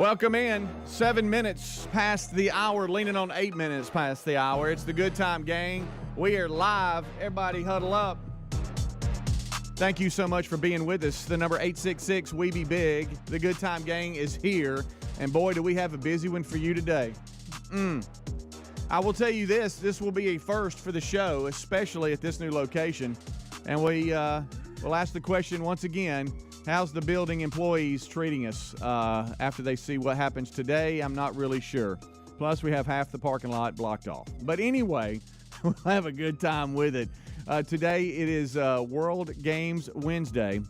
Welcome in. 7 minutes past the hour, leaning on 8 minutes past the hour. It's the Good Time Gang. We are live. Everybody huddle up. Thank you so much for being with us. The number 866 We Be Big. The Good Time Gang is here. And boy, do we have a busy one for you today. I will tell you this will be a first for the show, especially at this new location. And we will ask the question once again, how's the building employees treating us after they see what happens today? I'm not really sure. Plus, we have half the parking lot blocked off. But anyway, we'll have a good time with it. Today, it is World Games Wednesday.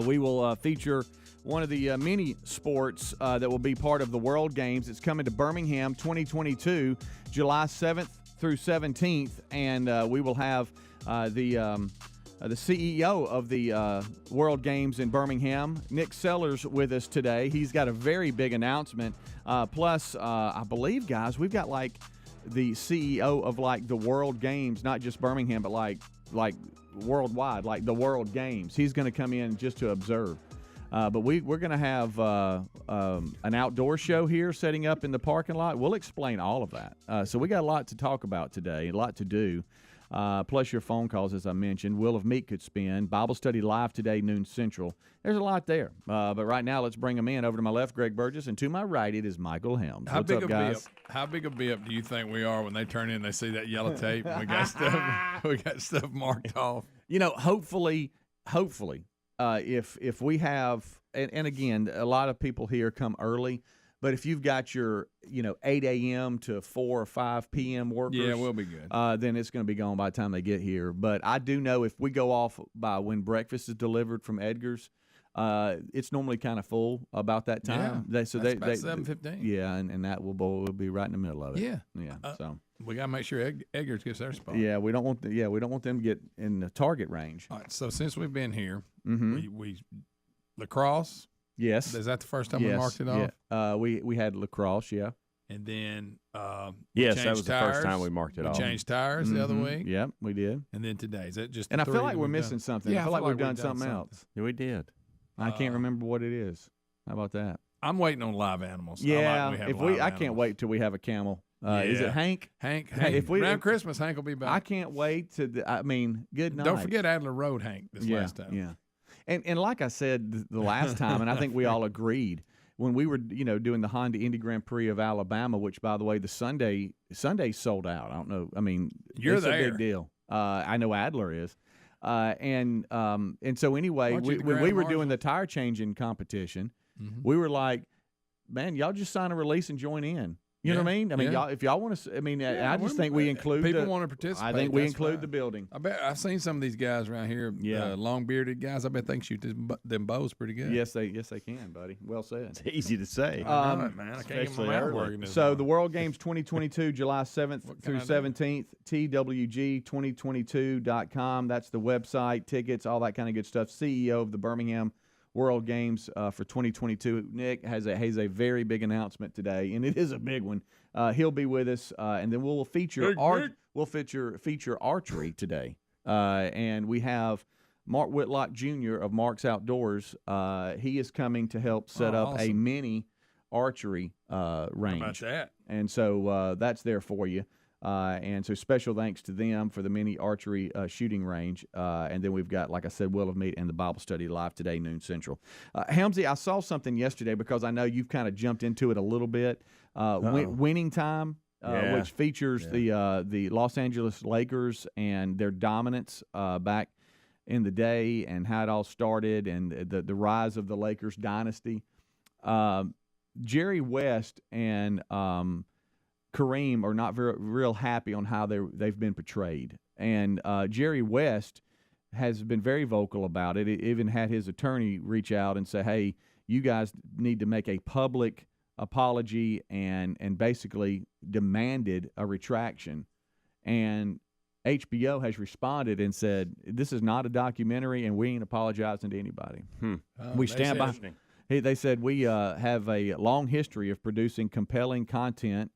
We will feature one of the mini sports that will be part of the World Games. It's coming to Birmingham 2022, July 7th through 17th. And we will have the CEO of the World Games in Birmingham, Nick Sellers, with us today. He's got a very big announcement. Plus, I believe, guys, we've got like the CEO of like the World Games, not just Birmingham, but like worldwide, like the World Games. He's going to come in just to observe. But we're going to have an outdoor show here setting up in the parking lot. We'll explain all of that. So we got a lot to talk about today, a lot to do. Plus your phone calls, as I mentioned. Wheel of Meat could spin. Bible study live today, noon Central. There's a lot there. But right now, let's bring them in. Over to my left, Greg Burgess, and to my right, it is Michael Helms. What's up, guys? How big a bip do you think we are when they turn in? They see that yellow tape. And we got stuff. We got stuff marked off. You know, hopefully, if we have, and again, a lot of people here come early. But if you've got your, 8 a.m. to 4 or 5 p.m. workers, yeah, we'll be good. Then it's going to be gone by the time they get here. But I do know if we go off by when breakfast is delivered from Edgar's, it's normally kind of full about that time. Yeah, that's about 7:15. Yeah, and that we'll be right in the middle of it. Yeah. So we got to make sure Edgar's gets their spot. Yeah, we don't want them to get in the target range. All right. So since we've been here, we lacrosse. Yes. Is that the first time we marked it off? Yeah. We had lacrosse, yeah. And then yes, that was the first time we marked it off. We changed tires the other week. Yep, we did. And then today. Is that just And I feel like we're missing something. Yeah, I feel like we've done something else. Yeah, we did. I can't remember what it is. How about that? I'm waiting on live animals. Yeah, I can't wait till we have a camel. Is it Hank? Hank. Around Christmas, Hank will be back. I can't wait to. Good night. Don't forget Adler Road Hank this last time. Yeah. And like I said the last time, and I think we all agreed, when we were doing the Honda Indy Grand Prix of Alabama, which, by the way, the Sunday sold out. I don't know. I mean, it's a big deal. I know Adler is. And so anyway, when we were doing the tire changing competition, we were like, man, y'all just sign a release and join in. You know what I mean? I mean, y'all, if y'all want to, I just think we include people want to participate. I think we include the building. I bet I've seen some of these guys around here, long bearded guys. I bet they can shoot them bows pretty good. Yes, they can, buddy. Well said. It's easy to say. I know it, man. I can't get my mouth working. So the World Games 2022, July 7th through 17th, TWG2022.com. That's the website, tickets, all that kind of good stuff. CEO of the Birmingham World Games for 2022. Nick has a very big announcement today, and it is a big one. He'll be with us, and then we'll feature archery today. And we have Mark Whitlock Jr. of Mark's Outdoors. He is coming to help set up a mini archery range. How about that? And so that's there for you. And so special thanks to them for the mini archery shooting range. And then we've got, like I said, Wheel of Meat and the Bible study live today, noon Central. Helmsy, I saw something yesterday because I know you've kind of jumped into it a little bit. Winning Time, which features the Los Angeles Lakers and their dominance back in the day and how it all started and the rise of the Lakers dynasty. Jerry West and Kareem are not real happy on how they've been portrayed. And Jerry West has been very vocal about it. He even had his attorney reach out and say, hey, you guys need to make a public apology and basically demanded a retraction. And HBO has responded and said, this is not a documentary and we ain't apologizing to anybody. We stand by. They said, we have a long history of producing compelling content.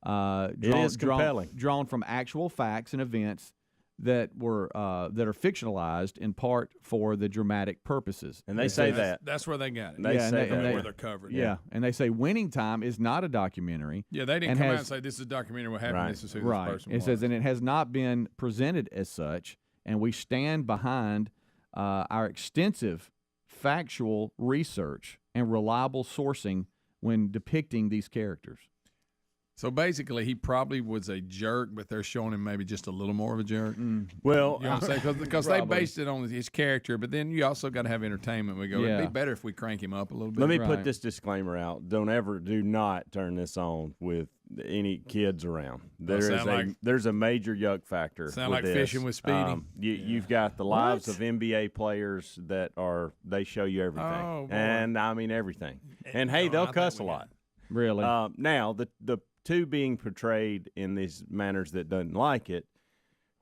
It is compelling. Drawn from actual facts and events that are fictionalized in part for the dramatic purposes. And they say that. That's where they got it. They say that. Where they're covered. Yeah, and they say Winning Time is not a documentary. Yeah, they didn't come out and say this is a documentary. What happened? Right. This is who Right. this person It was. says, and it has not been presented as such, and we stand behind our extensive factual research and reliable sourcing when depicting these characters. So basically, he probably was a jerk, but they're showing him maybe just a little more of a jerk. Well, You know what I'm saying? Because they based it on his character, but then you also got to have entertainment. We go, it'd be better if we crank him up a little bit. let me put this disclaimer out. Do not turn this on with any kids around. There's a major yuck factor. Sound with like this. fishing with Speedy. You've got the lives of NBA players that they show you everything. Oh, boy. And I mean everything. And hey, they'll cuss a lot. Really? Now, the two being portrayed in these manners that doesn't like it,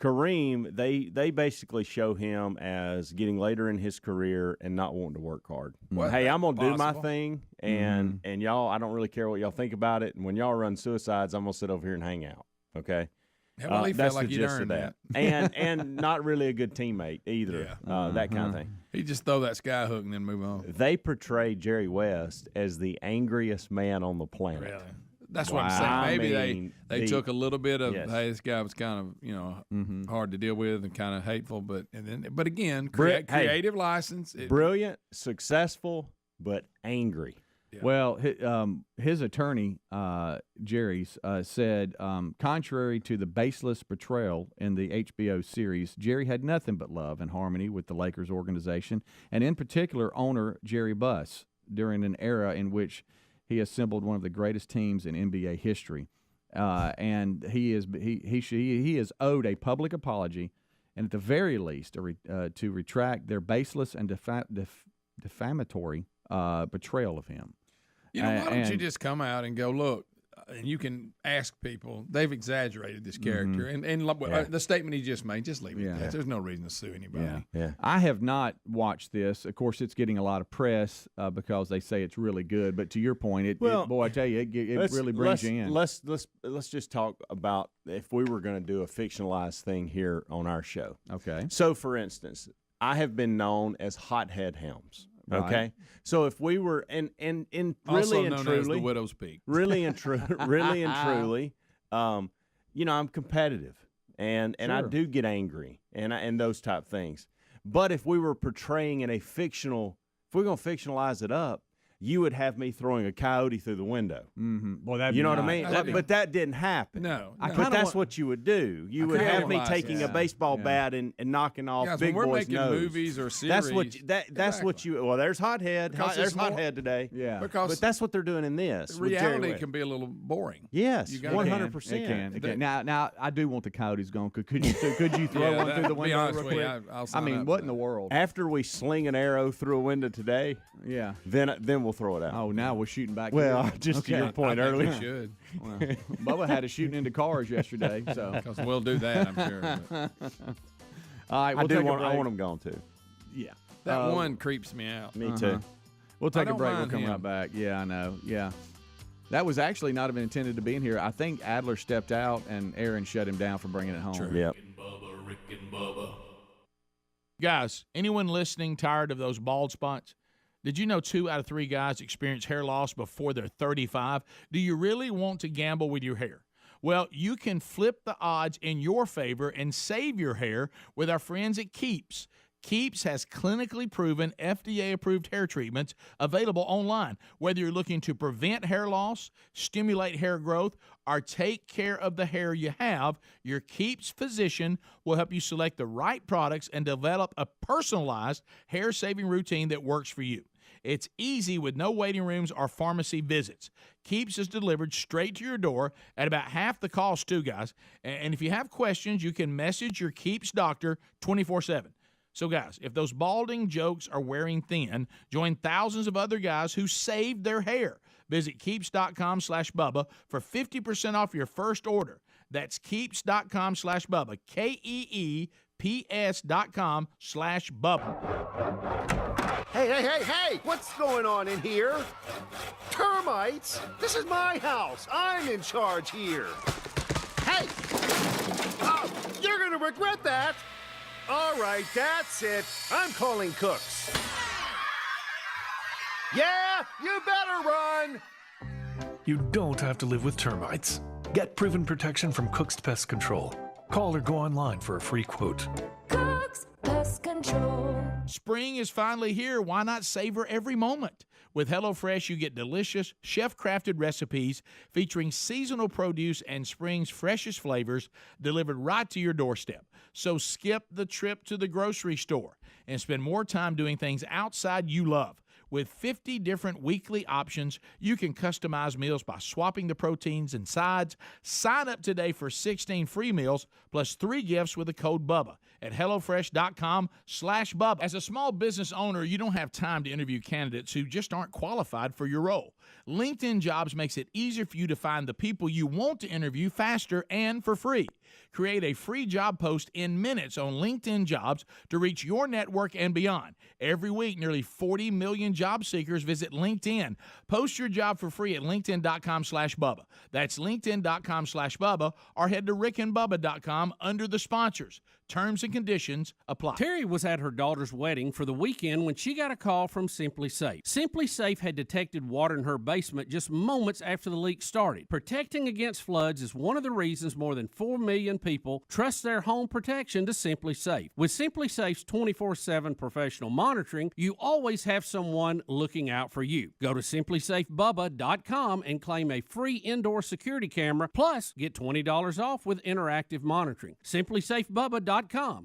Kareem, they basically show him as getting later in his career and not wanting to work hard. Well, hey, I'm going to do my possible. thing, and y'all, I don't really care what y'all think about it. And when y'all run suicides, I'm going to sit over here and hang out, okay? Well, he That's felt like the he'd gist of earned that. that. And not really a good teammate either, that kind of thing. He just throw that sky hook and then move on. They portray Jerry West as the angriest man on the planet. Really? That's what I'm saying. Maybe they took a little bit of, yes. hey, this guy was kind of, hard to deal with and kind of hateful, but again, creative license. Brilliant, successful, but angry. Yeah. Well, his attorney, Jerry's, said, contrary to the baseless portrayal in the HBO series, Jerry had nothing but love and harmony with the Lakers organization, and in particular, owner Jerry Buss, during an era in which he assembled one of the greatest teams in NBA history. And he is owed a public apology, and at the very least, to retract their baseless and defamatory portrayal of him. You know, why don't you just come out and go, look, and you can ask people, they've exaggerated this character. And the statement he just made, just leave it at that. There's no reason to sue anybody. Yeah. I have not watched this. Of course, it's getting a lot of press because they say it's really good. But to your point, boy, I tell you, it really brings you in. Let's just talk about if we were going to do a fictionalized thing here on our show. Okay. So, for instance, I have been known as Hothead Helms. Right. Okay, so if we were and really Also and known truly, as the Widow's Peak. really and truly, I'm competitive and I do get angry and those type things. But if we were portraying in if we're going to fictionalize it up, you would have me throwing a coyote through the window. Mm-hmm. Well, You know what I mean? But that didn't happen. No. But that's what you would do. You would have me taking a baseball bat and knocking off Guys, big when we're boys' making nose. movies or series. That's what you. Well, there's Hothead. There's Hothead today. Yeah. But that's what they're doing in this. with Jerry Reality West. can be a little boring. Yes, You gotta- 100%. It can. Now I do want the coyotes gone. Could you throw one through the to be window honest real with you, quick? I'll sign up what for in the that. world? After we sling an arrow through a window today, Yeah. then we'll throw it out. Oh, now we're shooting back. Well, to just to your point I think earlier. we should. Well, Bubba had us shooting into cars yesterday. So Because we'll do that, I'm sure. But all right, I take a break. want them gone too. Yeah. that one creeps me out. Me too. We'll take a don't break. We'll mind come him. right back. Yeah, I know. Yeah. That was actually not even intended to be in here. I think Adler stepped out and Aaron shut him down for bringing it home. Sure. Yep. Rick and Bubba. Guys, anyone listening tired of those bald spots? Did you know 2 out of 3 guys experience hair loss before they're 35? Do you really want to gamble with your hair? Well, you can flip the odds in your favor and save your hair with our friends at Keeps. Keeps has clinically proven FDA-approved hair treatments available online. Whether you're looking to prevent hair loss, stimulate hair growth, or take care of the hair you have, your Keeps physician will help you select the right products and develop a personalized hair-saving routine that works for you. It's easy with no waiting rooms or pharmacy visits. Keeps is delivered straight to your door at about half the cost, too, guys. And if you have questions, you can message your Keeps doctor 24/7. So, guys, if those balding jokes are wearing thin, join thousands of other guys who saved their hair. Visit Keeps.com/Bubba for 50% off your first order. That's Keeps.com/Bubba. KEEPS.com/Bubba. Hey! What's going on in here? Termites? This is my house. I'm in charge here. Hey! You're gonna to regret that. All right, that's it. I'm calling Cooks. Yeah, you better run. You don't have to live with termites. Get proven protection from Cook's Pest Control. Call or go online for a free quote. Cook's Pest Control. Spring is finally here. Why not savor every moment? With HelloFresh, you get delicious, chef-crafted recipes featuring seasonal produce and spring's freshest flavors delivered right to your doorstep. So skip the trip to the grocery store and spend more time doing things outside you love. With 50 different weekly options, you can customize meals by swapping the proteins and sides. Sign up today for 16 free meals plus 3 gifts with the code BUBBA at HelloFresh.com/Bubba. As a small business owner, you don't have time to interview candidates who just aren't qualified for your role. LinkedIn Jobs makes it easier for you to find the people you want to interview faster and for free. Create a free job post in minutes on LinkedIn Jobs to reach your network and beyond. Every week, nearly 40 million job seekers visit LinkedIn. Post your job for free at linkedin.com/Bubba. That's linkedin.com/Bubba, or head to rickandbubba.com under the sponsors. Terms and conditions apply. Terry was at her daughter's wedding for the weekend when she got a call from Simply Safe. Simply Safe had detected water in her basement just moments after the leak started. Protecting against floods is one of the reasons more than 4 million people trust their home protection to Simply Safe. With Simply Safe's 24/7 professional monitoring, you always have someone looking out for you. Go to simplysafebubba.com and claim a free indoor security camera, plus get $20 off with interactive monitoring. simplysafebubba.com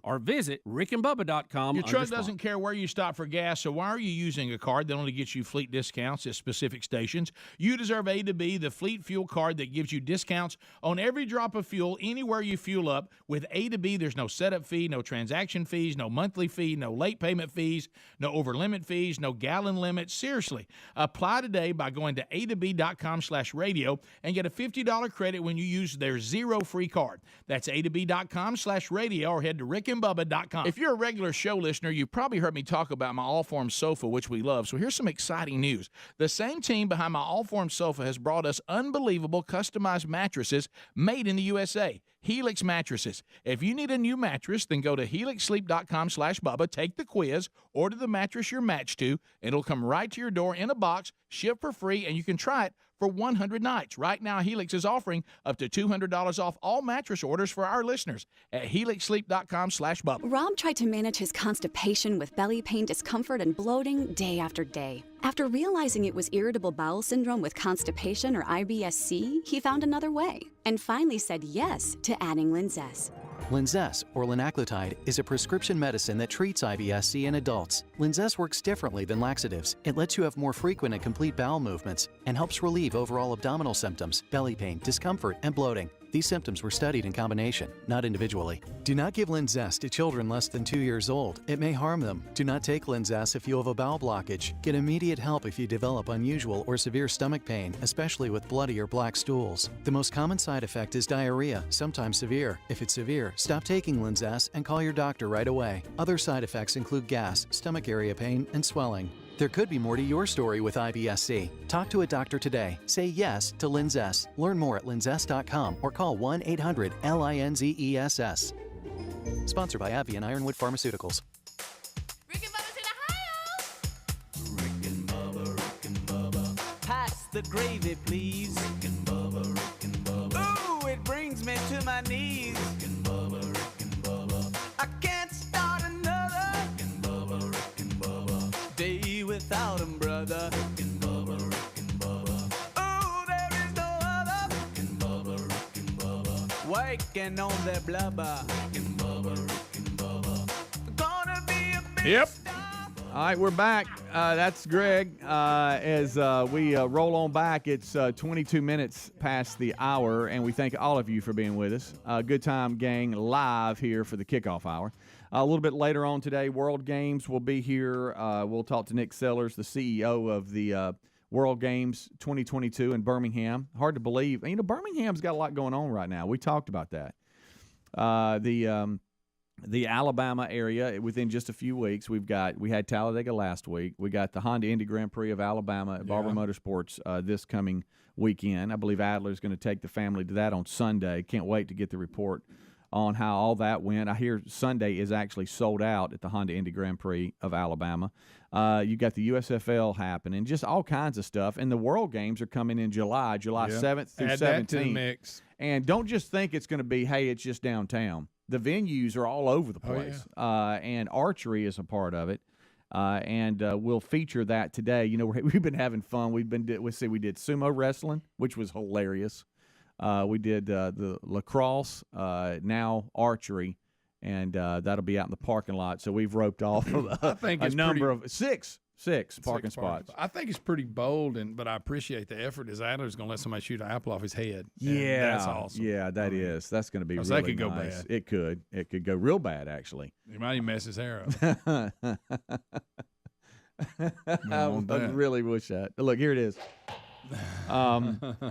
or visit rickandbubba.com. Your truck doesn't care where you stop for gas, so why are you using a card that only gets you fleet discounts at specific stations? You deserve A to B, the fleet fuel card that gives you discounts on every drop of fuel anywhere you fuel up. With A to B, there's no setup fee, no transaction fees, no monthly fee, no late payment fees, no over-limit fees, no gallon limit. Seriously, apply today by going to a2b.com/radio and get a $50 credit when you use their zero free card. That's a2b.com/radio or head to rickandbubba.com. If you're a regular show listener, you've probably heard me talk about my Allform sofa, which we love. So here's some exciting news. The same team behind my Allform sofa has brought us unbelievable customized mattresses made in the USA. Helix mattresses. If you need a new mattress, then go to helixsleep.com/Bubba, take the quiz, order the mattress you're matched to, and it'll come right to your door in a box, shipped for free, and you can try it for 100 nights. Right now, Helix is offering up to $200 off all mattress orders for our listeners at helixsleep.com/Bubba. Rob tried to manage his constipation with belly pain, discomfort, and bloating day after day. After realizing it was irritable bowel syndrome with constipation, or IBS-C, he found another way and finally said yes to adding Linzess. Linzess, or linaclotide, is a prescription medicine that treats IBS-C in adults. Linzess works differently than laxatives. It lets you have more frequent and complete bowel movements and helps relieve overall abdominal symptoms, belly pain, discomfort, and bloating. These symptoms were studied in combination, not individually. Do not give Linzess to children less than 2 years old. It may harm them. Do not take Linzess if you have a bowel blockage. Get immediate help if you develop unusual or severe stomach pain, especially with bloody or black stools. The most common side effect is diarrhea, sometimes severe. If it's severe, stop taking Linzess and call your doctor right away. Other side effects include gas, stomach area pain, and swelling. There could be more to your story with IBS-C. Talk to a doctor today. Say yes to Linzess. Learn more at linzess.com or call 1-800-LINZESS. Sponsored by AbbVie and Ironwood Pharmaceuticals. Rick and Bubba's in Ohio. Rick and Bubba. Pass the gravy, please. Rick and Bubba. Ooh, it brings me to my knees. Rick and Bubba. I can't start another. Rick and Bubba. Day without him, brother. Rick and Bubba. Ooh, there is no other. Rick and Bubba. Waking on their blubber. Rick and Bubba. Gonna be a big Yep. star. All right, we're back. That's Greg. As we roll on back, it's 22 minutes past the hour, and we thank all of you for being with us. Good Time Gang live here for the kickoff hour. A little bit later on today, World Games will be here. We'll talk to Nick Sellers, the CEO of the World Games 2022 in Birmingham. Hard to believe. You know, Birmingham's got a lot going on right now. We talked about that. The Alabama area, within just a few weeks, we had Talladega last week. We got the Honda Indy Grand Prix of Alabama at Barber Motorsports this coming weekend. I believe Adler's going to take the family to that on Sunday. Can't wait to get the report on how all that went. I hear Sunday is actually sold out at the Honda Indy Grand Prix of Alabama. You got the USFL happening, just all kinds of stuff. And the World Games are coming in July 7th through 17th. Add that to the mix. And don't just think it's going to be, hey, it's just downtown. The venues are all over the place, and archery is a part of it. And we'll feature that today. You know, we've been having fun. We did sumo wrestling, which was hilarious. We did the lacrosse, now archery, and that'll be out in the parking lot. So we've roped off a number of six parking spots. I think it's pretty bold, but I appreciate the effort. As Adler's going to let somebody shoot an apple off his head. Yeah, that's awesome. Yeah, that's going to be really that could nice. Go bad. It could go real bad, actually. He might even mess his hair up. I really wish that. Look, here it is.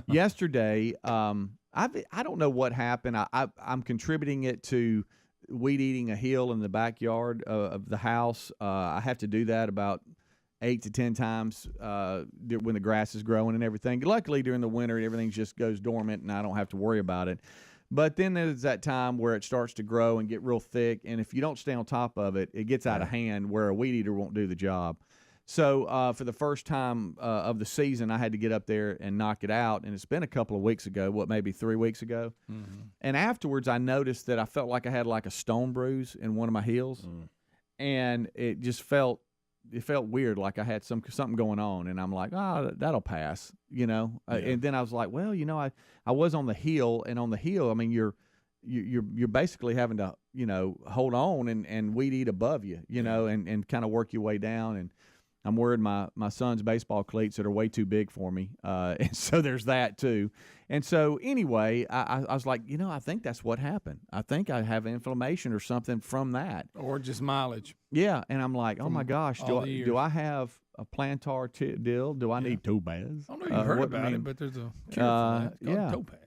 Yesterday, I don't know what happened. I'm contributing it to weed eating a hill in the backyard of the house. I have to do that about 8 to 10 times when the grass is growing and everything. Luckily, during the winter, everything just goes dormant, and I don't have to worry about it. But then there's that time where it starts to grow and get real thick, and if you don't stay on top of it, it gets out of hand where a weed eater won't do the job. So for the first time of the season, I had to get up there and knock it out, and it's been a couple of weeks ago, maybe 3 weeks ago. Mm-hmm. And afterwards, I noticed that I felt like I had like a stone bruise in one of my heels, and it just felt weird, like I had something going on, and I'm like, that'll pass, you know. Yeah. And then I was like, well, you know, I was on the heel, and on the heel, I mean, you're basically having to, you know, hold on and weed eat above you, you know, and kind of work your way down. And I'm wearing my son's baseball cleats that are way too big for me, and so there's that too. And so anyway, I was like, you know, I think that's what happened. I think I have inflammation or something from that, or just mileage. Yeah, and I'm like, oh my gosh, do I have a plantar deal? Do I need topaz? I don't know you've heard about it, but there's a cure for that. It's called topaz.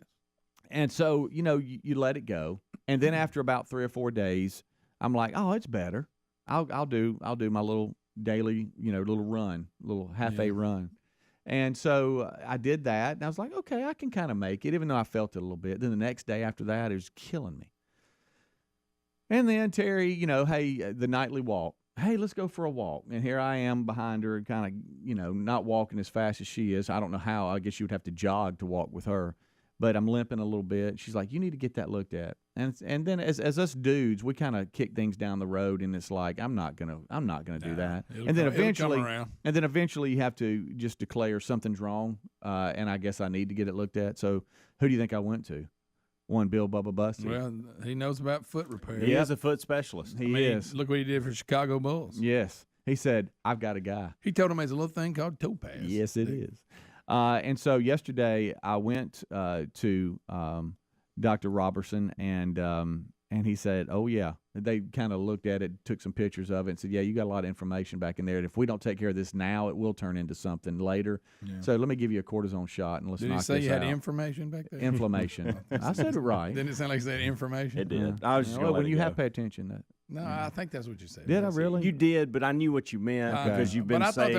And so, you know, you let it go, and then after about 3 or 4 days, I'm like, oh, it's better. I'll do my little daily, you know, little half-a run. And so I did that, and I was like, okay, I can kind of make it, even though I felt it a little bit. Then the next day after that, it was killing me. And then Terry, you know, hey, the nightly walk. Hey, let's go for a walk. And here I am behind her, kind of, you know, not walking as fast as she is. I don't know how. I guess you would have to jog to walk with her. But I'm limping a little bit. She's like, you need to get that looked at. And then as us dudes, we kind of kick things down the road, and it's like, I'm not gonna do that. And then eventually you have to just declare something's wrong. And I guess I need to get it looked at. So who do you think I went to? One Bill Bubba Bussey. Well, he knows about foot repair. He is a foot specialist. He is. Look what he did for Chicago Bulls. Yes. He said, I've got a guy. He told him there's a little thing called topaz. Yes, it is. And so yesterday I went to Dr. Robertson, and he said, oh, yeah. They kind of looked at it, took some pictures of it, and said, yeah, you got a lot of information back in there. And if we don't take care of this now, it will turn into something later. Yeah. So let me give you a cortisone shot, and let's knock this out. Did he say you had information back there? Inflammation. I said it right. Didn't it sound like you said information? It did. I was just when you have pay attention. No, I think that's what you said. Did I really? You did, but I knew what you meant because you've been saying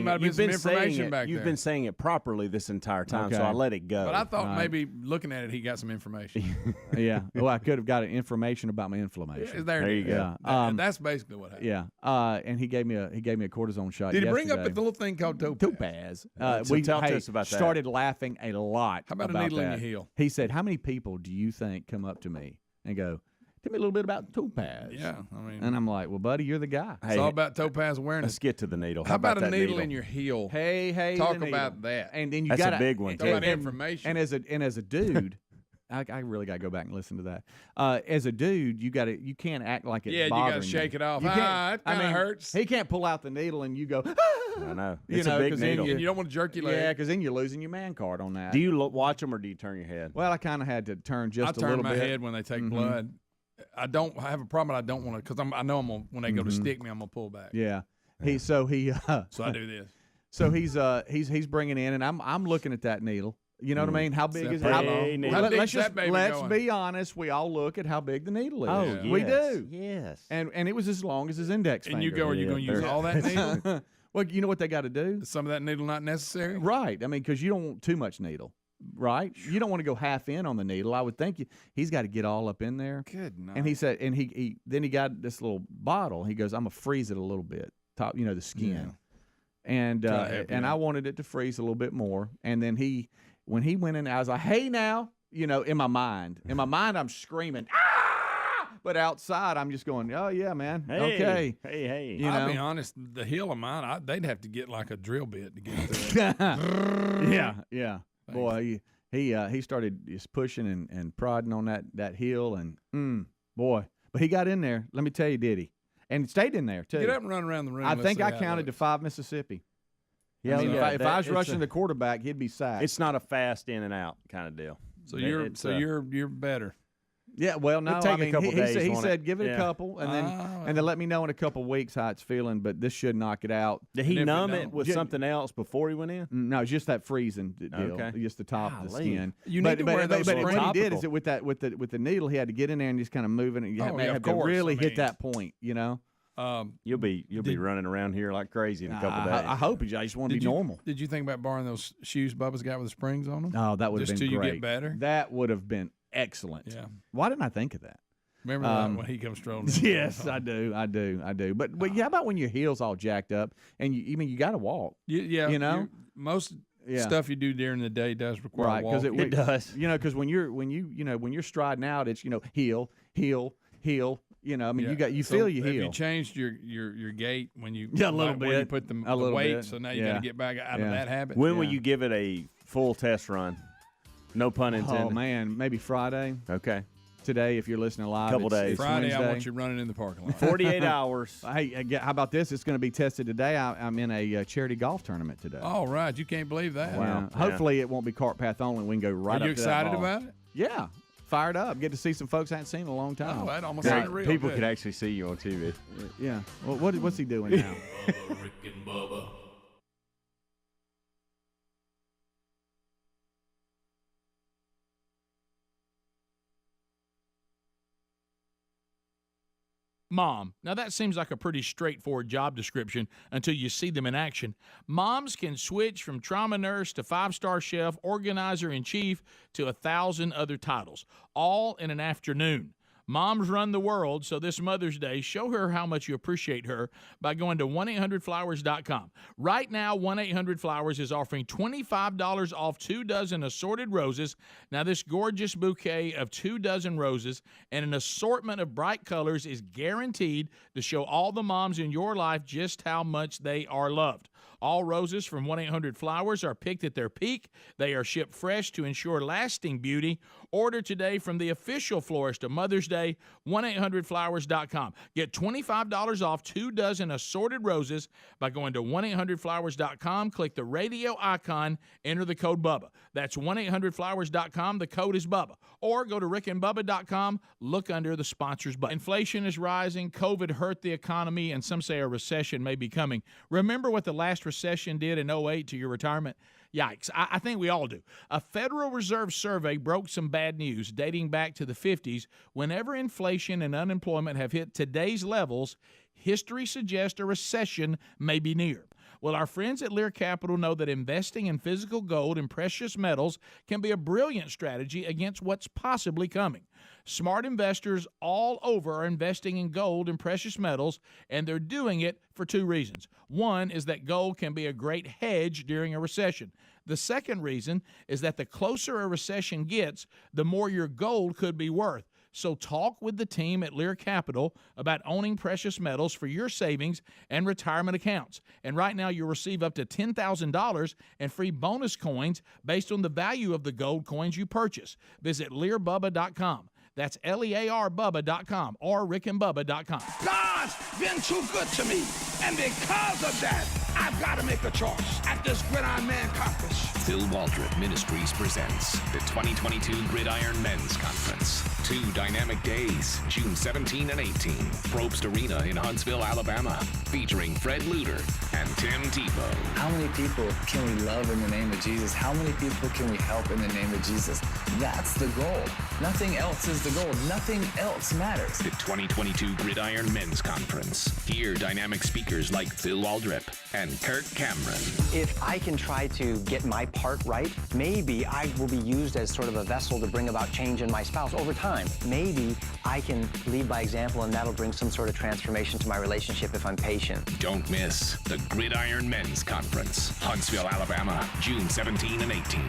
you've been saying it properly this entire time, so I let it go. But I thought maybe looking at it, he got some information. Yeah. Well, I could have got information about my inflammation. Yeah, there you go. Yeah. That's basically what happened. Yeah. And he gave me a cortisone shot. Did he yesterday. bring up the little thing called topaz? We talked to us about that. Started laughing a lot. How about a needle in your heel? He said, "How many people do you think come up to me and go, tell me a little bit about topaz?" Yeah, I mean, and I'm like, well, buddy, you're the guy. It's all about topaz awareness. Let's get to the needle. How about a needle in your heel? Hey, talk about that. And then that's a big one. Talk about information. And as a dude, I really got to go back and listen to that. As a dude, you can't act like it's bothering you. Yeah, you got to shake it off. It kind of hurts. He can't pull out the needle and you go. I know. It's a big needle. And you don't want to jerk your leg. Yeah, because then you're losing your man card on that. Do you watch them or do you turn your head? Well, I kind of had to turn just a little bit. I turn my head when they take blood. I have a problem. I don't want to because I know when they go to stick me, I'm gonna pull back. Yeah. So I do this. So he's bringing in, and I'm looking at that needle. You know what I mean? How big is it? Let's be honest. We all look at how big the needle is. Oh, yes. We do. Yes. And it was as long as his index finger. And you go, are you going to use all that needle? Well, you know what they got to do? Is some of that needle not necessary? Right. I mean, because you don't want too much needle. right? You don't want to go half in on the needle. I would think he's got to get all up in there. Good night. And he said, and he got this little bottle. He goes, I'm gonna freeze it a little bit, top, the skin. Yeah. And I wanted it to freeze a little bit more. And then when he went in, I was like, hey now, in my mind, I'm screaming, ah! But outside, I'm just going, oh, yeah, man. Hey, okay. Hey. I'll be honest, the heel of mine, they'd have to get like a drill bit to get through it. Yeah. Thanks. Boy, he started just pushing and prodding on that heel, and boy. But he got in there. Let me tell you, did he? And stayed in there, too. Get up and run around the room. I think I counted to 5 Mississippi. Yeah, if I was rushing the quarterback, he'd be sacked. It's not a fast in and out kind of deal. So you're better. Yeah, well, no, a couple days. He said give it a couple, and then let me know in a couple weeks how it's feeling. But this should knock it out. Did he numb it with something else before he went in? No, it's just that freezing deal. Okay. Just the top of the skin. You need to wear those. But what he did is with the needle, he had to get in there and just kind of move it. And you have to really hit that point, You'll be running around here like crazy in a couple days. I hope. I just want to be normal. Did you think about borrowing those shoes Bubba's got with the springs on them? Oh, that would have been just till great. you get better. That would have been excellent. Yeah. Why didn't I think of that? Remember that when he comes strolling? Yes, I do. But how about when your heel's all jacked up and you got to walk? Yeah. Most stuff you do during the day does require walking. It does. Because when you're striding out, it's heel. You feel your heel. Have you changed your gait when you a little bit. When you put the weight, bit. So now you got to get back out of that habit. When will you give it a full test run? No pun intended. Oh man, maybe Friday. Okay. Today, if you're listening live, couple days. It's Friday, Wednesday. I want you running in the parking lot. 48 hours. Hey, how about this? It's going to be tested today. I'm in a charity golf tournament today. All right, you can't believe that. Wow. Yeah. Hopefully, it won't be cart path only. We can go right. Are you up to that excited ball. about it? Yeah, fired up. Get to see some folks I haven't seen in a long time. Oh, that almost sounded real. People good. could actually see you on TV. Yeah. Well, what's he doing now? Bubba, Rick and Bubba. Mom. Now, that seems like a pretty straightforward job description until you see them in action. Moms can switch from trauma nurse to 5-star chef, organizer-in-chief to 1,000 other titles, all in an afternoon. Moms run the world, so this Mother's Day, show her how much you appreciate her by going to 1-800-Flowers.com. Right now, 1-800-Flowers is offering $25 off 2 dozen assorted roses. Now, this gorgeous bouquet of 2 dozen roses and an assortment of bright colors is guaranteed to show all the moms in your life just how much they are loved. All roses from 1-800-Flowers are picked at their peak. They are shipped fresh to ensure lasting beauty. Order today from the official florist of Mother's Day, 1-800-Flowers.com. Get $25 off 2 dozen assorted roses by going to 1-800-Flowers.com. Click the radio icon, enter the code BUBBA. That's 1-800-Flowers.com. The code is BUBBA. Or go to rickandbubba.com, look under the sponsors button. Inflation is rising, COVID hurt the economy, and some say a recession may be coming. Remember what the last recession did in 2008 to your retirement? Yikes. I think we all do. A Federal Reserve survey broke some bad news dating back to the 50s. Whenever inflation and unemployment have hit today's levels, history suggests a recession may be near. Well, our friends at Lear Capital know that investing in physical gold and precious metals can be a brilliant strategy against what's possibly coming. Smart investors all over are investing in gold and precious metals, and they're doing it for 2 reasons. One is that gold can be a great hedge during a recession. The second reason is that the closer a recession gets, the more your gold could be worth. So talk with the team at Lear Capital about owning precious metals for your savings and retirement accounts. And right now you'll receive up to $10,000 and free bonus coins based on the value of the gold coins you purchase. Visit LearBubba.com. That's LearBubba.com or RickandBubba.com. God's been too good to me, and because of that, I've got to make a choice at this Gridiron Man Conference. Phil Waldrop Ministries presents the 2022 Gridiron Men's Conference. 2 dynamic days, June 17 and 18, Probst Arena in Huntsville, Alabama, featuring Fred Luter and Tim Tebow. How many people can we love in the name of Jesus? How many people can we help in the name of Jesus? That's the goal. Nothing else is the goal. Nothing else matters. The 2022 Gridiron Men's Conference. Hear dynamic speakers like Phil Waldrop and Kirk Cameron. If I can try to get my part right. Maybe I will be used as sort of a vessel to bring about change in my spouse over time. Maybe I can lead by example, and that'll bring some sort of transformation to my relationship if I'm patient. Don't miss the Gridiron Men's Conference, Huntsville, Alabama, June 17 and 18.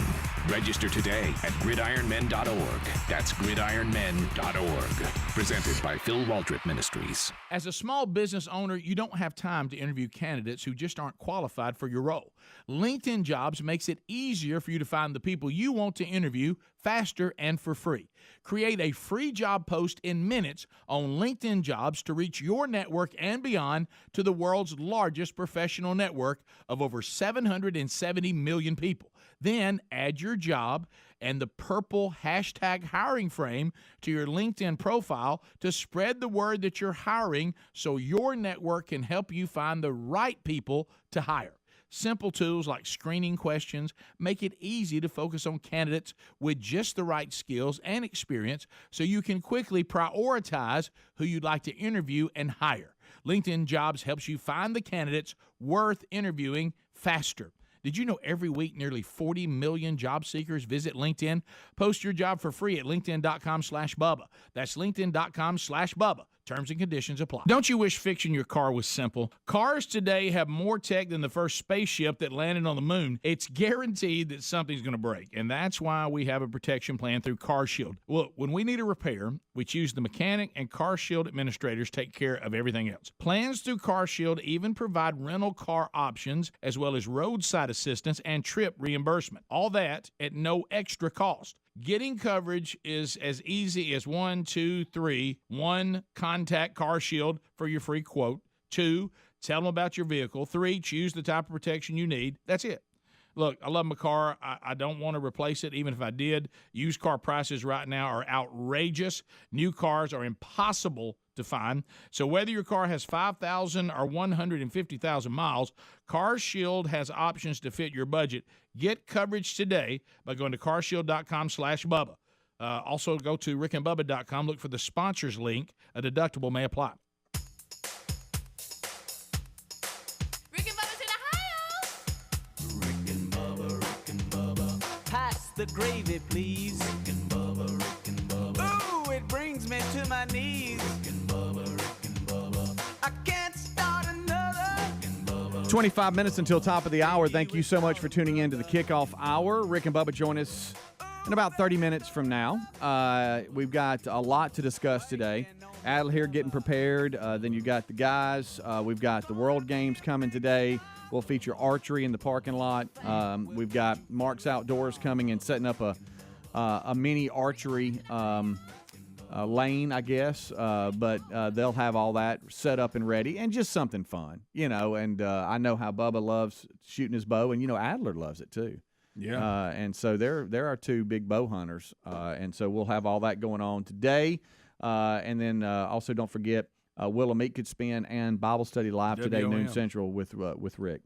Register today at gridironmen.org. That's gridironmen.org. Presented by Phil Waldrop Ministries. As a small business owner, you don't have time to interview candidates who just aren't qualified for your role. LinkedIn Jobs makes it easier for you to find the people you want to interview faster and for free. Create a free job post in minutes on LinkedIn Jobs to reach your network and beyond to the world's largest professional network of over 770 million people. Then add your job and the purple hashtag hiring frame to your LinkedIn profile to spread the word that you're hiring so your network can help you find the right people to hire. Simple tools like screening questions make it easy to focus on candidates with just the right skills and experience so you can quickly prioritize who you'd like to interview and hire. LinkedIn Jobs helps you find the candidates worth interviewing faster. Did you know every week nearly 40 million job seekers visit LinkedIn? Post your job for free at linkedin.com/Bubba. That's linkedin.com/Bubba. Terms and conditions apply. Don't you wish fixing your car was simple? Cars today have more tech than the first spaceship that landed on the moon. It's guaranteed that something's going to break, and that's why we have a protection plan through CarShield. Look, when we need a repair, we choose the mechanic, and CarShield administrators take care of everything else. Plans through CarShield even provide rental car options as well as roadside assistance and trip reimbursement. All that at no extra cost. Getting coverage is as easy as 1, 2, 3. 1, contact CarShield for your free quote. 2, tell them about your vehicle. 3, choose the type of protection you need. That's it. Look, I love my car. I don't want to replace it, even if I did. Used car prices right now are outrageous. New cars are impossible to find. So whether your car has 5,000 or 150,000 miles, CarShield has options to fit your budget. Get coverage today by going to carshield.com/Bubba. Also go to rickandbubba.com. Look for the sponsors link. A deductible may apply. Rick and Bubba's in Ohio. Pass the gravy, please. Rick and Bubba, Rick and Bubba. Ooh, it brings me to my knees. Rick and Bubba, Rick and Bubba. I can't start another. Rick and Bubba. 25 minutes until top of the hour. Thank you so much for tuning in to the kickoff hour. Rick and Bubba join us in about 30 minutes from now. We've got a lot to discuss today. Adel here getting prepared. Then you got the guys. We've got the World Games coming today. We'll feature archery in the parking lot. We've got Mark's Outdoors coming and setting up a mini archery lane, I guess. But they'll have all that set up and ready, and just something fun, you know. And I know how Bubba loves shooting his bow, and, you know, Adler loves it too. Yeah. And so there are two big bow hunters, and so we'll have all that going on today. And then also don't forget Will of Meat Could Spin and Bible Study Live today, noon Central with Rick.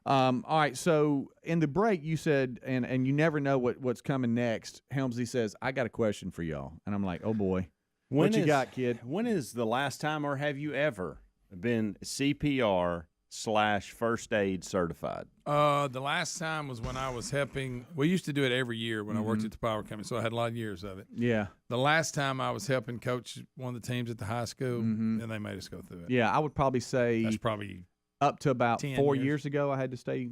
All right, so in the break you said, and you never know what's coming next. Helmsley says, I got a question for y'all. And I'm like, oh boy. What you got, kid? When is the last time, or have you ever been CPR/first aid certified? The last time was when I was helping. We used to do it every year when I worked at the power company, so I had a lot of years of it. Yeah. The last time I was helping coach one of the teams at the high school, and they made us go through it. Yeah, I would probably say that's probably up to about 4 years. years ago I had to stay,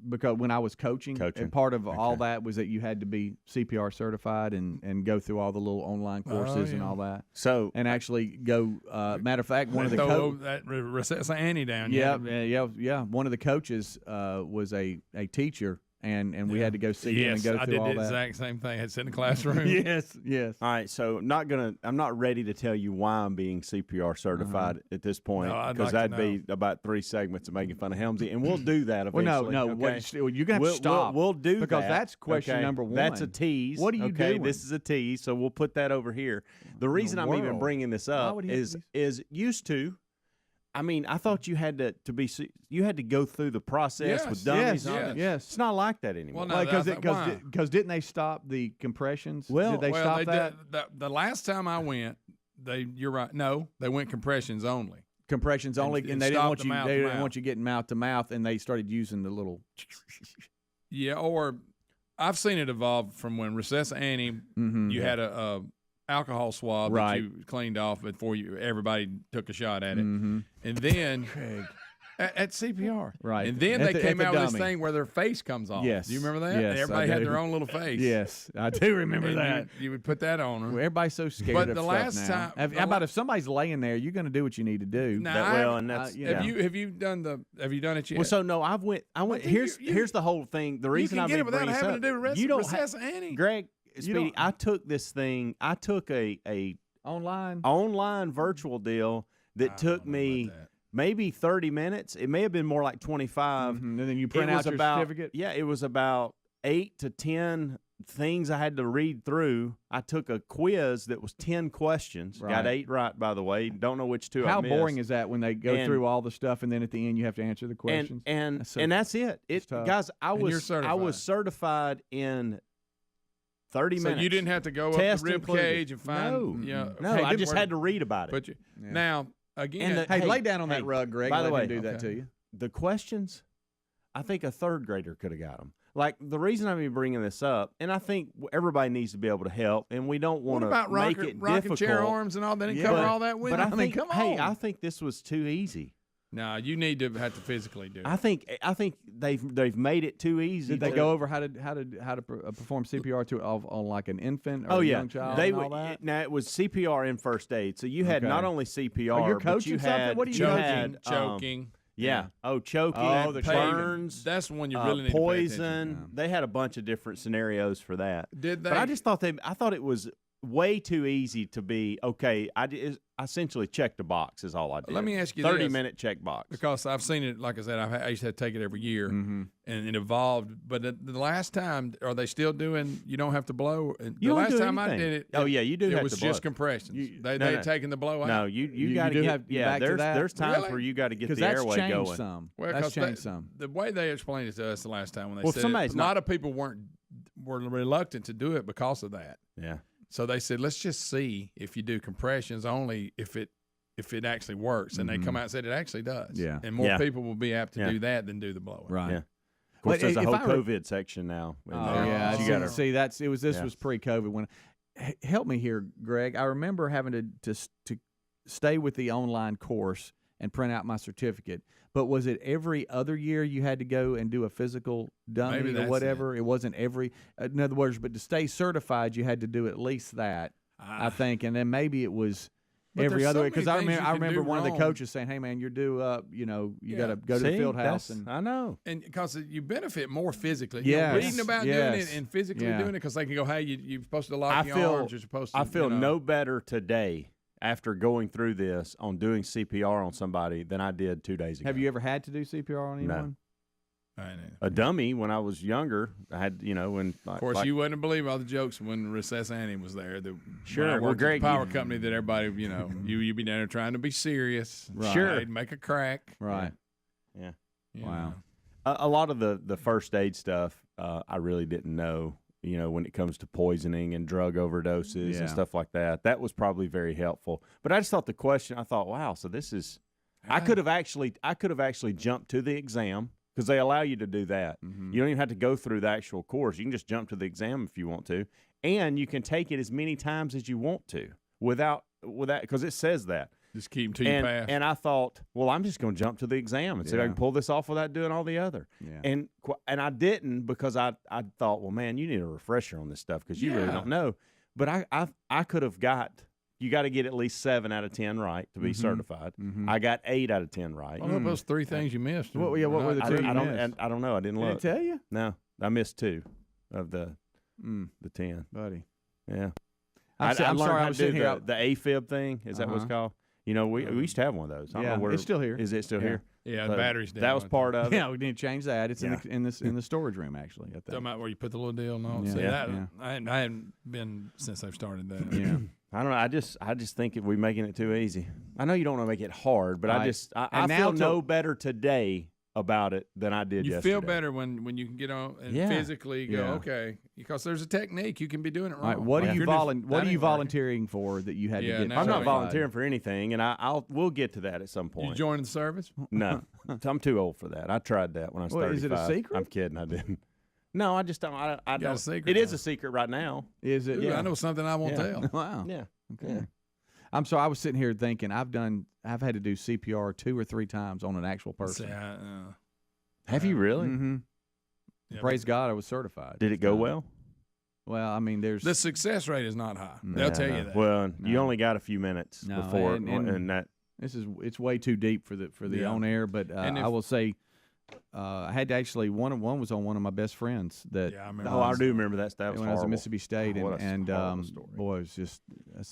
because when I was coaching. And part of all that was that you had to be CPR certified and go through all the little online courses and all that. So and actually go. Matter of fact, one of the that Annie down. Yeah. One of the coaches was a teacher, and we had to go see him and go through all that. I did the exact same thing. I had to sit in the classroom. Yes. All right, so I'm not ready to tell you why I'm being CPR certified at this point, because that'd be about 3 segments of making fun of Helmsy, and we'll do that eventually. Well, okay? You're gonna have to stop. We'll do because that, that's question number one. That's a tease. What are you doing? This is a tease, so we'll put that over here. The reason I'm even bringing this up is used to. I mean, I thought you had to go through the process with dummies. Yes. It's not like that anymore. Well, no, because didn't they stop the compressions? Well, did they stop that? The last time I went, you're right. No, they went compressions only. Compressions only, and they didn't want you. They didn't want you getting mouth to mouth, and they started using the little. Yeah, or I've seen it evolve from when Recessa Annie, you had a alcohol swab that you cleaned off before everybody took a shot at it, and then at CPR, right? And then they came out with this thing where their face comes off. Yes, do you remember that? Yes, and everybody had their own little face. Yes, I do remember that. You would put that on her. Well, everybody's so scared but of the stuff last now. time, How about if somebody's laying there, you're going to do what you need to do. Now, that's have you done it yet? Well, so no, I went. Here's the whole thing. The reason you can I'm get it without bringing having this to do up, you don't Recessa Annie. Greg, Speedy, I took this thing. I took a online virtual deal that took me maybe 30 minutes. It may have been more like 25. And then you print out your certificate? Yeah, it was about 8 to 10 things I had to read through. I took a quiz that was 10 questions. Right. Got 8 right, by the way. Don't know which 2 I missed. How boring is that when they go through all the stuff and then at the end you have to answer the questions? And that's it. Guys, I was certified in 30 minutes. So you didn't have to go up the rib cage and find. No, I just had to read about it. Now, again, lay down on that rug, Greg. By the way, do that to you. The questions, I think a third grader could have got them. Like, the reason I'm even bringing this up, and I think everybody needs to be able to help, and we don't want to make it rocking difficult. chair arms and all that, and cover all that with. But I think, come on. hey, I think this was too easy. No, you need to have to physically do it. I think they've made it too easy. Did they go over how to perform CPR to on like an infant or a young child? They and all that? Now it was CPR and first aid. So you had not only CPR, you're but you coaching something? had What are you choking. Yeah. Oh, choking. Oh, the burns. That's the one you really need poison. to pay attention. They had a bunch of different scenarios for that. Did they? But I just thought it was way too easy to be okay. I essentially checked a box is all I did. Let me ask you 30-minute check box. Because I've seen it, like I said, I used to have to take it every year, and it evolved. But the last time, are they still doing you don't have to blow? The last time I did it, you do it have was to blow. just compressions. They had taken the blow out. No, you got to get back to that? There's times where you got to get the airway changed going. Some. Well, that's changed some. The way they explained it to us the last time when they said it, a lot of people were reluctant to do it because of that. Yeah. So they said, let's just see if you do compressions only if it actually works. And they come out and said it actually does. Yeah. And more people will be apt to do that than do the blowout. Right. Yeah. Of course, there's a whole COVID section now. Yeah. You gotta, see, this was pre-COVID. When help me here, Greg. I remember having to stay with the online course and print out my certificate. But was it every other year you had to go and do a physical dummy or whatever? It wasn't every. In other words, but to stay certified, you had to do at least that, I think. And then maybe it was every other way. Because I remember one of the coaches saying, "Hey, man, you're due up. You got to go to the field house." And I know. And because you benefit more physically. Yes. Reading about doing it and physically doing it because they can go, "Hey, you're supposed to lock your arms. You're supposed to." I feel no better today after going through this on doing CPR on somebody than I did 2 days ago. Have you ever had to do CPR on anyone? No. A dummy when I was younger. I had, when. Of course, you wouldn't believe all the jokes when Recessa Annie was there. Sure, well, Greg, power company that everybody, you'd be down there trying to be serious. Right. Sure, they'd make a crack. Right. Yeah. Wow. A lot of the first aid stuff, I really didn't know. When it comes to poisoning and drug overdoses and stuff like that, that was probably very helpful. But I just thought wow, so this is, I could have actually jumped to the exam because they allow you to do that. Mm-hmm. You don't even have to go through the actual course. You can just jump to the exam if you want to, and you can take it as many times as you want to without because it says that. Just keep them till you pass. And I thought, well, I'm just going to jump to the exam and see if I can pull this off without doing all the other. Yeah. And I didn't because I thought, well, man, you need a refresher on this stuff because you really don't know. But I could have you got to get at least 7 out of 10 right to be certified. Mm-hmm. I got 8 out of 10 right. What those 3 things you missed? What were the 2 you missed? I don't know. I didn't look. Did it tell you? No, I missed 2 of the 10. Buddy. Yeah. I'm sorry, I was sitting here. The AFib thing. Is that what it's called? We used to have one of those. I don't know where it's still here. Is it still here? Yeah, the battery's down. That was part of it. Yeah, we need to change that. It's in the storage room actually. Talking about where you put the little deal and all. I hadn't been since I've started that. Yeah. I don't know. I just think we're making it too easy. I know you don't want to make it hard, but I feel no better today about it than I did yesterday. You feel better when you can get on and physically go, okay, because there's a technique. You can be doing it wrong. Right. What are you volunteering for that you had to get? I'm not volunteering for anything, and we'll get to that at some point. You joining the service? No. I'm too old for that. I tried that when I was 35. Is it a secret? I'm kidding. I didn't. No, I just don't. I don't. a secret It is now. a secret right now. Is it? Ooh, I know something I won't tell. Wow. Yeah. Okay. Yeah. I'm sorry. I was sitting here thinking I've had to do CPR 2 or 3 times on an actual person. See, Have you really? Mm-hmm. Yeah, Praise God, I was certified. Did it go well? Well, I mean, there's the success rate is not high. They'll tell you that. Well, you only got a few minutes No, before, and and that. it's way too deep for the Yeah. on air. But I will say, I had to actually one was on one of my best friends that. Yeah, I remember. Oh, I do remember that. That was when I was at horrible. Mississippi State, What a and horrible story. boy, it's just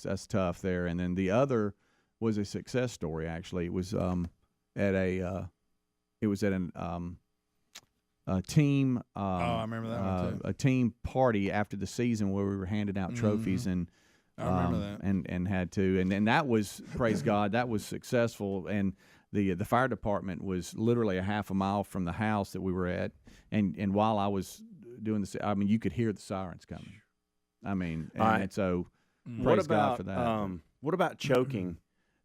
that's tough there. And then the other was a success story. Actually, it was at a team. I remember that one too. A team party after the season where we were handing out trophies and. I remember that. And had to, and that was, praise God, that was successful. And the fire department was literally a half a mile from the house that we were at. And while I was doing this, I mean, you could hear the sirens coming. I mean, and so praise God for that. What about choking?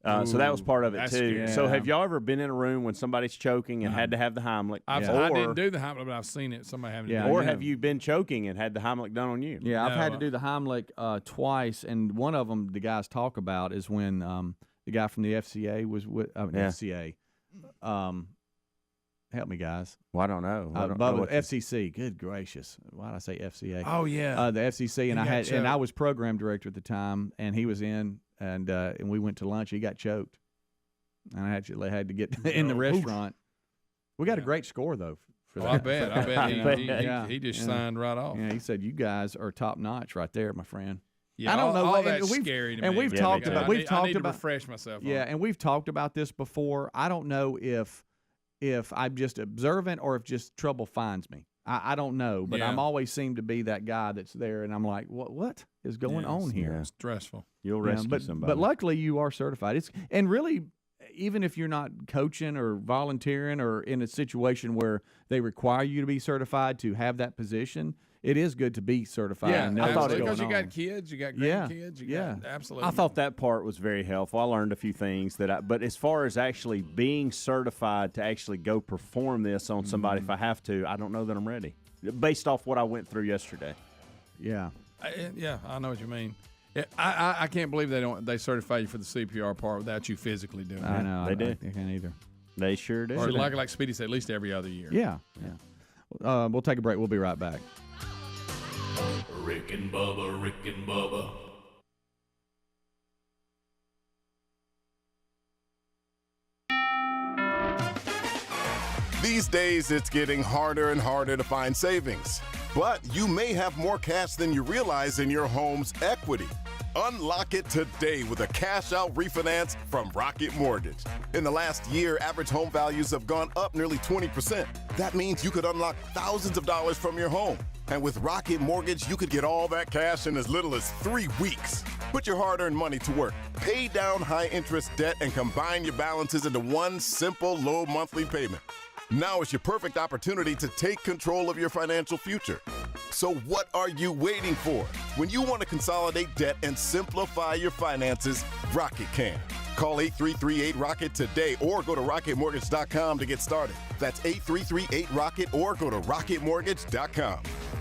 So that was part of it that's too. scary. So have y'all ever been in a room when somebody's choking and had to have the Heimlich? I didn't do the Heimlich, but I've seen it. Somebody having to do Or it. have you been choking and had the Heimlich done on you? Yeah, I've No, had to do the Heimlich twice, and one of them the guys talk about is when the guy from the FCA was with FCA. Help me, guys. Well, I don't know. I don't know Bubba, what FCC. Good gracious, why did I say FCA? Oh yeah, the FCC, and He got I choked. was program director at the time, and he was in, and we went to lunch. He got choked, and I actually had to get in the restaurant. We got a great score though for Oh, that. I bet. I bet he just Yeah. signed right off. Yeah, he said you guys are top notch right there, my friend. Yeah, I don't know. All and that's we've- scary to and me. we've Yeah, talked me too. about I we've need talked to about refresh myself. yeah, on it. and we've talked about this before. I don't know if I'm just observant or if just trouble finds me. I don't know, but Yeah. I'm always seem to be that guy that's there, and I'm like, what is going on here? yeah. Stressful. You'll Yeah, rescue somebody. but luckily you are certified. It's and really, even if you're not coaching or volunteering or in a situation where they require you to be certified to have that position, it is good to be certified. Yeah, and know I thought what's absolutely, going because you on. got kids, you got Yeah, grandkids, you yeah. got absolutely. I thought that part was very helpful. I learned a few things but as far as actually being certified to actually go perform this on somebody if I have to, I don't know that I'm ready. Based off what I went through yesterday. Yeah. I know what you mean. Yeah, I can't believe they certify you for the CPR part without you physically doing it. I know. They do. I can't either. They sure do. Or like Speedy said, at least every other year. Yeah. We'll take a break. We'll be right back. Rick and Bubba, Rick and Bubba. These days, it's getting harder and harder to find savings. But you may have more cash than you realize in your home's equity. Unlock it today with a cash-out refinance from Rocket Mortgage. In the last year, average home values have gone up nearly 20%. That means you could unlock thousands of dollars from your home. And with Rocket Mortgage, you could get all that cash in as little as 3 weeks. Put your hard-earned money to work. Pay down high-interest debt and combine your balances into one simple, low monthly payment. Now is your perfect opportunity to take control of your financial future. So what are you waiting for? When you want to consolidate debt and simplify your finances, Rocket can. Call 8338-ROCKET today or go to rocketmortgage.com to get started. That's 8338-ROCKET or go to rocketmortgage.com.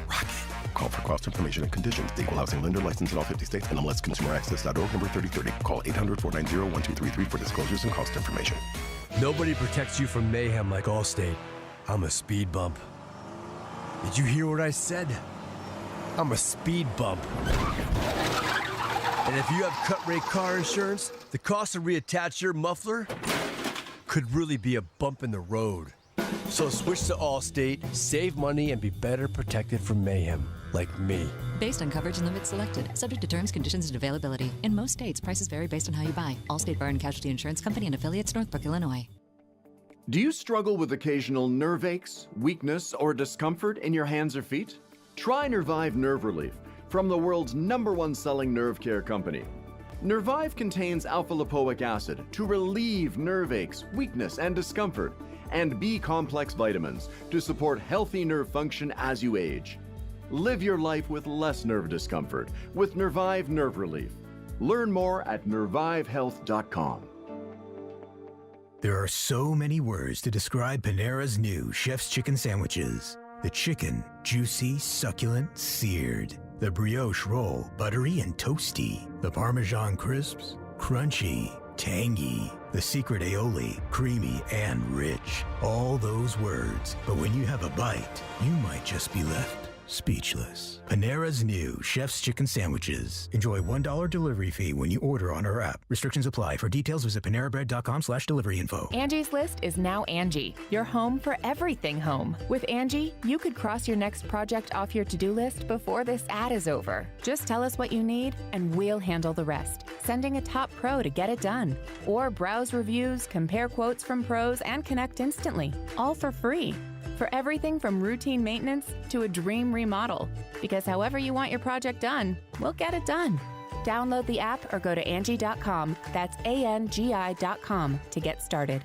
Rocket. Call for cost information and conditions. The Equal Housing Lender licensed in all 50 states. NMLSconsumeraccess.org number 3030. Call 800-490-1233 for disclosures and cost information. Nobody protects you from mayhem like Allstate. I'm a speed bump. Did you hear what I said? I'm a speed bump. And if you have cut-rate car insurance, the cost to reattach your muffler could really be a bump in the road. So switch to Allstate, save money, and be better protected from mayhem, like me. Based on coverage and limits selected, subject to terms, conditions, and availability. In most states, prices vary based on how you buy. Allstate Bar and Casualty Insurance Company and affiliates, Northbrook, Illinois. Do you struggle with occasional nerve aches, weakness, or discomfort in your hands or feet? Try Nervive Nerve Relief from the world's #1 selling nerve care company. Nervive contains alpha-lipoic acid to relieve nerve aches, weakness, and discomfort, and B-complex vitamins to support healthy nerve function as you age. Live your life with less nerve discomfort with Nervive Nerve Relief. Learn more at nervivehealth.com. There are so many words to describe Panera's new Chef's Chicken Sandwiches. The chicken, juicy, succulent, seared. The brioche roll, buttery and toasty. The Parmesan crisps, crunchy, tangy. The secret aioli, creamy and rich. All those words, but when you have a bite, you might just be left speechless. Panera's new Chef's Chicken Sandwiches. Enjoy $1 delivery fee when you order on our app. Restrictions apply. For details, visit panerabread.com/delivery info. Angie's List is now Angie, your home for everything home. With Angie, you could cross your next project off your to-do list before this ad is over. Just tell us what you need, and we'll handle the rest. Sending a top pro to get it done. Or browse reviews, compare quotes from pros, and connect instantly. All for free. For everything from routine maintenance to a dream remodel. Because however you want your project done, we'll get it done. Download the app or go to Angie.com. That's ANGI.com to get started.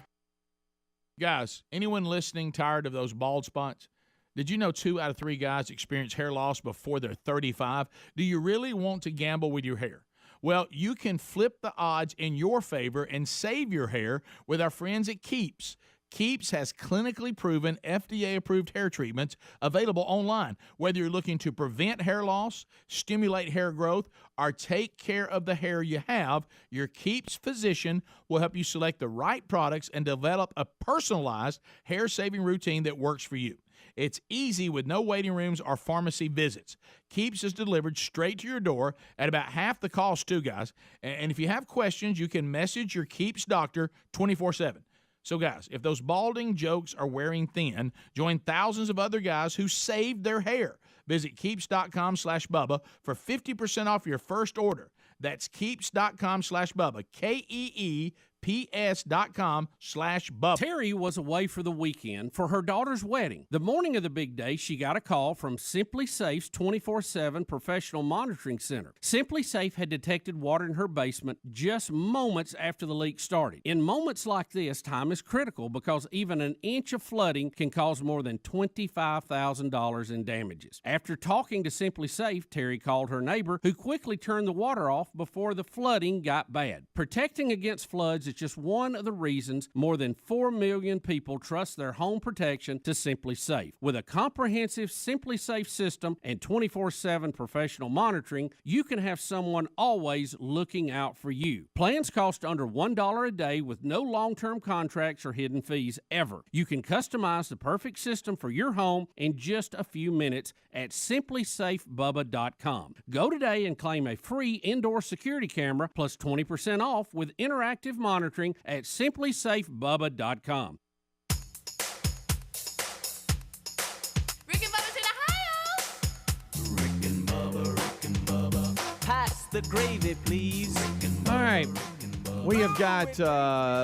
Guys, anyone listening tired of those bald spots? Did you know 2 out of 3 guys experience hair loss before they're 35? Do you really want to gamble with your hair? Well, you can flip the odds in your favor and save your hair with our friends at Keeps. Keeps has clinically proven FDA-approved hair treatments available online. Whether you're looking to prevent hair loss, stimulate hair growth, or take care of the hair you have, your Keeps physician will help you select the right products and develop a personalized hair-saving routine that works for you. It's easy with no waiting rooms or pharmacy visits. Keeps is delivered straight to your door at about half the cost too, guys. And if you have questions, you can message your Keeps doctor 24/7. So, guys, if those balding jokes are wearing thin, join thousands of other guys who saved their hair. Visit Keeps.com/Bubba for 50% off your first order. That's Keeps.com/Bubba. KEEPS.com/Bubba. Terry was away for the weekend for her daughter's wedding. The morning of the big day, she got a call from Simply Safe's 24/7 professional monitoring center. Simply Safe had detected water in her basement just moments after the leak started. In moments like this, time is critical because even an inch of flooding can cause more than $25,000 in damages. After talking to Simply Safe, Terry called her neighbor, who quickly turned the water off before the flooding got bad. Protecting against floods is just one of the reasons more than 4 million people trust their home protection to Simply Safe. With a comprehensive Simply Safe system and 24/7 professional monitoring, you can have someone always looking out for you. Plans cost under $1 a day with no long-term contracts or hidden fees ever. You can customize the perfect system for your home in just a few minutes at simplysafebubba.com. Go today and claim a free indoor security camera plus 20% off with interactive monitoring at simplysafebubba.com. Rick and Bubba's in Ohio. Pass the gravy, please. All right. We have got,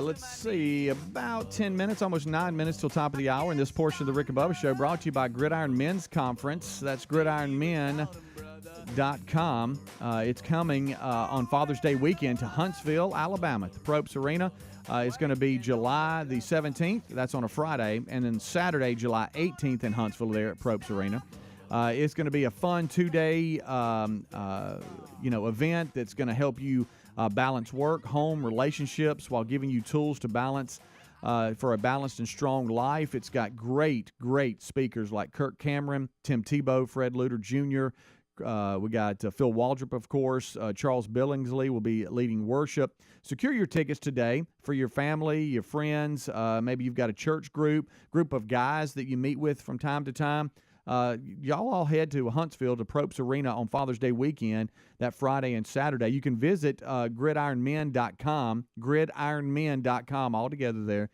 let's see, about 10 minutes, almost 9 minutes till top of the hour. And this portion of the Rick and Bubba Show brought to you by Gridiron Men's Conference. That's gridironmen.com. It's coming on Father's Day weekend to Huntsville, Alabama, at the Probst Arena. It's going to be July the 17th. That's on a Friday. And then Saturday, July 18th in Huntsville there at Probst Arena. It's going to be a fun 2-day, event that's going to help you balance work, home, relationships while giving you tools to balance for a balanced and strong life. It's got great speakers like Kirk Cameron, Tim Tebow, Fred Luter Jr. We got Phil Waldrop, of course. Charles Billingsley will be leading worship. Secure your tickets today for your family, your friends. Maybe you've got a church group of guys that you meet with from time to time. Y'all all head to Huntsville to Probst Arena on Father's Day weekend, that Friday and Saturday. You can visit gridironmen.com all together there.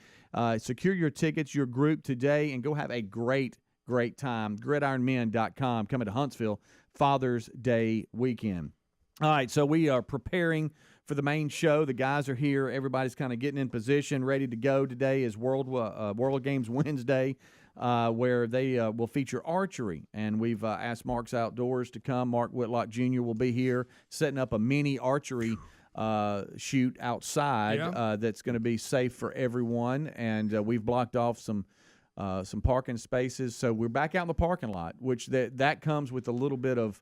Secure your tickets, your group today, and go have a great time. Gridironmen.com, coming to Huntsville Father's Day weekend. All right, so we are preparing for the main show. The guys are here. Everybody's kind of getting in position, ready to go. Today is World Games Wednesday. Where they will feature archery. And we've asked Mark's Outdoors to come. Mark Whitlock Jr. will be here setting up a mini archery shoot outside that's going to be safe for everyone. And we've blocked off some parking spaces. So we're back out in the parking lot, which that comes with a little bit of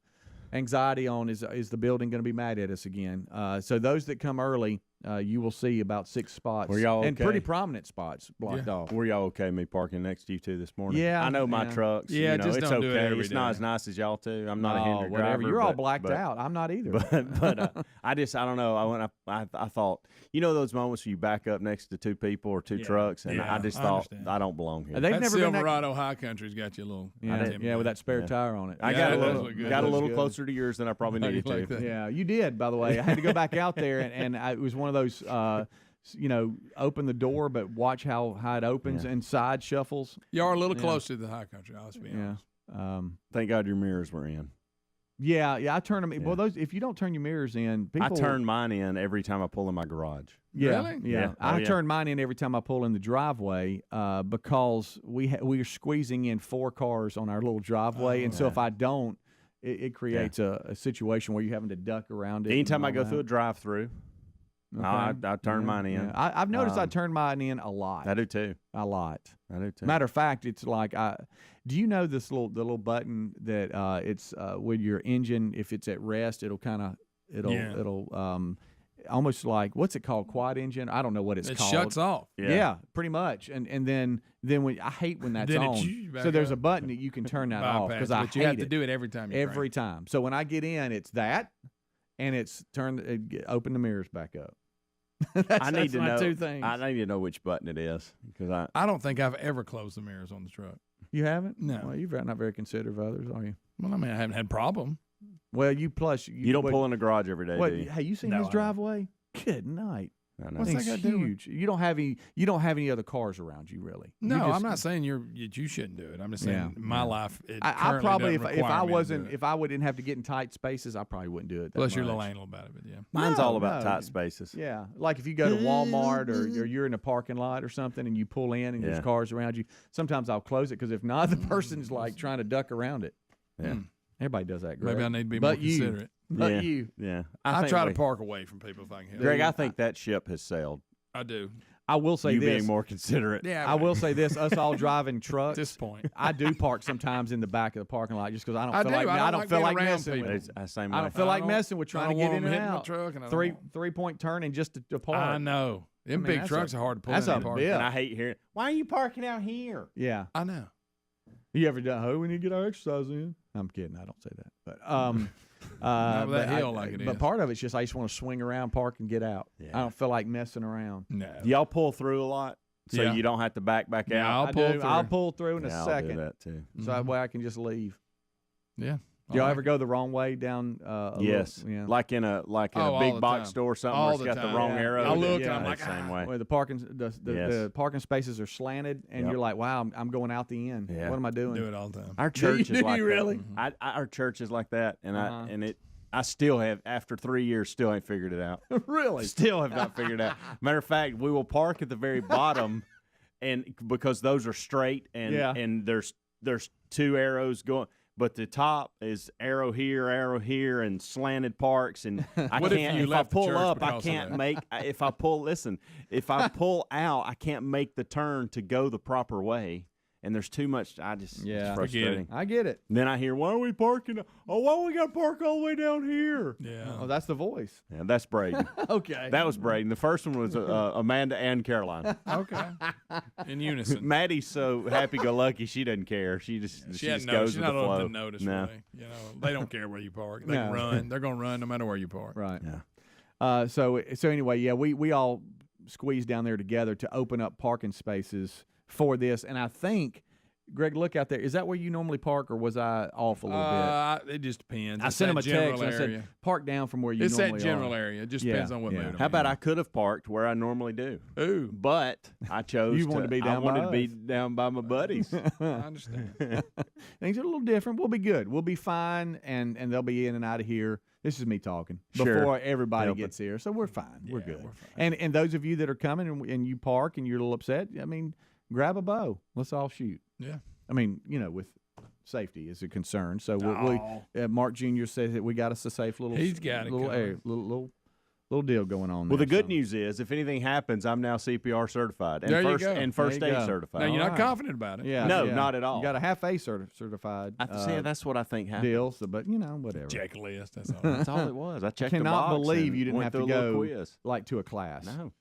anxiety on is the building going to be mad at us again. So those that come early, you will see about 6 spots. Were y'all and okay? pretty prominent spots blocked off. Were y'all okay me parking next to you two this morning? Yeah, I know my yeah. trucks. Yeah, you know, just it's don't do it okay. every It's not day. as nice as y'all two. I'm not a Henry whatever. driver. You're all but- blacked but- out. I'm not either. But I don't know. I thought, you know, those moments where you back up next to 2 people or 2 trucks, and I just thought understand. I don't belong here. They've That never been that- Silverado High Country's got you a little. Yeah, with that spare tire on it. I Yeah, got that a does little, look good. got a Looks little good. closer to yours than I probably needed like to. that. Yeah, you did, by the way. I had to go back out there, and it was one of those, open the door, but watch how it opens and side shuffles. You are a little close to the High Country, let's be Yeah. honest. Thank God your mirrors were in. Yeah, I turn them. Well, those if you don't turn your mirrors in, people. I turn mine in every time I pull in my garage. Yeah, Really? yeah. Oh, I yeah. turn mine in every time I pull in the driveway because we are squeezing in 4 cars on our little driveway, and so if I don't, it creates a situation where you're having to duck around it. Anytime I and go all through a that. drive-through, Okay. I turn mine in. Yeah. I've noticed I turn mine in a lot. I do too. A lot. I do too. Matter of fact, it's like do you know the little button that it's with your engine, if it's at rest, it'll almost like, what's it called, quad engine? I don't know what it's It called. shuts off. Yeah, pretty much. And then when I hate when that's Then it on. chews back So there's up. a button that you can turn that off Bypass, because I but you hate have to do it every time you every time. So when I get in, it's that, and it's open the mirrors back up. I need to my know. 2 things. I need to know which button it is because I don't think I've ever closed the mirrors on the truck. You haven't? No. Well, you're not very considerate of others, are you? Well, I mean, I haven't had a problem. Well, you don't pull in the garage every day, do you? Hey, you seen No, his I don't. driveway? Good night. I know. What's that It's got to do with- huge. You don't have any other cars around you, really. No, You just- I'm not saying you shouldn't do it. I'm just saying Yeah. in my life, it I currently probably doesn't if require I me to do wasn't it. if I didn't have to get in tight spaces, I probably wouldn't do it. That Plus, you're a much. little anal about it, but yeah. Mine's all about No. tight spaces. Yeah, like if you go to Walmart or you're in a parking lot or something and you pull in and there's Yeah. cars around you, sometimes I'll close it because if not, the person's like trying to duck around it. Yeah. Everybody does that, Greg. Maybe I need to be But more you. considerate. But Yeah. you. Yeah. I think try we- to park away from people if I can help. Greg, I think that ship has sailed. I do. I will say you this. being more considerate. Yeah, I will say this: us all driving trucks. At this point, I do park sometimes in the back of the parking lot just because I don't I feel do. like I don't I don't like feel being like around messing people. with it. It's same I way. don't feel like messing with I trying to don't get want in them and hitting my out. truck and I don't want- 3-point turn and just to park. I know. Them mean, big that's trucks a- are hard to pull that's in a and park. bit. And I hate hearing, why are you parking out here? Yeah. I know. You ever done? Oh, we need to get our exercise in. I'm kidding. I don't say that. But Not with that hill like it but is. part of it's just I just want to swing around, park, and get out. Yeah. I don't feel like messing around. No. Do y'all pull through a lot so Yeah. you don't have to back Yeah, out? I'll pull through in a Yeah, I'll second, do that too. so that way I can just leave. Yeah. Do y'all ever go the wrong way down? Yes, Yeah. like in a Oh, all big the box time. store or something All where it's the got the time. wrong Yeah. arrow. I look and Yeah. I'm like, same way. Where the parking spaces are slanted, and Yep. you're like, wow, I'm going out the end. Yeah. What am I doing? do it all the time. Our church Do is like you that. really? Our church is like that, and Uh-huh. I still have, after 3 years, still ain't figured it out. Really? Still have not figured it out. Matter of fact, we will park at the very bottom, and because those are straight, and there's 2 arrows going. But the top is arrow here, and slanted parks, and I What if can't. you If I left the pull church up, I because of can't that? make. If I pull, listen. If I pull out, I can't make the turn to go the proper way, and there's too much. It's frustrating. I get it. Then I hear, why are we parking? Oh, why we got to park all the way down here? Yeah. Oh, that's the voice. Yeah, that's Braden. Okay. That was Braden. The first one was Amanda and Caroline. Okay. In unison. Maddie's so happy-go-lucky, she doesn't care. She just She's goes with not the old flow. to notice, No. really. You know, they don't care where you park. They No. can run. They're going to run no matter where you park. Right. Yeah. So anyway, yeah, we all squeezed down there together to open up parking spaces for this, and I think, Greg, look out there. Is that where you normally park, or was I off a little bit? It just depends. I It's sent him that a text. general And I area. said, park down from where you It's normally that general are. area. It just Yeah, depends on what yeah. mood I'm How about in. I could have parked where I normally do? Ooh. But I chose You wanted to be I down by wanted to be us. down by my buddies. I understand. Things are a little different. We'll be good. We'll be fine, and they'll be in and out of here. This is me talking Sure. before everybody Help gets here, so we're fine. We're Yeah, good. we're fine. And those of you that are coming and you park and you're a little upset, I mean, grab a bow. Let's all shoot. Yeah. I mean, with safety is a concern. So we Mark Jr. says that we got us a safe little. He's got it little covered. little little deal going on. Well, there, the good news is, if anything happens, I'm now CPR certified and There you first go. and first There you aid go. certified. Now, you're not right. confident about it. Yeah, No, yeah. not at all. You got a half A certified. See, that's what I think happened. deal. So, but whatever. Checklist. That's all. That's all it was. I checked the Cannot box believe and you didn't went have through to a little go quiz. like to a class. No.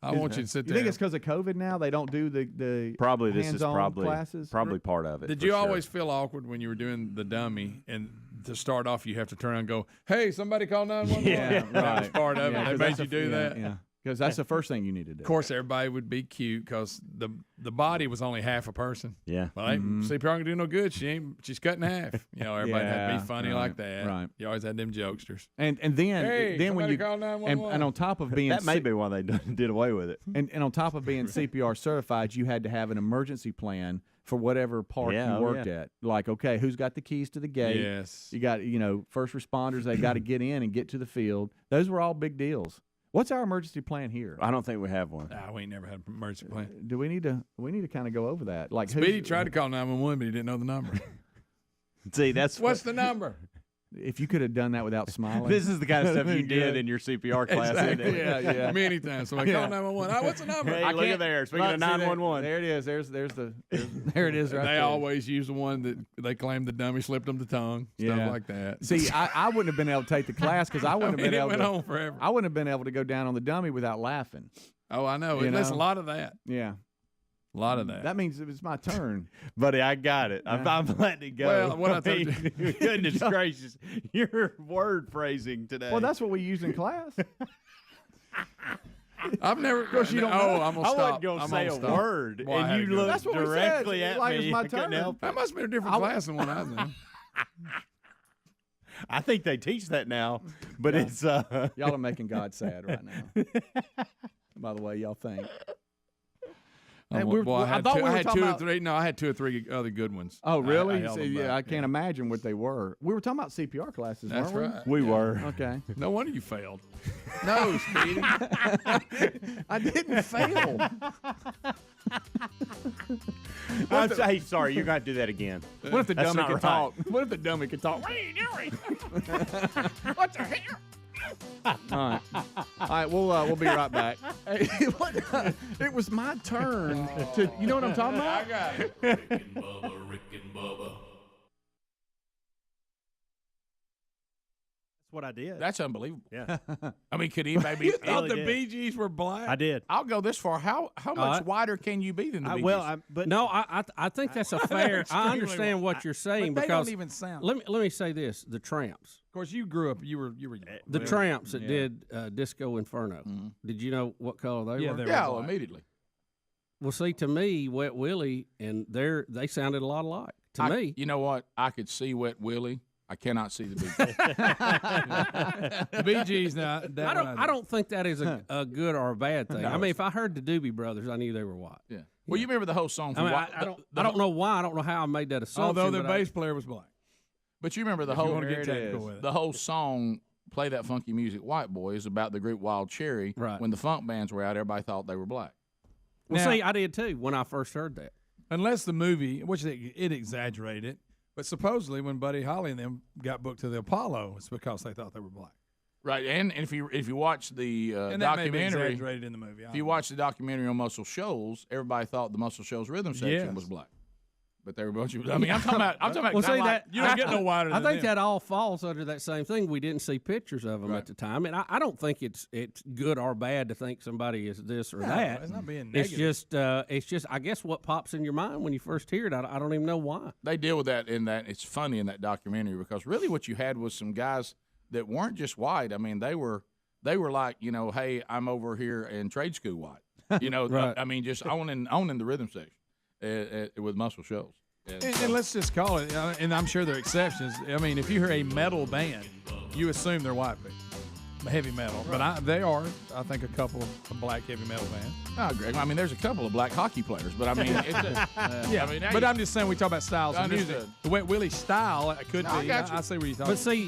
I want you to sit You there. think it's because of COVID now? They don't do the Probably this is hands-on probably classes. part of it. Did for you sure. always feel awkward when you were doing the dummy and to start off you have to turn around and go, hey, somebody call 911? Yeah, That was part of Yeah, it. 'cause They that's made you do that. Yeah, because that's the first thing you need to do. Of course, everybody would be cute because the body was only half a person. Yeah. Well, CPR ain't do no good. She's cut in half. Everybody had to Yeah, be funny right, like that. right. You always had them jokesters. And then Hey, then when somebody you call 911. and on top of being That may be why they did away with it. and on top of being CPR certified, you had to have an emergency plan for whatever park Yeah, you worked yeah. at. Like, okay, who's got the keys to the gate? Yes. You got, first responders, they got to get in and get to the field. Those were all big deals. What's our emergency plan here? I don't think we have one. Nah, we ain't never had an emergency plan. Do we need to kind of go over that? Like, Speedy tried to call 911, but he didn't know the number. See, that's What's the number? If you could have done that without smiling. This is the kind of stuff you did in your CPR class. Exactly. Isn't it? Yeah. Many times. So I call 911. Oh, what's the number? Hey, look at there. Speaking of 911. There it is. There it is right They there. always use the one that they claim the dummy slipped them the tongue, stuff Yeah. like that. See, I wouldn't have been able to take the class because I wouldn't have been it able went to. on forever. I wouldn't have been able to go down on the dummy without laughing. Oh, I know. You There's a know? lot of that. Yeah. A lot of that. That means it's my turn. Buddy, I got it. Yeah. I'm letting it go. Well, what I told mean, goodness gracious, your word phrasing today. Well, that's what we used in class. I've never. Of course, you don't know. I'm gonna I stop. wasn't going to I'm say gonna a stop. word, Well, I had and to you go. looked That's what we said. directly It's at like me. it's my I couldn't turn. help it. That must have been a different class than what I was in. I think they teach that now, but it's Y'all are making God sad right now. By the way, y'all think. Hey, I had thought two, we were I had talking two or about- three. No, I had two or three other good ones. Oh, really? I held them back. I can't imagine what they were. We were talking about CPR classes, That's weren't right. we were. we? Okay. No wonder you failed. No, Speedy. I didn't fail. Hey, sorry, you're going to do that again. What if the That's dummy not could right. talk? What if the dummy could talk? What are you doing? What the hell? All right, we'll be right back. Hey, it was my turn to. You know what I'm talking about? I got it. Rick and Bubba, Rick and Bubba. That's what I did. That's unbelievable. Yeah. I mean, could anybody You be? thought the did. Bee Gees were black? I did. I'll go this far. How much wider can you be than the Bee Gees? But No, I think that's a fair. I understand what you're saying But they because don't even sound. let me say this: the Tramps, Of course, you grew up. You were. the Tramps that did Disco Inferno. Did you know what color they Yeah, were? they were Yeah, black. immediately. Well, see, to me, Wet Willie and they sounded a lot alike. To me, You know what? I could see Wet Willie. I cannot see the Bee Gees. The Bee Gees. Now, that I don't think that is a good or a bad thing. No, I mean, if I heard the Doobie Brothers, I knew they were white. Yeah. Well, you remember the whole song I from mean, Wa- I don't know why. I don't know how I made that assumption. Although their but I- bass player was black. But you remember the If you whole wanna get There it technical is. with it. the whole song "Play That Funky Music, White Boy" is about the group Wild Cherry. Right. When the funk bands were out, everybody thought they were black. Well, Now- see, I did too when I first heard that. Unless the movie, which it exaggerated it, but supposedly when Buddy Holly and them got booked to the Apollo, it's because they thought they were black. Right. And if you watch the And that may be documentary, exaggerated in the movie. if you watch the documentary on Muscle Shoals, everybody thought the Muscle Shoals rhythm section Yes. was black. But they were a bunch of. I mean, I'm talking about. Well, see that you don't get no wider I than think them. that all falls under that same thing. We didn't see pictures of them Right. at the time, and I don't think it's good or bad to think somebody is this or No, that. it's not being It's negative. just I guess what pops in your mind when you first hear it. I don't even know why. They deal with that in that it's funny in that documentary because really what you had was some guys that weren't just white. I mean, they were like, hey, I'm over here in trade school white. Right. I mean, just owning the rhythm section with Muscle Shoals. And let's just call it, and I'm sure there are exceptions. I mean, if you hear a metal band, you assume they're white people, heavy metal. But they are, I think, a couple of black heavy metal bands. Oh, Greg. I mean, there's a couple of black hockey players, but I mean, it's Yeah, I mean, but I'm just saying we talk about styles of music. Understood. The Wet Willie style it could No, I be. got you. I see where you're talking. But see,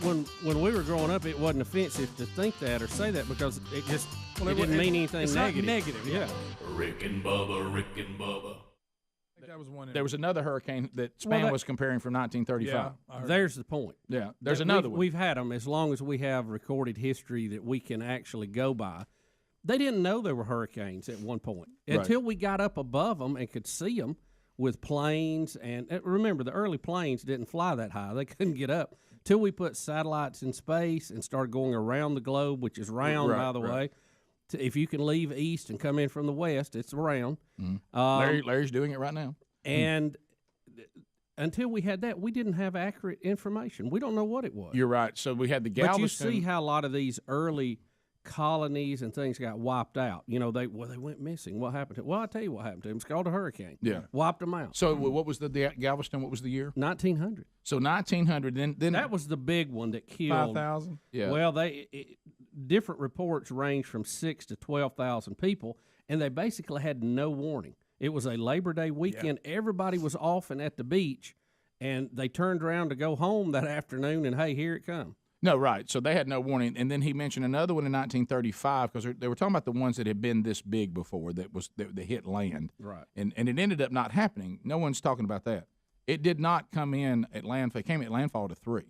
when we were growing up, it wasn't offensive to think that or say that because it just it didn't mean anything it's negative. Not negative, yeah. Rick and Bubba, Rick and Bubba. That was one. There was another hurricane that Span was comparing from 1935. Yeah, there's the point. Yeah, there's another one. We've had them as long as we have recorded history that we can actually go by. They didn't know there were hurricanes at one point until we got up above them and could see them with planes. And remember, the early planes didn't fly that high. They couldn't get up till we put satellites in space and started going around the globe, which is round, by the way. If you can leave east and come in from the west, it's around. Larry's doing it right now. And until we had that, we didn't have accurate information. We don't know what it was. You're right. So we had the Galveston. But you see how a lot of these early colonies and things got wiped out. You know, they went missing. What happened to them? Well, I'll tell you what happened to them. It's called a hurricane. Yeah. Wiped them out. So what was the Galveston? What was the year? 1900. So 1900. Then that was the big one that killed 5,000. Yeah. Well, different reports range from 6,000 to 12,000 people, and they basically had no warning. It was a Labor Day weekend. Yeah. Everybody was off and at the beach, and they turned around to go home that afternoon, and hey, here it comes. No, right. So they had no warning. And then he mentioned another one in 1935 because they were talking about the ones that had been this big before that hit land. Right. And it ended up not happening. No one's talking about that. It did not come in at landfall. It came at landfall to 3.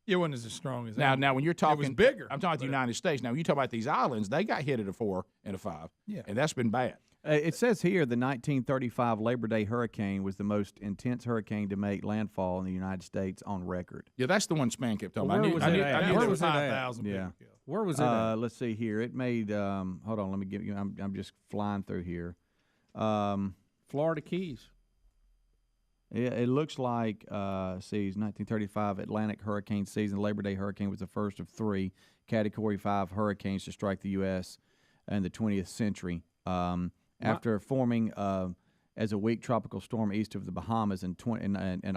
It wasn't as strong as that. Now, when you're talking, it was bigger. I'm talking about the United States. Now, when you talk about these islands, they got hit at a 4 and a 5. Yeah. And that's been bad. It says here the 1935 Labor Day hurricane was the most intense hurricane to make landfall in the United States on record. Yeah, that's the one Span kept talking about. Where was it at? 5,000 yeah. Where was it at? Let's see here. It made, hold on, let me give you, I'm just flying through here. Florida Keys. Yeah, it looks like, see, 1935 Atlantic hurricane season. Labor Day hurricane was the first of 3 Category 5 hurricanes to strike the U.S. in the 20th century. After forming as a weak tropical storm east of the Bahamas and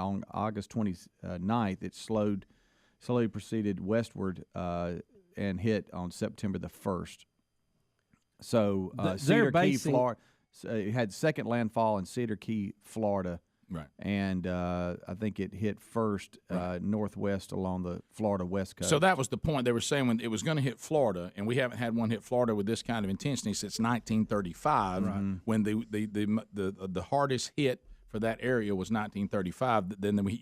on August 29th, it slowly proceeded westward and hit on September the 1st. So Cedar Key, Florida, it had second landfall in Cedar Key, Florida. Right. And I think it hit first northwest along the Florida west coast. So that was the point. They were saying when it was going to hit Florida, and we haven't had one hit Florida with this kind of intensity since 1935, when the hardest hit for that area was 1935.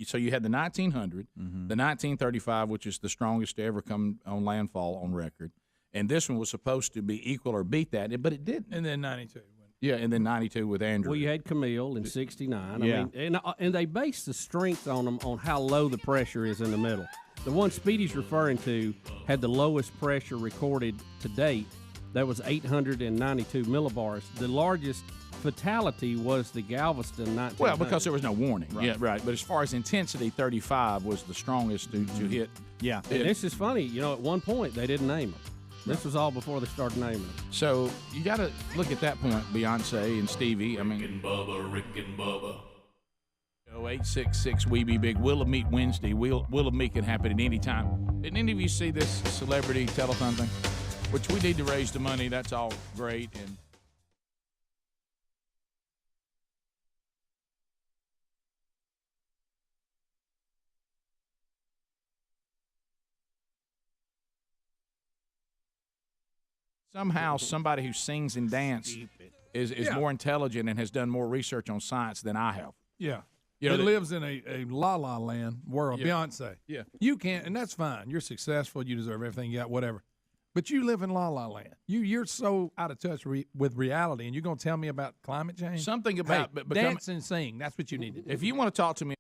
So you had the 1900, the 1935, which is the strongest to ever come on landfall on record, and this one was supposed to be equal or beat that, but it didn't. And then 92. Yeah, and then 92 with Andrew. Well, you had Camille in 69. Yeah. I mean, and they base the strength on them on how low the pressure is in the middle. The one Speedy's referring to had the lowest pressure recorded to date. That was 892 millibars. The largest fatality was the Galveston 1900. Well, because there was no warning. Right. Yeah, right. But as far as intensity, 35 was the strongest to hit. Yeah. And this is funny. You know, at one point, they didn't name them. This was all before they started naming them. So you got to look at that point, Beyonce and Stevie. I mean, Rick and Bubba, Rick and Bubba. 866 We Be Big. Will of Meat Wednesday. Will of Meat can happen at any time. Didn't any of you see this celebrity telethon thing? Which we need to raise the money. That's all great. And somehow somebody who sings and dances is more intelligent and has done more research on science than I have. Yeah. You know, it lives in a la-la land world. Yeah. Beyonce. Yeah. You can't, and that's fine. You're successful. You deserve everything you got, whatever. But you live in la-la land. You're so out of touch with reality, and you're going to tell me about climate change? Something about dance and sing. That's what you need to do. If you want to talk to me.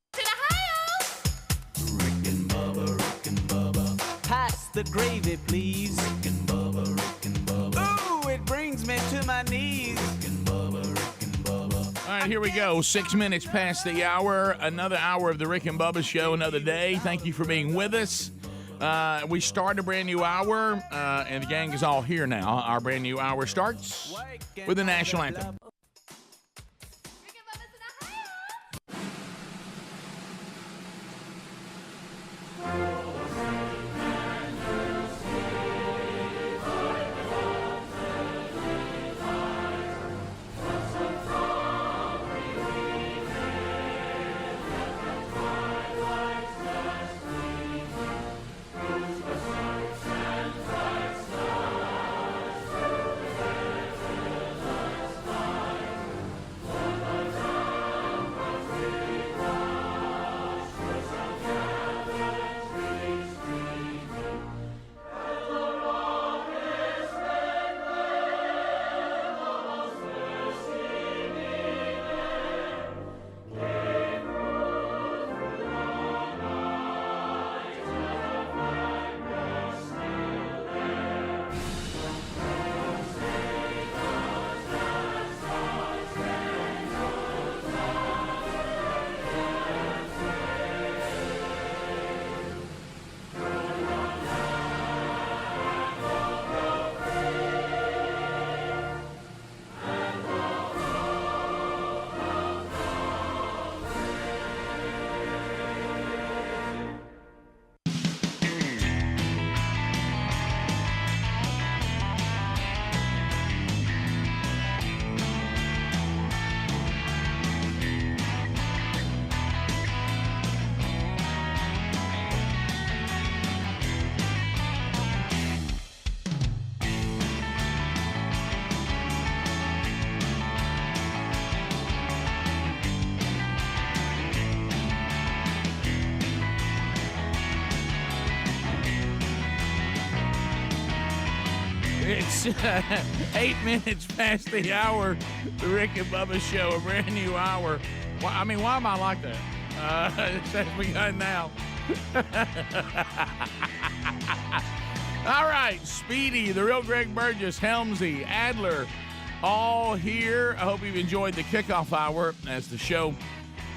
Rick and Bubba. Pass the gravy, please. Rick and Bubba, Rick and Bubba. Ooh, it brings me to my knees. Rick and Bubba, Rick and Bubba. All right, here we go. 6 minutes past the hour. Another hour of the Rick and Bubba Show, another day. Thank you for being with us. We start a brand new hour, and the gang is all here now. Our brand new hour starts with the national anthem. It's 8 minutes past the hour. The Rick and Bubba Show, a brand new hour. Why am I like that? It has begun now. All right, Speedy, the real Greg Burgess, Helmsy, Adler, all here. I hope you've enjoyed the kickoff hour as the show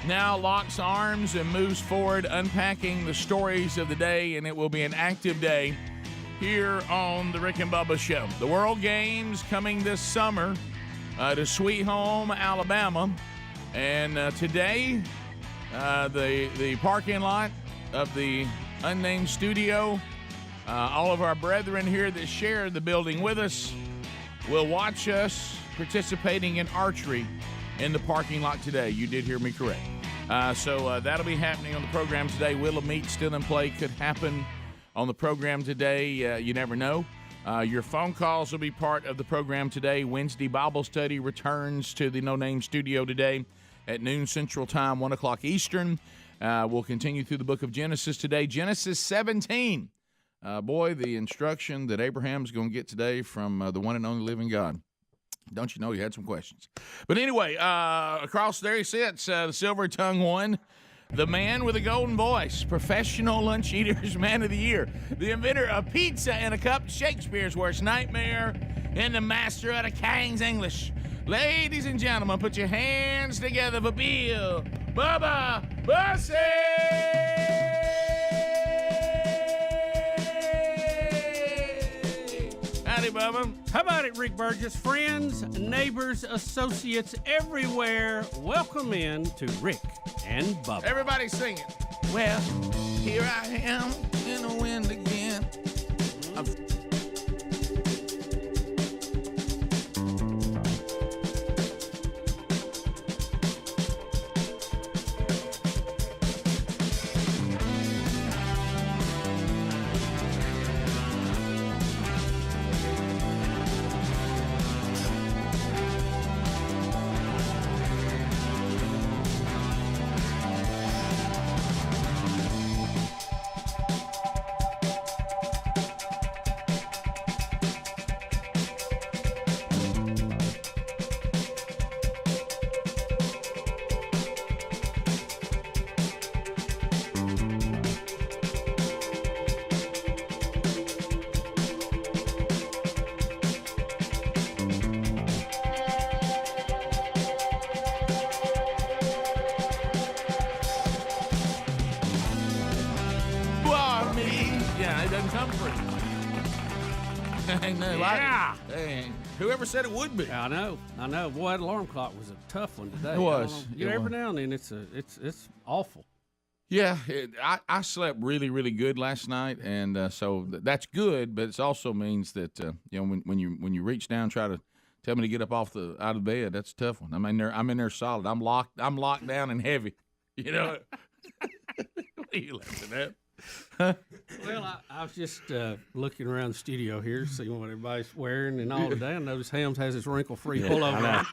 now locks arms and moves forward, unpacking the stories of the day, and it will be an active day here on the Rick and Bubba Show. The World Games coming this summer to Sweet Home, Alabama. And today, the parking lot of the unnamed studio, all of our brethren here that share the building with us will watch us participating in archery in the parking lot today. You did hear me correct. So that'll be happening on the program today. Will a meet still in play could happen on the program today. You never know. Your phone calls will be part of the program today. Wednesday Bible study returns to the No Name studio today at noon Central Time, 1 o'clock Eastern. We'll continue through the book of Genesis today. Genesis 17. Boy, the instruction that Abraham's going to get today from the one and only living God. Don't you know he had some questions? But anyway, across there he sits, the silver-tongued one, the man with a golden voice, professional lunch eaters, man of the year, the inventor of pizza in a cup, Shakespeare's worst nightmare, and the master of the King's English. Ladies and gentlemen, put your hands together for Bill Bubba Bussey! Howdy, Bubba. How about it, Rick Burgess? Friends, neighbors, associates everywhere, welcome in to Rick and Bubba. Everybody sing it. Well, here I am in the wind again. Whoever said it would be. I know. Boy, that alarm clock was a tough one today. It was. Every now and then it's awful. Yeah, I slept really, really good last night, and so that's good. But it also means that when you reach down, try to tell me to get up out of bed. That's a tough one. I'm in there solid. I'm locked down and heavy. You know. What are you laughing at? Well, I was just looking around the studio here, seeing what everybody's wearing and all today. I noticed Helms has his wrinkle-free pullover.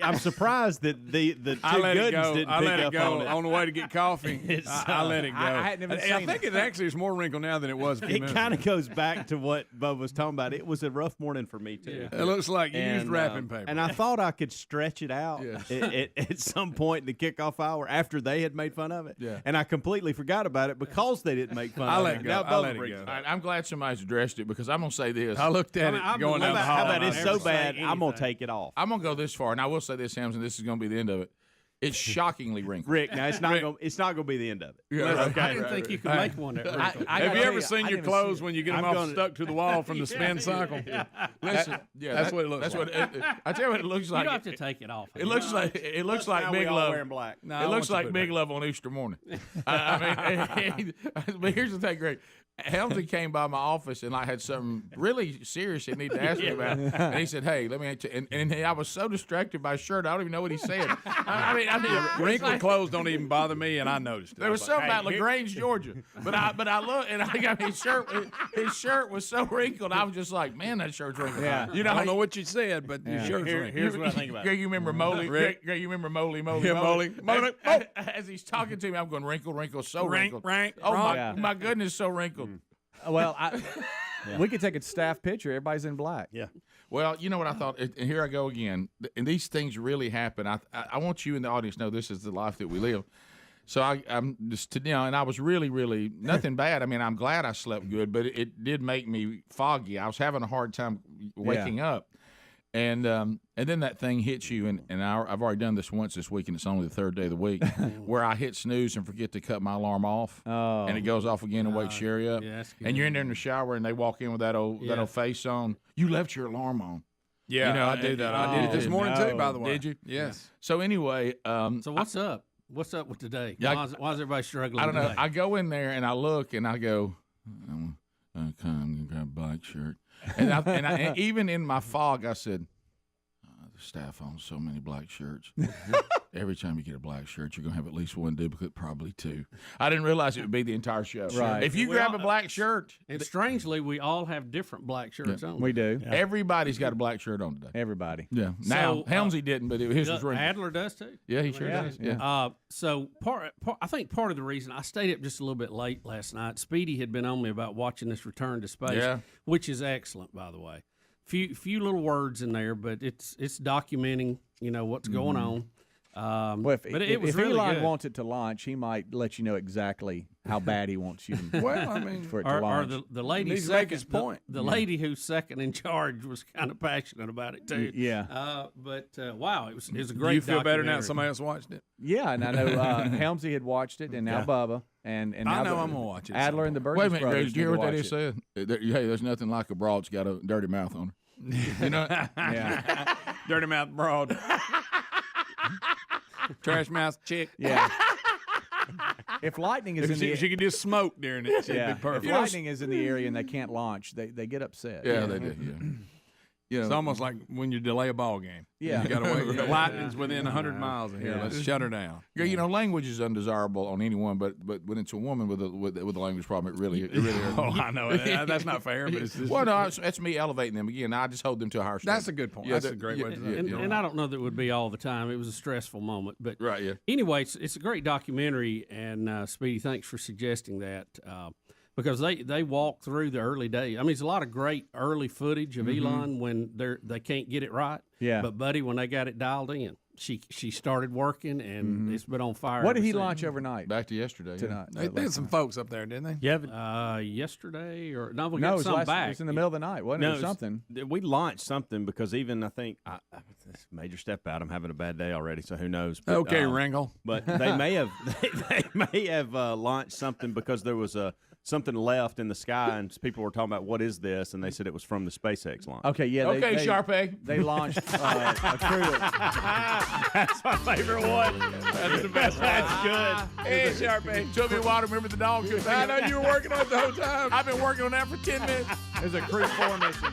I'm surprised that the two Goodens didn't pick up on it. On the way to get coffee. I let it go. I think it actually is more wrinkled now than it was a few minutes ago. It kind of goes back to what Bubba was talking about. It was a rough morning for me, too. Yeah. It looks like you used wrapping paper. And I thought I could stretch it out at some point in the kickoff hour after they had made fun of it. Yeah. And I completely forgot about it because they didn't make fun of it. I let it go. I'm glad somebody's addressed it because I'm going to say this. I looked at it going down the hall. How about it's so bad, I'm going to take it off. I'm going to go this far, and I will say this, Hams, and this is going to be the end of it. It's shockingly wrinkled. Rick, now it's not going to be the end of it. Yeah, I didn't think you could make one that wrinkled. Have you ever seen your clothes when you get them all stuck to the wall from the spin cycle? Listen, that's what it looks like. I tell you what it looks like. You don't have to take it off. It looks like Big Love. Wearing black. No, it looks like Big Love on Easter morning. I mean, but here's the thing, Greg. Helmsy came by my office and I had something really serious he needed to ask me about. And he said, "Hey, let me." And I was so distracted by his shirt, I don't even know what he said. I mean, wrinkled clothes don't even bother me, and I noticed it. There was something about LaGrange, Georgia, but I looked and I got his shirt was so wrinkled. I was just like, man, that shirt's wrinkled. Yeah, I don't know what you said, but your shirt's wrinkled. Here's what I think about it. Greg, you remember Moley? Greg, you remember Moley? Yeah, Moley. As he's talking to me, I'm going wrinkle, so wrinkled. Oh my goodness, so wrinkled. Well, We could take a staff picture. Everybody's in black. Yeah. Well, you know what I thought, and here I go again. And these things really happen. I want you in the audience to know this is the life that we live. So I'm just, and I was really, really nothing bad. I mean, I'm glad I slept good, but it did make me foggy. I was having a hard time waking up. And then that thing hits you, and I've already done this once this week, and it's only the third day of the week, where I hit snooze and forget to cut my alarm off, and it goes off again and wakes Sherry up. Yeah, and you're in there in the shower, and they walk in with that old face on. You left your alarm on. Yeah, you know, I did that. I did it this morning too, by the way. Did you? Yes. So anyway, so what's up? What's up with today? Yeah, why is everybody struggling? I don't know. today? I go in there and I look and I go, I'm gonna grab a black shirt, and even in my fog, I said, the staff owns so many black shirts. Every time you get a black shirt, you're going to have at least one duplicate, probably two. I didn't realize it would be the entire show. Right. If you grab a black shirt. And strangely, we all have different black shirts on. We do. Yeah. Everybody's got a black shirt on today. Everybody. Yeah. Now, Helmsy didn't, but his was red. Adler does too. Yeah, he sure does. Yeah. So I think part of the reason I stayed up just a little bit late last night, Speedy had been on me about watching this Return to Space, which is excellent, by the way. Few little words in there, but it's documenting, what's going on. Well, if really Elon good. wants it to launch, he might let you know exactly how bad he wants you to. Well, I mean, for it to launch. Or the lady Needs to make his point. The lady who's second in charge was kind of passionate about it too. Yeah. But wow, it was a great. Do you feel better now documentary. that somebody else watched it? Yeah, and I know Helmsy had watched it, and now Bubba, and now I know I'm gonna watch it. Adler and the Burgess Wait a minute, brothers. Grace, did you hear need what to that watch is saying? Hey, there's nothing like a broad that's got a dirty mouth on her. You know? Yeah. Dirty mouth broad. Trash mouth chick. Yeah. If lightning is in the she could just smoke during it. She'd be perfect. If lightning is in the area and they can't launch, they get upset. Yeah, they do. Yeah. It's almost like when you delay a ball game. Yeah. You got to wait. The lightning's within 100 miles of here. Yeah. Let's shut her down. Yeah, language is undesirable on anyone, but when it's a woman with a language problem, it really Oh, I know. That's not fair, but it's just. Well, no, that's me elevating them again. I just hold them to a higher standard. That's a good point. That's a great way to do it. And I don't know that it would be all the time. It was a stressful moment, but right. Yeah. Anyway, it's a great documentary, and Speedy, thanks for suggesting that. Because they walk through the early days. I mean, there's a lot of great early footage of Elon when they can't get it right. Yeah. But Buddy, when they got it dialed in, she started working, and it's been on fire. What did ever he since. launch overnight? Back to yesterday. Tonight. They had some folks up there, didn't they? Yeah. Yesterday or no? We No, got it was, some it back. was in the middle of the night, wasn't it? Or something. We launched something because even I think this major step out. I'm having a bad day already, so who knows? But, Okay, Ringel. But they may have launched something because there was something left in the sky, and people were talking about what is this, and they said it was from the SpaceX launch. Okay, yeah. Okay, Sharpay. They launched a crew. That's my favorite one. That's the best. That's good. Hey, Sharpay. Took me a while to remember the dog. I know you were working on it the whole time. I've been working on that for 10 minutes. There's a Crew 4 mission.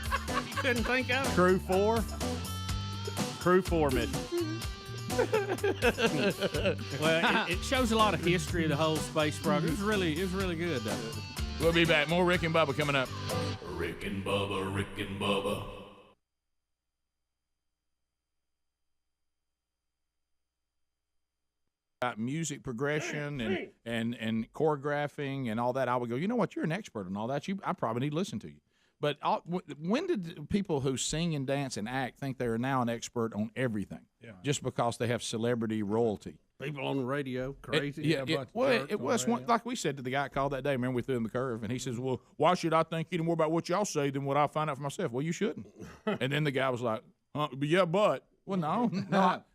Couldn't think of it. Crew 4? Crew 4 mission. Well, it shows a lot of history of the whole space program. It was really good, though. We'll be back. More Rick and Bubba coming up. Rick and Bubba, Rick and Bubba. About music progression and choreographing and all that, I would go, you know what, you're an expert on all that. I probably need to listen to you. But when did people who sing and dance and act think they are now an expert on everything? Yeah. Just because they have celebrity royalty? People on the radio, crazy. It was one, like we said to the guy called that day. Remember, we threw him the curve, and he says, "Well, why should I think any more about what y'all say than what I find out for myself?" Well, you shouldn't. And then the guy was like, but well,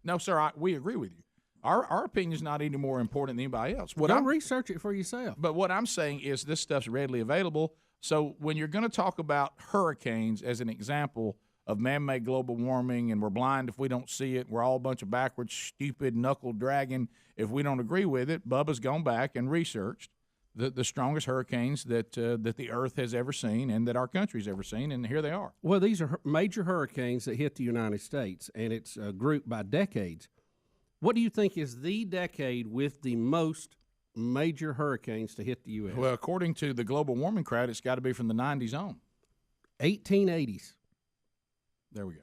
no, sir, we agree with you. Our opinion is not any more important than anybody else. Go research it for yourself. But what I'm saying is this stuff's readily available. So when you're going to talk about hurricanes as an example of man-made global warming, and we're blind if we don't see it, we're all a bunch of backwards, stupid, knuckle-dragging if we don't agree with it, Bubba's gone back and researched the strongest hurricanes that the Earth has ever seen and that our country's ever seen, and here they are. Well, these are major hurricanes that hit the United States, and it's grouped by decades. What do you think is the decade with the most major hurricanes to hit the U.S.? Well, according to the global warming crowd, it's got to be from the 90s on. 1880s. There we go.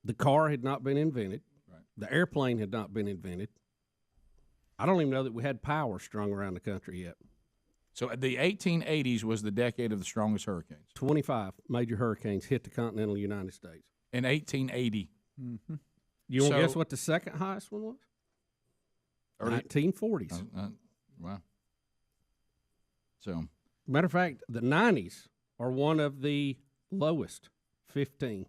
The car had not been invented. Right. The airplane had not been invented. I don't even know that we had power strung around the country yet. So the 1880s was the decade of the strongest hurricanes. 25 major hurricanes hit the continental United States. In 1880. Mm-hmm. You want to guess what the second highest one was? 1940s. Wow. So, matter of fact, the 90s are one of the lowest, 15.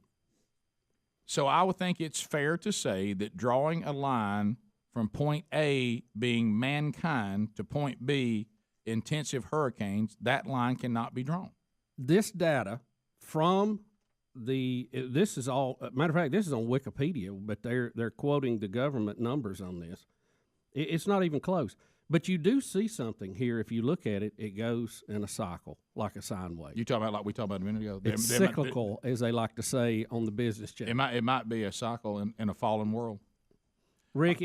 So I would think it's fair to say that drawing a line from point A being mankind to point B, intensive hurricanes, that line cannot be drawn. This data from this is all, matter of fact, this is on Wikipedia, but they're quoting the government numbers on this. It's not even close. But you do see something here. If you look at it, it goes in a cycle, like a sine wave. You talking about like we talked about a minute ago? It's cyclical, as they like to say on the business channel. It might be a cycle in a fallen world. Rick,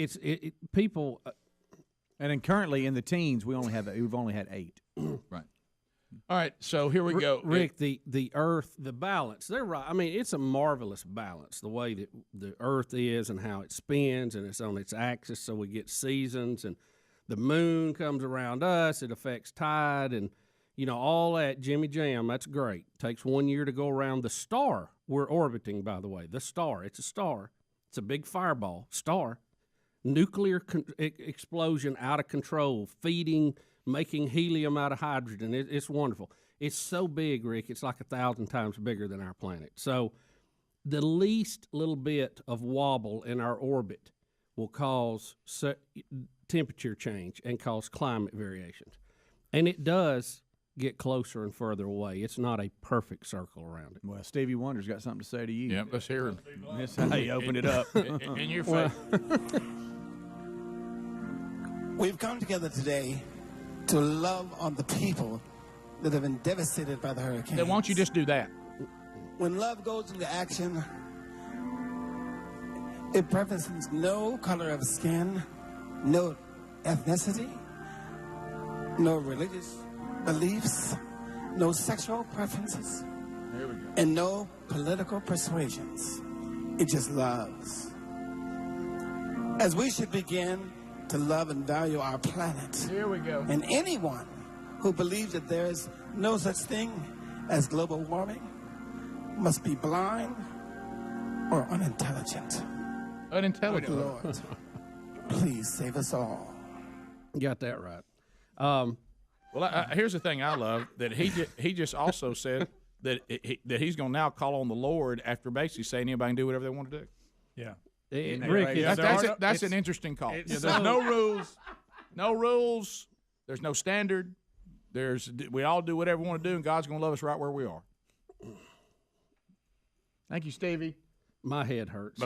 people, and then currently in the teens, we've only had 8. Right. All right, so here we go. Rick, the Earth, the balance, they're right. I mean, it's a marvelous balance, the way that the Earth is and how it spins, and it's on its axis, so we get seasons, and the moon comes around us, it affects tide, and, all that, Jimmy Jam, that's great. Takes 1 year to go around the star we're orbiting, by the way. The star, it's a star. It's a big fireball, star. Nuclear explosion out of control, making helium out of hydrogen. It's wonderful. It's so big, Rick, it's like 1,000 times bigger than our planet. So the least little bit of wobble in our orbit will cause temperature change and cause climate variations. And it does get closer and further away. It's not a perfect circle around it. Well, Stevie Wonder's got something to say to you. Yep, let's hear it. That's how you opened it up. In your face. We've come together today to love on the people that have been devastated by the hurricane. Then why don't you just do that? When love goes into action, it preferences no color of skin, no ethnicity, no religious beliefs, no sexual preferences, and no political persuasions. It just loves. As we should begin to love and value our planet. Here we go. And anyone who believes that there is no such thing as global warming must be blind or unintelligent. Unintelligent. Lord, please save us all. You got that right. Well, here's the thing I love, that he just also said that he's going to now call on the Lord after basically saying anybody can do whatever they want to do. Yeah. Rick, that's an interesting call. There's no rules. There's no standard. We all do whatever we want to do, and God's going to love us right where we are. Thank you, Stevie. My head hurts.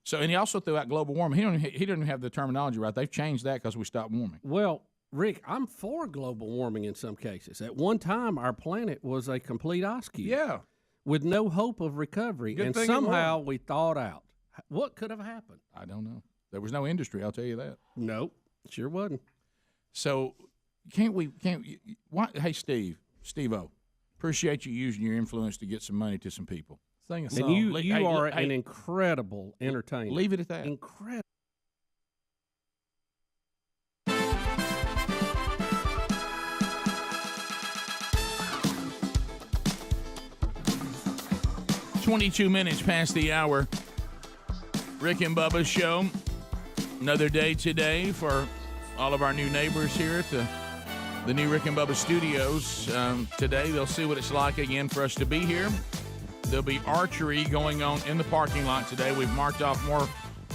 So, and he also threw out global warming. He didn't have the terminology right. They've changed that because we stopped warming. Well, Rick, I'm for global warming in some cases. At one time, our planet was a complete ice cube. Yeah. With no hope of recovery, and somehow we thawed out. What could have happened? I don't know. There was no industry, I'll tell you that. Nope, sure wasn't. So, hey, Steve-O, appreciate you using your influence to get some money to some people. Sing a And song. you are an incredible entertainer. Leave it at that. Incredible. $22 minutes past the hour. Rick and Bubba's show. Another day today for all of our new neighbors here at the new Rick and Bubba studios. Today they'll see what it's like again for us to be here. There'll be archery going on in the parking lot today. We've marked off more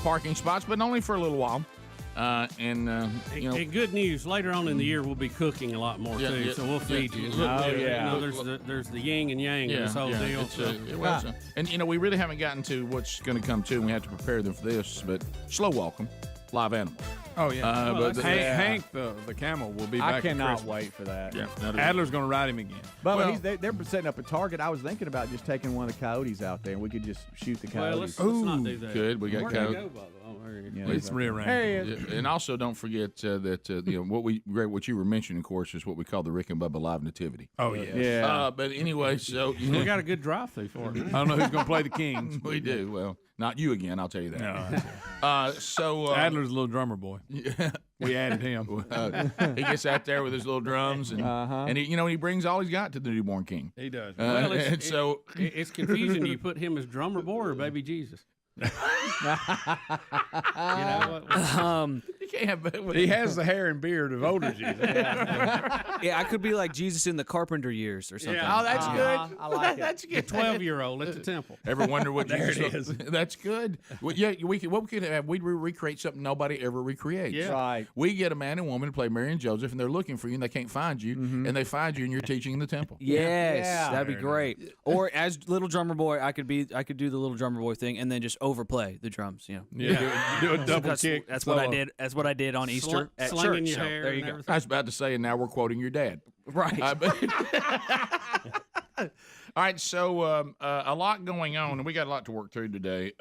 parking spots, but only for a little while. And good news, later on in the year we'll be cooking a lot more too, so we'll feed you. There's the yin and yang in this whole deal. And we really haven't gotten to what's going to come to, and we have to prepare them for this, but slow welcome, live animal. Oh, yeah. Hank, the camel, will be back. I cannot wait for that. Yeah, Adler's going to ride him again. But they're setting up a target. I was thinking about just taking one of the coyotes out there, and we could just shoot the coyotes. Well, let's not do that. Good. We got coyotes. It's rearranged. And also, don't forget that what you were mentioning, of course, is what we call the Rick and Bubba Live Nativity. Oh yeah. But anyway, so we got a good drive-through for it. I don't know who's going to play the Kings. We do. Well, not you again. I'll tell you that. So Adler's a little drummer boy. We added him. He gets out there with his little drums, and he brings all he's got to the newborn King. He does. Well, it's confusing. Do you put him as drummer boy or baby Jesus? You can't have. He has the hair and beard of older Jesus. Yeah, I could be like Jesus in the carpenter years or something. Yeah. Oh, that's good. I like it. That's good. The 12-year-old at the temple. Ever wonder what There Jesus it is. That's good. Well, yeah, what we could have, we'd recreate something nobody ever recreates. Yeah. Right. We get a man and woman to play Mary and Joseph, and they're looking for you, and they can't find you, and they find you, and you're teaching in the temple. Yes, Yeah. that'd be great. Or as little drummer boy, I could do the little drummer boy thing, and then just overplay the drums. Yeah. Do a double that's, kick. That's what I did. That's what I did on Easter at slinging church. your hair There you and go. everything. I was about to say, and now we're quoting your dad. Right. All right, so a lot going on, and we got a lot to work through today.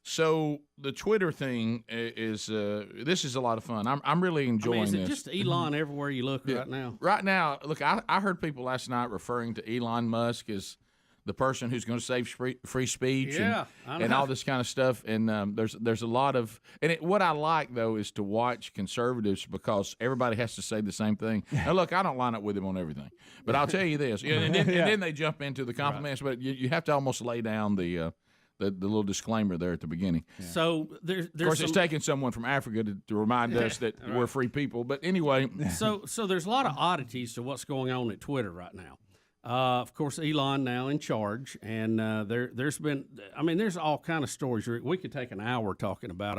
So the Twitter thing is this is a lot of fun. I'm really enjoying is it this. just Elon everywhere you look right now? Right now, look, I heard people last night referring to Elon Musk as the person who's going to save free speech and all this kind of stuff. And there's a lot of what I like though is to watch conservatives because everybody has to say the same thing. Now look, I don't line up with him on everything, but I'll tell you this, and then they jump into the compliments. Right. But you have to almost lay down the little disclaimer there at the beginning. Yeah. So there's of course, it's taking someone from Africa to remind us that we're free people. But anyway, so there's a lot of oddities to what's going on at Twitter right now. Of course, Elon now in charge, and there's all kind of stories. We could take an hour talking about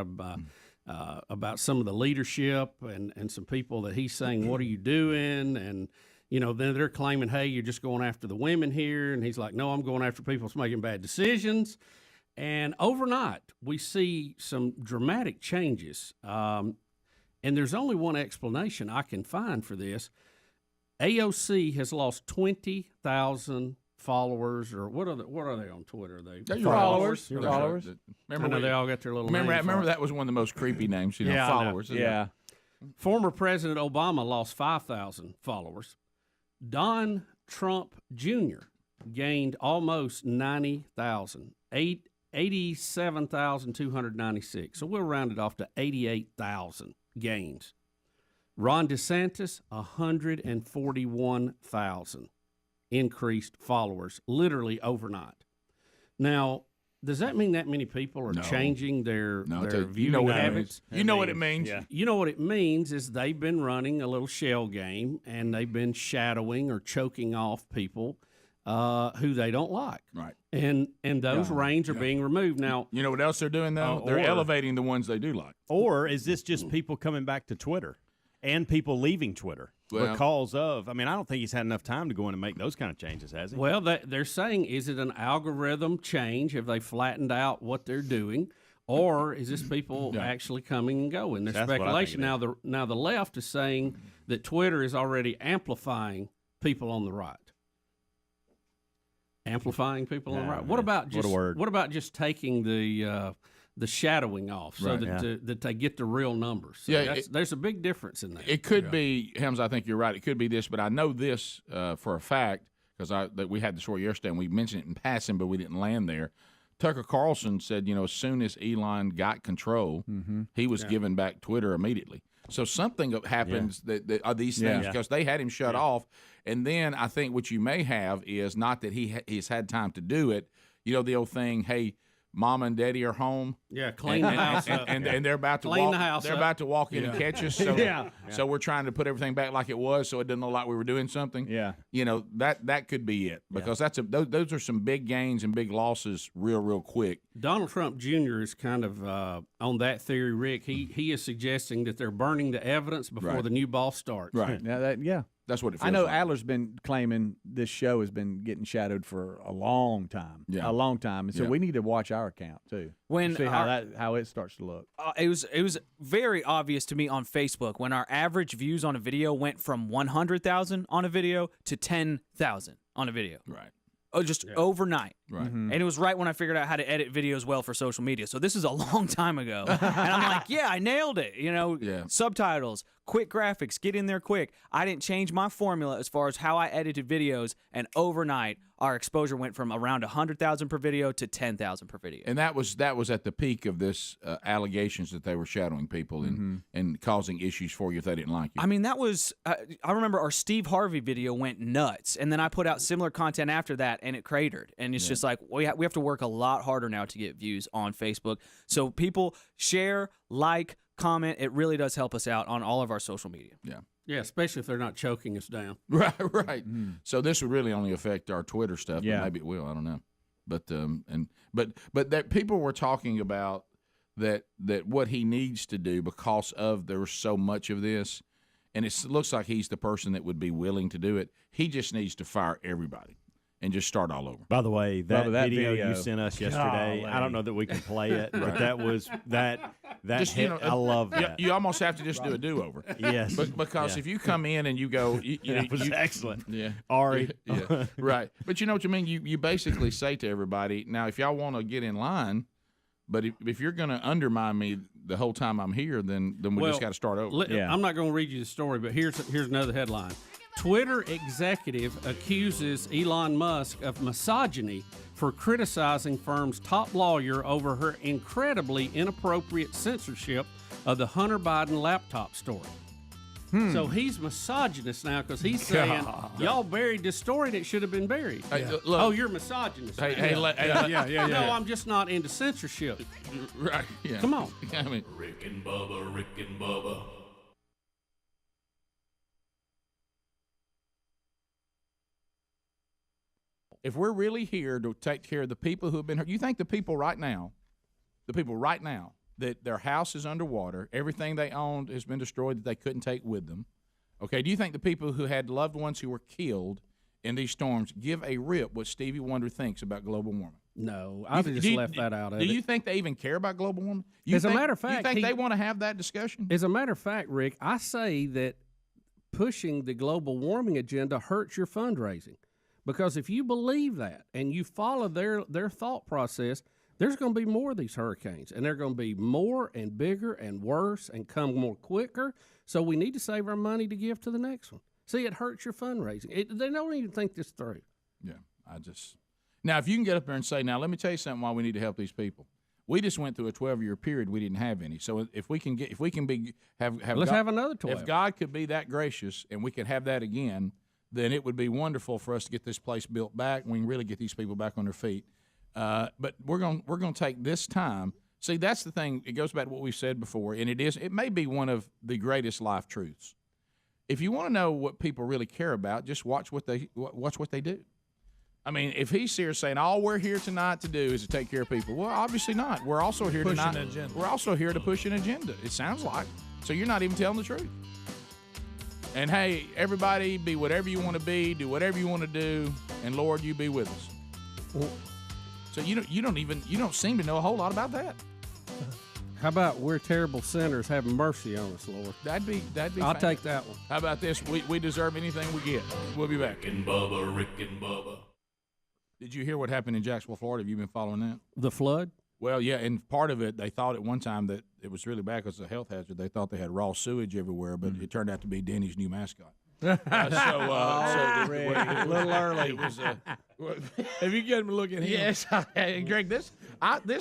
some of the leadership and some people that he's saying, "What are you doing?" And then they're claiming, "Hey, you're just going after the women here," and he's like, "No, I'm going after people that's making bad decisions." And overnight, we see some dramatic changes, and there's only one explanation I can find for this. AOC has lost 20,000 followers, or what are they on Twitter? They're your followers. Your followers. Remember they all got their little names. Remember that was one of the most creepy names. Followers. Yeah. Former President Obama lost 5,000 followers. Don Trump Jr. gained almost 90,000, 87,296. So we'll round it off to 88,000 gains. Ron DeSantis, 141,000 increased followers, literally overnight. Now, does that mean that many people are changing their viewing habits? You know what it means. Yeah. You know what it means is they've been running a little shell game, and they've been shadowing or choking off people who they don't like. Right. And those reins are being removed. Now, you know what else they're doing, though? They're elevating the ones they do like. Or is this just people coming back to Twitter? And people leaving Twitter because of, I don't think he's had enough time to go in and make those kind of changes, has he? Well, they're saying, is it an algorithm change? Have they flattened out what they're doing? Or is this people actually coming and going? There's speculation. Now the left is saying that Twitter is already amplifying people on the right. Amplifying people on the right. What about just taking the shadowing off so that they get the real numbers? So there's a big difference in that. It could be, Helms, I think you're right. It could be this, but I know this for a fact because that we had the story yesterday and we mentioned it in passing, but we didn't land there. Tucker Carlson said, as soon as Elon got control, he was giving back Twitter immediately. So something happens that are these things because they had him shut off. And then I think what you may have is not that he's had time to do it. The old thing, hey, Mama and Daddy are home. Yeah, clean the house up. And they're about to walk. They're about to walk in and catch us. So, so we're trying to put everything back like it was, so it doesn't look like we were doing something. Yeah, that could be it because those are some big gains and big losses real quick. Donald Trump Jr. is kind of on that theory, Rick. He is suggesting that they're burning the evidence before the new boss starts. Right. That's what it feels I know like. Adler's been claiming this show has been getting shadowed for a long time. Yeah. A long time. And so we need to watch our account too. See how it starts to look. It was very obvious to me on Facebook when our average views on a video went from 100,000 on a video to 10,000 on a video. Right. just overnight. Right. And it was right when I figured out how to edit videos well for social media. So this is a long time ago. And I'm like, yeah, I nailed it. Subtitles, quick graphics, get in there quick. I didn't change my formula as far as how I edited videos, and overnight our exposure went from around 100,000 per video to 10,000 per video. And that was at the peak of this allegations that they were shadowing people and causing issues for you if they didn't like you. I mean, that was I remember our Steve Harvey video went nuts, and then I put out similar content after that, and it cratered. And it's just like we have to work a lot harder now to get views on Facebook. So people share, like, comment. It really does help us out on all of our social media. Yeah, especially if they're not choking us down. Right. So this would really only affect our Twitter stuff. Yeah. But maybe it will. I don't know. But that people were talking about that what he needs to do because of there was so much of this, and it looks like he's the person that would be willing to do it. He just needs to fire everybody and just start all over. By the way, that video you video sent us yesterday, I don't know that we can play it, but Right. that was that Just, hit, I love that. You almost have to just do a do-over. Yes. Because Yeah. if you come in and you go, That was excellent. Yeah. Ari. Yeah. Right. But you know what you mean? You basically say to everybody, now, if y'all want to get in line, but if you're going to undermine me the whole time I'm here, then we just got to start over. I'm not going to read you the story, but here's another headline. Twitter executive accuses Elon Musk of misogyny for criticizing firm's top lawyer over her incredibly inappropriate censorship of the Hunter Biden laptop story. So he's misogynist now because he's saying, y'all buried this story and it should have been buried. Hey, look. Oh, you're misogynist. No, I'm just not into censorship. Right. Yeah. Come on. I mean, Rick and Bubba. if we're really here to take care of the people who have been hurt, you think the people right now that their house is underwater, everything they owned has been destroyed that they couldn't take with them, okay, do you think the people who had loved ones who were killed in these storms give a rip what Stevie Wonder thinks about global warming? No, I've just left that out of it. Do you think they even care about global warming? As a matter of fact, you think they want to have that discussion? As a matter of fact, Rick, I say that pushing the global warming agenda hurts your fundraising. Because if you believe that and you follow their thought process, there's going to be more of these hurricanes, and they're going to be more and bigger and worse and come more quicker. So we need to save our money to give to the next one. See, it hurts your fundraising. They don't even think this through. Yeah, now if you can get up there and say, now let me tell you something why we need to help these people. We just went through a 12-year period we didn't have any. So if we can have let's have another 12. If God could be that gracious and we could have that again, then it would be wonderful for us to get this place built back and we can really get these people back on their feet. But we're going to take this time. See, that's the thing. It goes back to what we've said before, and it may be one of the greatest life truths. If you want to know what people really care about, just watch what they do. I mean, if he's here saying all we're here tonight to do is to take care of people, well, obviously not. We're also here Push tonight. an agenda. We're also here to push an agenda. It sounds like. So you're not even telling the truth. And hey, everybody, be whatever you want to be, do whatever you want to do, and Lord, you be with us. So you don't seem to know a whole lot about that. How about we're terrible sinners, have mercy on us, Lord? That'd be. I'll take that one. How about this? We deserve anything we get. We'll be back. Rick and Bubba. Did you hear what happened in Jacksonville, Florida? Have you been following that? The flood? Well, yeah, and part of it, they thought at one time that it was really bad because of a health hazard. They thought they had raw sewage everywhere, but it turned out to be Denny's new mascot. A little early. It was, Have you given him a look at him? yes, Greg. This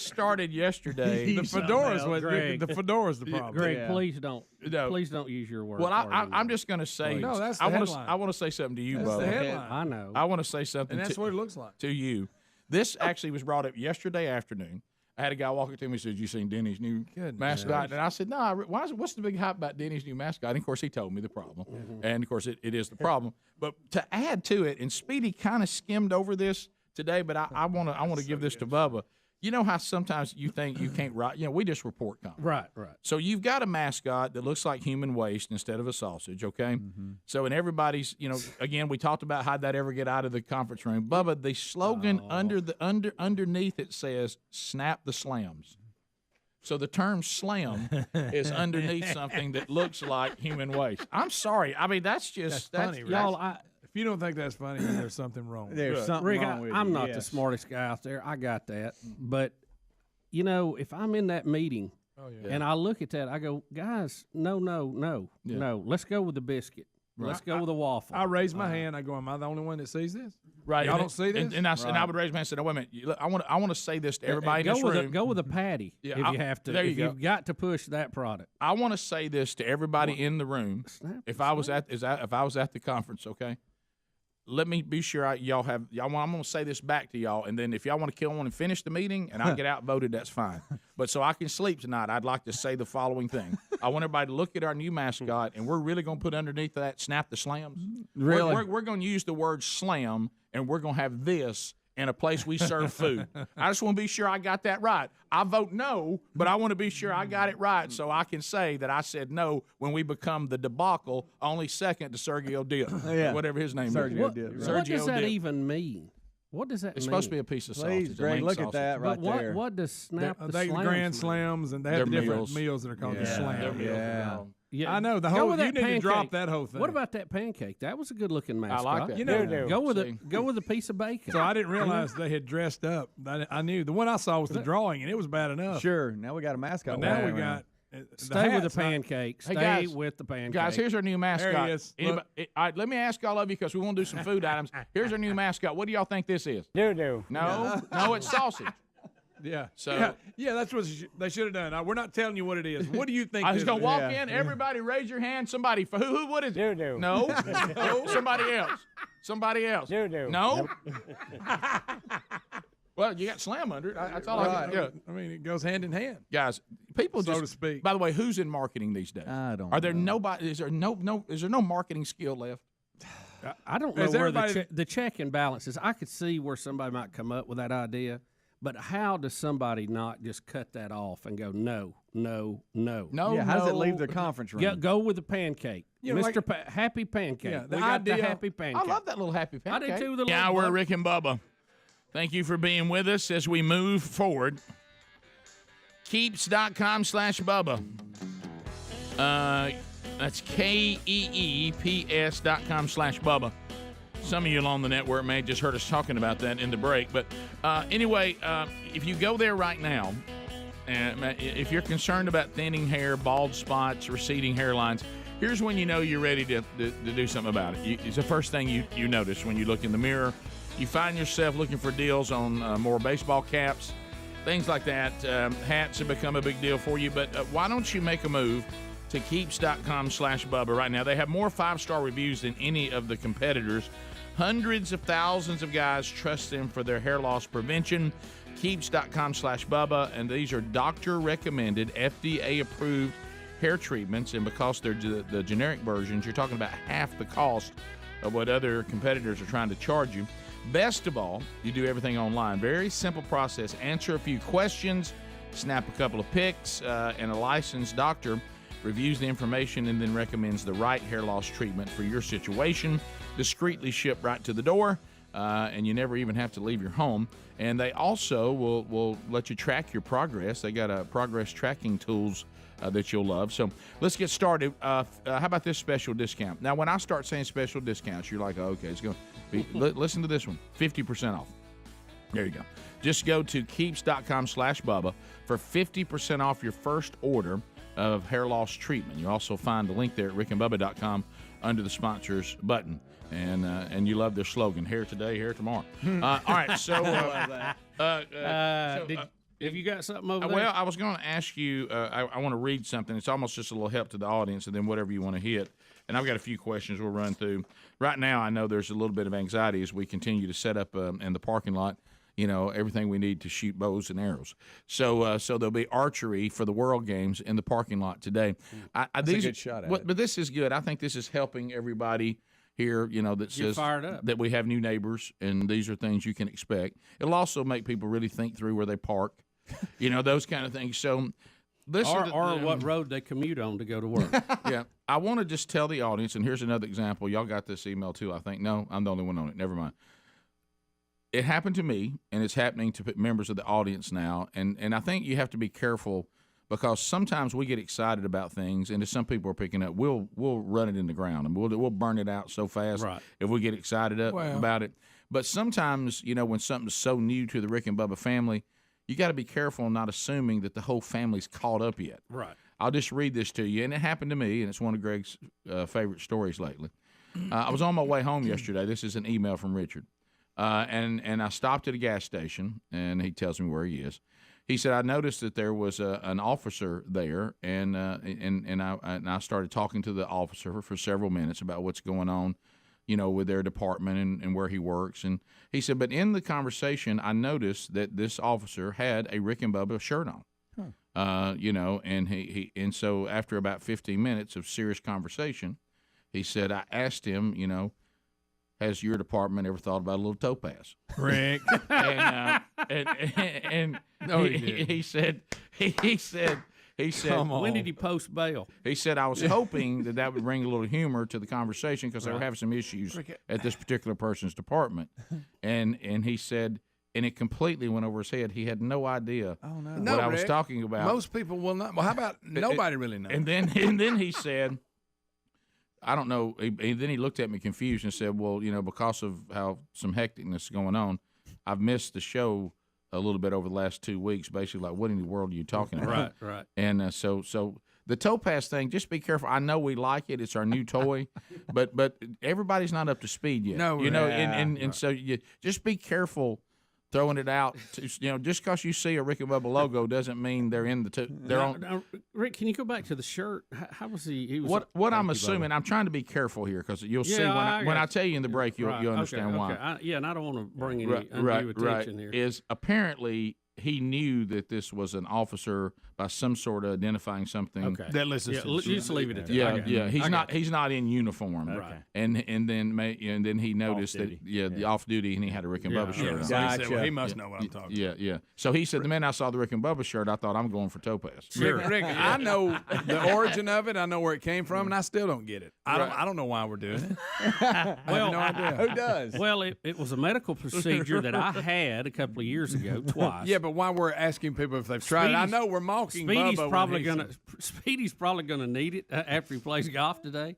started yesterday. The fedora's the problem. Greg, Yeah. please don't use your words. Well, I'm just going to say. No, that's the I headline. want to say something to you, That's Bubba. the headline. I know. I want to say something. And that's what it looks like. To you. This actually was brought up yesterday afternoon. I had a guy walking to me and said, "You seen Denny's new mascot?" And I said, "No. What's the big hype about Denny's new mascot?" And of course, he told me the problem, and of course, it is the problem. But to add to it, and Speedy kind of skimmed over this today, but I want to give this to Bubba. You know how sometimes you think you can't write. We just report comments. Right. So you've got a mascot that looks like human waste instead of a sausage, okay? So and everybody's, again, we talked about how'd that ever get out of the conference room. Bubba, the slogan underneath it says "Snap the slams." So the term "slam" is underneath something that looks like human waste. I'm sorry. I mean, that's funny, y'all. If you don't think that's funny, then there's something wrong. There's something Rick, wrong with I'm you. not the smartest guy out there. I got that. But, if I'm in that meeting and I look at that, I go, guys, no. Let's go with the biscuit. Let's go with the waffle. I raise my hand. I go, am I the only one that sees this? Right. Y'all don't see this? And I would raise my hand and say, no, wait a minute. Look, I want to say this to everybody in this room. Go with a patty if you have to. There you if go. You've got to push that product. I want to say this to everybody in the room. If I was at the conference, okay? Let me be sure I'm going to say this back to y'all, and then if y'all want to kill one and finish the meeting and I get outvoted, that's fine. But so I can sleep tonight, I'd like to say the following thing. I want everybody to look at our new mascot, and we're really going to put underneath that snap the slams. Really? We're going to use the word slam, and we're going to have this in a place we serve food. I just want to be sure I got that right. I vote no, but I want to be sure I got it right so I can say that I said no when we become the debacle, only second to Sergio Dip, whatever his name is. What does that even mean? What does that mean? It's supposed to be a piece of sausage. Greg, look at that But there. what does snap the They slams grand mean? slams, and they have different meals that are called the slam. Yeah. I know the Go whole. with You that need to drop pancake. that whole thing. What about that pancake? That was a good looking mascot. like that. You know, Go with a piece of bacon. So I didn't realize they had dressed up. I knew the one I saw was the drawing, and it was bad enough. Sure. Now we got a mascot. But now we walking around. got. Stay with the pancake. Hey, Stay guys, with the pancake. Guys, here's our new mascot. There he is. All right, let me ask all of you because we want to do some food items. Here's our new mascot. What do y'all think this is? Doo-doo. No, it's sausage. Yeah. So yeah, that's what they should have done. We're not telling you what it is. What do you think? I was this gonna is? walk in. Everybody, raise your hand. Somebody for who? What is it? Doo-doo. No. No. Somebody else. Somebody else. Doo-doo. No. Well, you got slam under it. That's all I can. Yeah. I mean, it goes hand in hand, Guys, people so just. to speak. By the way, who's in marketing these days? I don't. Are there know. nobody? Is there no marketing skill left? I don't know Is where everybody- the check and balance is. I could see where somebody might come up with that idea, but how does somebody not just cut that off and go no? No. Yeah, how does it leave the conference room? Yeah, go with the pancake, You know, Mr. Happy Pancake. Yeah, the we got the idea- Happy Pancake. I love that little happy pancake. I do too. With the Yeah, little we're bun. Rick and Bubba. Thank you for being with us as we move forward. Keeps.com/Bubba. That's KEEPS.com/Bubba. Some of you along the network may have just heard us talking about that in the break. But anyway, if you go there right now, if you're concerned about thinning hair, bald spots, receding hairlines, here's when you know you're ready to do something about it. It's the first thing you notice when you look in the mirror. You find yourself looking for deals on more baseball caps, things like that. Hats have become a big deal for you, but why don't you make a move to Keeps.com/Bubba right now? They have more 5-star reviews than any of the competitors. Hundreds of thousands of guys trust them for their hair loss prevention. Keeps.com/Bubba, and these are doctor-recommended, FDA-approved hair treatments, and because they're the generic versions, you're talking about half the cost of what other competitors are trying to charge you. Best of all, you do everything online. Very simple process. Answer a few questions, snap a couple of pics, and a licensed doctor reviews the information and then recommends the right hair loss treatment for your situation. Discreetly shipped right to the door, and you never even have to leave your home. And they also will let you track your progress. They got progress tracking tools that you'll love. So let's get started. How about this special discount? Now, when I start saying special discounts, you're like, oh, okay, it's going to be. Listen to this one, 50% off. There you go. Just go to Keeps.com/Bubba for 50% off your first order of hair loss treatment. You also find the link there at rickandbubba.com under the sponsors button. And you love their slogan, hair today, hair tomorrow. All right, so have you got something over there? Well, I was going to ask you, I want to read something. It's almost just a little help to the audience, and then whatever you want to hit. And I've got a few questions we'll run through. Right now, I know there's a little bit of anxiety as we continue to set up in the parking lot, everything we need to shoot bows and arrows. So there'll be archery for the World Games in the parking lot today. That's a good shot at it. But this is good. I think this is helping everybody here, that says fired up. that we have new neighbors, and these are things you can expect. It'll also make people really think through where they park, those kind of things. So listen or what road they commute on to go to work. Yeah. I want to just tell the audience, and here's another example. Y'all got this email too, I think. No, I'm the only one on it. Never mind. It happened to me, and it's happening to members of the audience now, and I think you have to be careful because sometimes we get excited about things, and if some people are picking up, we'll run it in the ground and we'll burn it out so fast if we get excited about it. But sometimes, when something's so new to the Rick and Bubba family, you got to be careful not assuming that the whole family's caught up yet. Right. I'll just read this to you, and it happened to me, and it's one of Greg's favorite stories lately. I was on my way home yesterday. This is an email from Richard, and I stopped at a gas station, and he tells me where he is. He said, I noticed that there was an officer there, and I started talking to the officer for several minutes about what's going on, with their department and where he works. And he said, but in the conversation, I noticed that this officer had a Rick and Bubba shirt on. And so after about 15 minutes of serious conversation, he said, I asked him, has your department ever thought about a little topaz? Rick. and no, he said, when did he post bail? He said, I was hoping that would bring a little humor to the conversation because they were having some issues at this particular person's department. And he said, and it completely went over his head. He had no idea what I was talking about. Most people will not. Well, how about nobody really knows? And then he said, I don't know. Then he looked at me confused and said, well, because of how some hecticness is going on, I've missed the show a little bit over the last 2 weeks. Basically, like, what in the world are you talking about? Right. And so the topaz thing, just be careful. I know we like it; it's our new toy, but everybody's not up to speed yet. No, so you just be careful throwing it out. Just because you see a Rick and Bubba logo doesn't mean they're in the Rick, can you go back to the shirt? How was he? Was what I'm assuming. I'm trying to be careful here because you'll see when I tell you in the break, you'll understand why. And I don't want to bring any undue attention here. Is apparently he knew that this was an officer by some sort of identifying something. Okay. That listens. Just leave it at that. Yeah. He's not in uniform. Right. And then he noticed the off duty, and he had a Rick and Bubba shirt on. So he said, well, he must know what I'm talking about. Yeah. So he said, the minute I saw the Rick and Bubba shirt, I thought, I'm going for topaz. Sure. Rick, I know the origin of it. I know where it came from, and I still don't get it. I don't know why we're doing it. I have no idea. Who does? Well, it was a medical procedure that I had a couple of years ago, twice. Yeah, but why we're asking people if they've tried it? I know we're mocking Bubba. Speedy's probably gonna need it after he plays golf today.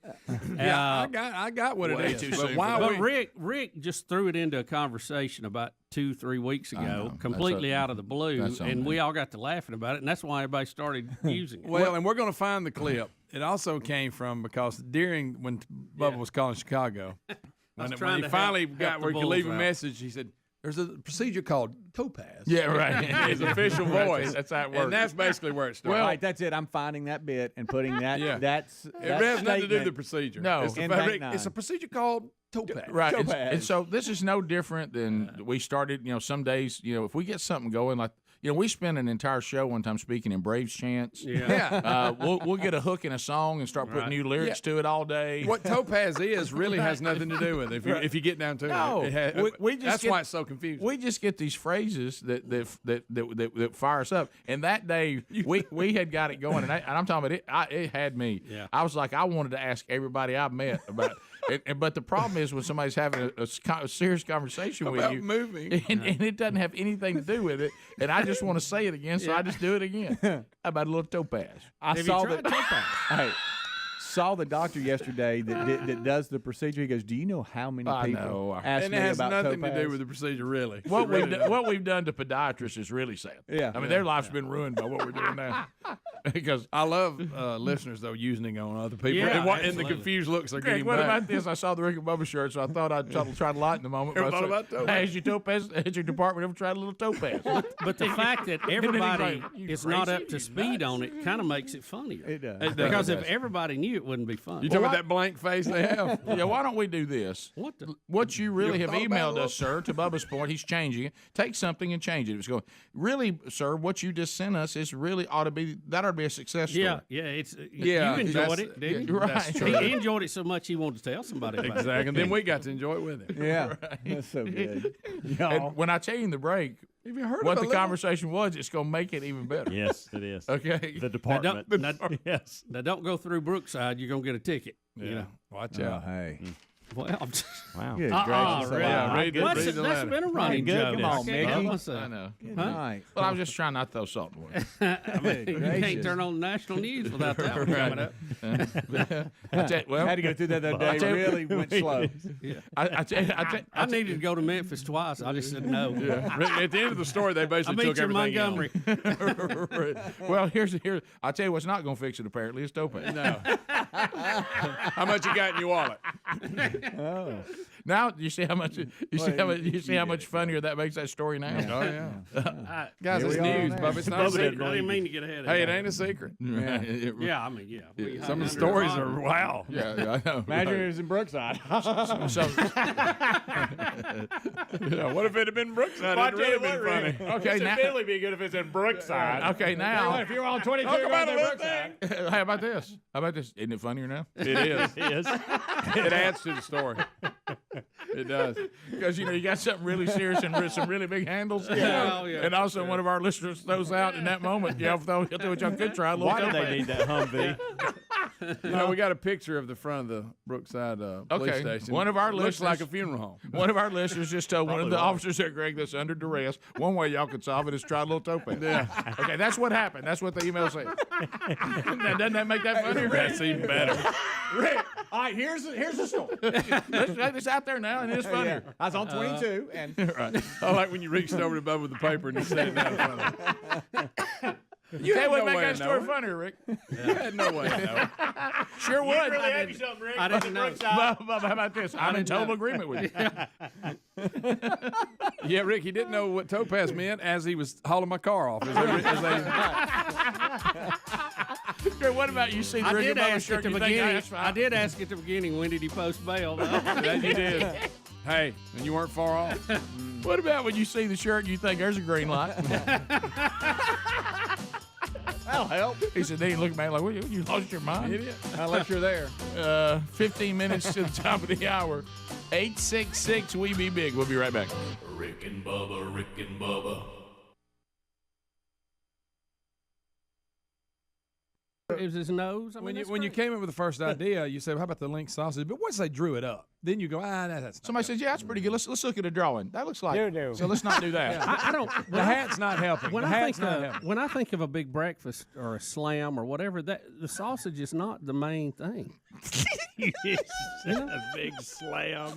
Yeah, I got what it is. But why? But Rick just threw it into a conversation about 2-3 weeks ago, completely out of the blue, and we all got to laughing about it, and that's why everybody started using it. Well, and we're going to find the clip. It also came from because when Bubba was calling Chicago, when he finally got where he could leave a message, he said, there's a procedure called topaz. Yeah, right. His official voice. That's how it works. And that's basically where it started. Well, right, that's it. I'm finding that bit and putting that. Yeah. That it has nothing to do with the procedure. No. It's a procedure called topaz. Right. Topaz. And so this is no different than we started. Some days, if we get something going like. We spent an entire show one time speaking in Braves chants. Yeah. We'll get a hook in a song and start putting new lyrics to it all day. What topaz is really has nothing to do with it. If you get down to it, that's why it's so confusing. We just get these phrases that fire us up. And that day we had got it going, and I'm talking about it. It had me. Yeah. I was like, I wanted to ask everybody I met about. But the problem is when somebody's having a serious conversation about with you, moving, and it doesn't have anything to do with it, and I just want to say it again, so I just do it again. How about a little topaz? I saw the topaz. Hey, saw the doctor yesterday that does the procedure. He goes, "Do you know how many people ask me about topaz?" And it has nothing to do with the procedure, really. What we've done to podiatrists is really sad. Yeah, I mean their life's been ruined by what we're doing now. Because I love listeners though using it on other people and the confused looks they're getting. What back. about this? I saw the Rick and Bubba shirt, so I thought I'd try to lighten the moment. Ever thought about topaz? Has your topaz? Has your department ever tried a little topaz? But the fact that everybody is not up to speed on it kind of makes it funnier. It does. Because if everybody knew, it wouldn't be fun. You talking about that blank face they have? Yeah. Why don't we do this? What you really have emailed us, sir, to Bubba's point, he's changing it. Take something and change it. It's going. Really, sir, what you just sent us is really ought to be a success story. Yeah, it's you enjoyed it, didn't you? Right. He enjoyed it so much he wanted to tell somebody about Exactly. it. And then we got to enjoy it with him. Yeah, Right. that's so good. And when I tell you in the break, have you heard what of the conversation was, it's going to make it even better. Yes, it is. Okay. The department. Yes. Now don't go through Brookside. You're gonna get a ticket. Yeah. You know? Watch out. Hey. Well, I'm just Wow. Good gracious. Really? Yeah, read the That's letter. been a running Good. joke. Come on, Mickey. I know. Good Huh? night. Well, I was just trying not to throw salt in the wound. I mean, you can't turn on the national news without that one coming up. Well, had to go through that the other day. Really went slow. Yeah. I needed to go to Memphis twice. I just said no. Yeah. At the end of the story, they basically took everything Montgomery. Well, here's. I'll tell you what's not going to fix it. Apparently, it's tope. No. How much you got in your wallet? Oh. Now you see how much how much funnier that makes that story now. Yeah. Oh yeah. Guys, Here it's we are news, now. Bubba. It's not a I secret. didn't mean to get ahead of Hey, it. it ain't a secret. Yeah, I mean, yeah. Some of the stories are wow. Yeah, I know. Imagine it was in Brookside. What if it had been Brookside? It'd really been funny. Okay, now really be good if it's in Brookside. Okay, now if you're on 22, talk you're about going a to little Brookside. How about this? Isn't it funnier now? It is. It is. It adds to the story. It does. Because, you got something really serious and some really big handles. Yeah. Yeah. And also one of our listeners throws out in that moment, throw what y'all could try. Why do they need that Humvee? We got a picture of the front of the Brookside police station. One of our looks listeners, like a funeral home. One of our listeners just told one of the officers there, Greg, that's under duress. One way y'all could solve it is try a little tope. Yeah. Okay, that's what happened. That's what the email said. Now, doesn't that make that funnier? That's even better. Rick, all right, here's the story. It's out there now, and it's funnier. I was on 22, and right. I like when you reached over to Bubba with the paper and you said it down in front of him. You had no make way that to story know. Funnier, Rick. You had no way to know. Sure would. really have you something, Rick. I didn't know. Bubba, how about this? I'm in total agreement with you. Yeah, Rick, he didn't know what topaz meant as he was hauling my car off. What about you see the I Rick did and Bubba ask shirt? at the You think, beginning. that's fine? I did ask at the beginning, when did he post bail? That you did. Hey, and you weren't far off. What about when you see the shirt and you think there's a green light? that'll help. He said, they look at me like, what, you lost your mind? Idiot. Unless you're there. 15 minutes to the top of the hour. 866 We Be Big. We'll be right back. Rick and Bubba, Rick and Bubba. It was his nose. I mean, When you came up with the first idea, you said, "How about the link sausage?" But once they drew it up, then you go, that's Somebody says, yeah, that's pretty good. Let's look at a drawing. That looks like. Do. So let's not do that. I don't. the hat's not helping. When the I hat's think not helping. when I think of a big breakfast or a slam or whatever, that the sausage is not the main thing. A big slam.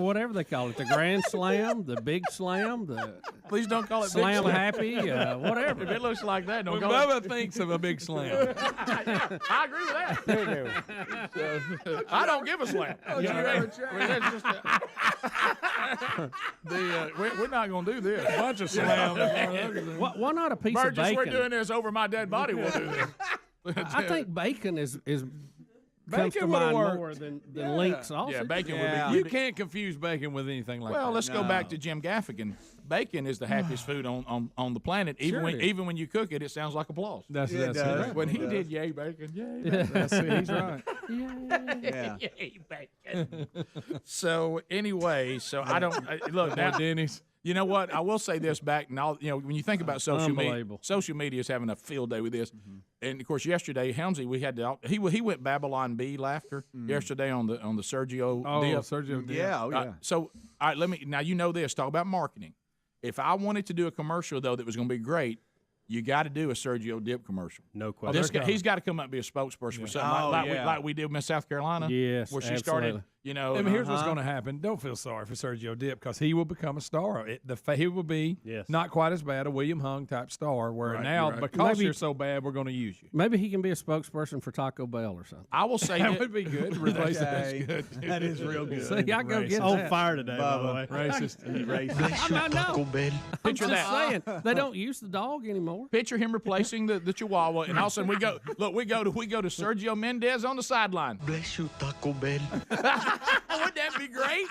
Whatever they call it, the grand slam, the big slam, the Please don't call it slam big happy, whatever. If it looks like that, don't When call Bubba thinks of a big slam, I agree with that. I don't give a slam. We're not going to do this. a bunch of slams. Why not a piece Burgess, of bacon? we're doing this over my dead body. We'll do this. I think bacon is comes Bacon to would've mind worked. more than link sausage. Yeah, bacon Yeah. would be. You can't confuse bacon with anything like that. Well, let's go back to Jim Gaffigan. Bacon is the happiest food on the planet. Sure When you cook it, it sounds like applause. That's Right. When he did yay bacon, yay bacon. That's it. He's right. Yeah. Yay bacon. So anyway, I don't look now. Denny's. You know what? I will say this back now. When you think about Unbelievable. social media is having a field day with this. And of course, yesterday Helmsy, we had he went Babylon Bee laughter yesterday on the Sergio. dip. Sergio dip. Yeah. Oh, yeah. So all right, let me now. You know this. Talk about marketing. If I wanted to do a commercial though that was going to be great, you got to do a Sergio Dip commercial. No question. This guy, he's got to come up and be a spokesperson for something like we did with Miss South Carolina. Yes, where she absolutely. started. I mean, here's what's going to happen. Don't feel sorry for Sergio Dip because he will become a star. He will be not quite as bad a William Hung type star. Where now, because you're so bad, we're going to use you. Maybe he can be a spokesperson for Taco Bell or something. I will say That would be good. Replace that. Good. That is real good. See, I go get On that. fire today, by the way. Racist. I know. Picture I'm that. just saying they don't use the dog anymore. Picture him replacing the Chihuahua, and all of a sudden we go to Sergio Mendez on the sideline. Bless you, Taco Bell. Wouldn't that be great?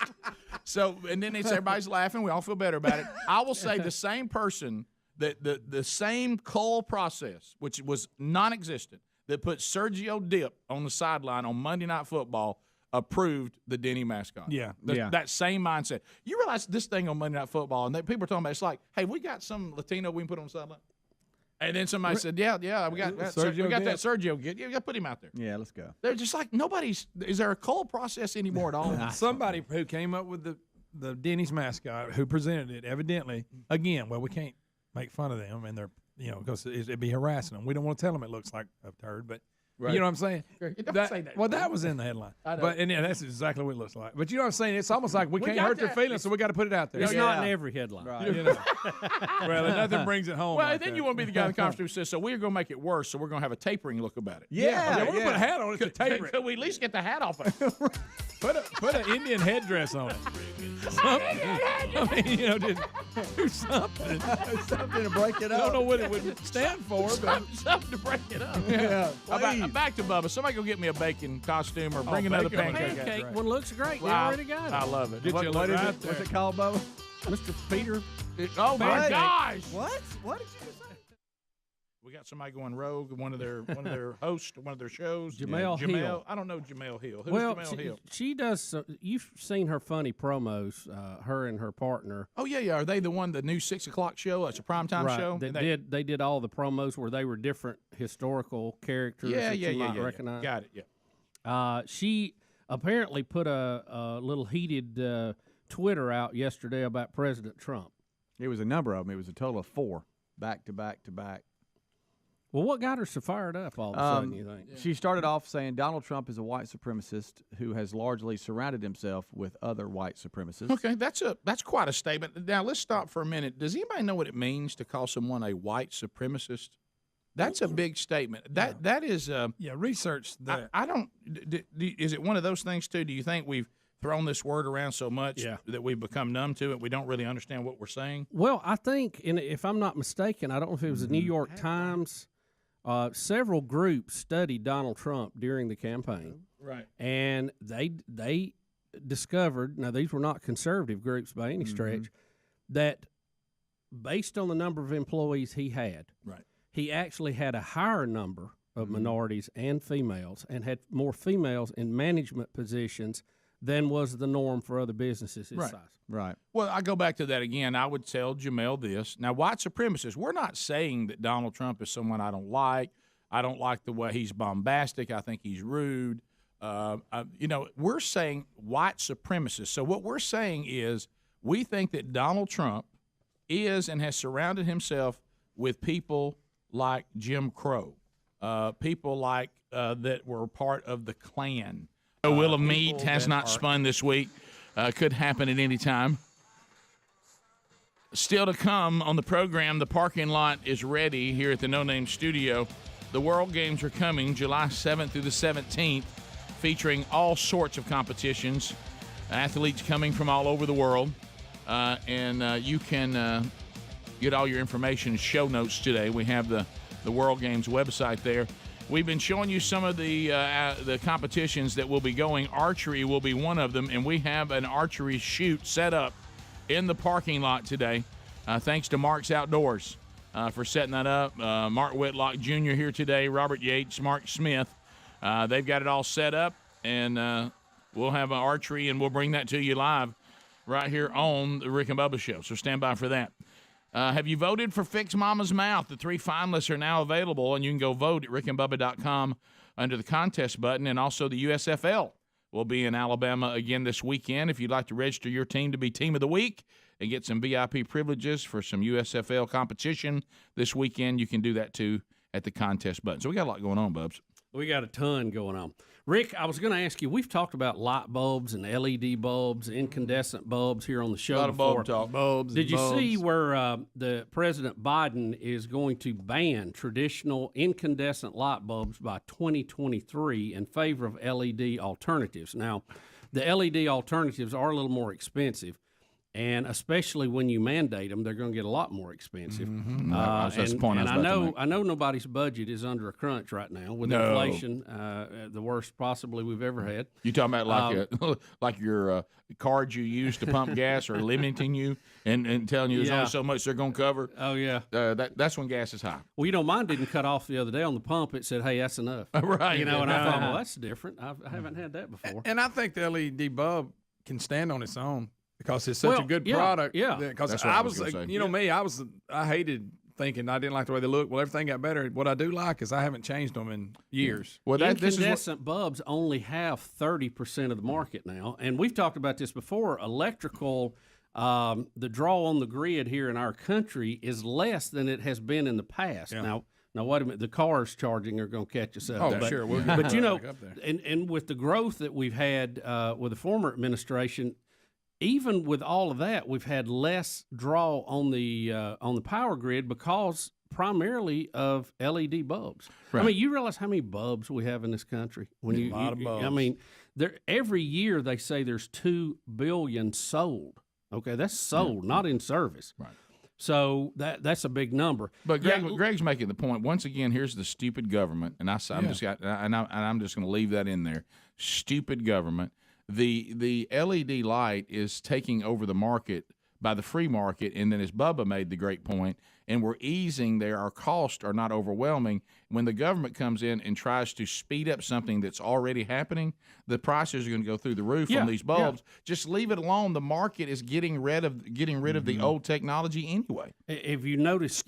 So, and then everybody's laughing. We all feel better about it. I will say the same person that the same cull process, which was non-existent, that put Sergio Dip on the sideline on Monday Night Football, approved the Denny mascot. Yeah. That same mindset. You realize this thing on Monday Night Football, and people are talking about it's like, hey, we got some Latino we can put on the sideline. And then somebody said, "Yeah, we got that. We got that Sergio kid. Yeah, we got to put him out there." Yeah, let's go. They're just like nobody's. Is there a cull process anymore at all? Somebody who came up with the Denny's mascot who presented it, evidently, again, well, we can't make fun of them, and they're because it'd be harassing them. We don't want to tell them it looks like a turd, but. Right. You know what I'm saying? Don't say that. Well, that was in the headline. But that's exactly what it looks like. But you know what I'm saying? It's almost like we can't hurt their feelings, so we got to put it out there. It's not in every headline. Right. Well, nothing brings it home. Well, like then that. you want to be the guy in the conference who says, "So we're going to make it worse. So we're going to have a tapering look about it." Yeah, we're going to put a hat on it to taper it. Could we at least get the hat off of it? Put an Indian headdress on it. I mean, just do something. Something to break it up. I don't know what it would stand for, but something to break it up. Yeah. Back to Bubba. Somebody go get me a bacon costume or bring another pancake. Pancake one looks great. They Wow. already got it. I love it. Get you What is right it? there. What's it called, Bubba? Mr. Peter. Oh my gosh! What? What did you say? We got somebody going rogue. One of their hosts, one of their shows. Jamel Hill. I don't know Jamel Hill. Who's Well, Jamel Hill? she does. You've seen her funny promos. Her and her partner. Oh yeah. Are they the new 6 o'clock show? It's a primetime show. They did all the promos where they were different historical characters. that you might recognize. Got it. Yeah. She apparently put a little heated Twitter out yesterday about President Trump. It was a number of them. It was a total of 4, back to back to back. Well, what got her so fired up all of a sudden, you think? She started off saying Donald Trump is a white supremacist who has largely surrounded himself with other white supremacists. Okay, that's quite a statement. Now let's stop for a minute. Does anybody know what it means to call someone a white supremacist? That's a big statement. That is. Research that. I don't. Is it one of those things too? Do you think we've thrown this word around so much that we've become numb to it? We don't really understand what we're saying. Well, I think, if I'm not mistaken, I don't know if it was the New York Times. Several groups studied Donald Trump during the campaign, right? And they discovered, now these were not conservative groups by any stretch, that based on the number of employees he had, right, he actually had a higher number of minorities and females, and had more females in management positions than was the norm for other businesses his size. Right. Well, I go back to that again. I would tell Jamel this. Now, white supremacists, we're not saying that Donald Trump is someone I don't like. I don't like the way he's bombastic. I think he's rude. We're saying white supremacists. So what we're saying is we think that Donald Trump is and has surrounded himself with people like Jim Crow, people like that were part of the Klan. A Wheel of Meat has not spun this week. Could happen at any time. Still to come on the program, the parking lot is ready here at the No Name Studio. The World Games are coming July 7th through the 17th, featuring all sorts of competitions. Athletes coming from all over the world. And you can get all your information, show notes today. We have the World Games website there. We've been showing you some of the competitions that will be going. Archery will be one of them, and we have an archery shoot set up in the parking lot today. Thanks to Mark's Outdoors for setting that up. Mark Whitlock Jr. here today, Robert Yates, Mark Smith. They've got it all set up, and we'll have an archery, and we'll bring that to you live right here on the Rick and Bubba Show. So stand by for that. Have you voted for Fix Mama's Mouth? The 3 finalists are now available, and you can go vote at rickandbubba.com under the contest button. And also the USFL will be in Alabama again this weekend. If you'd like to register your team to be Team of the Week and get some VIP privileges for some USFL competition this weekend, you can do that too at the contest button. So we got a lot going on, Bubs. We got a ton going on. Rick, I was going to ask you, we've talked about light bulbs and LED bulbs, incandescent bulbs here on the show. A lot of bulb talk. Bulbs. Did you see where the President Biden is going to ban traditional incandescent light bulbs by 2023 in favor of LED alternatives? Now, the LED alternatives are a little more expensive. And especially when you mandate them, they're going to get a lot more expensive. That's the point I was about to make. I know nobody's budget is under a crunch right now with inflation, the worst possibly we've ever had. You talking about like your cards you use to pump gas are limiting you and telling you there's only so much they're going to cover? Oh, yeah. That's when gas is high. Well, mine didn't cut off the other day on the pump. It said, hey, that's enough. Right. And I thought, well, that's different. I haven't had that before. And I think the LED bulb can stand on its own. Because it's such a good product. Yeah. Because I was me, I hated thinking I didn't like the way they look. Well, everything got better. What I do like is I haven't changed them in years. Well, incandescent bulbs only have 30% of the market now, and we've talked about this before. Electrical, the draw on the grid here in our country is less than it has been in the past. Yeah. Now, wait a minute. The cars charging are going to catch us up. Oh, sure. We'll get but you know, back up there. and with the growth that we've had with the former administration, even with all of that, we've had less draw on the power grid because primarily of LED bulbs. Right. I mean, you realize how many bulbs we have in this country? When A lot of bulbs. I mean, every year they say there's 2 billion sold. Okay, that's sold, not in service. Right. So that's a big number. But Greg's making the point. Once again, here's the stupid government, and I'm just going to leave that in there. Stupid government. The LED light is taking over the market by the free market, and then as Bubba made the great point, and we're easing there. Our costs are not overwhelming. When the government comes in and tries to speed up something that's already happening, the prices are going to go through the roof on these bulbs. Just leave it alone. The market is getting rid of the old technology anyway. If you notice,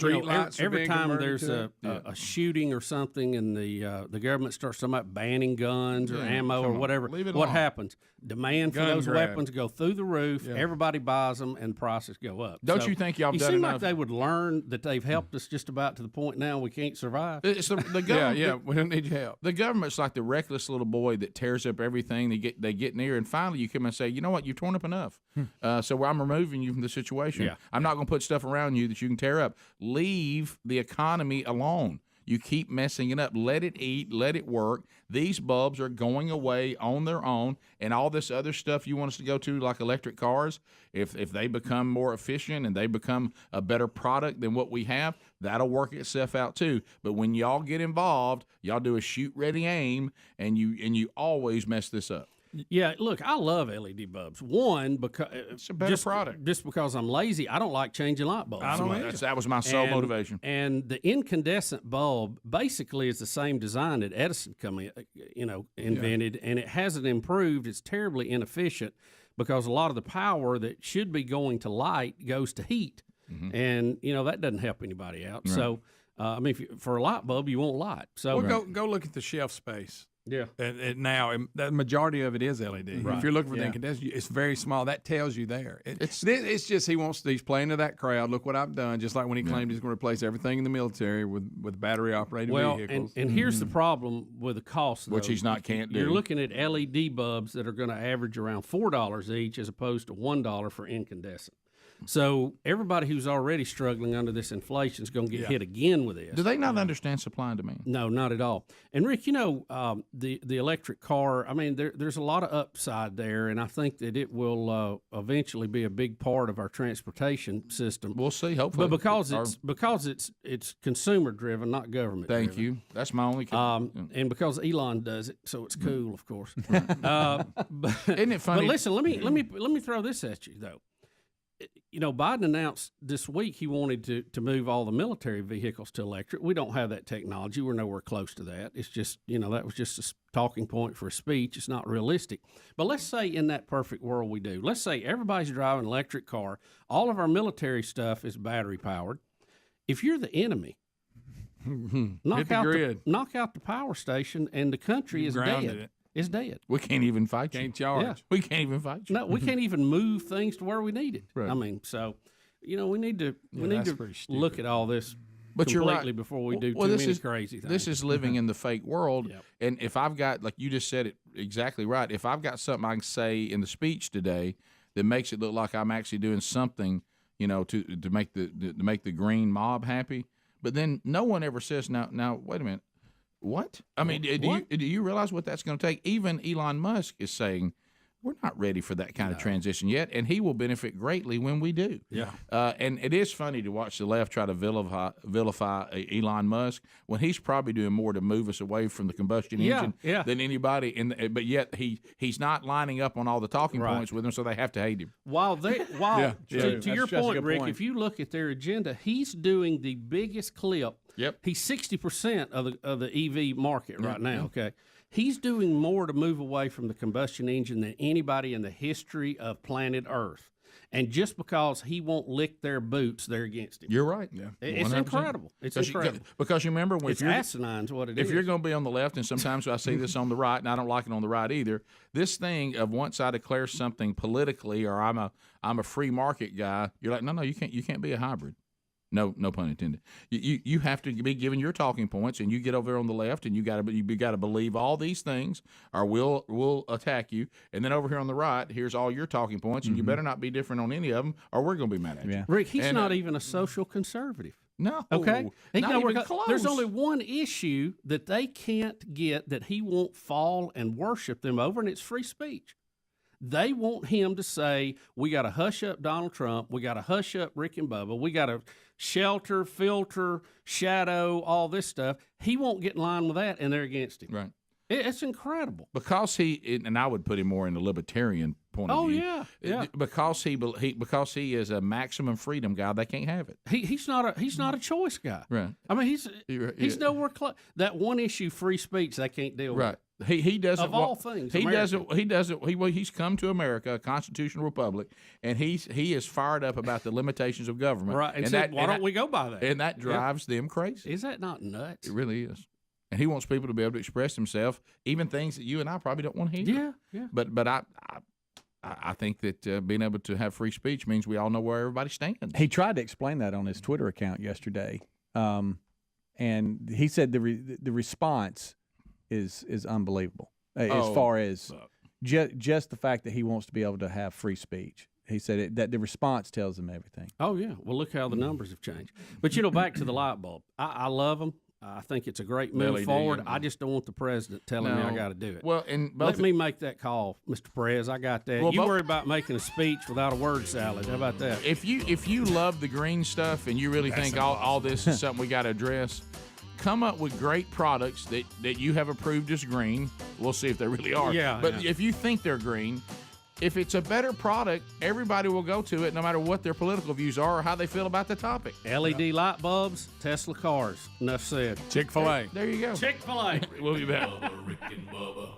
every time there's a shooting or something, and the government starts talking about banning guns or ammo or whatever, what happens? Demand for those weapons go through the roof. Everybody buys them, and prices go up. Don't you think y'all done seem enough? like they would learn that they've helped us just about to the point now we can't survive. It's the government, we don't need your help. The government's like the reckless little boy that tears up everything they get near, and finally you come and say, you know what, you've torn up enough. So I'm removing you from the situation. Yeah. I'm not going to put stuff around you that you can tear up. Leave the economy alone. You keep messing it up. Let it eat. Let it work. These bulbs are going away on their own, and all this other stuff you want us to go to, like electric cars, if they become more efficient and they become a better product than what we have, that'll work itself out too. But when y'all get involved, y'all do a shoot, ready, aim, and you always mess this up. Yeah, look, I love LED bulbs. One, because it's a better product. Just because I'm lazy, I don't like changing light bulbs. I don't either. That was my sole motivation. And the incandescent bulb basically is the same design that Edison invented, and it hasn't improved. It's terribly inefficient because a lot of the power that should be going to light goes to heat, and that doesn't help anybody out. Right. So, I mean, for a light bulb, you want light. So, go look at the shelf space. Yeah. And now the majority of it is LED. Right. If you're looking for the incandescent, it's very small. That tells you there. It's just he's playing to that crowd. Look what I've done. Just like when he claimed he's going to replace everything in the military with battery operated vehicles. And here's the problem with the cost, which can't do. You're looking at LED bulbs that are going to average around $4 each, as opposed to $1 for incandescent. So everybody who's already struggling under this inflation is going to get hit again with this. Do they not understand supply and demand? No, not at all. And Rick, the electric car, I mean, there's a lot of upside there, and I think that it will eventually be a big part of our transportation system. We'll see, hopefully. But because it's consumer driven, not government. Thank you. That's my only. And because Elon does it, so it's cool, of course. Isn't it funny? But listen, let me throw this at you though. Biden announced this week he wanted to move all the military vehicles to electric. We don't have that technology. We're nowhere close to that. It's just, that was just a talking point for a speech. It's not realistic. But let's say in that perfect world we do. Let's say everybody's driving an electric car. All of our military stuff is battery powered. If you're the enemy, knock out the power station and the country is dead. It's dead. We can't even fight you. Can't charge. Yeah. We can't even fight you. No, we can't even move things to where we need it. Right. I mean, so we need to look at all this but completely you're right. before we do too many crazy things. This is living in the fake world. Yep. And if I've got, like you just said it exactly right, if I've got something I can say in the speech today that makes it look like I'm actually doing something, to make the green mob happy, but then no one ever says, now wait a minute. What? I mean, do you realize what that's going to take? Even Elon Musk is saying we're not ready for that kind of transition yet, and he will benefit greatly when we do. Yeah. And it is funny to watch the left try to vilify Elon Musk when he's probably doing more to move us away from the combustion engine than anybody. But yet he's not lining up on all the talking points with him, so they have to hate him. To your point, Rick, if you look at their agenda, he's doing the biggest clip. Yep. He's 60% of the EV market right now. Okay. He's doing more to move away from the combustion engine than anybody in the history of planet Earth. And just because he won't lick their boots, they're against him. You're right. Yeah, It's 100%. incredible. It's incredible. Because you remember when it's asine's what it is. If you're going to be on the left, and sometimes I see this on the right, and I don't like it on the right either. This thing of once I declare something politically, or I'm a free market guy, you're like, no, you can't be a hybrid. No pun intended. You have to be given your talking points, and you get over there on the left, and you got to believe all these things, or we'll attack you. And then over here on the right, here's all your talking points, and you better not be different on any of them, or we're going to be mad at you. Rick, he's not even a social conservative. No. Okay. Not even close. There's only one issue that they can't get that he won't fall and worship them over, and it's free speech. They want him to say, we got to hush up Donald Trump. We got to hush up Rick and Bubba. We got to shelter, filter, shadow, all this stuff. He won't get in line with that, and they're against him. Right. It's incredible. Because and I would put him more in the libertarian point of view. Oh, yeah. Because he is a maximum freedom guy, they can't have it. He's not a choice guy. Right. I mean, he's nowhere close. That one issue, free speech, they can't deal with. Right. He doesn't. Of all things, he America. doesn't. He's come to America, a constitutional republic, and he is fired up about the limitations of government. Right. And said, why don't we go by that? And that drives them crazy. Is that not nuts? It really is. And he wants people to be able to express themselves, even things that you and I probably don't want to hear. Yeah. But I think that being able to have free speech means we all know where everybody stands. He tried to explain that on his Twitter account yesterday, and he said the response is unbelievable as far as just the fact that he wants to be able to have free speech. He said that the response tells him everything. Oh, yeah. Well, look how the numbers have changed. But, back to the light bulb. I love them. I think it's a great move LED, forward. I just don't want the president telling me I got to do it. Well, and let me make that call, Mr. Perez. I got that. Well, you worry about making a speech without a word salad. How about that? If you love the green stuff and you really think all this is something we got to address, come up with great products that you have approved as green. We'll see if they really are. Yeah. But if you think they're green, if it's a better product, everybody will go to it no matter what their political views are or how they feel about the topic. LED light bulbs, Tesla cars. Enough said. Chick-fil-A. There you go. Chick-fil-A. We'll be back. Bubba, Rick and Bubba.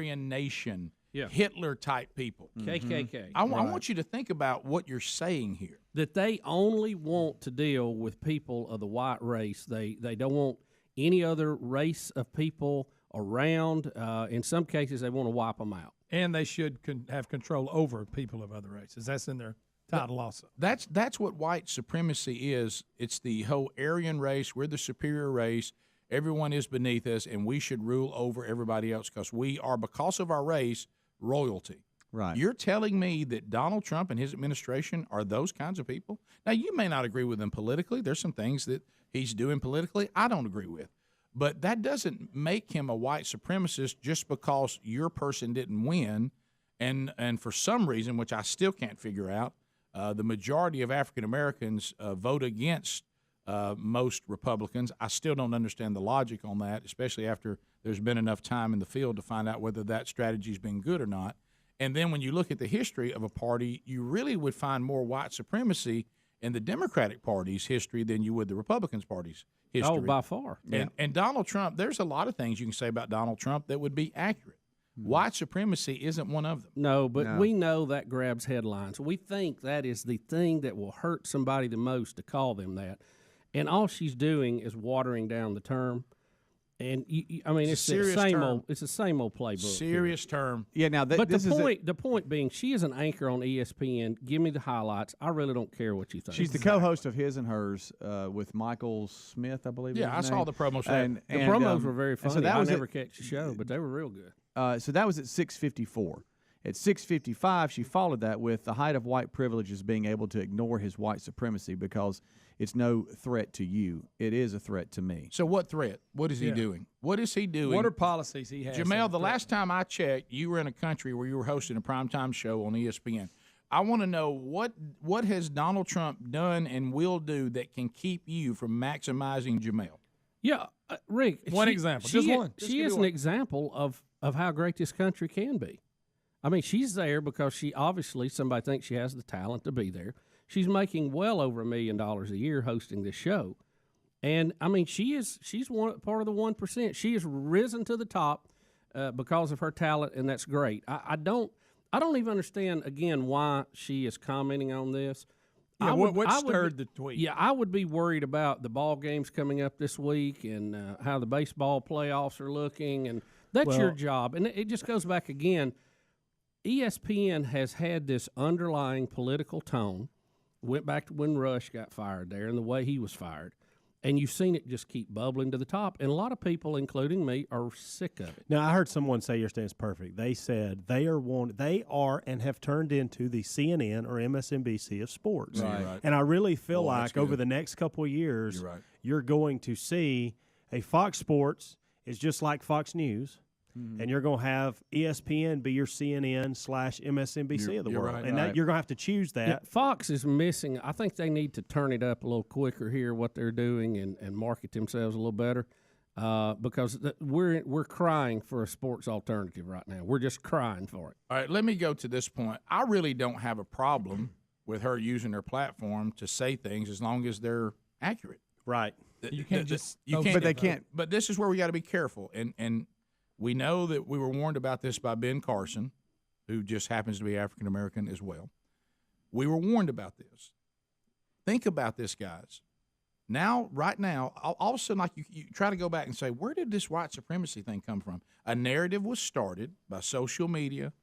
Nation, Yeah. Hitler type people, KKK. I want you to think about what you're saying here. That they only want to deal with people of the white race. They don't want any other race of people around. In some cases, they want to wipe them out. And they should have control over people of other races. That's in their title also. That's what white supremacy is. It's the whole Aryan race. We're the superior race. Everyone is beneath us, and we should rule over everybody else because we are, because of our race, royalty. Right. You're telling me that Donald Trump and his administration are those kinds of people? Now, you may not agree with him politically. There's some things that he's doing politically I don't agree with. But that doesn't make him a white supremacist just because your person didn't win. And for some reason, which I still can't figure out, the majority of African Americans vote against most Republicans. I still don't understand the logic on that, especially after there's been enough time in the field to find out whether that strategy's been good or not. And then when you look at the history of a party, you really would find more white supremacy in the Democratic Party's history than you would the Republicans Party's history. Oh, by far. And Donald Trump, there's a lot of things you can say about Donald Trump that would be accurate. White supremacy isn't one of them. No, but we know that grabs headlines. We think that is the thing that will hurt somebody the most to call them that. And all she's doing is watering down the term. And it's the same old. It's the same old playbook. Serious term. Yeah. Now, but the point being, she is an anchor on ESPN. Give me the highlights. I really don't care what you think. She's the co-host of His and Hers with Michael Smith, I believe. Yeah, I saw the promos. The promos were very funny. So that was I never catch the show, but they were real good. So that was at 6:54. At 6:55, she followed that with the height of white privilege is being able to ignore his white supremacy because it's no threat to you. It is a threat to me. So what threat? What is he doing? What is he doing? What are policies he has? Jamel, the last time I checked, you were in a country where you were hosting a primetime show on ESPN. I want to know what has Donald Trump done and will do that can keep you from maximizing Jamel? Yeah, Rick, One example, just one. Just She give is me an one. example of how great this country can be. I mean, she's there because she obviously somebody thinks she has the talent to be there. She's making well over $1 million a year hosting this show, and I mean, she's part of the 1%. She has risen to the top because of her talent, and that's great. I don't even understand again why she is commenting on this. Yeah, what stirred the tweet? Yeah, I would be worried about the ball games coming up this week and how the baseball playoffs are looking, and that's your job. And it just goes back again. ESPN has had this underlying political tone. Went back to when Rush got fired there and the way he was fired. And you've seen it just keep bubbling to the top. And a lot of people, including me, are sick of it. Now, I heard someone say yesterday it's perfect. They said they are and have turned into the CNN or MSNBC of sports. Right. And I really feel like over the next couple of years, you're going to see a Fox Sports is just like Fox News. And you're going to have ESPN be your CNN/MSNBC of the world. Right, and that you're going to have to choose that. Yeah, Fox is missing. I think they need to turn it up a little quicker here, what they're doing, and market themselves a little better because we're crying for a sports alternative right now. We're just crying for it. All right, let me go to this point. I really don't have a problem with her using her platform to say things as long as they're accurate. Right. You can't just – But they can't. But this is where we got to be careful. And we know that we were warned about this by Ben Carson, who just happens to be African-American as well. We were warned about this. Think about this, guys. Right now, all of a sudden, like you try to go back and say, where did this white supremacy thing come from? A narrative was started by social media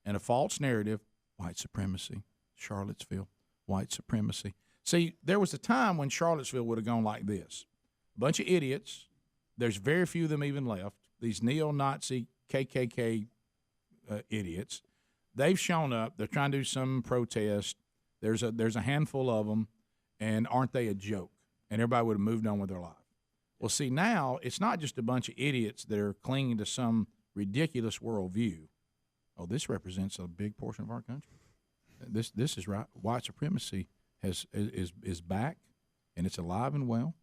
and a false narrative, white supremacy, Charlottesville, white supremacy. See, there was a time when Charlottesville would have gone like this. A bunch of idiots. There's very few of them even left. These neo-Nazi KKK idiots, they've shown up. They're trying to do some protest. There's a handful of them, and aren't they a joke? And everybody would have moved on with their life. Well, see, now it's not just a bunch of idiots that are clinging to some ridiculous worldview. Oh, this represents a big portion of our country. This is right. White supremacy is back, and it's alive and well.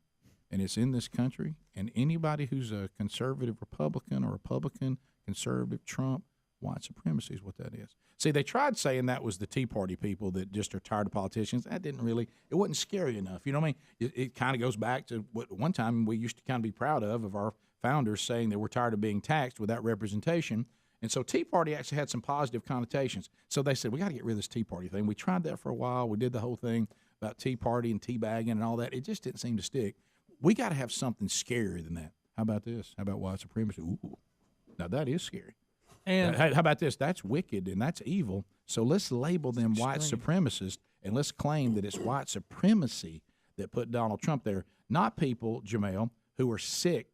And it's in this country, and anybody who's a conservative Republican or Republican, conservative Trump, white supremacy is what that is. See, they tried saying that was the Tea Party people that just are tired of politicians. That didn't really – it wasn't scary enough. You know what I mean? It kind of goes back to what one time we used to kind of be proud of our founders saying that we're tired of being taxed without representation. And so Tea Party actually had some positive connotations. So they said, we got to get rid of this Tea Party thing. We tried that for a while. We did the whole thing about Tea Party and teabagging and all that. It just didn't seem to stick. We got to have something scarier than that. How about this? How about white supremacy? Ooh, now that is scary. And how about this? That's wicked and that's evil. So let's label them white supremacists and let's claim that it's white supremacy that put Donald Trump there, not people, Jamel, who are sick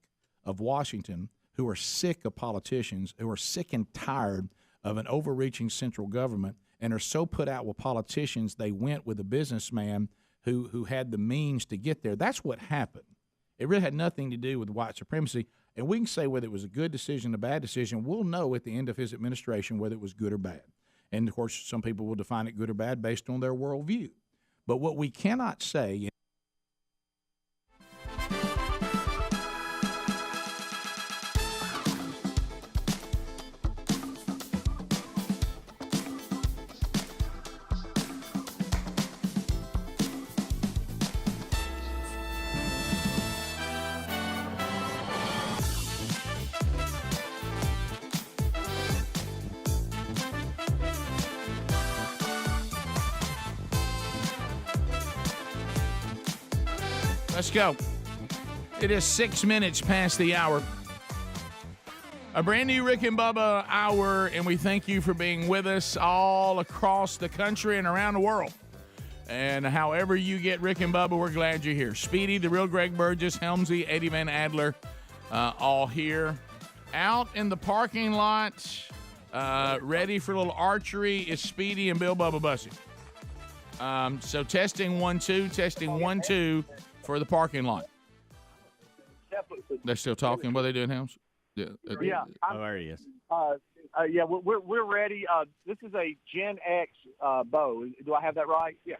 of Washington, who are sick of politicians, who are sick and tired of an overreaching central government and are so put out with politicians they went with a businessman who had the means to get there. That's what happened. It really had nothing to do with white supremacy. And we can say whether it was a good decision, a bad decision. We'll know at the end of his administration whether it was good or bad. And, of course, some people will define it good or bad based on their worldview. But what we cannot say – let's go. It is 6 minutes past the hour. A brand new Rick and Bubba hour, and we thank you for being with us all across the country and around the world. And however you get Rick and Bubba, we're glad you're here. Speedy, the real Greg Burgess, Helmsy, Eddie Van Adler, all here. Out in the parking lot, ready for a little archery is Speedy and Bill Bubba Bussy. So testing 1 2, testing 1 2 for the parking lot. They're still talking. What are they doing, Helms? Yeah. There he is. Yeah, we're ready. This is a Gen X bow. Do I have that right? Yeah.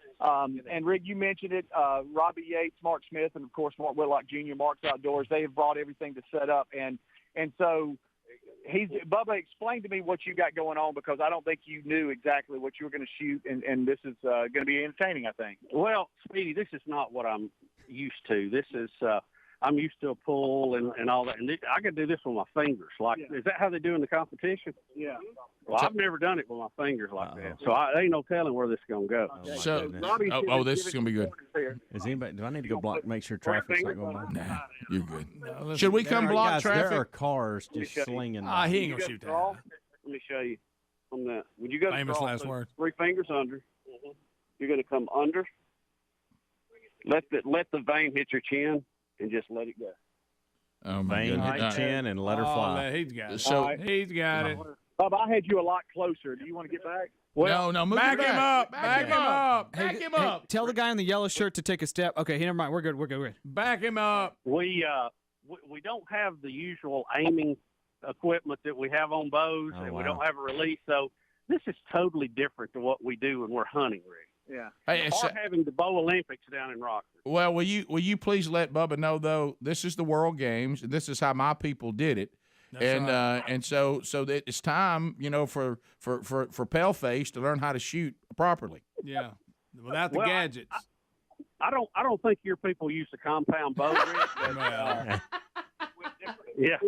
And Rick, you mentioned it. Robbie Yates, Mark Smith, and of course Mark Whitlock Jr. Mark's Outdoors. They have brought everything to set up, and so Bubba, explain to me what you got going on, because I don't think you knew exactly what you were going to shoot, and this is going to be entertaining, I think. Well, Speedy, this is not what I'm used to. This is I'm used to a pull and all that, and I could do this with my fingers. Is that how they do in the competition? Yeah. Well, I've never done it with my fingers like that, so there ain't no telling where this is going to go. This is going to be good. Is anybody? Do I need to go block? Make sure traffic's not going by? Nah, you're good. Should we come block traffic? There are cars just slinging. He ain't gonna shoot that. Let me show you on that. When you go Famous to last word. 3 fingers under, you're going to come under. Let the vein hit your chin and just let it go. Oh my Vein goodness. hit your chin and let her fly. He's got it. He's got it. Bob, I had you a lot closer. Do you want to get back? No, move back him up. Back him up. Back him Hey, up. tell the guy in the yellow shirt to take a step. Okay, never mind. We're good. Back him up. We don't have the usual aiming equipment that we have on bows, and we don't have a release. So this is totally different to what we do when we're hunting, Rick. Yeah. Hey, or having the Bow Olympics down in Rockford. Well, will you please let Bubba know, though, this is the World Games. This is how my people did it. And so that it's time, for Paleface to learn how to shoot properly. Yeah, without the gadgets. I don't think your people use the compound bow, Rick. But, yeah.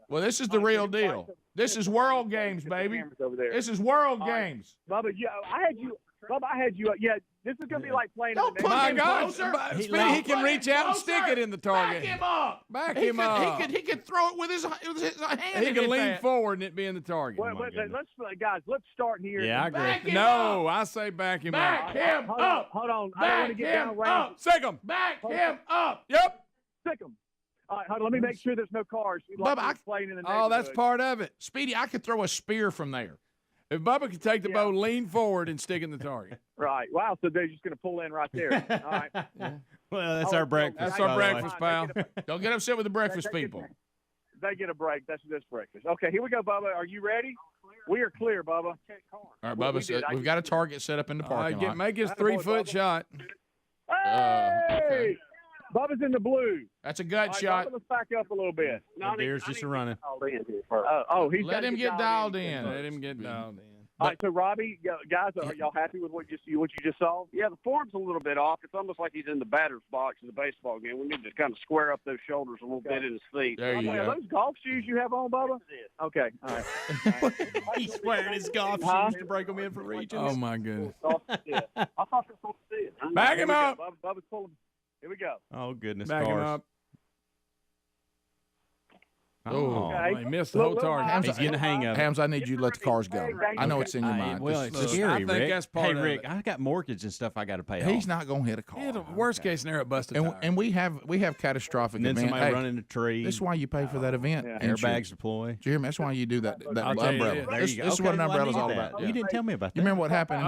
Well, this is the real deal. This is World Games, baby. This is World Games. Bubba, I had you. Yeah, this is going to be like playing. Don't put him closer. He can reach out and stick it in the target. Back him up. Back him up. He could throw it with his hand. He can lean forward and it be in the target. Well, let's start here. Yeah, I agree. I say back him up. Back him up. Hold on. I don't want to get him down range. up. Sick him. Back him up. Yep. Sick him. All right, hold on, let me make sure there's no cars. That's part of it. Speedy, I could throw a spear from there. If Bubba could take the bow, lean forward, and stick in the target. Right. Wow, so they're just going to pull in right there. All right. Well, that's our breakfast. That's our breakfast, pal. Don't get upset with the breakfast people. They get a break. That's this breakfast. Okay, here we go, Bubba. Are you ready? We are clear, Bubba. All right, Bubba, we've got a target set up in the parking lot. Make his 3-foot shot. Hey! Bubba's in the blue. That's a gut shot. Bubba, let's back up a little bit. The deer's just running. He's Let him get dialed in. Let him get dialed in. All right, so Robbie, guys, are y'all happy with what you just saw? Yeah, the form's a little bit off. It's almost like he's in the batter's box in the baseball game. We need to kind of square up those shoulders a little bit in his feet. There you go. Are those golf shoes you have on, Bubba? Okay, all right. He's wearing his golf shoes to break them in for regions. Oh, my goodness. I thought you were supposed to see it. Back him up. Bubba's pulling. Here we go. Oh, goodness. Back him up. Oh, he missed the whole target. He's getting the hang of it. Hams, I need you to let the cars go. I know it's in your mind. Well, it's Just- scary, I think Rick. that's part of Rick, it. I got mortgage and stuff I got to pay He's off. not going to hit a car. Yeah, the worst case scenario, busted tire. And we have catastrophic And then event. somebody running a tree. This is why you pay for that event. Airbags deploy. Jeremy, that's why you do that I'll tell you umbrella. that. There This, you go. this is what Okay, an well, I umbrella's needed all that. about. You didn't tell me about that. You remember what happened?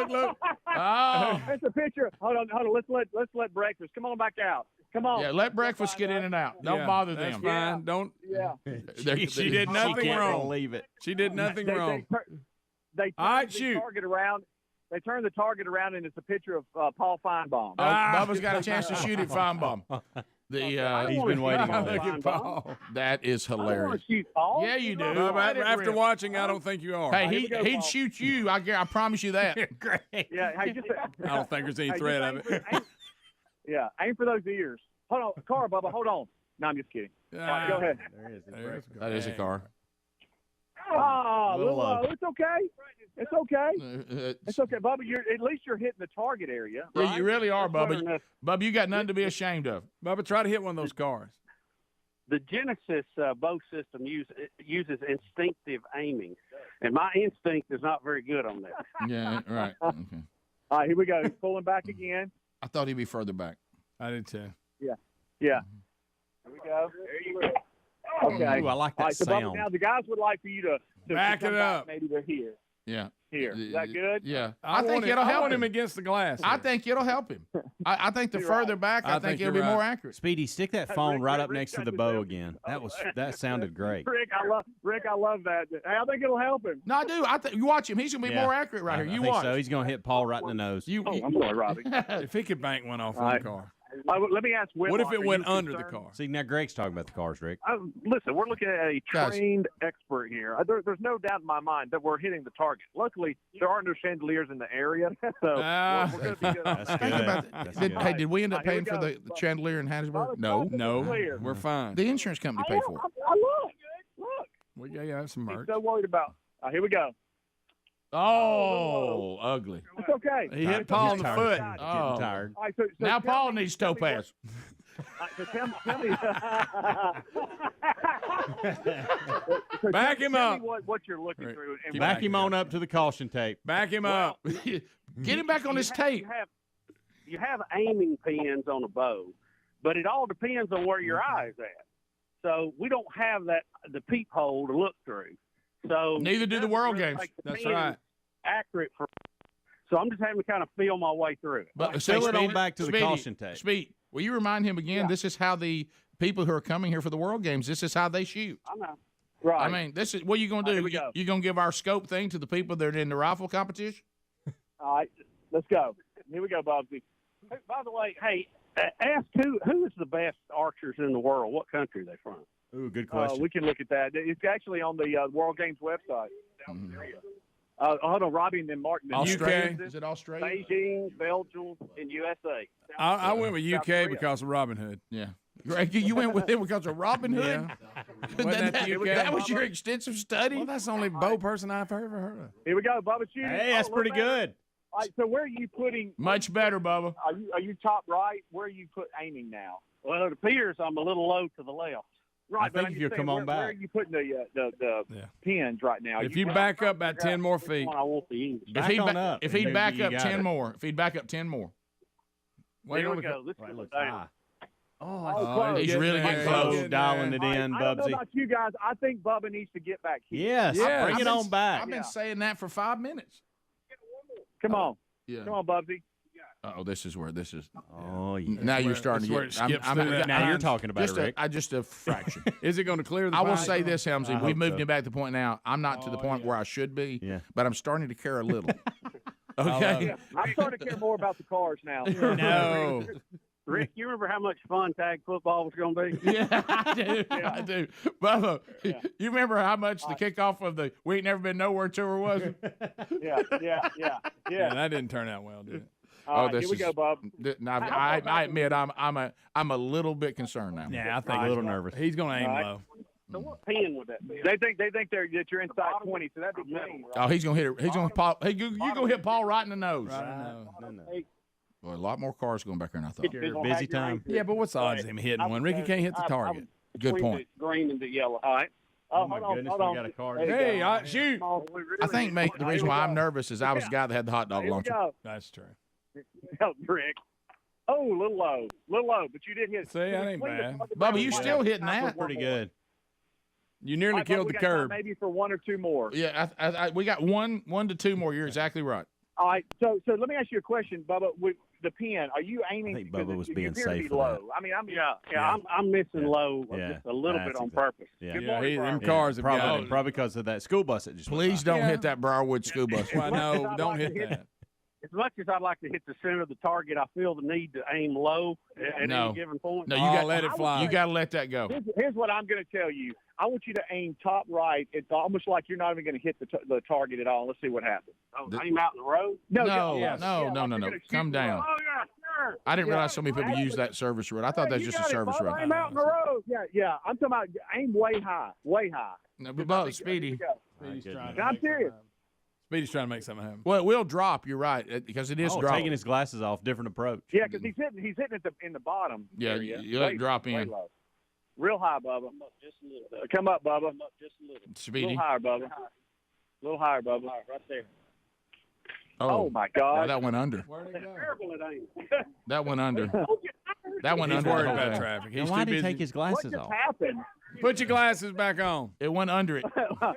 Look. Oh. That's a picture. Hold on. Let's let breakfast. Come on back out. Come on. Yeah, let breakfast get in and out. Don't bother them. That's fine. Don't. Yeah. She did nothing wrong. Believe it. She did nothing wrong. They All right, turned the shoot. target around. They turned the target around, and it's a picture of Paul Feinbaum. Bubba's got a chance to shoot at Feinbaum. He's been waiting on Look at Paul. That is hilarious. Shoot Paul. Yeah, you do. After watching, I don't think you are. Hey, he'd shoot you. I promise you that. Great. Yeah. Hey, I don't think there's any threat of it. Yeah. Aim for those ears. Hold on, car, Bubba. Hold on. No, I'm just kidding. All right, go ahead. That is a car. It's okay. It's okay. It's okay, Bubba. At least you're hitting the target area. Yeah, right? you really are, Bubba. Bubba, you got nothing to be ashamed of. Bubba, try to hit one of those cars. The Genesis bow system uses instinctive aiming, and my instinct is not very good on that. Yeah, right. Okay. All right, here we go. He's pulling back again. I thought he'd be further back. I did too. Yeah. Here we go. There you go. Okay. Ooh, I like that All right, so Bubba, sound. now the guys would like for you to Back come it back. up. Maybe they're here. Yeah. here. Is that good? Yeah, I think it'll help him against the glass. I think it'll help him. I think the further back, I think it'll be more accurate. Speedy, stick that phone right up next to the bow again. That sounded great. Rick, I love that. Hey, I think it'll help him. No, I do. I think you watch him. He's gonna be more accurate right here. You watch. So he's gonna hit Paul right in the nose. I'm sorry, Robbie. If he could bank one off on the car. Let me ask Whitlock, what if it went are you under the concerned? car? See, now Greg's talking about the cars, Rick. Listen, we're looking at a trained expert here. There's no doubt in my mind that we're hitting the target. Luckily, there are no chandeliers in the area, so we're going to be good. That's good. Hey, did we end up paying for the chandelier in Hattiesburg? No, we're fine. The insurance company paid for it. Look. We got have some merch. He's so worried about. Here we go. Oh, ugly. It's okay. He hit Paul in the foot. Getting tired. All right, so Now Paul needs topaz. So tell me. Back him tell up. me what you're looking through. And Back him on up to the caution tape. Back him up. Get him back on his tape. You have aiming pins on a bow, but it all depends on where your eye's at. So we don't have the peephole to look through. So neither do the World Games. That's right. Accurate for. So I'm just having to kind of feel my way through it. But fill it on back to the caution tape. Speed. Will you remind him again? Yeah. This is how the people who are coming here for the World Games. This is how they shoot. I know. Right. I mean, this is what are you going to do? You going to give our scope thing to the people that are in the rifle competition? All right, let's go. Here we go, Bubsy. By the way, hey, ask who is the best archers in the world? What country are they from? Ooh, good question. We can look at that. It's actually on the World Games website. Hold on, Robbie, and then Martin. Australia? Is it Australia? Beijing, Belgium, and USA. I went with UK because of Robin Hood. Yeah. Greg, you went with him because of Robin Hood? Wasn't that the UK? That was your extensive study? Well, that's the only bow person I've ever heard of. Here we go, Bubba shooting. Hey, that's pretty good. All right, so where are you putting? Much better, Bubba. Are you top right? Where are you aiming now? Well, it appears I'm a little low to the left. Right, I think if you come on back. Where are you putting the pins right now? If you back up about 10 more feet. I want to use. If he'd back up 10 more. If he'd back up 10 more. Here we go. This looks down. Oh, he's really getting close. Dialing it in, I don't know Bubsy. about you guys. I think Bubba needs to get back here. Yes, bring it on back. I've been saying that for 5 minutes. Come on. Yeah. Come on, Bubsy. Oh, this is where this is. Oh, yeah. Now you're starting to get. Now you're talking about it, Rick. Just a fraction. Is it going to clear the I will pipe? say this, Helmsy. I We've hope moved so. him back to the point now. I'm not to the point where I should be, but I'm starting to care a little. Okay. I'm starting to care more about the cars now. No. Rick, you remember how much fun tag football was going to be? Yeah, I do. I do. Bubba, you remember how much the kickoff of the We Ain't Never Been Nowhere tour was? Yeah. That didn't turn out well, did it? All right, here we go, Bob. I admit I'm a little bit concerned now. Yeah, I think a little nervous. He's going to aim low. So what pin would that be? They think that you're inside 20, so that'd be mean. Oh, he's gonna hit it. He's gonna Paul. Hey, you gonna hit Paul right in the nose. Right. Boy, a lot more cars going back there than I thought. Busy time. Yeah, but what's the odds of him hitting one? Ricky can't hit the target. Good point. The green and the yellow. All right. Oh, my goodness, we got a car. Hey, shoot. I think the reason why I'm nervous is I was the guy that had the hot dog launcher. That's true. Rick. Oh, a little low, but you did hit. See, that ain't bad. Bubba, you still hitting that? Pretty good. You nearly killed the curb. Maybe for one or two more. Yeah, we got one to two more. You're exactly right. All right, so let me ask you a question, Bubba. With the pin, are you aiming? I think Bubba was being to safe be for low. that. I mean, I'm missing low just a little bit on purpose. Yeah, Good morning, them Brian. cars have got probably, it. probably because of that school bus that just went Please by. don't hit that Briarwood school bus. Well, no, don't hit that. As much as I'd like to hit the center of the target, I feel the need to aim low at any given point. No, you got to let it fly. You got to let that go. Here's what I'm going to tell you. I want you to aim top right. It's almost like you're not even going to hit the target at all. Let's see what happens. Aim out in the road? No. Come down. Oh, yeah, sure. I didn't realize so many people use that service road. I thought that was just a service road. Aim out in the road. Yeah. I'm talking about aim way high. No, but Speedy. I'm serious. Speedy's trying to make something happen. Well, it will drop. You're right, because it is dropping. Taking his glasses off, different approach. Yeah, because he's hitting it in the bottom. Yeah, area. you let it drop in. Low. Real high, Bubba. Just a little bit. Come up, Bubba. Just a little. Speedy. A little higher, Bubba. A little higher, Bubba. Right there. Oh my God. Well, that went under. Terrible at aim. That went under. That went He's under. worried the about whole traffic. And He's why too did he busy. take his glasses What just off? happened? Put your glasses back on. It went under it. All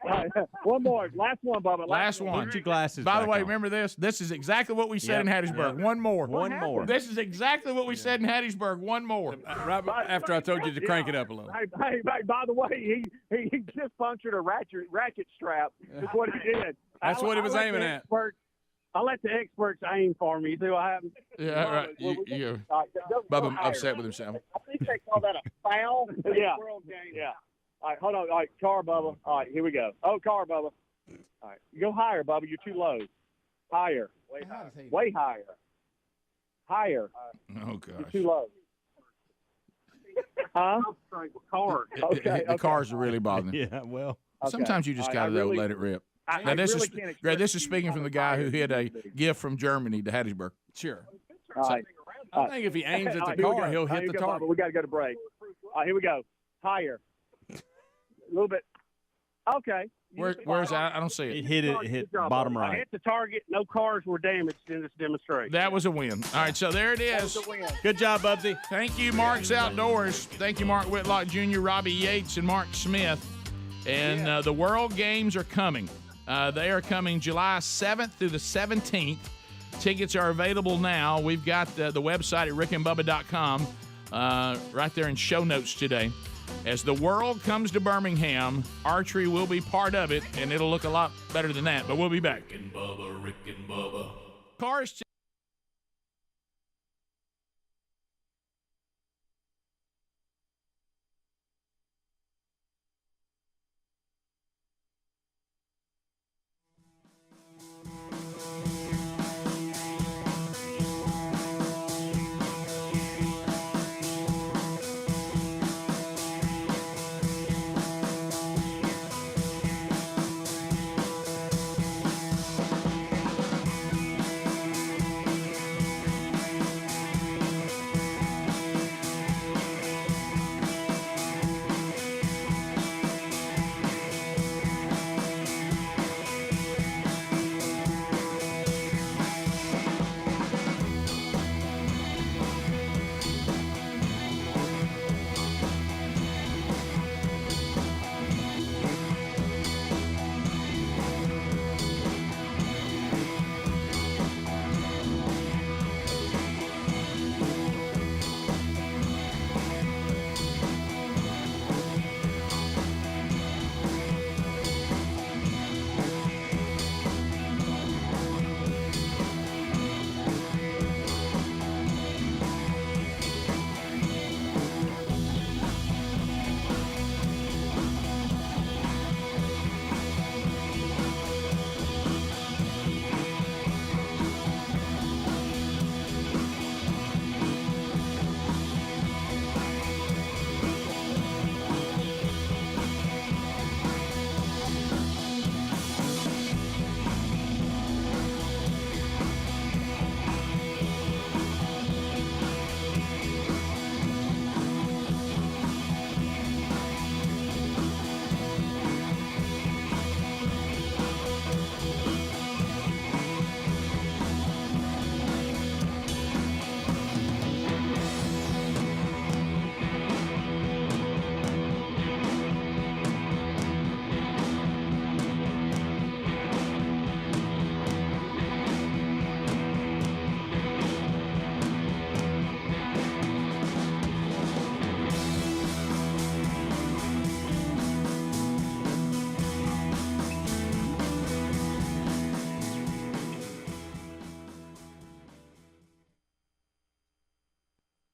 right. One more. Last one, Bubba. Last one. Put your glasses By the back way, on. remember this? This is exactly what we said Yep. in Hattiesburg. One more. One more. This is exactly what we said in Hattiesburg. One more. Right after I told you to crank it up a little. Hey, by the way, he just punctured a racket strap. That's what he did. That's what he was let aiming the at. experts- I let the experts aim for me. You see what happens? Yeah, right. Bubba upset with himself. I think they call that a foul. Yeah. World game. Yeah. All right, hold on. All right, car, Bubba. All right, here we go. Oh, car, Bubba. All right, go higher, Bubba. You're too low. Higher. Way higher. Way higher. Higher. Oh, You're gosh. too low. Huh? Car. The cars are really bothering. Yeah, well. Sometimes you just got to let it rip. Now, this is speaking from the guy who hit a gift from Germany to Hattiesburg. Sure. All right. I think if he aims at the Here we car, go. he'll All right, hit the here we go, target. Bubba. We got to go to break. All right, here we go. Higher. A little bit. Okay. Where's that? I don't see it. It hit it. It hit bottom I right. hit the target. No cars were damaged in this demonstration. That was a win. All right, so there it is. Good job, Bubsy. Thank you, Mark's Outdoors. Thank you, Mark Whitlock Jr., Robbie Yates, and Mark Smith. And the World Games are coming. They are coming July 7th through the 17th. Tickets are available now. We've got the website at rickandbubba.com right there in show notes today. As the world comes to Birmingham, archery will be part of it, and it'll look a lot better than that. But we'll be back. Rick and Bubba, Rick and Bubba. Cars.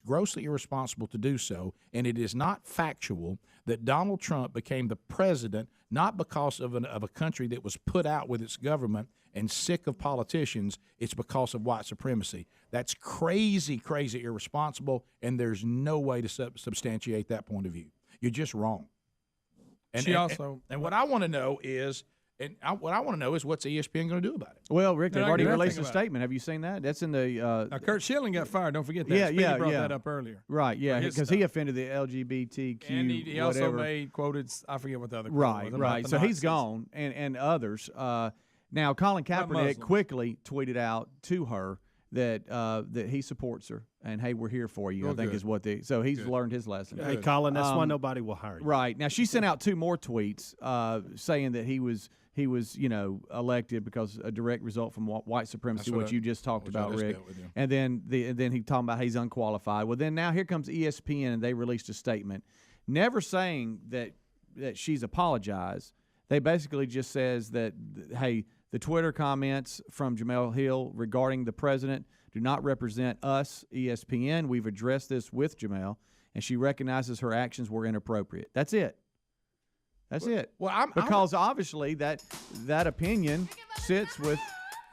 Grossly irresponsible to do so, and it is not factual that Donald Trump became the president not because of a country that was put out with its government and sick of politicians. It's because of white supremacy. That's crazy, crazy irresponsible, and there's no way to substantiate that point of view. You're just wrong. And what I want to know is. What I want to know is what's ESPN going to do about it? Well, Rick, they've already released a about it. statement. Have you seen that? That's in the. Now, Kurt Schilling got fired. Don't forget that. Yeah, Speedy yeah, brought yeah. that up earlier. Right, yeah, For his because stuff. he offended the LGBTQ. And he also whatever. quoted, I forget what the other quote Right, was. about right. the So he's Nazis. gone, and others. Now, Colin Not Kaepernick Muslims. quickly tweeted out to her that he supports her, and hey, we're here for you. Oh, I think good. is what so he's learned his lesson. Hey, Colin, that's why nobody will hire you. Right now, she sent out 2 more tweets saying that he was elected because a direct result from white supremacy, what you just talked about, Rick. And then he talking about he's unqualified. Well, then now here comes ESPN, and they released a statement, never saying that she's apologized. They basically just says that hey, the Twitter comments from Jemele Hill regarding the president do not represent us, ESPN. We've addressed this with Jemele, and she recognizes her actions were inappropriate. That's it. That's it. Well, because obviously that opinion sits with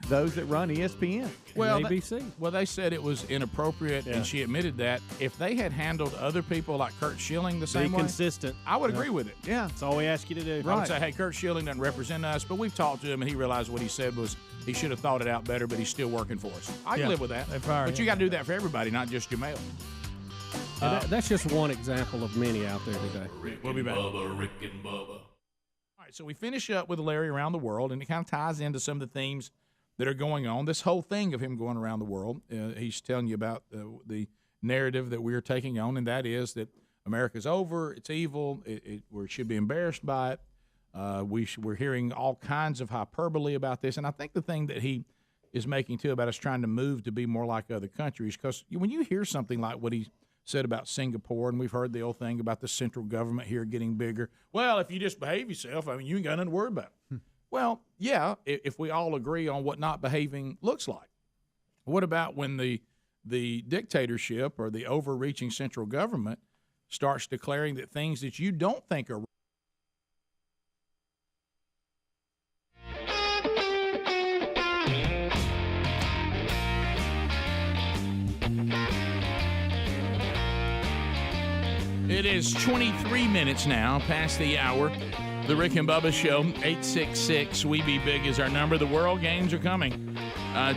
those that run ESPN. Well, they said it was inappropriate, and she admitted that. If they had handled other people like Kurt Schilling the same way, consistent. I would agree with it. Yeah, that's all we ask you to do. I would say, hey, Kurt Schilling doesn't represent us, but we've talked to him, and he realized what he said was he should have thought it out better, but he's still working for us. I can live with that. But you got to do that for everybody, not just Jemele. That's just one example of many out there today. We'll be back. Bubba, Rick and Bubba. All right, so we finish up with Larry around the world, and it kind of ties into some of the themes that are going on. This whole thing of him going around the world, he's telling you about the narrative that we are taking on, and that is that America's over, it's evil, we should be embarrassed by it. We're hearing all kinds of hyperbole about this, and I think the thing that he is making, too, about us trying to move to be more like other countries, because when you hear something like what he said about Singapore, and we've heard the old thing about the central government here getting bigger. Well, if you just behave yourself, I mean, you ain't got nothing to worry about. Well, yeah, if we all agree on what not behaving looks like. What about when the dictatorship or the overreaching central government starts declaring that things that you don't think are It is 23 minutes now past the hour. The Rick and Bubba Show, 866-WE-BE-BIG is our number. The World Games are coming.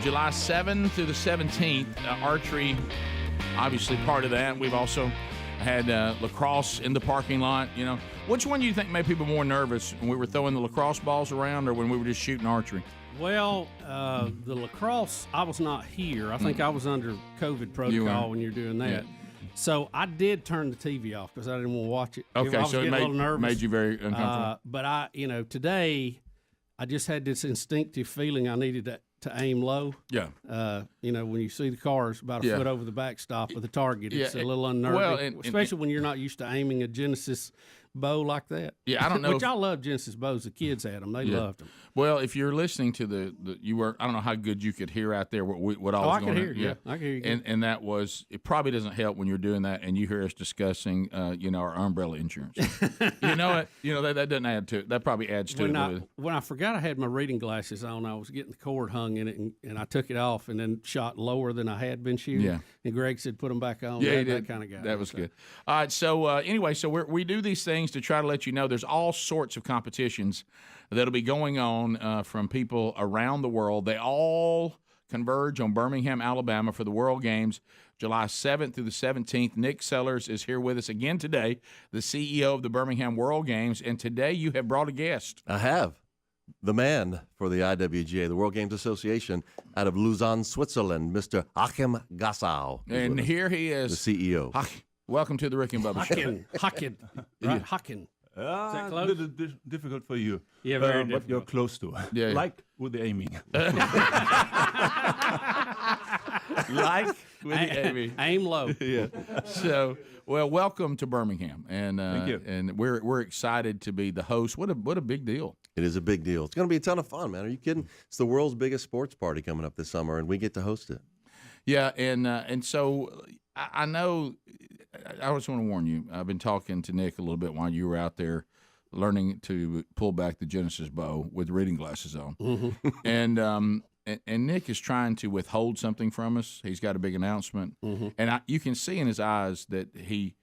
July 7th through the 17th. Archery, obviously part of that. We've also had lacrosse in the parking lot. You know, which one do you think made people more nervous when we were throwing the lacrosse balls around or when we were just shooting archery? Well, the lacrosse, I was not here. I think I was under COVID protocol when you're doing that. Yeah. So I did turn the TV off because I didn't want to watch it. Okay, I was so it getting a little nervous. made you very uncomfortable. But today I just had this instinctive feeling I needed to aim low. Yeah. When you see the cars about a foot over the backstop of the target, it's a little unnerving. Well, especially when you're not used to aiming a Genesis bow like that. Yeah, I don't know. Which I love Genesis bows. The kids had them. They loved them. Well, if you're listening to I don't know how good you could hear out there what I was I going could hear. Yeah, I could hear you. And that was, it probably doesn't help when you're doing that and you hear us discussing, our umbrella insurance. That doesn't add to it. That probably adds to it. When I forgot I had my reading glasses on, I was getting the cord hung in it, and I took it off and then shot lower than I had been shooting. Yeah. And Greg said, put them back on. Yeah, that kind of guy. That was good. All right, so we do these things to try to let you know there's all sorts of competitions that'll be going on from people around the world. They all converge on Birmingham, Alabama for the World Games, July 7th through the 17th. Nick Sellers is here with us again today, the CEO of the Birmingham World Games, and today you have brought a guest. I have. The man for the IWGA, the World Games Association, out of Lausanne, Switzerland, Mr. Achim Gassau. And here he is. The CEO. Welcome to the Rick and Bubba Show. Hacken. Right, Hacken. A little difficult for you. Yeah, very but you're close to it. Yeah. Like with the aiming. Like with the aiming. Aim low. Yeah. So, welcome to Birmingham, and Thank you. And we're excited to be the host. What a big deal! It is a big deal. It's going to be a ton of fun, man. Are you kidding? It's the world's biggest sports party coming up this summer, and we get to host it. Yeah, and so I know. I just want to warn you. I've been talking to Nick a little bit while you were out there learning to pull back the Genesis bow with reading glasses on, and Nick is trying to withhold something from us. He's got a big announcement, and you can see in his eyes that he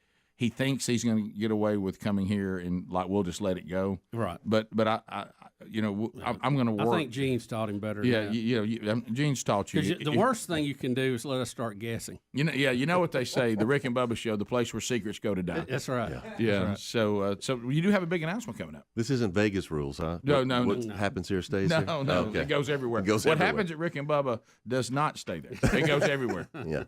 thinks he's going to get away with coming here and we'll just let it go. Right. But I'm going to work. I think Gene's taught him better. Yeah, than that. Gene's taught you. The worst thing you can do is let us start guessing. You know what they say, the Rick and Bubba Show, the place where secrets go to die. That's right. Yeah. That's right. So you do have a big announcement coming up. This isn't Vegas rules, huh? No. What happens here stays here? No. Okay. It goes everywhere. It goes what everywhere. happens at Rick and Bubba does not stay there. It goes everywhere. Yeah.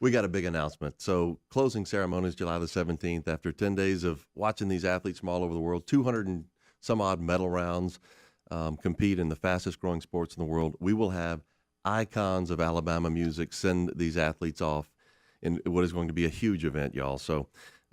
We got a big announcement. So closing ceremony is July the 17th. After 10 days of watching these athletes from all over the world, 200 and some odd medal rounds, compete in the fastest growing sports in the world, we will have icons of Alabama music send these athletes off in what is going to be a huge event, y'all. So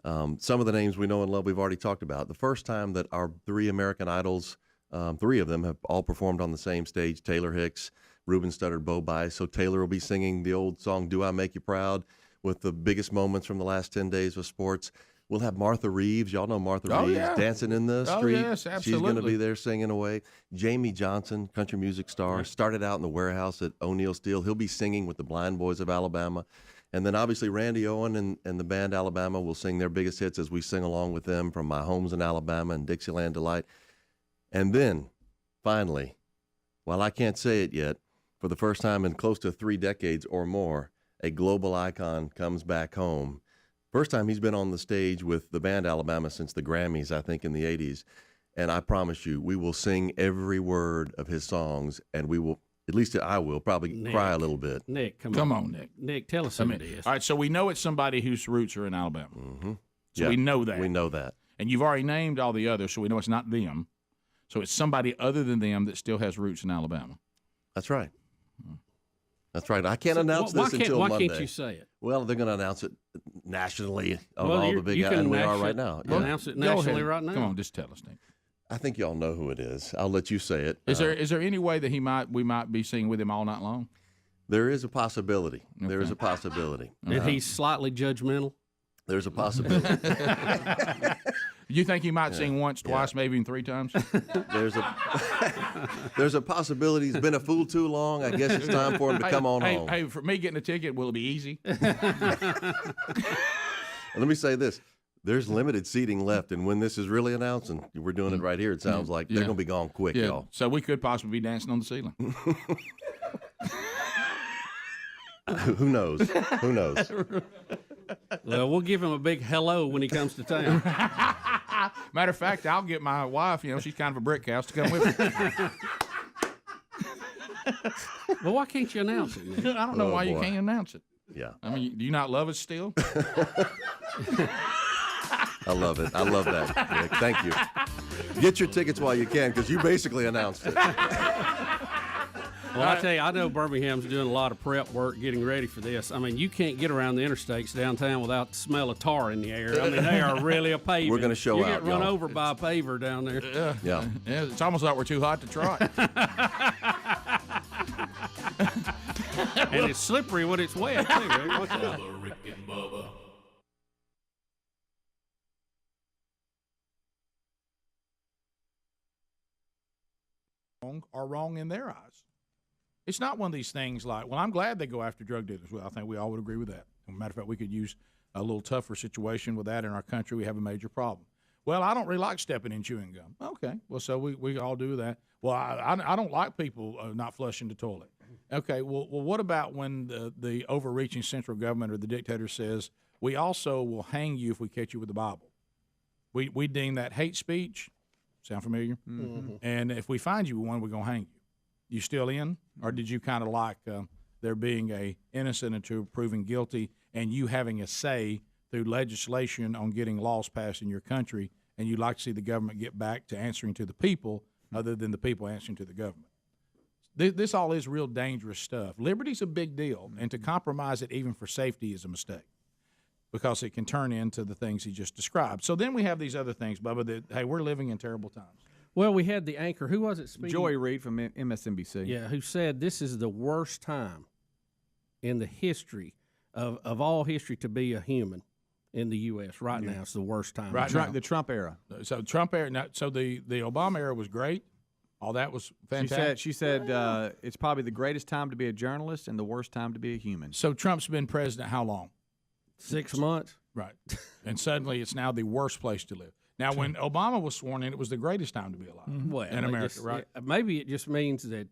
some of the names we know and love we've already talked about. The first time that our 3 American Idols, 3 of them have all performed on the same stage, Taylor Hicks, Ruben Studdard, Bo Bice. So Taylor will be singing the old song, Do I Make You Proud, with the biggest moments from the last 10 days of sports. We'll have Martha Reeves. Y'all know Martha Reeves, dancing in the street. Yes, absolutely. She's going to be there singing away. Jamie Johnson, country music star, started out in the warehouse at O'Neill Steel. He'll be singing with the Blind Boys of Alabama. And then obviously Randy Owen and the band Alabama will sing their biggest hits as we sing along with them from My Home's in Alabama and Dixieland Delight. And then, finally, while I can't say it yet, for the first time in close to 3 decades or more, a global icon comes back home. First time he's been on the stage with the band Alabama since the Grammys, I think, in the 80s. And I promise you, we will sing every word of his songs, and we will, at least I will, probably cry a little bit. Nick, come on, Nick. Nick, tell us who it is. All right, so we know it's somebody whose roots are in Alabama. Mm-hmm. So we know that. We know that. And you've already named all the others, so we know it's not them. So it's somebody other than them that still has roots in Alabama. That's right. That's right. I can't announce this until Monday. Why can't you say it? Well, they're going to announce it nationally on Well, all the big guys, and we are right now. Well, announce it nationally right now. Come on, just tell us, Nick. I think y'all know who it is. I'll let you say it. Is there any way that we might be singing with him all night long? There is a possibility. There is a possibility. And he's slightly judgmental? There's a possibility. You think he might sing once, twice, maybe even 3 times? There's a possibility he's been a fool too long. I guess it's time for him to come on home. Hey, for me getting a ticket, will it be easy? Let me say this. There's limited seating left, and when this is really announced, and we're doing it right here, it sounds like they're going to be gone quick, y'all. So we could possibly be dancing on the ceiling. Who knows? Who knows? Well, we'll give him a big hello when he comes to town. Matter of fact, I'll get my wife, she's kind of a brick house, to come with me. Well, why can't you announce it, Nick? I don't know why you can't announce it. Yeah. I mean, do you not love us still? I love it. I love that, Nick. Thank you. Get your tickets while you can, because you basically announced it. Well, I tell you, I know Birmingham's doing a lot of prep work getting ready for this. I mean, you can't get around the interstates downtown without the smell of tar in the air. I mean, they are really a paving. We're going to show you out, get run y'all. over by a paver down there. Yeah. It's almost like we're too hot to try. And it's slippery when it's wet, too. Right? Watch out. Rick and Bubba. Are wrong in their eyes. It's not one of these things like, well, I'm glad they go after drug dealers. Well, I think we all would agree with that. As a matter of fact, we could use a little tougher situation with that in our country. We have a major problem. Well, I don't really like stepping in chewing gum. Okay, well, so we all do that. Well, I don't like people not flushing the toilet. Okay, well, what about when the overreaching central government or the dictator says, we also will hang you if we catch you with the Bible? We deem that hate speech. Sound familiar? Mm-hmm. And if we find you one, we're going to hang you. You still in? Or did you kind of like there being a innocent until proven guilty and you having a say through legislation on getting laws passed in your country, and you'd like to see the government get back to answering to the people other than the people answering to the government? This all is real dangerous stuff. Liberty's a big deal, and to compromise it even for safety is a mistake because it can turn into the things he just described. So then we have these other things, Bubba, that, hey, we're living in terrible times. Well, we had the anchor. Who was it speaking? Joy Reid from MSNBC. Yeah, who said this is the worst time in the history of all history to be a human in the U.S. right now. It's the worst time. Right now. The Trump era. So Trump era. Now, so the Obama era was great. All that was fantastic. She said it's probably the greatest time to be a journalist and the worst time to be a human. So Trump's been president how long? 6 months. Right. And suddenly it's now the worst place to live. Now, when Obama was sworn in, it was the greatest time to be alive in America, right? Maybe it just means that,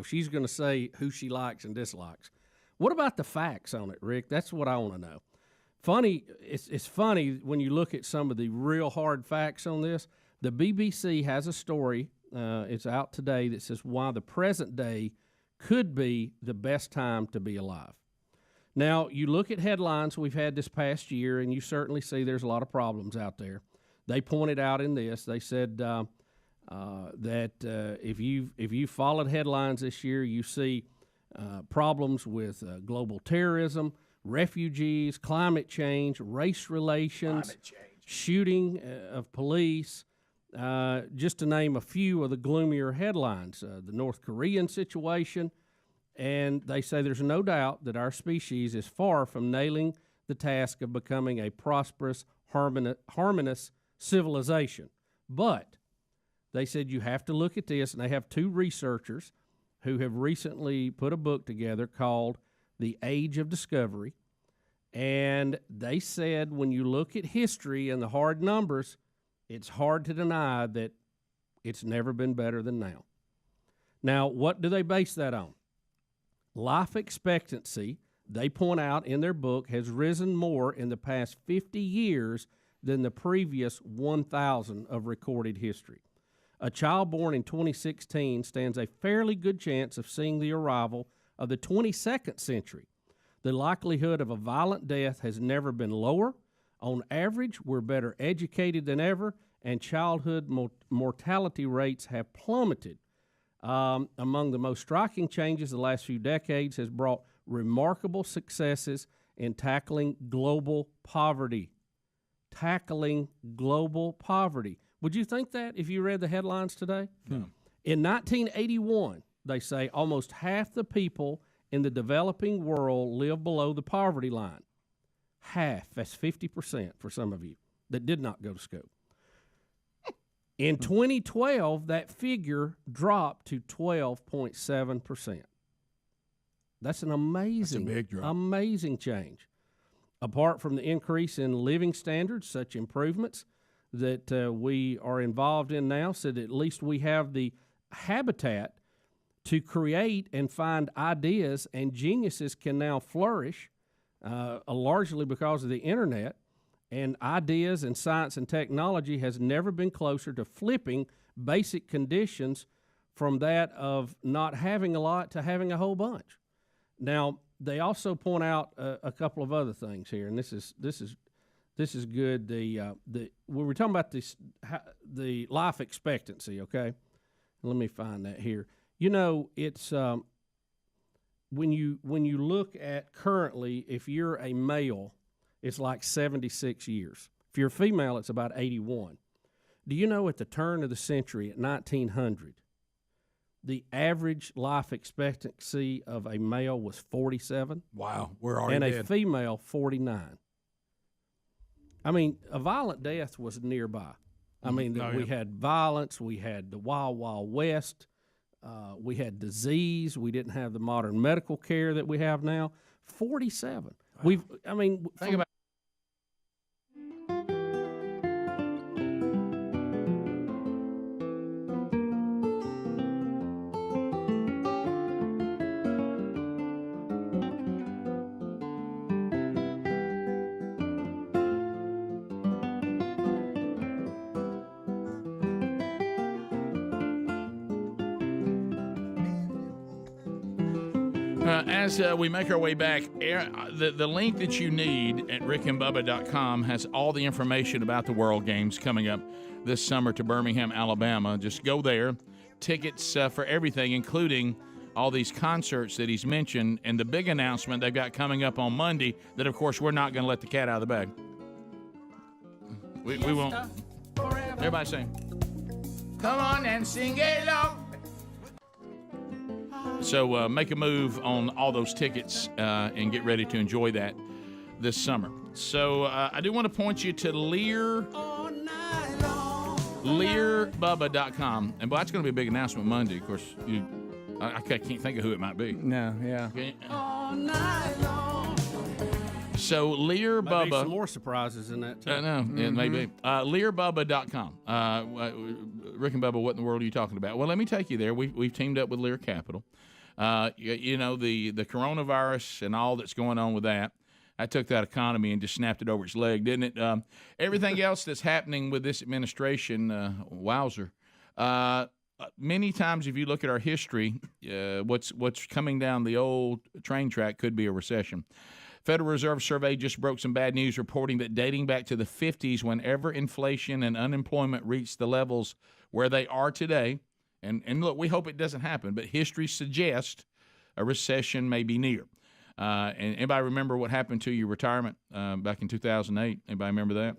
she's going to say who she likes and dislikes. What about the facts on it, Rick? That's what I want to know. Funny, it's funny when you look at some of the real hard facts on this. The BBC has a story, it's out today, that says why the present day could be the best time to be alive. Now, you look at headlines we've had this past year, and you certainly see there's a lot of problems out there. They pointed out in this, they said that if you followed headlines this year, you see problems with global terrorism, refugees, climate change, race relations, shooting of police, just to name a few of the gloomier headlines. The North Korean situation, and they say there's no doubt that our species is far from nailing the task of becoming a prosperous, harmonious civilization. But they said you have to look at this, and they have two researchers who have recently put a book together called The Age of Discovery, and they said when you look at history and the hard numbers, it's hard to deny that it's never been better than now. Now, what do they base that on? Life expectancy, they point out in their book, has risen more in the past 50 years than the previous 1,000 of recorded history. A child born in 2016 stands a fairly good chance of seeing the arrival of the 22nd century. The likelihood of a violent death has never been lower. On average, we're better educated than ever, and childhood mortality rates have plummeted. Among the most striking changes the last few decades has brought remarkable successes in tackling global poverty. Would you think that if you read the headlines today? No. In 1981, they say almost half the people in the developing world live below the poverty line. Half, that's 50% for some of you that did not go to school. In 2012, that figure dropped to 12.7%. That's an amazing, That's a big drop. Amazing change. Apart from the increase in living standards, such improvements that we are involved in now, so that at least we have the habitat to create and find ideas, and geniuses can now flourish largely because of the internet, and ideas and science and technology has never been closer to flipping basic conditions from that of not having a lot to having a whole bunch. Now, they also point out a couple of other things here, and this is good. We were talking about the life expectancy. Okay, let me find that here. It's when you look at currently, if you're a male, it's like 76 years. If you're a female, it's about 81. Do you know at the turn of the century, at 1900, the average life expectancy of a male was 47? Wow, we're already and dead. A female, 49. I mean, a violent death was nearby. I mean, we had violence, we had the Wild Wild West, we had disease, we didn't have the modern medical care that we have now. 47. Wow. Think about. As we make our way back, the link that you need at rickandbubba.com has all the information about the World Games coming up this summer to Birmingham, Alabama. Just go there. Tickets for everything, including all these concerts that he's mentioned, and the big announcement they've got coming up on Monday that, of course, we're not going to let the cat out of the bag. We won't. Everybody sing. Come on and sing along. So make a move on all those tickets and get ready to enjoy that this summer. So I do want to point you to LearBubba.com. And that's going to be a big announcement Monday. Of course, I can't think of who it might be. No, yeah. Okay. So Lear Maybe Bubba. some more surprises in that too. I know, it may be. LearBubba.com. Rick and Bubba, what in the world are you talking about? Well, let me take you there. We've teamed up with Lear Capital. You know, the coronavirus and all that's going on with that. I took that economy and just snapped it over its leg, didn't it? Everything else that's happening with this administration, wowzer. Many times, if you look at our history, what's coming down the old train track could be a recession. Federal Reserve survey just broke some bad news, reporting that dating back to the 50s, whenever inflation and unemployment reached the levels where they are today, and look, we hope it doesn't happen, but history suggests a recession may be near. And anybody remember what happened to your retirement back in 2008? Anybody remember that?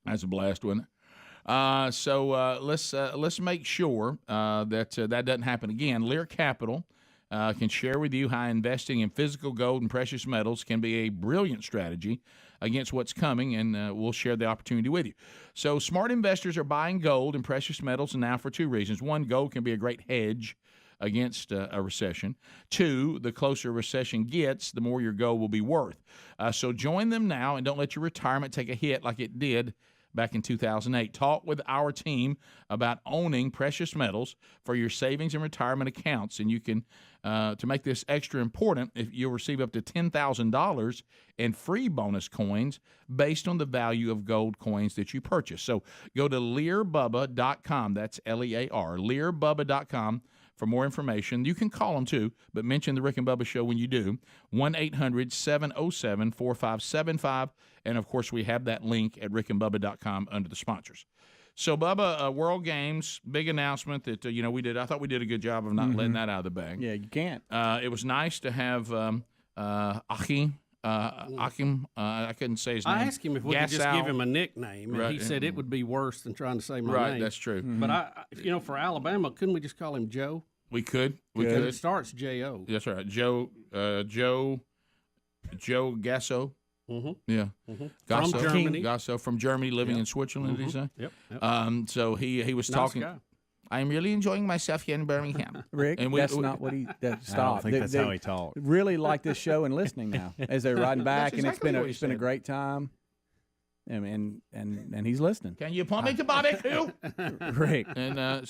That's a blast, wasn't it? So let's make sure that doesn't happen again. Lear Capital can share with you how investing in physical gold and precious metals can be a brilliant strategy against what's coming, and we'll share the opportunity with you. So smart investors are buying gold and precious metals now for two reasons. One, gold can be a great hedge against a recession. Two, the closer a recession gets, the more your gold will be worth. So join them now and don't let your retirement take a hit like it did back in 2008. Talk with our team about owning precious metals for your savings and retirement accounts, and you can to make this extra important, if you'll receive up to $10,000 in free bonus coins based on the value of gold coins that you purchase. So go to LearBubba.com. That's Lear, LearBubba.com for more information. You can call them too, but mention the Rick and Bubba Show when you do. 1-800-707-4575. And, of course, we have that link at rickandbubba.com under the sponsors. So, Bubba, World Games, big announcement that, we did. I thought we did a good job of not letting that out of the bag. Yeah, you can't. It was nice to have Achim. I couldn't say his name. I asked him if we could just give him a nickname, and he said it would be worse than trying to say my name. Right, that's true. But, for Alabama, couldn't we just call him Joe? We could. It starts J-O. That's right. Joe Gasso. Mm-hmm. Yeah. Mm-hmm. Gasso. From Germany. Gasso from Germany, living in Switzerland, did he say? Yep. So he was Nice talking. guy. I'm really enjoying myself here in Birmingham. Rick, that's not what he. Stop. I don't think that's how he talked. Really like this show and listening now as they're riding back, and exactly it's been a great time. And he's listening. Can you point me to barbecue? Rick. And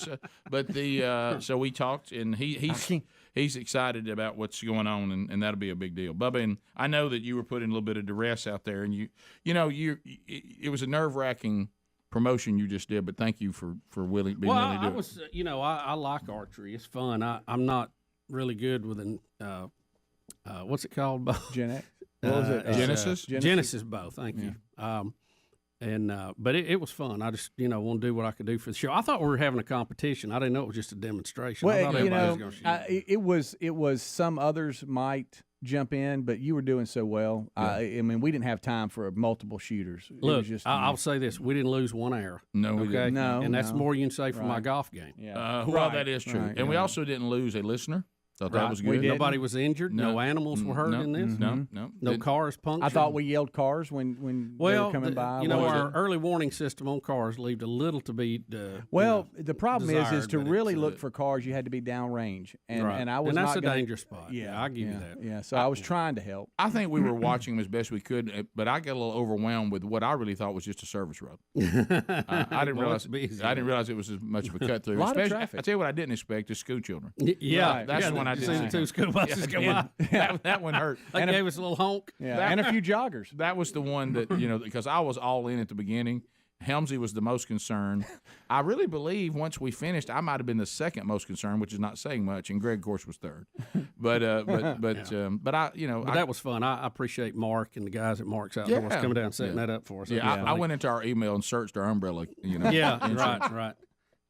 so we talked, and he's excited about what's going on, and that'll be a big deal. Bubba, and I know that you were putting a little bit of duress out there, and it was a nerve-wracking promotion you just did, but thank you for being willing to do it. I like archery. It's fun. I'm not really good with what's it called? Gen X. What was it? Genesis? Genesis bow. Thank you. But it was fun. I just want to do what I could do for the show. I thought we were having a competition. I didn't know it was just a demonstration. I thought everybody was going to shoot. It was some others might jump in, but you were doing so well. Yeah. We didn't have time for multiple shooters. Look, I'll say this: we didn't lose one arrow. No, we didn't. No, and that's more you can say for my golf game. Yeah. Well, that is true. And we also didn't lose a listener. Thought that was good. Nobody was injured. No animals were hurt in this. No cars punctured. I thought we yelled cars when they were coming by. Our early warning system on cars left a little to be. The problem is to really look for. for cars, you had to be downrange, and Right. I was and that's not a dangerous spot. Yeah, I give you that. Yeah, so I was trying to help. I think we were watching them as best we could, but I got a little overwhelmed with what I really thought was just a service road. I didn't realize it was as much of a cut through. A lot of traffic. I tell you what I didn't expect is school children. Yeah, that's the one I didn't see. Two school buses come by. That one hurt. They gave us a little honk. Yeah, and a few joggers. That was the one that because I was all in at the beginning. Helmsy was the most concerned. I really believe once we finished, I might have been the second most concerned, which is not saying much, and Greg, of course, was third. But that was fun. I appreciate Mark and the guys at Mark's Outdoors coming down and setting that up for us. Yeah, I went into our email and searched our umbrella. Yeah, right.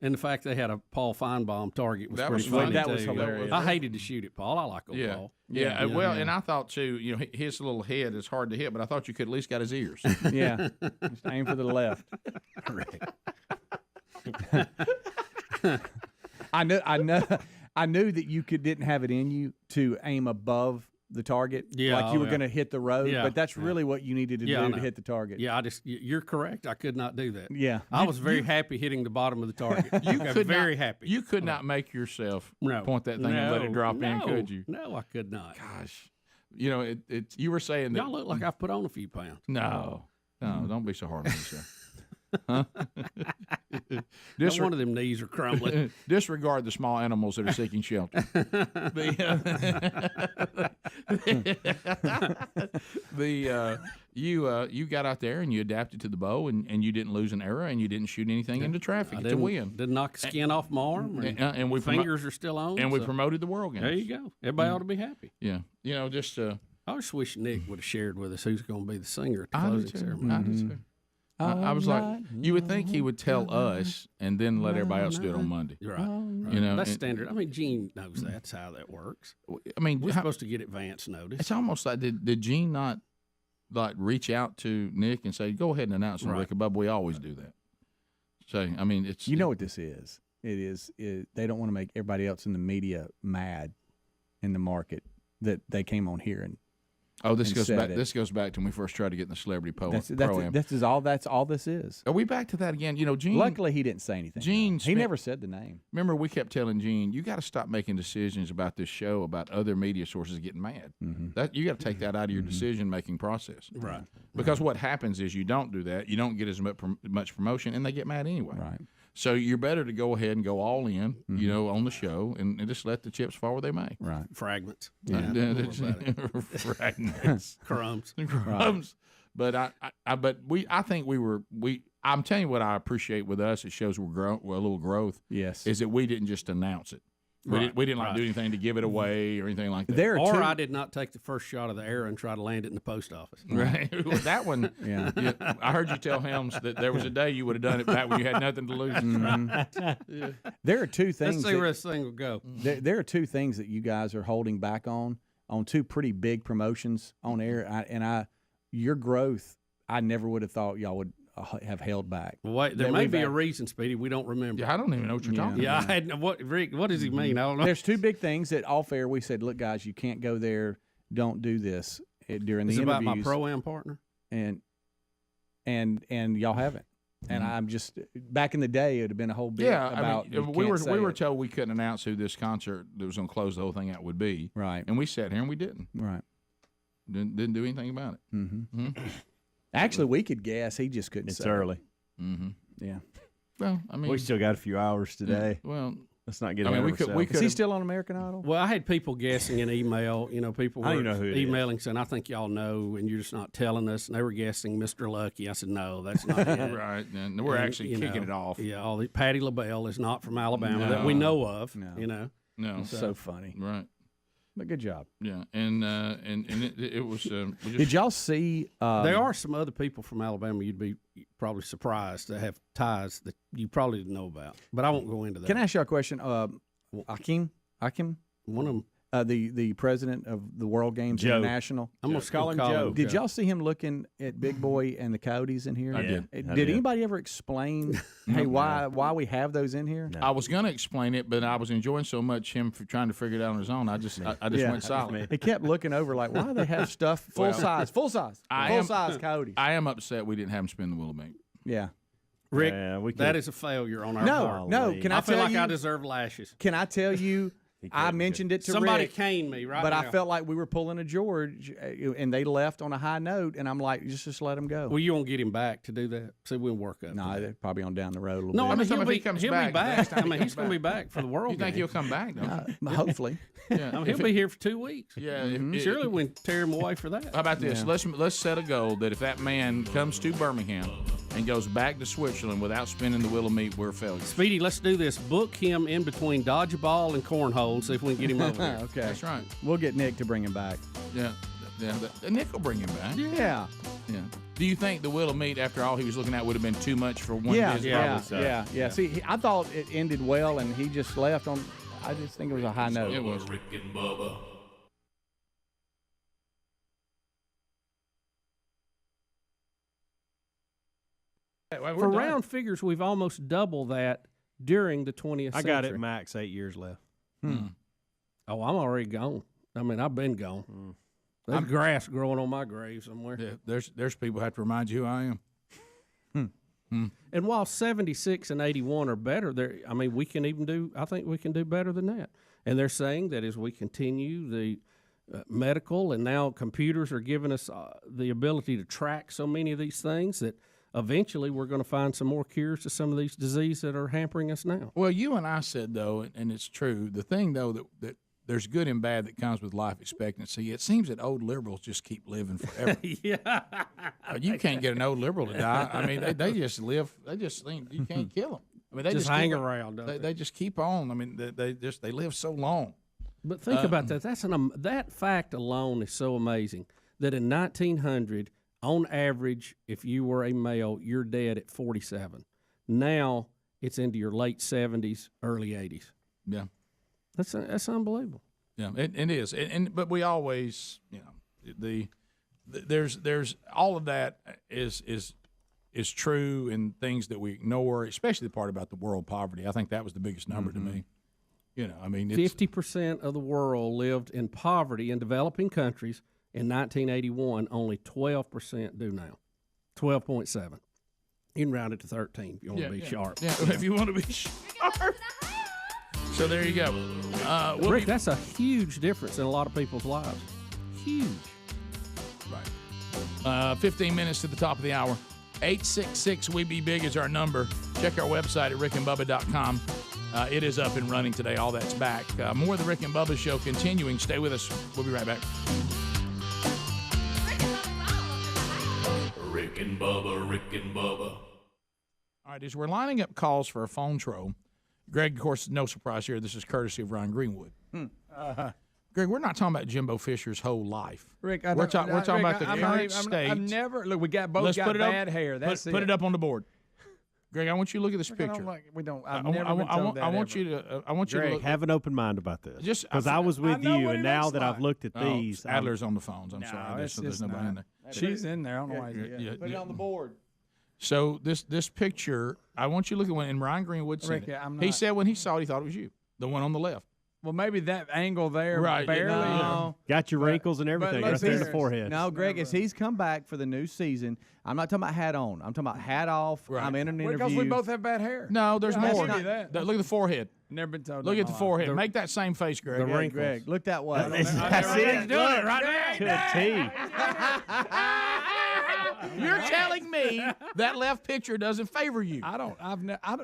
And the fact they had a Paul Feinbaum target was pretty funny. That was hilarious. I hated to shoot it, Paul. I like old Paul. Yeah, and I thought too, his little head is hard to hit, but I thought you could at least got his ears. Yeah, just aim for the left. I knew that you didn't have it in you to aim above the target, like you were going to hit the road, but that's really what you needed to do to hit the target. Yeah, you're correct. I could not do that. Yeah, I was very happy hitting the bottom of the target. Very happy. You could not make yourself point that thing and let it drop in, could you? No, I could not. Gosh. you know, you were saying that y'all look like I've put on a few pounds. No, don't be so hard on yourself. Huh? One of them knees are crumbling. Disregard the small animals that are seeking shelter. You got out there and you adapted to the bow and you didn't lose an arrow and you didn't shoot anything into traffic. It's a win. Didn't knock the skin off my arm. And we fingers are still on. And we promoted the world games. There you go. Everybody ought to be happy. Yeah, you know, just. I just wish Nick would have shared with us who's going to be the singer at the closing ceremony. I do too. I was like, you would think he would tell us and then let everybody else do it on Monday. You're right. You know, that's standard. I mean, Gene knows that's how that works. I mean, we're supposed to get advance notice. It's almost like did Gene not like reach out to Nick and say, "Go ahead and announce on Rick and Bubba"? We always do that. So I mean, it's what this is. They don't want to make everybody else in the media mad in the market that they came on here and. Oh, this goes back. This goes back to when we first tried to get in the celebrity pro-am. That's all this is. Are we back to that again? You know, Gene. Luckily, he didn't say anything. He never said the name. Remember, we kept telling Gene, "You got to stop making decisions about this show about other media sources getting mad. That you got to take that out of your decision-making process, right? Because what happens is you don't do that. You don't get as much promotion, and they get mad anyway. Right. So you're better to go ahead and go all in, you know, on the show and just let the chips fall where they may. Right. Fragments. Fragments. Crumbs. Crumbs. But I think I'm telling you what I appreciate with us. It shows we're a little growth. Yes. Is that we didn't just announce it. We didn't do anything to give it away or anything like that. I did not take the first shot of the arrow and try to land it in the post office. Right. That one, yeah. I heard you tell Helms that there was a day you would have done it back when you had nothing to lose. Yeah. There are two things. Let's see where this thing will go. There are two things that you guys are holding back on two pretty big promotions on air. Your growth, I never would have thought y'all would have held back. Well, wait, there may be a reason, Speedy. We don't remember. Yeah, I don't even know what you're talking about. Yeah, I had Rick, what does he mean? I don't know. There's two big things that off air we said, look, guys, you can't go there. Don't do this during the interviews. About my pro-am partner? And y'all haven't. And I'm just back in the day, it would have been a whole bit about. I mean, we were told we couldn't announce who this concert that was going to close the whole thing out would be. Right. And we sat here and we didn't. Right. Didn't do anything about it. Mm-hmm. Actually, we could guess. He just couldn't. It's early. Mm-hmm. Yeah. Well, I mean, we still got a few hours today. Well, let's not get. Is he still on American Idol? Well, I had people guessing in email. You know, people were emailing saying, "I think y'all know, and you're just not telling us." And they were guessing Mr. Lucky. I said, "No, that's not it." Right. And we're actually kicking it off. Yeah. Patty LaBelle is not from Alabama that we know of. No. You know. No. So funny. Right. But good job. Yeah, and it was. Did y'all see? There are some other people from Alabama you'd be probably surprised to have ties that you probably didn't know about. But I won't go into that. Can I ask you a question? Akim, one of them. The president of the World Games International. I'm going to call him Joe. Did y'all see him looking at Big Boy and the Coyotes in here? I did. Did anybody ever explain, why we have those in here? No. I was going to explain it, but I was enjoying so much him for trying to figure it out on his own. I just went silent. He kept looking over like, why do they have stuff full size Coyotes? I am upset we didn't have him spin the Willamette. Yeah. Rick, that is a failure on our part. No, can I feel tell like you? I deserve lashes. Can I tell you? I mentioned it to somebody Rick, caned me right but now. I felt like we were pulling a George, and they left on a high note, and I'm like, just let him go. Well, you won't get him back to do that. See, we'll work up. No, they're probably on down the road a little no, bit. I mean, if he comes back. I mean, he's going to be back for the World You think Game. he'll come back? Hopefully. Yeah. I mean, he'll be here for 2 weeks. Yeah. Surely we can tear him away for that. How about this? Yeah. Let's set a goal that if that man comes to Birmingham and goes back to Switzerland without spinning the Willamette, we're failures. Speedy, let's do this. Book him in between dodgeball and cornhole and see if we can get him over there. Okay. That's right. We'll get Nick to bring him back. Yeah. Nick will bring him back. Yeah. Do you think the Willamette, after all he was looking at, would have been too much for one visit? Yeah. See, I thought it ended well, and he just left on. I just think it was a high note. It was Rick and Bubba. For round figures, we've almost double that during the 20th century. I got it max 8 years left. Oh, I'm already gone. I mean, I've been gone. There's grass growing on my grave somewhere. Yeah, there's people who have to remind you who I am. And while 76 and 81 are better, I mean, we can even do. I think we can do better than that. And they're saying that as we continue the medical, and now computers are giving us the ability to track so many of these things that eventually we're going to find some more cures to some of these diseases that are hampering us now. Well, you and I said, though, and it's true, the thing, though, that there's good and bad that comes with life expectancy. It seems that old liberals just keep living forever. Yeah. You can't get an old liberal to die. I mean, they just live. They just think you can't kill them. I mean, they Just keep hang on- around, don't They just keep on. I mean, they live so long. But think about that. That fact alone is so amazing that in 1900, on average, if you were a male, you're dead at 47. Now it's into your late 70s, early 80s. Yeah. That's unbelievable. Yeah, it is. But we always, there's all of that is true, and things that we ignore, especially the part about the world poverty. I think that was the biggest number to me. I mean, 50% of the world lived in poverty in developing countries in 1981. Only 12% do now. 12.7. You can round it to 13 if you want to be sharp. Yeah, if you want to be sharp. So there you go. Rick, that's a huge difference in a lot of people's lives. Huge. Right. 15 minutes to the top of the hour. 866-WE-BE-BIG is our number. Check our website at rickandbubba.com. It is up and running today. All that's back. More of the Rick and Bubba Show continuing. Stay with us. We'll be right back. Rick and Bubba, Rick and Bubba. All right, as we're lining up calls for a phone troll, Greg, of course, no surprise here. This is courtesy of Ron Greenwood. Greg, we're not talking about Jimbo Fisher's whole life. Rick, we're talking about the current state. I've never look. We both Let's got put it bad up, hair. That's put it up on the board. Greg, I want you to look at this Rick, picture. we don't. I I've never been told that. I want you to. I want you Greg, to look. have an open mind about this. Just because I was with you, and now that I've looked at Oh, these, Adler's on the phones. I'm sorry. There's nobody in there. She's in there. I don't know why. Put it on the board. So this picture, I want you to look at when and Ryan Greenwood said Rick, it. I'm He not- said when he saw it, he thought it was you, the one on the left. Well, maybe that angle there, Right, barely. no. got your wrinkles and everything right there in the Serious. forehead. No, Greg, as he's come back for the new season, I'm not talking about hat on. I'm talking about hat off. Right. I'm in an interview. Because we both have bad hair. No, there's Yeah, I more. see that. Look at the forehead. Never been told. Look that at in the my life. forehead. Make that same face, Greg. The wrinkles. Greg, look that way. That's it. He's doing it right To a T. You're telling me that left picture doesn't favor you. I don't.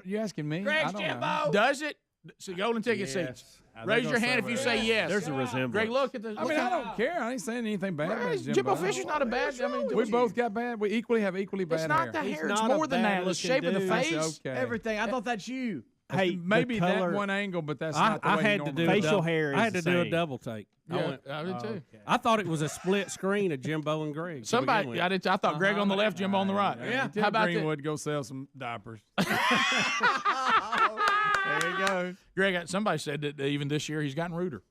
You asking me? Greg's I don't Jimbo. know. Does it? So golden ticket Yes. seats. They're Raise gonna your hand if you say yes. There's a resemblance. Greg, look at the. I mean, I don't care. I ain't saying anything bad about Jimbo Fisher's not a bad. I mean, We both got bad. We equally have equally bad It's hair. not the He's hair. It's not a more than that. The bad-looking shape of the dude. face. That's okay. Everything. I thought that's you. Hey, Maybe the color, that one angle, but that's I, not the I way had you to normally do a Facial double, hair is I had the to do a same. double take. Yeah, I did too. I thought it was a split screen of Jimbo and Greg. to begin Somebody, with. I thought Greg on the left, Jimbo on the right. Yeah. How about that? Greenwood go sell some diapers? There you go. Greg, somebody said that even this year he's gotten ruder.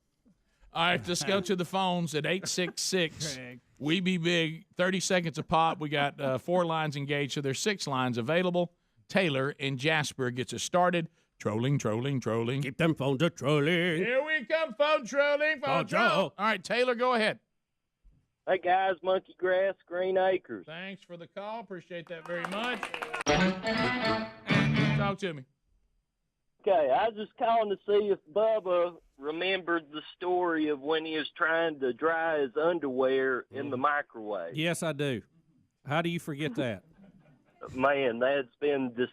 All right, let's go to the phones at 866. We be big. 30 seconds a pop. We got 4 lines engaged, so there's 6 lines available. Taylor and Jasper gets us started. Trolling. Keep them phones a trolling. Here we come, phone trolling. Phone troll. All right, Taylor, go ahead. Hey guys, Monkey Grass, Green Acres. Thanks for the call. Appreciate that very much. Talk to me. Okay, I was just calling to see if Bubba remembered the story of when he was trying to dry his underwear in the microwave. Yes, I do. How do you forget that? Man, that's been just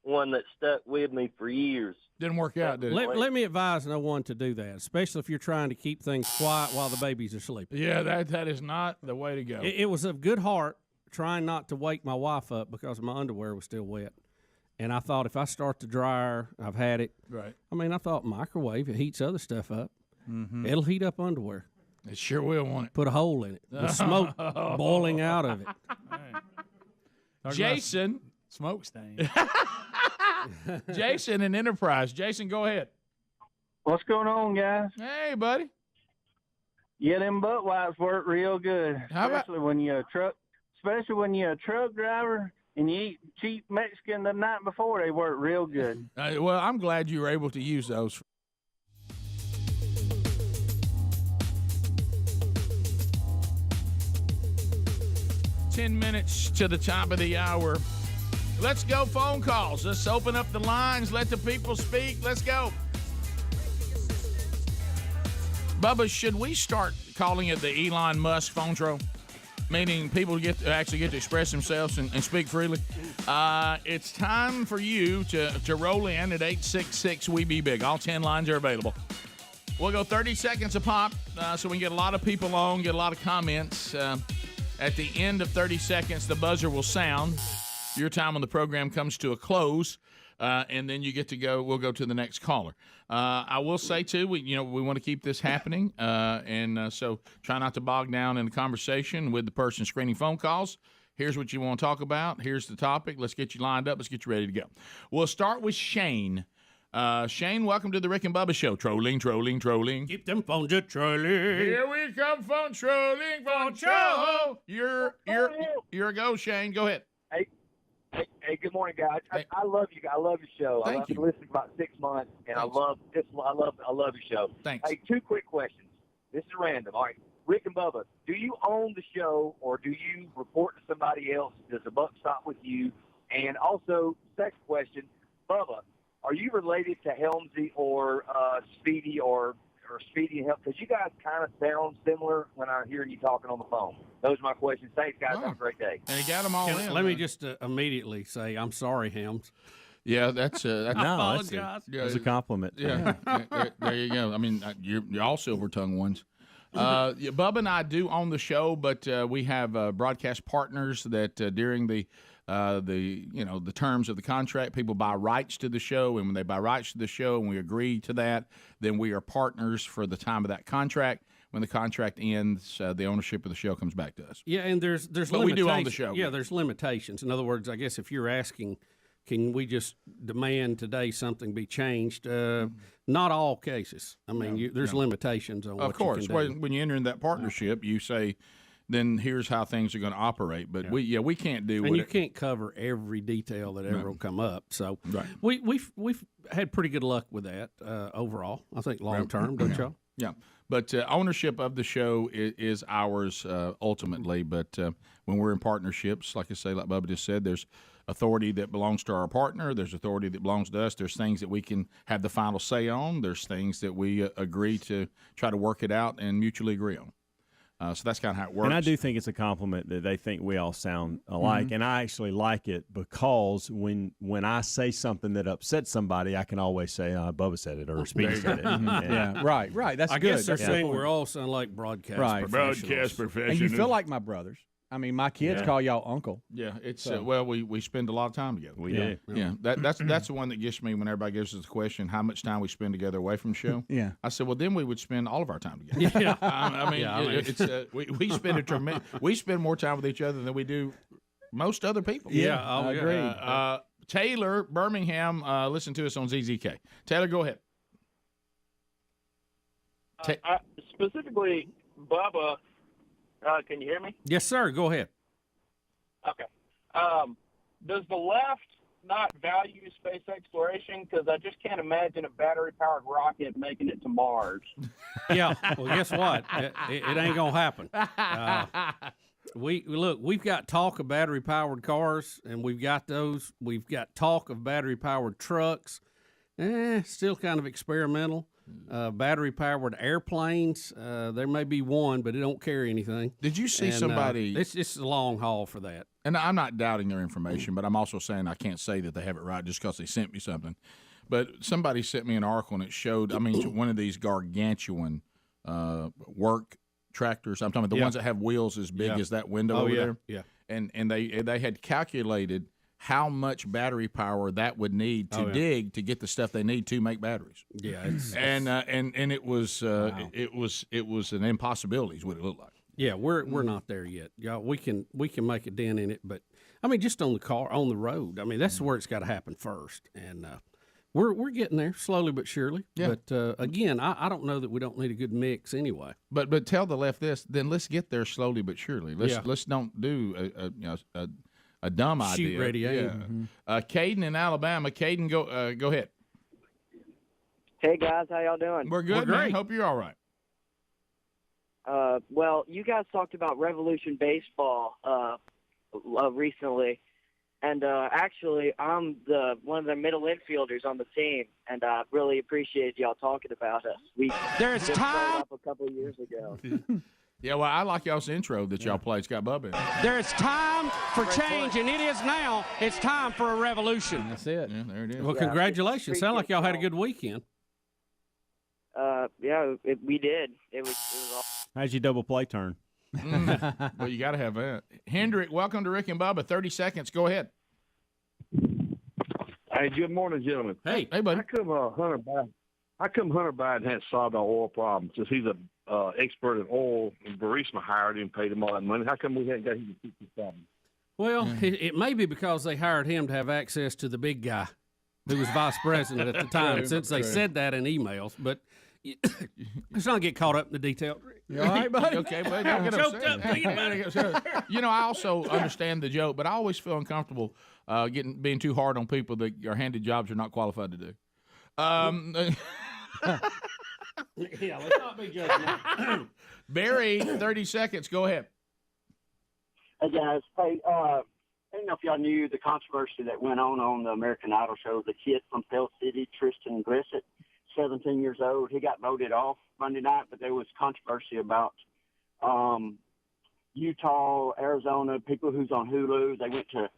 one that stuck with me for years. Didn't work out, did it? Let me advise no one to do that, especially if you're trying to keep things quiet while the babies are sleeping. Yeah, that is not the way to go. It was of good heart trying not to wake my wife up because my underwear was still wet. And I thought if I start the dryer, I've had it. Right. I mean, I thought microwave, it heats other stuff up. Mm-hmm. It'll heat up underwear. It sure will, won't it? Put a hole in it. With smoke boiling out of it. Jason. Smoke stain. Jason in Enterprise. Jason, go ahead. What's going on, guys? Hey, buddy. Yeah, them butt wipes work real good, How about- especially when you're a truck driver and you eat cheap Mexican the night before. They work real good. Well, I'm glad you were able to use those. Ten minutes to the top of the hour. Let's go phone calls. Let's open up the lines. Let the people speak. Let's go. Bubba, should we start calling it the Elon Musk phone troll, meaning people actually get to express themselves and speak freely. It's time for you to roll in at 866-WE-BE-BIG. All 10 lines are available. We'll go 30 seconds a pop so we can get a lot of people on, get a lot of comments. At the end of 30 seconds, the buzzer will sound. Your time on the program comes to a close, and then you get to go. We'll go to the next caller. I will say, too, we want to keep this happening, and so try not to bog down in the conversation with the person screening phone calls. Here's what you want to talk about. Here's the topic. Let's get you lined up. Let's get you ready to go. We'll start with Shane. Shane, welcome to the Rick and Bubba Show. Trolling. Keep them phones a trolling. Here we come, phone trolling, phone troll. You're a go, Shane. Go ahead. Hey, good morning, guys. I love you. I love your show. I've been listening for about 6 months, and I love your show. Thanks. Hey, 2 quick questions. This is random. All right, Rick and Bubba, do you own the show, or do you report to somebody else? Does the buck stop with you? And also, second question, Bubba, are you related to Helmsy or Speedy or Speedy and Helm? Because you guys kind of sound similar when I hear you talking on the phone. Those are my questions. Thanks, guys. Have a great day. And he got them all in. Let me just immediately say I'm sorry, Helms. Yeah, that's no, apologize. That's a compliment. Yeah, there you go. I mean, you're all silver tongue ones. Bubba and I do own the show, but we have broadcast partners that during the terms of the contract, people buy rights to the show, and when they buy rights to the show and we agree to that, then we are partners for the time of that contract. When the contract ends, the ownership of the show comes back to us. Yeah, and there's but limitations. we do own the show. Yeah, there's limitations. In other words, I guess if you're asking, can we just demand today something be changed? Not all cases. I mean, there's limitations on what you can do. When you enter in that partnership, you say, then here's how things are going to operate. But we can't do. And you can't cover every detail that ever will come up. So we've had pretty good luck with that overall. I think long term, don't y'all? Yeah. But ownership of the show is ours ultimately. But when we're in partnerships, like I say, like Bubba just said, there's authority that belongs to our partner. There's authority that belongs to us. There's things that we can have the final say on. There's things that we agree to try to work it out and mutually agree on. So that's kind of how it works. And I do think it's a compliment that they think we all sound alike. Mm-hmm. And I actually like it because when I say something that upsets somebody, I can always say, Bubba said it or Speedy said it. Yeah, right. That's I good. guess they're saying we all sound like broadcast professionals. Broadcast professionals. And you feel like my brothers. I mean, my kids call y'all uncle. Yeah, it's So- we spend a lot of time together. We do. Yeah, that's the one that gets me when everybody gives us the question, how much time we spend together away from the show. Yeah. I said, well, then we would spend all of our time together. Yeah. I mean, we spend we spend more time with each other than we do most other people. Yeah, I agree. Taylor, Birmingham, listen to us on ZZK. Taylor, go ahead. Specifically, Bubba, can you hear me? Yes, sir. Go ahead. Okay. Does the left not value space exploration? Because I just can't imagine a battery-powered rocket making it to Mars. Yeah. Well, guess what? It ain't gonna happen. We've got talk of battery-powered cars, and we've got those. We've got talk of battery-powered trucks. Still kind of experimental. Battery-powered airplanes. There may be one, but it don't carry anything. Did you see somebody? It's a long haul for that. And I'm not doubting their information, but I'm also saying I can't say that they have it right just because they sent me something. But somebody sent me an article, and it showed, one of these gargantuan work tractors. I'm talking about the ones that have wheels as big as that window over there. Yeah. And they had calculated how much battery power that would need to dig to get the stuff they need to make batteries. Yeah, and it was it was an impossibility is what it looked like. Yeah, we're not there yet. Yeah, we can make a dent in it, but I mean, just on the road. I mean, that's where it's got to happen first, and we're getting there slowly but surely. Yeah. But again, I don't know that we don't need a good mix anyway. But tell the left this, then let's get there slowly but surely. Let's don't do a dumb idea. Shoot ready, yeah. Mm-hmm. Caden in Alabama. Caden, go ahead. Hey guys, how y'all doing? We're good, man. Hope you're all right. Well, you guys talked about Revolution Baseball recently, And actually, I'm one of the middle infielders on the team, and I really appreciate y'all talking about us. There's just time. up a couple of years ago. Yeah, well, I like y'all's intro that y'all played. It's got Bubba in it. There's time for change, and it is now. It's time for a revolution. That's it. Yeah, there it is. Well, Yeah, congratulations. Sound like y'all had a good weekend. Yeah, we did. It was awesome. How's your double play turn? Well, you got to have that. Hendrick, welcome to Rick and Bubba. 30 seconds. Go ahead. Hey, good morning, gentlemen. Hey, buddy. How come Hunter Biden hadn't solved our oil problem? Since he's a expert in oil, and Burisma hired him, paid him all that money. How come we hadn't got him to fix this problem? Well, it may be because they hired him to have access to the big guy who was vice president at the time, True, since they true. said that in emails. But let's not get caught up in the detail. You all right, buddy? Okay, buddy. Don't get Choked upset. up thinking about it. You know, I also understand the joke, but I always feel uncomfortable being too hard on people that are handed jobs they're not qualified to do. Yeah, let's not be judgmental. Barry, 30 seconds. Go ahead. Hey guys, I don't know if y'all knew the controversy that went on the American Idol show. The kid from Pell City, Tristan Grissett, 17 years old, he got voted off Monday night, but there was controversy about Utah, Arizona, people who's on Hulu. They went to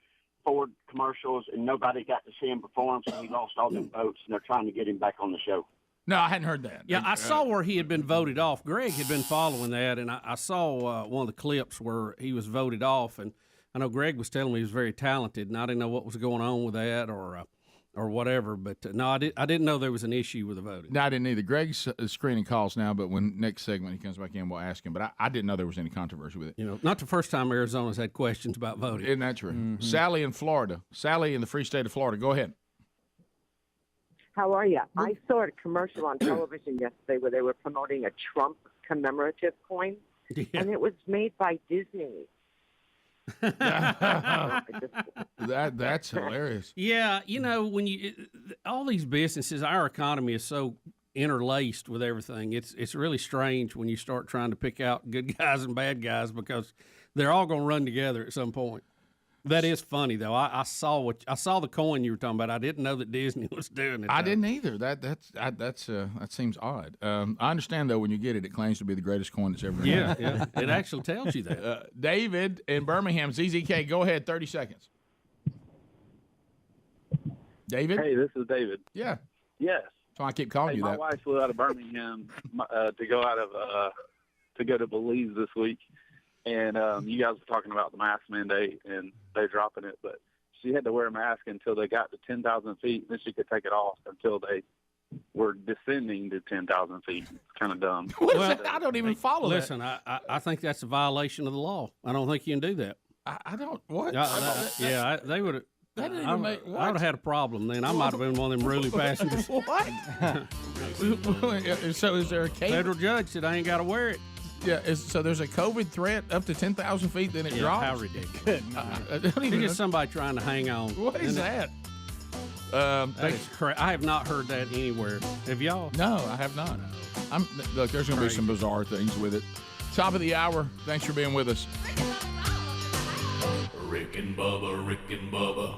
Ford commercials, and nobody got to see him perform, so he lost all them votes, and they're trying to get him back on the show. No, I hadn't heard that. Yeah, I saw where he had been voted off. Greg had been following that, and I saw one of the clips where he was voted off. And I know Greg was telling me he was very talented, and I didn't know what was going on with that or whatever. But no, I didn't know there was an issue with the voting. No, I didn't either. Greg's screening calls now, but when next segment he comes back in, we'll ask him. But I didn't know there was any controversy with it. You know, not the first time Arizona's had questions about voting. Isn't that true? Mm-hmm. Sally in Florida. Sally in the free state of Florida. Go ahead. How are you? I saw a commercial on television yesterday where they were promoting a Trump commemorative coin, and it was made by Disney. That's hilarious. Yeah, you know, when all these businesses, our economy is so interlaced with everything. It's really strange when you start trying to pick out good guys and bad guys because they're all going to run together at some point. That is funny though. I saw the coin you were talking about. I didn't know that Disney was doing it. I didn't either. That seems odd. I understand though when you get it, it claims to be the greatest coin that's ever been. Yeah. It actually tells you that. David in Birmingham, ZZK. Go ahead, 30 seconds. David. Hey, this is David. Yeah. Yes. So I keep calling you my that. wife flew out of Birmingham to go to Belize this week. And you guys were talking about the mask mandate, and they're dropping it. But she had to wear a mask until they got to 10,000 feet, and then she could take it off until they were descending to 10,000 feet. It's kind of dumb. Well, I don't even follow that. Listen, I think that's a violation of the law. I don't think you can do that. I don't. What? They would have. That didn't even make. I would have had a problem then. I might have been one of them ruly passengers. What? So is there a case? Federal judge said I ain't got to wear it. Yeah, so there's a COVID threat up to 10,000 feet, then it drops? How ridiculous. It's just somebody trying to hang on. What is that? I have not heard that anywhere. Have y'all? No, I have not. Look, there's going to be some bizarre things with it. Top of the hour. Thanks for being with us. Rick and Bubba, Rick and Bubba.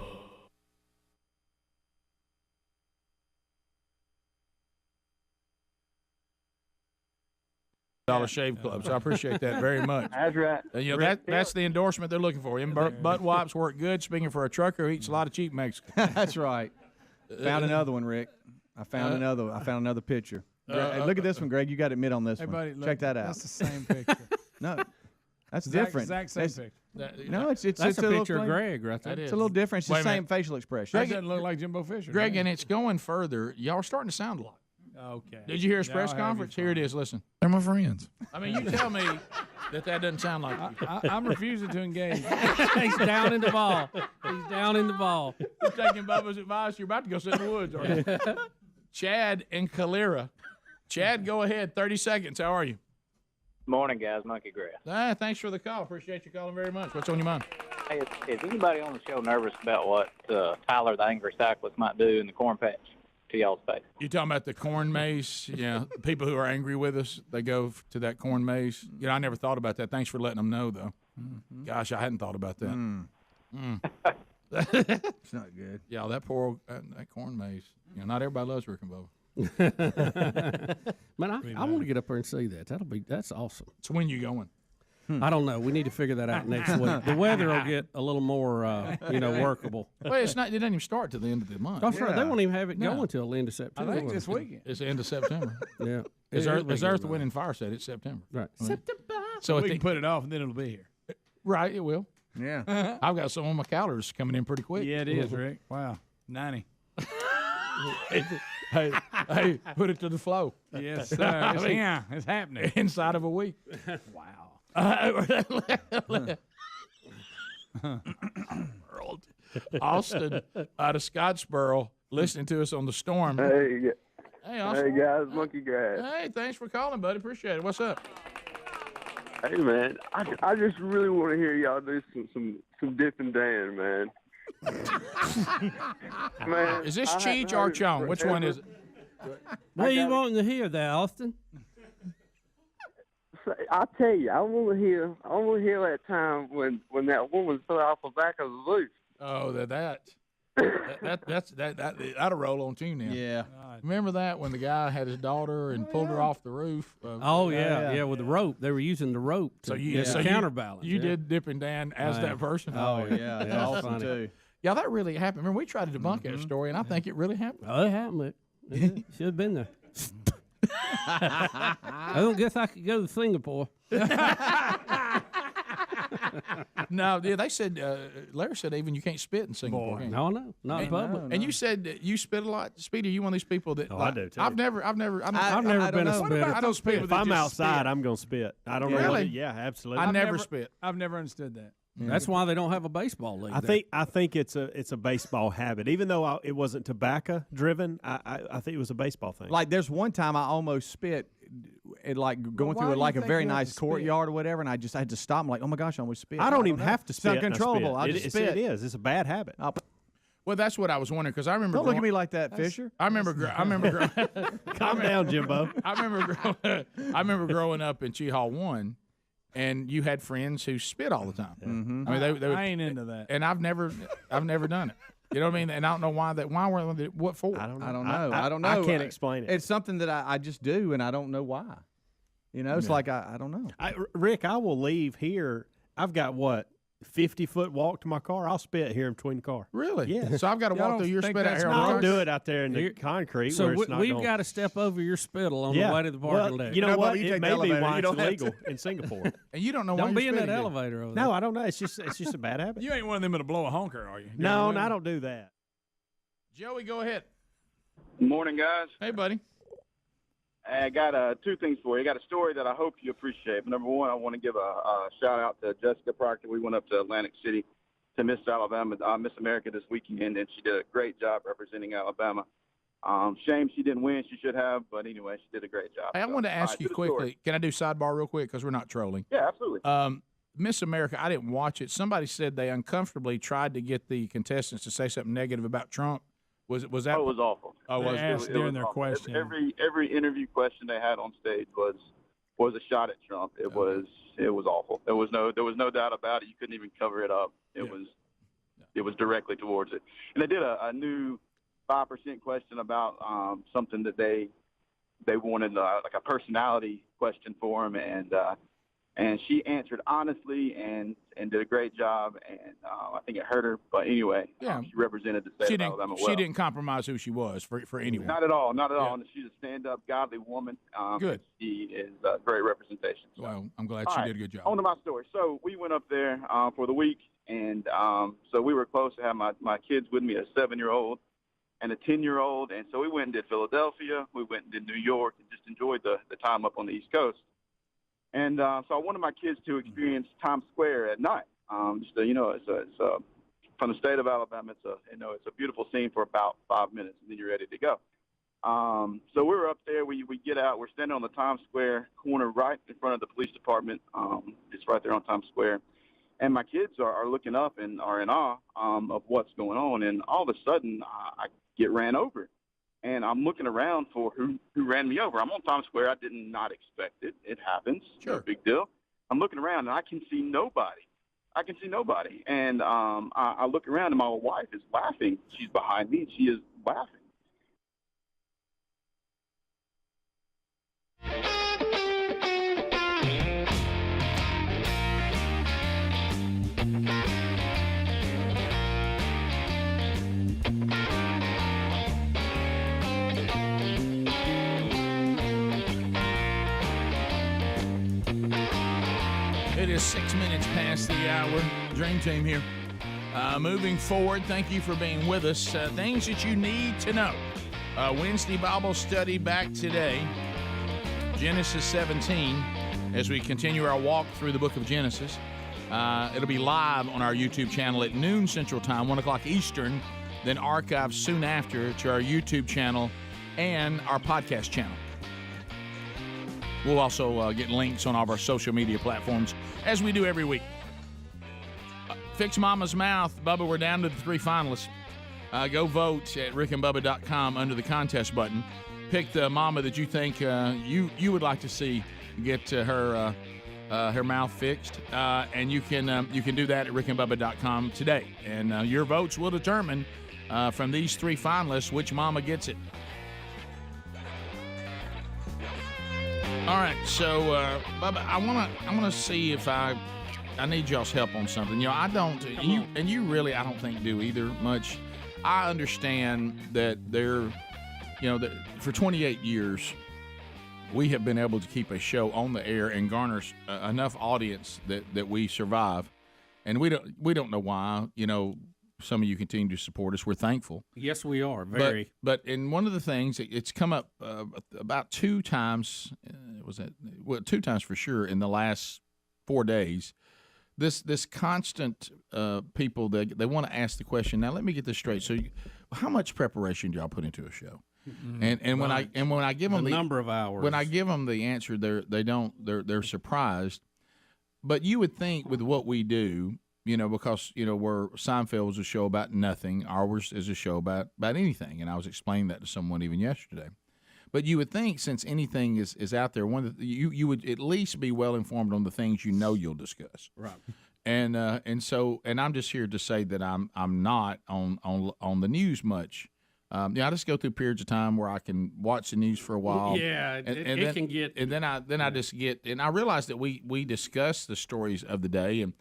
Dollar Shave Club, so I appreciate that very much. That's right. You know, that's the endorsement they're looking for. Butt wipes work good. Speaking for a trucker who eats a lot of cheap Mexican. That's right. Found another one, Rick. I found another picture. Hey, look at this one, Greg. You got to admit on this one. Buddy, look, check that out. That's the same picture. No, that's different. Exact same picture. No, it's that's a a picture little of Greg right there. It's a little different. It's the same facial expression. That doesn't look like Jimbo Fisher. Greg, and it's going further. Y'all are starting to sound alike. Okay. Did you hear his Now press I have conference? you Here it is. Listen. They're my friends. I mean, you tell me that doesn't sound like you. I'm refusing to engage. He's down in the ball. He's down in the ball. You're taking Bubba's advice. You're about to go sit in the woods, aren't you? Chad and Calera. Chad, go ahead. 30 seconds. How are you? Morning, guys. Monkey Grass. Thanks for the call. Appreciate you calling very much. What's on your mind? Hey, is anybody on the show nervous about what Tyler, the angry cyclist, might do in the corn patch to y'all's face? You talking about the corn maze? Yeah, people who are angry with us, they go to that corn maze. You know, I never thought about that. Thanks for letting them know, though. Gosh, I hadn't thought about that. It's not good. Yeah, that poor that corn maze. Not everybody loves Rick and Bubba. Man, I want to get up there and see that. That's awesome. So when you going? I don't know. We need to figure that out next week. The weather will get a little more, workable. Well, it's not. It doesn't even start till the end of the month. That's right. They won't even have it going until the end of September. I think this weekend. It's the end of September. Yeah. As Earth, Wind, and Fire said, it's September. Right. September. So we can put it off, and then it'll be here. Right, it will. Yeah. I've got some on my calendars coming in pretty quick. Yeah, it is, Rick. Wow. 90. hey, put it to the flow. Yes, sir. It's happening. Inside of a week. Wow. Austin out of Scottsboro listening to us on the Storm. Hey Austin. Hey, guys, Monkey Grass. Hey, thanks for calling, buddy. Appreciate it. What's up? Hey, man, I just really want to hear y'all do some dipping Dan, man. Man, is this Cheech or Chong? Which one is it? What are you wanting to hear there, Austin? I tell you, I want to hear that time when that woman fell off the back of the roof. Oh, that'll roll on tune now. Yeah. Remember that when the guy had his daughter and pulled her off the roof? Yeah, with the rope. They were using the rope to counterbalance. You did Dippin' Dan as that person. Oh yeah, that's awesome funny. too. Yeah, that really happened. Remember, we tried to debunk that story, and I think it really happened. Oh, it happened. It should have been there. I don't guess I could go to Singapore. No, yeah, they said, Larry said even you can't spit in Singapore. No, not in public. And you said that you spit a lot. Speedy, are you one of these people that? I do too. I've never been a spitter. spitter. I don't spit. If I'm outside, I'm gonna spit. I don't know. Really? Yeah, absolutely. I never spit. I've never understood that. That's why they don't have a baseball league. I think it's a baseball habit. Even though it wasn't tobacco driven, I think it was a baseball thing. Like there's one time I almost spit, going through a very nice courtyard or whatever, and I had to stop. I'm like, oh my gosh, I almost spit. I don't even have to spit. It's uncontrollable. I just spit. It is. It's a bad habit. Well, that's what I was wondering because I remember. Don't look at me like that, Fisher. I remember. Calm down, Jimbo. I remember growing up in Chi-Hall 1. And you had friends who spit all the time. Mm-hmm. I mean, I ain't into that. And I've never done it. You know what I mean? And I don't know why what for? I don't know. I can't explain it. It's something that I just do, and I don't know why. It's like I don't know. Rick, I will leave here. I've got 50-foot walk to my car. I'll spit here in between the car. Really? Yeah. So I've got to walk through your spit out here. I'll do it out there in the concrete. So we've got got to step over your spittle on the way to the parking deck. You know what? It may be why it's illegal in Singapore. And you don't know why Don't you're be in that spitting. elevator over there. No, I don't know. It's just a bad habit. You ain't one of them to blow a honker, are you? No, I don't do that. Joey, go ahead. Morning, guys. Hey, buddy. I got two things for you. I got a story that I hope you appreciate. But number one, I want to give a shout out to Jessica Proctor. We went up to Atlantic City to Miss Alabama, Miss America this weekend, and she did a great job representing Alabama. Shame she didn't win. She should have, but anyway, she did a great job. Hey, I wanted to ask you quickly. Can I do sidebar real quick because we're not trolling? Yeah, absolutely. Miss America, I didn't watch it. Somebody said they uncomfortably tried to get the contestants to say something negative about Trump. Was that? Oh, it was awful. Oh, They asked during their awful. question. Every interview question they had on stage was a shot at Trump. It was awful. There was no doubt about it. You couldn't even cover it up. It was directly towards it. And they did a new 5% question about something that they wanted like a personality question for him, and she answered honestly and did a great job, and I think it hurt her, but anyway, she represented the state of Alabama well. She didn't compromise who she was for anyone. Not at all. And she's a stand-up, godly woman. Good. She is a great representation. So. Well, I'm glad All she right, did a good job. On to my story. So we went up there for the week, and so we were close to have my kids with me, a 7-year-old and a 10-year-old, and so we went and did Philadelphia. We went and did New York and just enjoyed the time up on the East Coast. And so I wanted my kids to experience Times Square at night. It's from the state of Alabama. It's a beautiful scene for about 5 minutes, and then you're ready to go. So we were up there. We get out. We're standing on the Times Square corner, right in front of the police department. It's right there on Times Square, and my kids are looking up and are in awe of what's going on. And all of a sudden, I get ran over. And I'm looking around for who ran me over. I'm on Times Square. I did not expect it. It happens. Sure. No big deal. I'm looking around, and I can see nobody. I can see nobody. And I look around, and my wife is laughing. She's behind me. She is laughing. It is 6 minutes past the hour. Dream Team here. Moving forward, thank you for being with us. Things that you need to know. Wednesday Bible study back today. Genesis 17 as we continue our walk through the book of Genesis. It'll be live on our YouTube channel at noon Central Time, 1 o'clock Eastern, then archived soon after to our YouTube channel and our podcast channel. We'll also get links on all of our social media platforms, as we do every week. Fix Mama's Mouth. Bubba, we're down to the 3 finalists. Go vote at rickandbubba.com under the contest button. Pick the mama that you think you would like to see get her mouth fixed, and you can do that at rickandbubba.com today. And your votes will determine from these 3 finalists which mama gets it. All right, so Bubba, I wanna see if I need y'all's help on something. You know, I don't, and you really, I don't think do either much. I understand that that for 28 years, we have been able to keep a show on the air and garner enough audience that we survive, and we don't know why. You know, some of you continue to support us. We're thankful. Yes, we are. Very. But in one of the things, it's come up about 2 times. 2 times for sure in the last 4 days. This constant people that they want to ask the question. Now, let me get this straight. So, how much preparation do y'all put into a show? And when I give them the number of hours, when I give them the answer, they're surprised. But you would think with what we do, you know, because, you know, where Seinfeld was a show about nothing, ours is a show about anything. And I was explaining that to someone even yesterday. But you would think since anything is out there, you would at least be well informed on the things you know you'll discuss. Right. And I'm just here to say that I'm not on the news much. I just go through periods of time where I can watch the news for a while. Yeah, it can get. And then I just get, and I realize that we discuss the stories of the day. And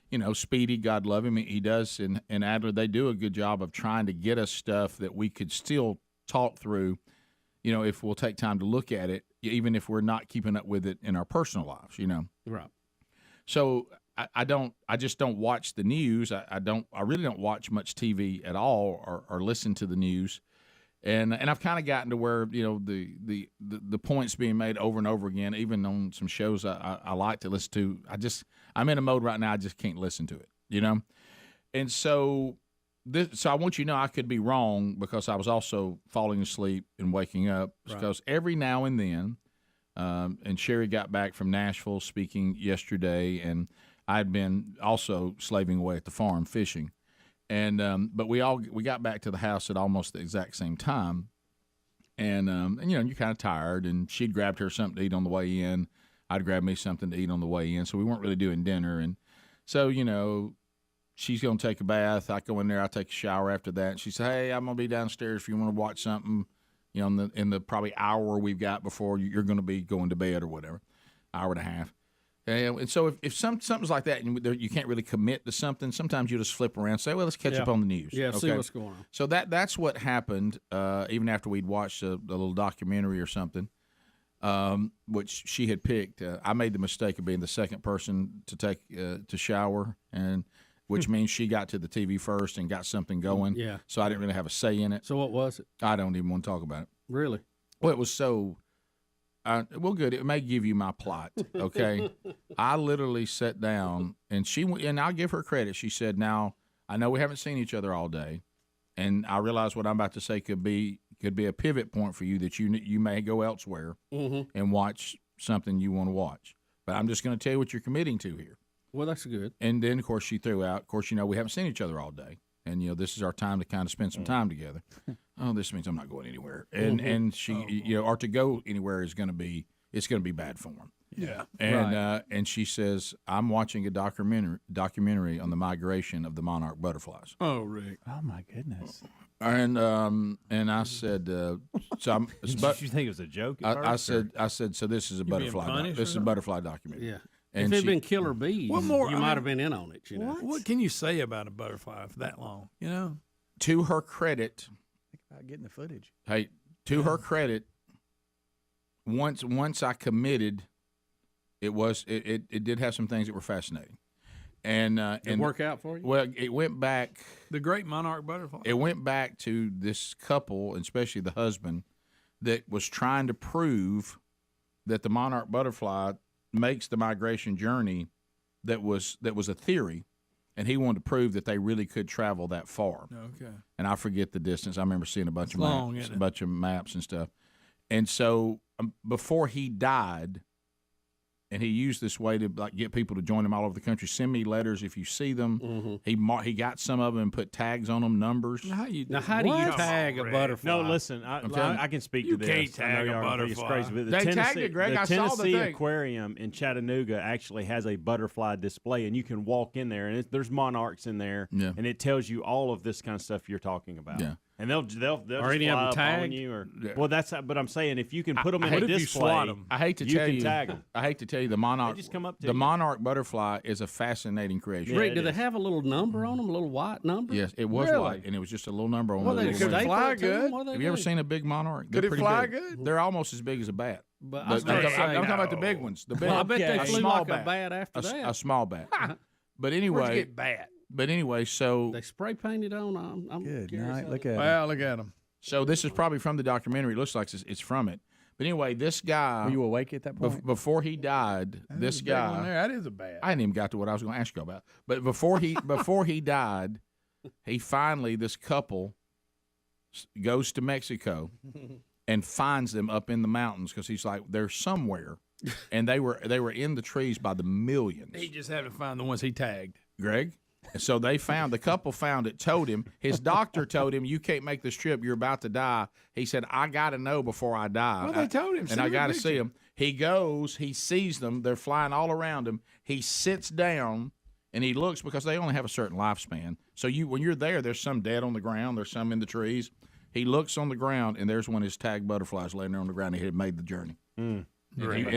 you know, Speedy, God love him, he does, and Adler, they do a good job of trying to get us stuff that we could still talk through, you know, if we'll take time to look at it, even if we're not keeping up with it in our personal lives, you know. Right. So I just don't watch the news. I really don't watch much TV at all or listen to the news. And I've kind of gotten to where, you know, the points being made over and over again, even on some shows I like to listen to. I'm in a mode right now. I just can't listen to it, you know? And so I want you to know I could be wrong because I was also falling asleep and waking up because every now and then, and Sherry got back from Nashville speaking yesterday, and I'd been also slaving away at the farm fishing. And but we got back to the house at almost the exact same time, and you know, you're kind of tired. And she'd grabbed her something to eat on the way in. I'd grab me something to eat on the way in. So we weren't really doing dinner. And so, you know, she's gonna take a bath. I go in there. I take a shower after that. And she said, "Hey, I'm gonna be downstairs if you want to watch something. You know, in the probably hour we've got before you're gonna be going to bed or whatever, hour and a half." And so if something's like that and you can't really commit to something, sometimes you just flip around and say, well, let's catch up on the news. Yeah, see what's going on. So that's what happened even after we'd watched a little documentary or something, which she had picked. I made the mistake of being the second person to take to shower, and which means she got to the TV first and got something going. Yeah. So I didn't really have a say in it. So what was it? I don't even want to talk about it. Really? Well, it was so... well, good. It may give you my plot, okay? I literally sat down, and I'll give her credit. She said, "Now I know we haven't seen each other all day, and I realize what I'm about to say could be a pivot point for you that you may go elsewhere and watch something you want to watch. But I'm just going to tell you what you're committing to here." Well, that's good. And then, of course, she threw out, "Of course, you know we haven't seen each other all day, and you know this is our time to kind of spend some time together." Oh, this means I'm not going anywhere, and she, you know, or to go anywhere it's going to be bad form. Yeah. And she says, I'm watching a documentary on the migration of the monarch butterflies. Oh, Rick. Oh my goodness. And I said, so I'm. Did you think it was a joke? I said, so this is a butterfly. This is a butterfly documentary. Yeah. And if it had been killer bees, What more- you I might mean, have been in on it. You know. What can you say about a butterfly for that long? You know, to her credit, Think about getting the footage. hey, to her credit, once I committed, it did have some things that were fascinating, and work out for you? Well, it went back. the great monarch butterfly. It went back to this couple, and especially the husband, that was trying to prove that the monarch butterfly makes the migration journey. That was a theory, and he wanted to prove that they really could travel that far. Okay. And I forget the distance. I remember seeing a bunch of long, maps, isn't a it? bunch of maps and stuff. And so before he died, and he used this way to like get people to join him all over the country. Send me letters if you see them. He got some of them and put tags on them, numbers. How do you What? tag a butterfly? No, listen, I can speak You to this. can't tag I know a y'all think it's butterfly. crazy, but the They tagged Tennessee, it, Greg. the I saw the Tennessee thing. Aquarium in Chattanooga actually has a butterfly display, and you can walk in there, and there's monarchs in there, Yeah. and it tells you all of this kind of stuff you're talking about. Yeah. And they'll just Are any of fly them up on tagged? you, or Yeah. well, that's but I'm saying if you can put them in what a if you display, swat 'em? I hate to you tell can you. tag them. I hate to tell you the monarch. They just come up to the you. monarch butterfly is a fascinating creation. Yeah, Rick, it do they is. have a little number on them, a little white number? Yes, it was Really? white, and it was just a little number on Well, the they little staple wing. fly it to 'em? good? What do they Have you ever do? seen a big monarch? Could They're it pretty fly big. good? They're almost as big as a bat. But I'm talking about the big ones. The big. Well, I bet they a flew small like a bat after that. A small bat. But Where'd you anyway, get bat? so They spray painted on. I'm Good curious night. how Look they- at him. Well, look at them. so this is probably from the documentary. It looks like it's from it. But anyway, this guy. Were you awake at that point? Before he died, this Big one guy. there. That is a bat. I hadn't even got to what I was going to ask you about. But before he died, he finally, this couple goes to Mexico and finds them up in the mountains because he's like, they're somewhere, and they were in the trees by the millions. He just had to find the ones he tagged. Greg. And so the couple found it, told him, his doctor told him, you can't make this trip, you're about to die. He said, I got to know before I die. Well, they told him, And send I me a got to picture. see him. He goes, he sees them, they're flying all around him. He sits down and he looks because they only have a certain lifespan. So when you're there's some dead on the ground, there's some in the trees. He looks on the ground and there's one of his tagged butterflies laying there on the ground. He had made the journey. And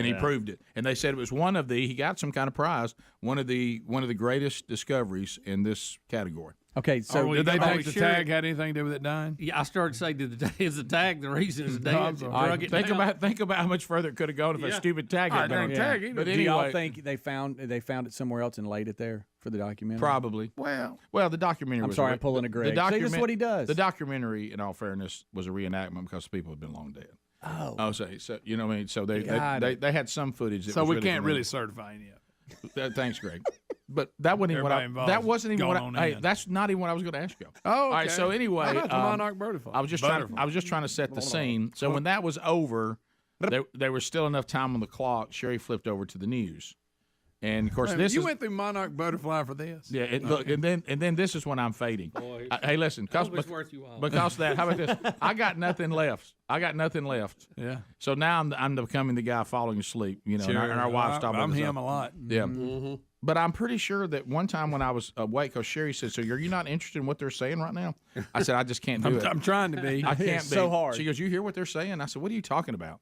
he proved it. And they said it was he got some kind of prize, one of the greatest discoveries in this category. Okay, so Did they are think we the sure? tag had anything to do with it dying? Yeah, I started to say, is the tag the reason it's dead? sorry. Think about how much further it could have gone if a stupid tag had been on it. tag either. But do y'all anyway, think they found it somewhere else and laid it there for the documentary? probably. Well, The documentary. I'm was sorry, I'm pulling a Greg. See, this is what he does. The documentary, in all fairness, was a reenactment because people had been long dead. Oh, So you know what I mean. So they Got it. had some footage. That so was we really can't really convincing. certify any of it. Thanks, Greg. But that wasn't even Everybody involved that wasn't even going what. on Hey, in. that's not even what I was going to ask you. Oh, okay. All right. So anyway, How about the monarch butterfly? I was just trying to set the scene. So when that was over, there was still enough time on the clock. Sherry flipped over to the news, and of course you went through monarch butterfly for this. Yeah, look, and then this is when I'm fading. Hey, listen, Always worth you all. because of that, how about this? I got nothing left. Yeah. So now I'm becoming the guy falling asleep. You know, and our wives talk about I'm this him stuff. a lot. Yeah. But I'm pretty sure that one time when I was awake, because Sherry said, "So are you not interested in what they're saying right now?" I said, "I just can't do it. I'm trying to be. I can't It's be so hard." She goes, "You hear what they're saying?" I said, "What are you talking about?"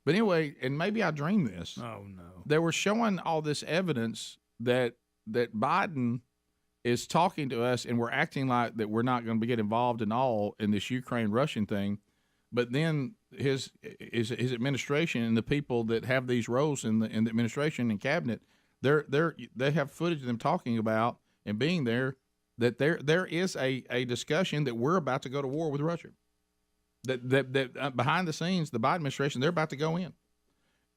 But anyway, and maybe I dreamed this. Oh no. They were showing all this evidence that Biden is talking to us, and we're acting like that we're not going to get involved in this Ukraine-Russian thing. But then his administration and the people that have these roles in the administration and cabinet, they have footage of them talking about and being there, that there is a discussion that we're about to go to war with Russia. That behind the scenes, the Biden administration, they're about to go in.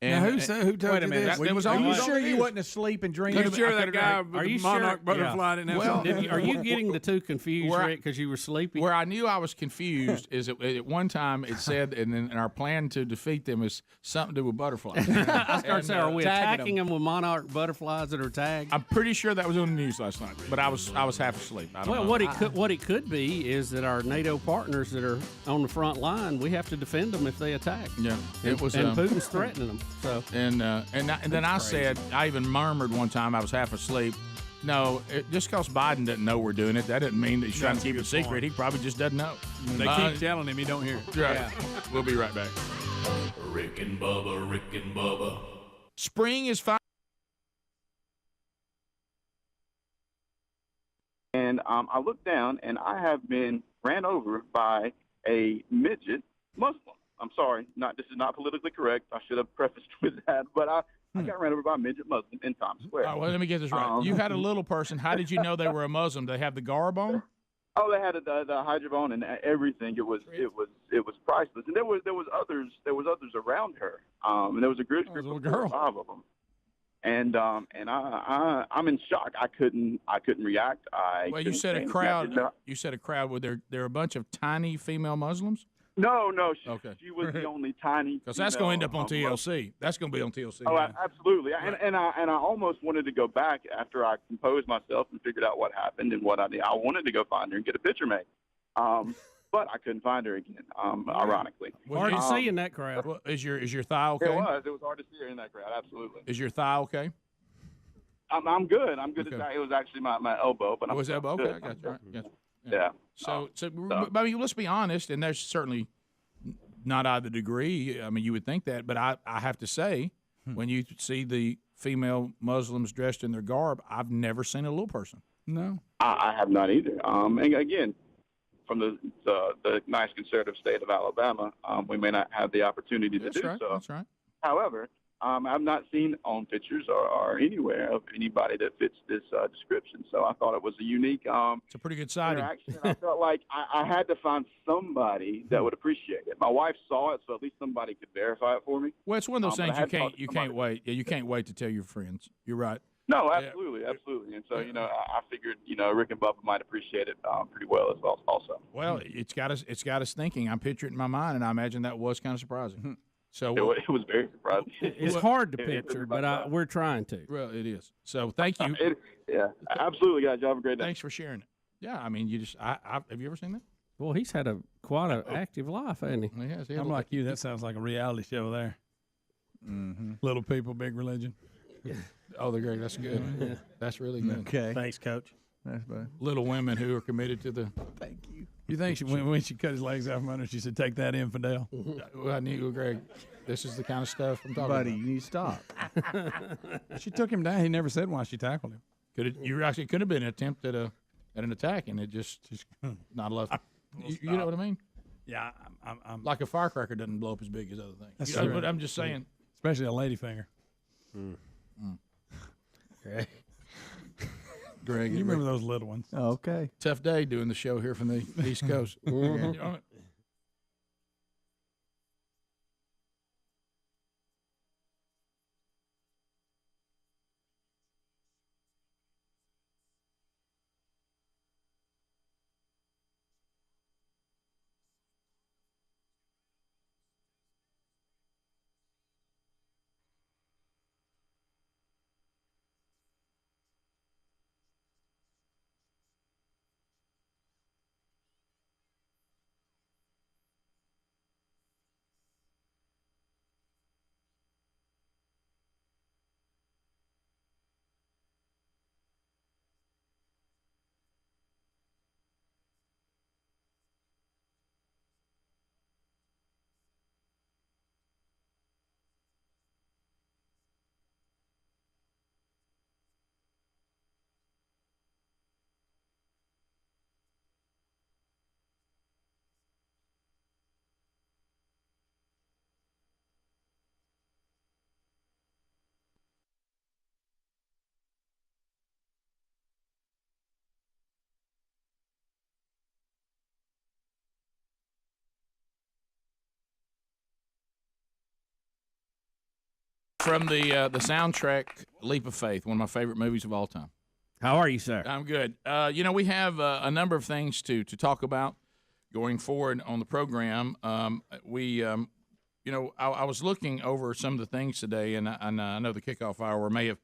Now, who told wait a you minute. this? That was Are on you the sure news. you wasn't asleep and dreaming? You sure that guy with Are the you monarch sure? butterfly didn't have Well, something? Are you getting the two confused, Where I- Rick, because you were sleepy? Where I knew I was confused is at one time it said, and then our plan to defeat them is something to do with butterflies. I started saying, are we tagging attacking them with monarch butterflies that are tagged? I'm pretty sure that was on the news last night, but I was half asleep. I don't Well, know. what it could be is that our NATO partners that are on the front line, we have to defend them if they attack. Yeah, it was. and Putin's threatening them. So and then I said, I even murmured one time, I was half asleep. No, just because Biden doesn't know we're doing it, that doesn't mean that he's trying to keep it secret. He probably just doesn't know. They keep telling him he don't hear it. Right. Yeah. We'll be right back. Rick and Bubba, Rick and Bubba. Spring is fine. And I looked down, and I have been ran over by a midget Muslim. I'm sorry, this is not politically correct. I should have prefaced with that, but I got ran over by a midget Muslim in Times Square. Well, let me get this right. You had a little person. How did you know they were a Muslim? They have the garb on? Oh, they had the hijab on and everything. It was priceless. And there was others around her. And there was a group of 5 of them. And I'm in shock. I couldn't react. Well, you said a crowd. You said a crowd. Were there a bunch of tiny female Muslims? No. She was the only tiny. Because that's going to end up on TLC. That's going to be on TLC. Oh, absolutely. Right. And I almost wanted to go back after I composed myself and figured out what happened and what I did. I wanted to go find her and get a picture made. But I couldn't find her again. Ironically, hard to see in that crowd. Well, is your thigh okay? It was hard to see her in that crowd. Absolutely. Is your thigh okay? I'm good. I'm good. Okay. It was actually my elbow, but was elbow okay? I got you. Right. Yeah. So, I mean, let's be honest, and there's certainly not either degree. I mean, you would think that, but I have to say, when you see the female Muslims dressed in their garb, I've never seen a little person. No, I have not either. And again, from the nice conservative state of Alabama, we may not have the opportunity to do so. That's right. However, I've not seen on pictures or anywhere of anybody that fits this description. So I thought it was a unique it's a pretty good sighting. Interaction. I felt like I had to find somebody that would appreciate it. My wife saw it, so at least somebody could verify it for me. Well, it's one of those things you can't wait. Yeah, you can't wait to tell your friends. You're right. No, absolutely. And so, I figured, Rick and Bubba might appreciate it pretty well as well also. Well, it's got us thinking. I'm picturing it in my mind, and I imagine that was kind of surprising. So it was very surprising. It's hard to picture, but we're trying to. Well, it is. So thank you. Yeah, absolutely, guys. You have a great day. Thanks for sharing it. Yeah, I mean, have you ever seen that? Well, he's had quite an active life, hasn't he? He has. I'm like you. That sounds like a reality show there. Mm-hmm. Little people, big religion. Yeah. Oh, they're great. That's good. Yeah. That's really good. Okay. Thanks, Coach. That's fine. Little women who are committed to the. Thank you. You think when she cut his legs out from under, she said, "Take that, infidel." Well, I knew, Greg. This is the kind of stuff I'm talking Buddy, about. you need to stop. She took him down. He never said why she tackled him. Could have been an attempt at an attack, and it just not enough. You know what I mean? Yeah, I'm like a firecracker doesn't blow up as big as other things. That's true. But I'm just saying, especially a lady finger. Okay. Greg, you remember those little ones? Oh, okay. Tough day doing the show here from the East Coast. Mm-hmm. From the soundtrack Leap of Faith, one of my favorite movies of all time. How are you, sir? I'm good. We have a number of things to talk about going forward on the program. I was looking over some of the things today, and I know the kickoff hour may have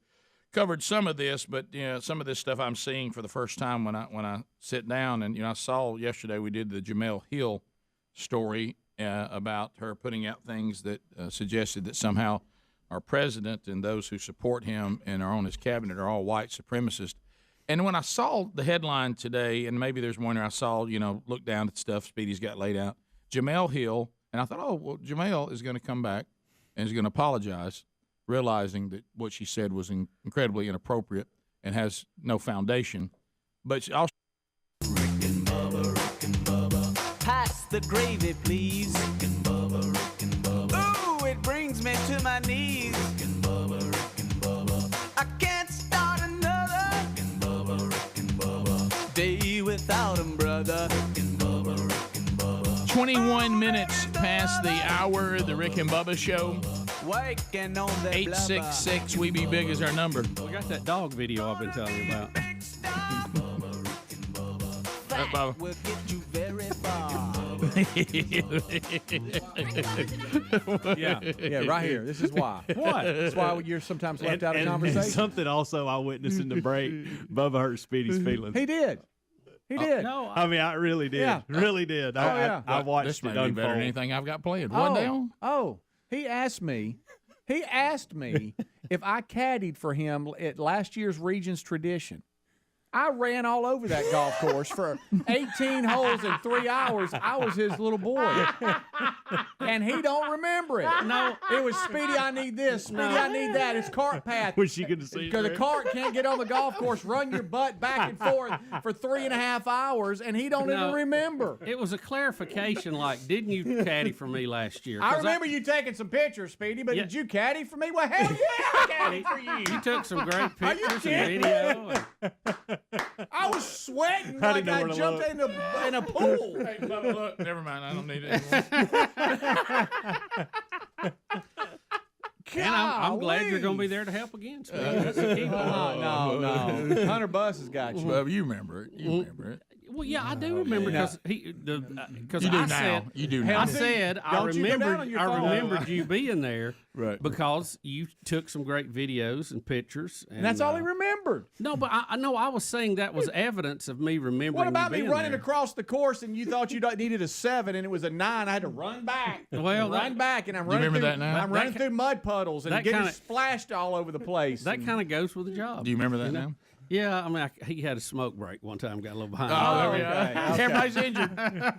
covered some of this, but some of this stuff I'm seeing for the first time when I sit down. And I saw yesterday we did the Jamel Hill story about her putting out things that suggested that somehow our president and those who support him and are on his cabinet are all white supremacists. And when I saw the headline today, and maybe there's one where I saw, look down at stuff Speedy's got laid out, Jamel Hill, and I thought, oh, well, Jamel is going to come back and is going to apologize, realizing that what she said was incredibly inappropriate and has no foundation. But she also pass the gravy, please. Rick and Bubba. Ooh, it brings me to my knees. Rick and Bubba. I can't start another Rick and Bubba. Day without him, brother. 21 minutes past the hour, the Rick and Bubba Show. Working on the 866 We Be Big is our number. We got that dog video I've been telling you about. That will get you very far. Yeah, right here. This is why. What? That's why you're sometimes left out of conversation. And something also I witnessed in the break, Bubba hurt Speedy's feelings. He did. He did. No, I mean, I really did. Yeah. Really did. I watched this it may be unfold. better than anything I've got planned. One down. Oh, he asked me if I caddied for him at last year's Regions Tradition. I ran all over that golf course for 18 holes in 3 hours. I was his little boy. And he don't remember it. No. It was Speedy, I need this. Speedy, I need that. It's cart path. Was she going to see Because the cart can't get on the golf course. Run your butt back and forth for 3.5 hours, and he don't even remember. It was a clarification like, didn't you caddy for me last year? I remember you taking some pictures, Speedy, but did you caddy for me? Well, hell yeah, I caddied for you. You took some great Are you pictures kidding and me? video. I was sweating I like didn't know I where to jumped look. in a pool. Hey, Bubba, look, never mind. I don't need it anymore. And I'm glad you're going to be there to help again, Speedy. That's the key part. No. Hunter Bus has got you. Bubba, you remember it. You remember it. Well, yeah, I do remember because You do now. You do now. I said I Don't you go down on remembered. your I phone. remembered you being there, Right. Because you took some great videos and pictures, And that's all he remembered. No, but I know I was saying that was evidence of me remembering. What about you me being running there. across the course and you thought you needed a 7 and it was a 9? I had to run back. Well, run back, and I'm running remember through, that now? I'm running through mud puddles and that getting kinda- splashed all over the place. That kind of goes with the job. Do you remember that you know? now? Yeah, I mean, he had a smoke break one time, got a little behind. Oh, there we okay. go. Everybody's injured.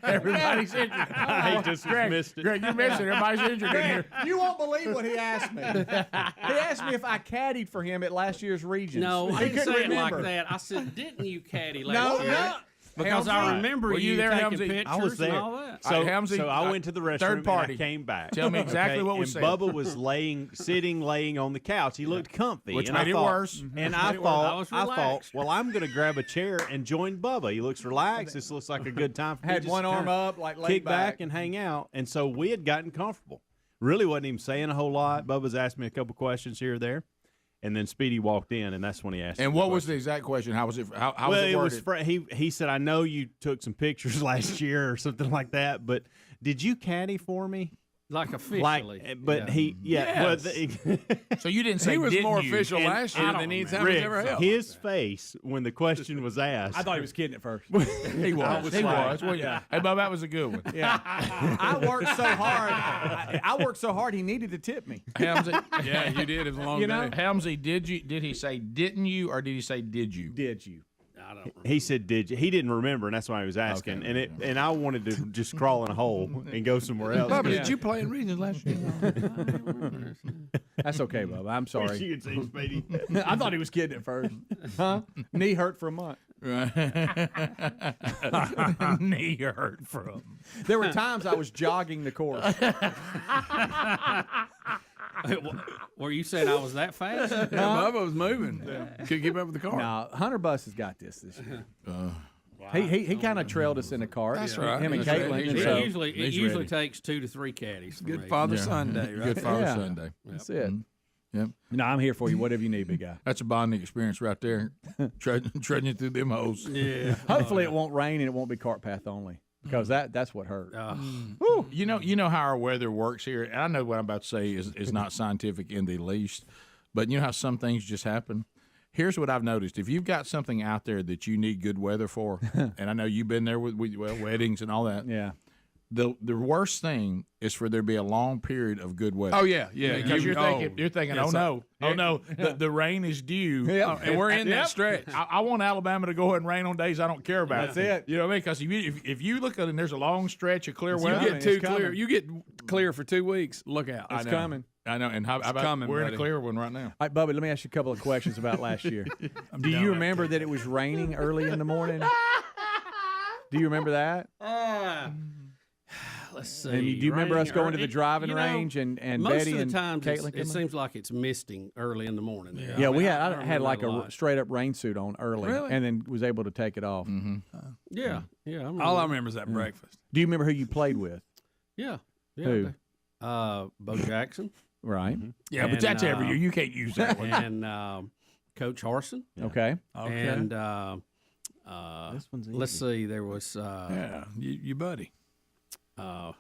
Everybody's injured. He just missed it. Greg, you missed it. Everybody's injured in here. You won't believe what he asked me. He asked me if I caddied for him at last year's Regions. No, I he didn't couldn't say it remember. like that. I said, didn't you caddy last year? No. Because I remember Were you there, taking Helmsy? pictures I was there. and all that. So, Helmsy, so I went to the restroom third party. and I came back. Tell me exactly what was and said. Bubba was laying on the couch. He looked comfy, Which and made I it thought, worse. And Made I it worse. I was thought, relaxed. well, I'm going to grab a chair and join Bubba. He looks relaxed. This looks like a good time for me Had just one to arm kinda up, like laid kick back back and hang out. And so we had gotten comfortable. Really wasn't even saying a whole lot. Bubba's asked me a couple questions here or there. And then Speedy walked in, and that's when he asked. And me what the was the question. exact question? How was it? How Well, was it it worded? was he said, I know you took some pictures last year or something like that, but did you caddy for me? Like officially. But Yes. So you didn't say He was didn't more you? official last year than any time he's ever held. His face when the question was asked. I thought he was kidding at first. He was. He was. Well, Yeah. Hey, Bob, that was a good one. Yeah, I worked so hard. I worked so hard. He needed to tip me. Helmsy, Yeah, you did. It was a long day. Helmsy, did he say didn't you, or did he say did you? Did you? I don't remember. He said, "Did you?" He didn't remember, and that's why he was asking. Okay. And I wanted to just crawl in a hole and go somewhere else. Bubba, did you play in Regions last year? That's okay, Bubba. I'm sorry. You can see Speedy. I thought he was kidding at first. Huh? Knee hurt for a month. Knee hurt from. There were times I was jogging the course. Were you saying I was that fast? Yeah, Bubba was moving. Couldn't keep up with the car. Now, Hunter Bus has got this year. He kind of trailed us in the cart. That's right. Him and That's right. Caitlin. He's and It so- usually ready. takes 2 to 3 caddies. For Good me. Father Sunday, right? Good Father Yeah. Sunday. That's it. Yep. No, I'm here for you. Whatever you need, big guy. That's a bonding experience right there. Trudging through them holes. Yeah. Hopefully, it won't rain and it won't be cart path only, because that's what hurt. You know how our weather works here. And I know what I'm about to say is not scientific in the least, but you know how some things just happen. Here's what I've noticed: if you've got something out there that you need good weather for, and I know you've been there with weddings and all that. Yeah. the worst thing is for there to be a long period of good weather. Oh, yeah. Because you're thinking, Yeah, oh no, the rain is due, and we're in that stretch. I want Alabama to go ahead and rain on days I don't care about. That's it. You know what I mean? Because if you look at it and there's a long stretch of clear weather, You get clear for 2 weeks. Look out. It's coming. I know. And how about coming, we're in buddy. a clear one right now. All right, Bubba, let me ask you a couple of questions about last year. Do you remember that it was raining early in the morning? Do you remember that? Let's see. And do you remember us going to the driving you know, range and most Betty of the and times Caitlin? it coming? seems like it's misting early in the morning. Yeah, I I had like remember that a lot. straight up rain suit on early, Really? and then was able to take it off. Yeah. All I remember is that breakfast. Do you remember who you played with? Yeah. Who? Bo Jackson. Right. Yeah, but that's every year. You can't use that one. And Coach Harson. Okay. And This one's easy. let's see, there was you buddy. I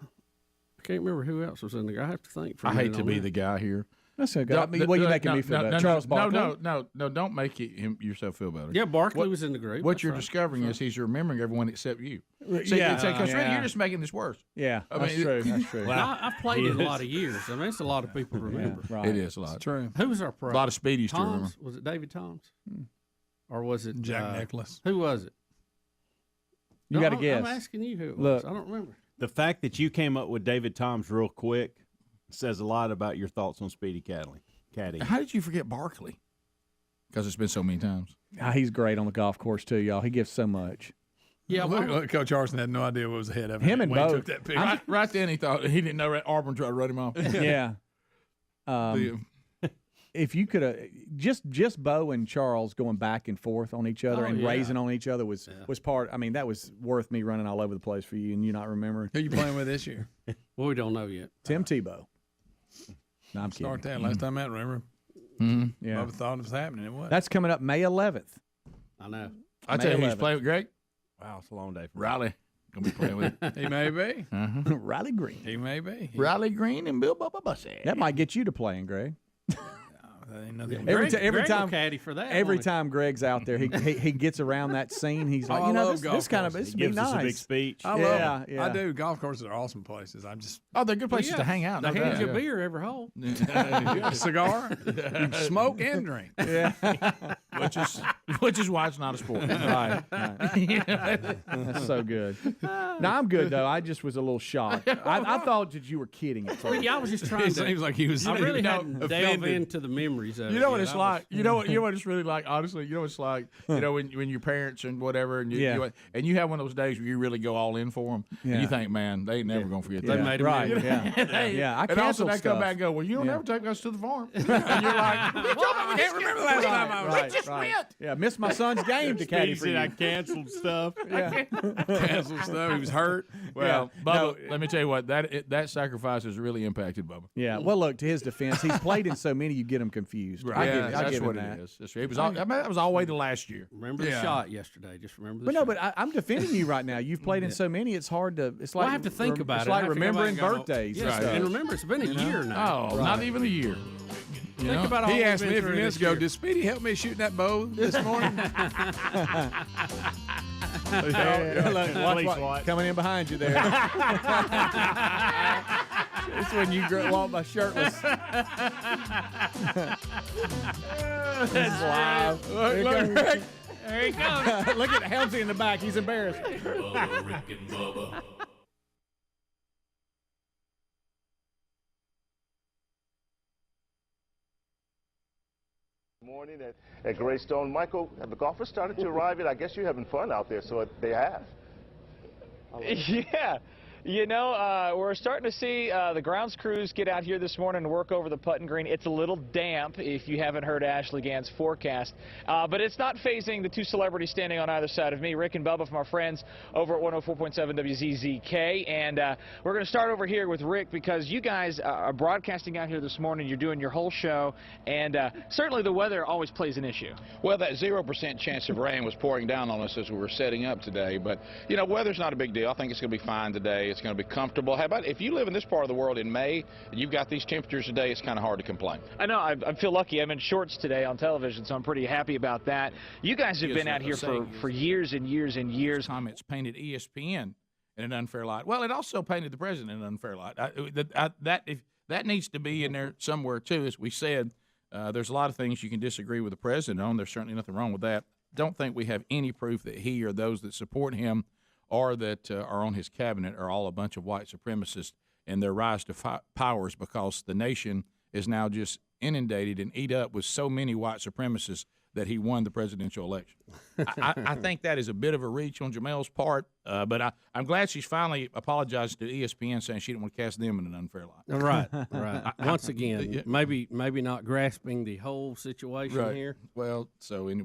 can't remember who else was in there. I have to think. For a I hate minute to on be that. the guy here. That's okay. What are you making me feel better? Charles Barkley? No, don't make yourself feel better. Yeah, Barkley was in the group. What That's you're right. discovering is he's remembering everyone except you. Yeah. Yeah. You're just making this worse. Yeah, I that's mean, true. That's true. Well, I've played it a lot of years. I mean, it's a lot of people remember. Right. It is a lot. It's true. Who was our pro? A lot of speedies to remember. Toms? Was it David Toms? Or was it Jack Nicklaus. Who was it? You got to guess. I'm asking you who it Look. was. I don't remember. The fact that you came up with David Toms real quick says a lot about your thoughts on Speedy Caddy. How did you forget Barkley? Because it's been so many times. He's great on the golf course too, y'all. He gives so much. Yeah, Look, Coach Harson had no idea what was ahead of Him and when he Bo. took that pick. Right then he thought he didn't know that Auburn tried to run him off. Yeah. If you could have just Bo and Charles going back and forth on each other and raising on each other was part. I mean, that was worth me running all over the place for you and you not remembering. Who you playing with this year? Well, we don't know yet. Tim Tebow. No, I'm Start kidding. that. Last time out, remember? Yeah, Bubba thought it was happening. It was. that's coming up May 11th. I know. I tell you, May who's 11th. playing with Greg? Wow, it's a long day for me. Riley. Gonna be playing with He may be. Riley Green. He may be. Riley Green and Bill Bubba Bussy. That might get you to playing, Greg. That ain't nothing. Every Greg will time, caddy for that. every won't he? time Greg's out there, he gets around that scene. He's like, I you know, love golf this kind of courses. this He would be gives us a big nice. speech. I love Yeah, them. yeah. I do. Golf courses are awesome places. I'm just Oh, they're good places to hang out. They no hand doubt. you a beer every hole. cigar. You can smoke and drink. Yeah, which is why it's not a sport. right. That's so good. No, I'm good though. I just was a little shocked. I thought that you were kidding at first. I was just trying It to. seems like he was. I really no, hadn't delved offended. into the memories of it. You know what yet. it's I was- like. You know what it's really like. Honestly, you know what it's like. You know when your parents and whatever, and you have one of those days where you really go all in for them, and Yeah. you think, man, they ain't never gonna forget They that. made a Right. memory. Yeah. I And also canceled they stuff. come back and go, well, you don't Yeah. ever take us to the farm. And you're like, I can't remember the last time I was. Right, We just right. went. Yeah, missed my son's game to caddy for you. I canceled stuff. Yeah. Canceled stuff. He was hurt. Well, Yeah. Bubba, No. let me tell you what, that sacrifice has really impacted Bubba. Yeah. Well, look, to his defense, he's played in so many you get him confused. I Yeah, give that's him what that. it is. That's right. It was all, that was all the way to last year. Remember the shot yesterday. Just remember the But shot. no, but I'm defending you right now. You've played in so many, it's hard to. It's like Well, I have to think about it's it. I like have to go remembering back and go, birthdays. Yes, and stuff. and remember, it's been a year now. Oh, not even a year. Think about all He we've asked been me a few through minutes this ago, year. did Speedy help me shooting that bow this morning? Watch, coming in behind you there. It's when you walk by shirtless. That's live. Look, Greg. There he comes. Look at Helmsy in the back. He's embarrassed. Bubba, Rick and Bubba. Morning at Greystone. Michael, have the golfers started to arrive yet? I guess you're having fun out there, so they have. Yeah. You know, we're starting to see the grounds crews get out here this morning and work over the putting green. It's a little damp if you haven't heard Ashley Gann's forecast. But it's not phasing the two celebrities standing on either side of me, Rick and Bubba from our friends over at 104.7 WZZK. And we're going to start over here with Rick because you guys are broadcasting out here this morning. You're doing your whole show. And certainly the weather always plays an issue. Well, that 0% chance of rain was pouring down on us as we were setting up today. But, you know, weather's not a big deal. I think it's going to be fine today. It's going to be comfortable. How about if you live in this part of the world in May and you've got these temperatures today, it's kind of hard to complain. I know. I feel lucky. I'm in shorts today on television, so I'm pretty happy about that. You guys have been out here for years and years and years. Comments painted ESPN in an unfair light. Well, it also painted the president in an unfair light. That needs to be in there somewhere too. As we said, there's a lot of things you can disagree with the president on. There's certainly nothing wrong with that. Don't think we have any proof that he or those that support him or that are on his cabinet are all a bunch of white supremacists and their rise to powers, because the nation is now just inundated and eat up with so many white supremacists that he won the presidential election. I think that is a bit of a reach on Jamel's part, but I'm glad she's finally apologized to ESPN, saying she didn't want to cast them in an unfair light. Right. Once again, maybe not grasping the whole situation here. Well,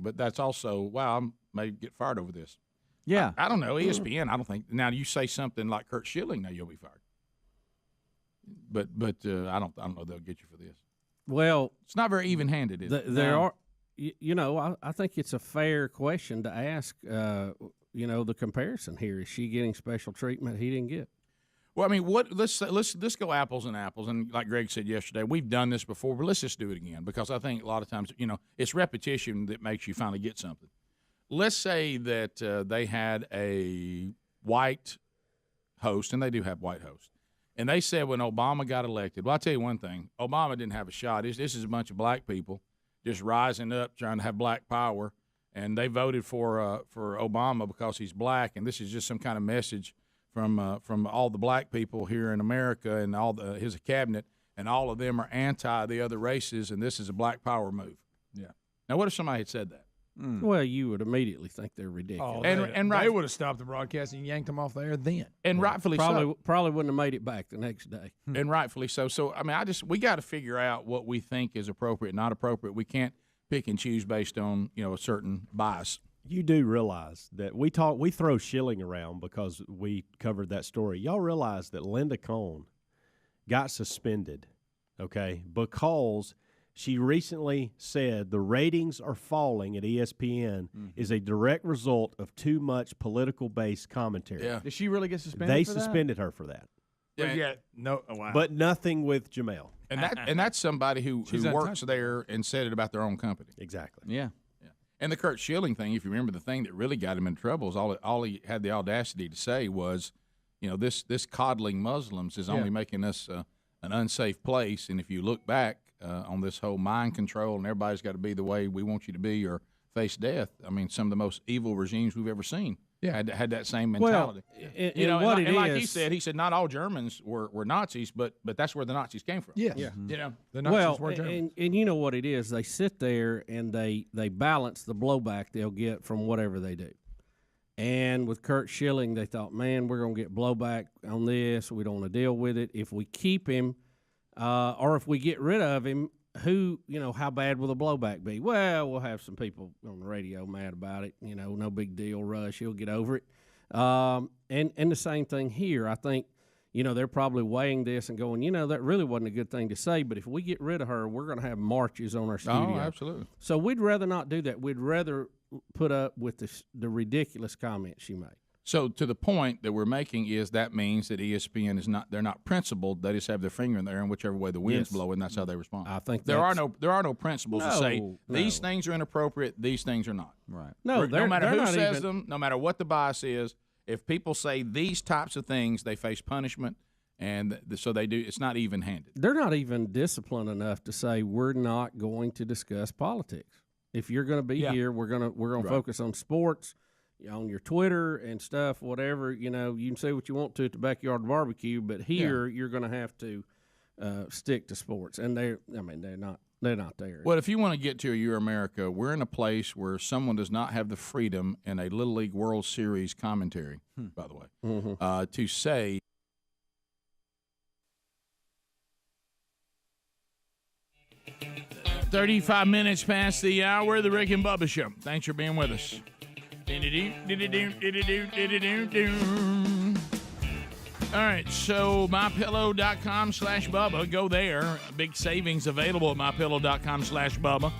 but that's also, wow, I may get fired over this. Yeah. I don't know. ESPN, I don't think. Now, you say something like Kurt Schilling, now you'll be fired. But I don't know they'll get you for this. Well, it's not very even-handed, is it? There are, I think it's a fair question to ask. The comparison here, is she getting special treatment he didn't get? Well, I mean, let's go apples and apples, and like Greg said yesterday, we've done this before, but let's just do it again, because I think a lot of times, it's repetition that makes you finally get something. Let's say that they had a white host, and they do have white hosts. And they said when Obama got elected, well, I'll tell you one thing, Obama didn't have a shot. This is a bunch of black people just rising up, trying to have black power, and they voted for Obama because he's black, and this is just some kind of message from all the black people here in America and all his cabinet, and all of them are anti the other races, and this is a black power move. Yeah. Now, what if somebody had said that? Well, you would immediately think they're ridiculous. They would have stopped the broadcast and yanked them off the air then. And rightfully so. Probably wouldn't have made it back the next day. And rightfully so. So, I mean, we got to figure out what we think is appropriate, not appropriate. We can't pick and choose based on, a certain bias. You do realize that we throw Schilling around because we covered that story. Y'all realize that Linda Cohn got suspended, okay, because she recently said the ratings are falling at ESPN is a direct result of too much political-based commentary. Yeah. Did she really get suspended? They for that? suspended her for that. Yeah. No. Oh, wow. But nothing with Jamel. And that's somebody who works there and said it about their own company. Exactly. Yeah. And the Kurt Schilling thing, if you remember, the thing that really got him in trouble is all he had the audacity to say was, this coddling Muslims is only making us an unsafe place. And if you look back on this whole mind control and everybody's got to be the way we want you to be or face death, I mean, some of the most evil regimes we've ever seen had that same mentality. Well, like he said, not all Germans were Nazis, but that's where the Nazis came from. Yes. Yeah. The Nazis were Germans. And you know what it is? They sit there and they balance the blowback they'll get from whatever they do. And with Kurt Schilling, they thought, man, we're going to get blowback on this. We don't want to deal with it. If we keep him or if we get rid of him, how bad will the blowback be? Well, we'll have some people on the radio mad about it. No big deal, Rush. He'll get over it. And the same thing here. I think, they're probably weighing this and going, that really wasn't a good thing to say, but if we get rid of her, we're going to have marches on our studio. Oh, absolutely. So we'd rather not do that. We'd rather put up with the ridiculous comments she made. So to the point that we're making is that means that ESPN they're not principled. They just have their finger in there, and whichever way the wind's blowing, that's how they respond. I think there are no principles to say these things are inappropriate, these things are not. Right. No matter who says even them, no matter what the bias is, if people say these types of things, they face punishment, and so they do. It's not even-handed. They're not even disciplined enough to say we're not going to discuss politics. If you're going to be here, we're going to focus on sports. On your Twitter and stuff, whatever, you can say what you want to at the backyard barbecue, but here you're going to have to stick to sports, and they're not there. Well, if you want to get to your America, we're in a place where someone does not have the freedom in a Little League World Series commentary, by the way, to say. "35 minutes past the hour, the Rick and Bubba Show." Thanks for being with us. All right, so mypillow.com/Bubba. Go there. Big savings available at mypillow.com/Bubba.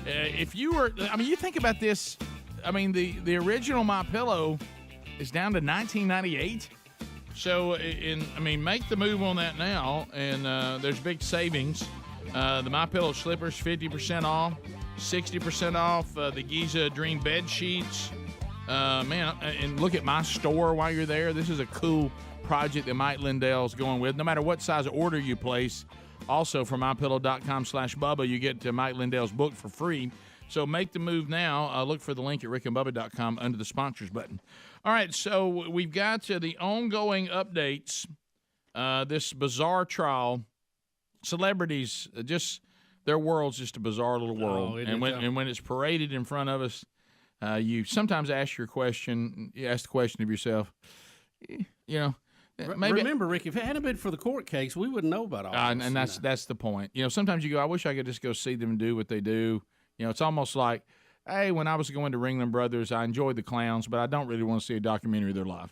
If you were, you think about this. The original MyPillow is down to $19.98. So, make the move on that now, and there's big savings. The MyPillow slippers, 50% off. 60% off the Giza Dream bed sheets. Man, and look at my store while you're there. This is a cool project that Mike Lindell's going with. No matter what size order you place, also from mypillow.com/Bubba, you get Mike Lindell's book for free. So make the move now. Look for the link at rickandbubba.com under the sponsors button. All right, so we've got the ongoing updates. This bizarre trial. Celebrities, just their world's just a bizarre little world. And when it's paraded in front of us, you sometimes ask your question. You ask the question of yourself, maybe. Remember, Rick, if it hadn't been for the court case, we wouldn't know about all this. And that's the point. Sometimes you go, I wish I could just go see them do what they do. It's almost like, hey, when I was going to Ringling Brothers, I enjoyed the clowns, but I don't really want to see a documentary of their life.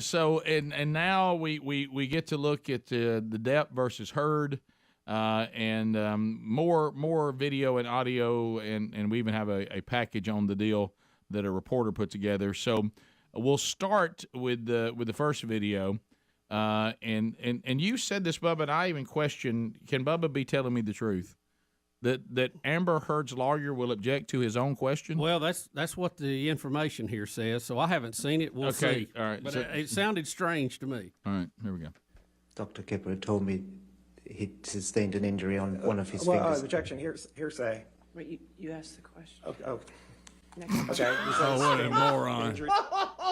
So now we get to look at the Depp versus Heard, and more video and audio, and we even have a package on the deal that a reporter put together. So we'll start with the first video, and you said this, Bubba, and I even questioned, can Bubba be telling me the truth? That Amber Heard's lawyer will object to his own question? Well, that's what the information here says, so I haven't seen it. We'll see. All right. But it sounded strange to me. All right, here we go. Dr. Kipper told me he sustained an injury on one of his fingers. Objection, hearsay. Wait, you asked the question. Okay. Okay. What a moron.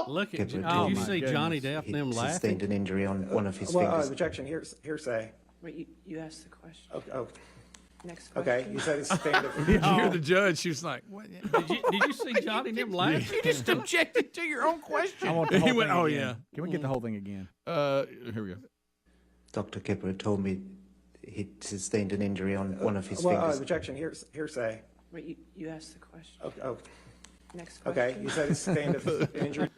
Look at Kipper did you see Johnny Depp and them he laughing? sustained an injury on one of his fingers. Objection, hearsay. Wait, you asked the question. Okay. Next question. Okay, you said it's sustained. You're the judge. She was like, what? Did you see Johnny and them laughing? You just objected to your own question. I want the whole He went, thing oh, again. yeah. Can we get the whole thing again? Here we go. Dr. Kipper told me he sustained an injury on one of his fingers. Objection, hearsay. Wait, you asked the question. Okay. Next question. Okay, you said it's sustained an injury.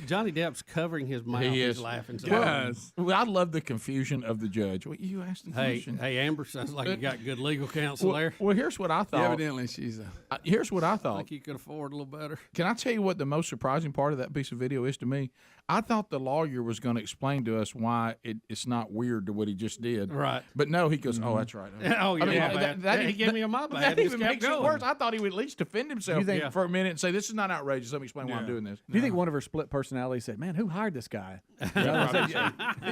Johnny Depp's covering his mouth. He He's is. laughing. Well, I love the confusion of the judge. Well, you asked the question. Hey, Amber sounds like you got good legal counsel there. Well, here's what I thought. Evidently, she's here's what I I thought. think you could afford a little better. Can I tell you what the most surprising part of that piece of video is to me? I thought the lawyer was going to explain to us why it's not weird to what he just did. Right. But no, he goes, oh, that's right. Oh, yeah, I my bad. He gave me a my bad. That Just even kept makes it going. worse. I thought he would at least defend himself think- for a minute and say, this is not outrageous. Let me explain why I'm doing this. Do you think one of her split personalities said, "Man, who hired this guy"?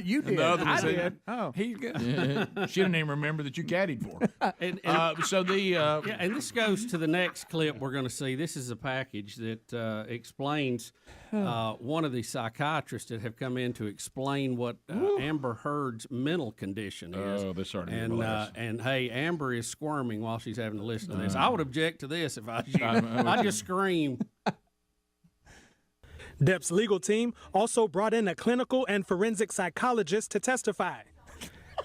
You did. The other one I said, did. Oh, he's good. She didn't even remember that you caddied for her. And and this goes to the next clip we're going to see. This is a package that explains one of the psychiatrists that have come in to explain what Amber Heard's mental condition is. Oh, this starting to and blast. and hey, Amber is squirming while she's having to listen to this. I would object to this if I was you. I'd just scream. Depp's legal team also brought in a clinical and forensic psychologist to testify.